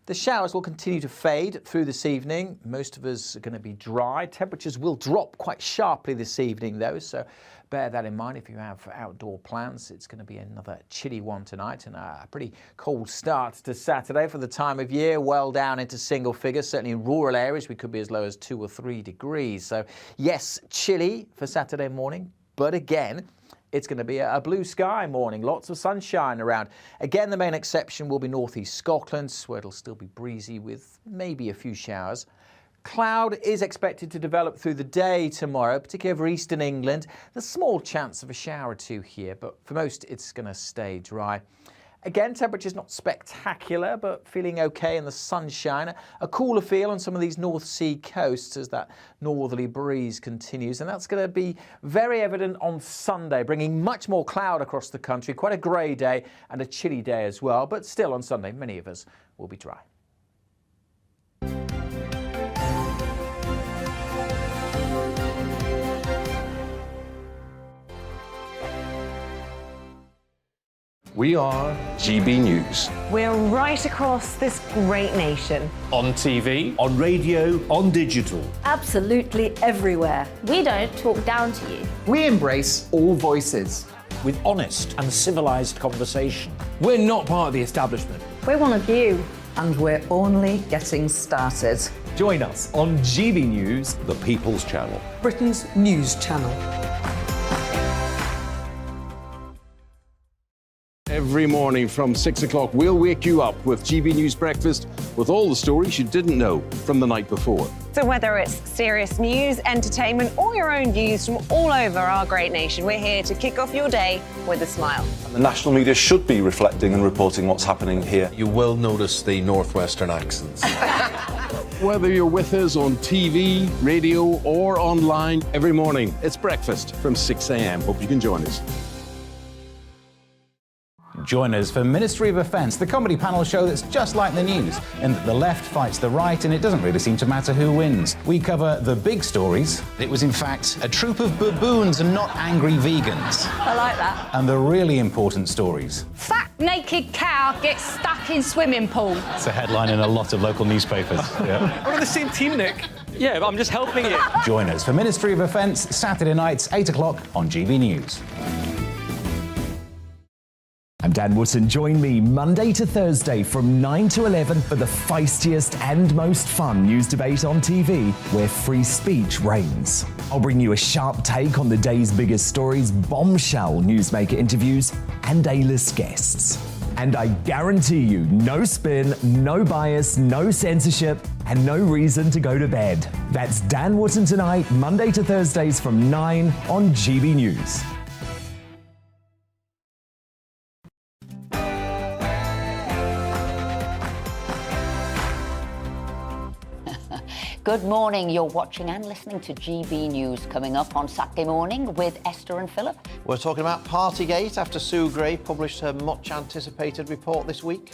The showers will continue to fade through this evening. Most of us are going to be dry. Temperatures will drop quite sharply this evening, though, so bear that in mind if you have outdoor plans. It's going to be another chilly one tonight and a pretty cold start to Saturday for the time of year, well down into single figures. Certainly in rural areas, we could be as low as 2 or 3 degrees. So, yes, chilly for Saturday morning, but again, it's going to be a blue sky morning, lots of sunshine around. Again, the main exception will be northeast Scotland, where it'll still be breezy with maybe a few showers. Cloud is expected to develop through the day tomorrow, particularly over eastern England. There's a small chance of a shower or two here, but for most it's going to stay dry. Again, temperatures not spectacular, but feeling okay in the sunshine. A cooler feel on some of these North Sea coasts as that northerly breeze continues. And that's going to be very evident on Sunday, bringing much more cloud across the country. Quite a grey day and a chilly day as well. But still on Sunday, many of us will be dry. We are GB News. We're right across this great nation. On TV, on radio, on digital. Absolutely everywhere. We don't talk down to you. We embrace all voices with honest and civilised conversation. We're not part of the establishment. We're one of you. And we're only getting started. Join us on GB News, The People's Channel. Britain's news channel. Every morning from 6 o'clock, we'll wake you up with GB News Breakfast with all the stories you didn't know from the night before. So whether it's serious news, entertainment, or your own views from all over our great nation, we're here to kick off your day with a smile. And the national media should be reflecting and reporting what's happening here. You will notice the northwestern accents. Whether you're with us on TV, radio, or online, every morning, it's breakfast from 6 a.m. Hope you can join us. Join us for Ministry of Defence, the comedy panel show that's just like the news, in that the left fights the right and it doesn't really seem to matter who wins. We cover the big stories. It was in fact a troop of baboons and not angry vegans. I like that. And the really important stories. Fat naked cow gets stuck in swimming pool. it's a headline in a lot of local newspapers. Yeah. We're on the same team, Nick. Yeah, but I'm just helping you. Join us for Ministry of Defence, Saturday nights, 8 o'clock on GB News. I'm Dan Wootton. Join me Monday to Thursday from 9 to 11 for the feistiest and most fun news debate on TV, where free speech reigns. I'll bring you a sharp take on the day's biggest stories, bombshell newsmaker interviews, and A-list guests. And I guarantee you, no spin, no bias, no censorship, and no reason to go to bed. That's Dan Wootton tonight, Monday to Thursdays from 9 on GB News. Good morning. You're watching and listening to GB News. Coming up on Saturday morning with Esther and Philip. We're talking about Partygate after Sue Gray published her much-anticipated report this week.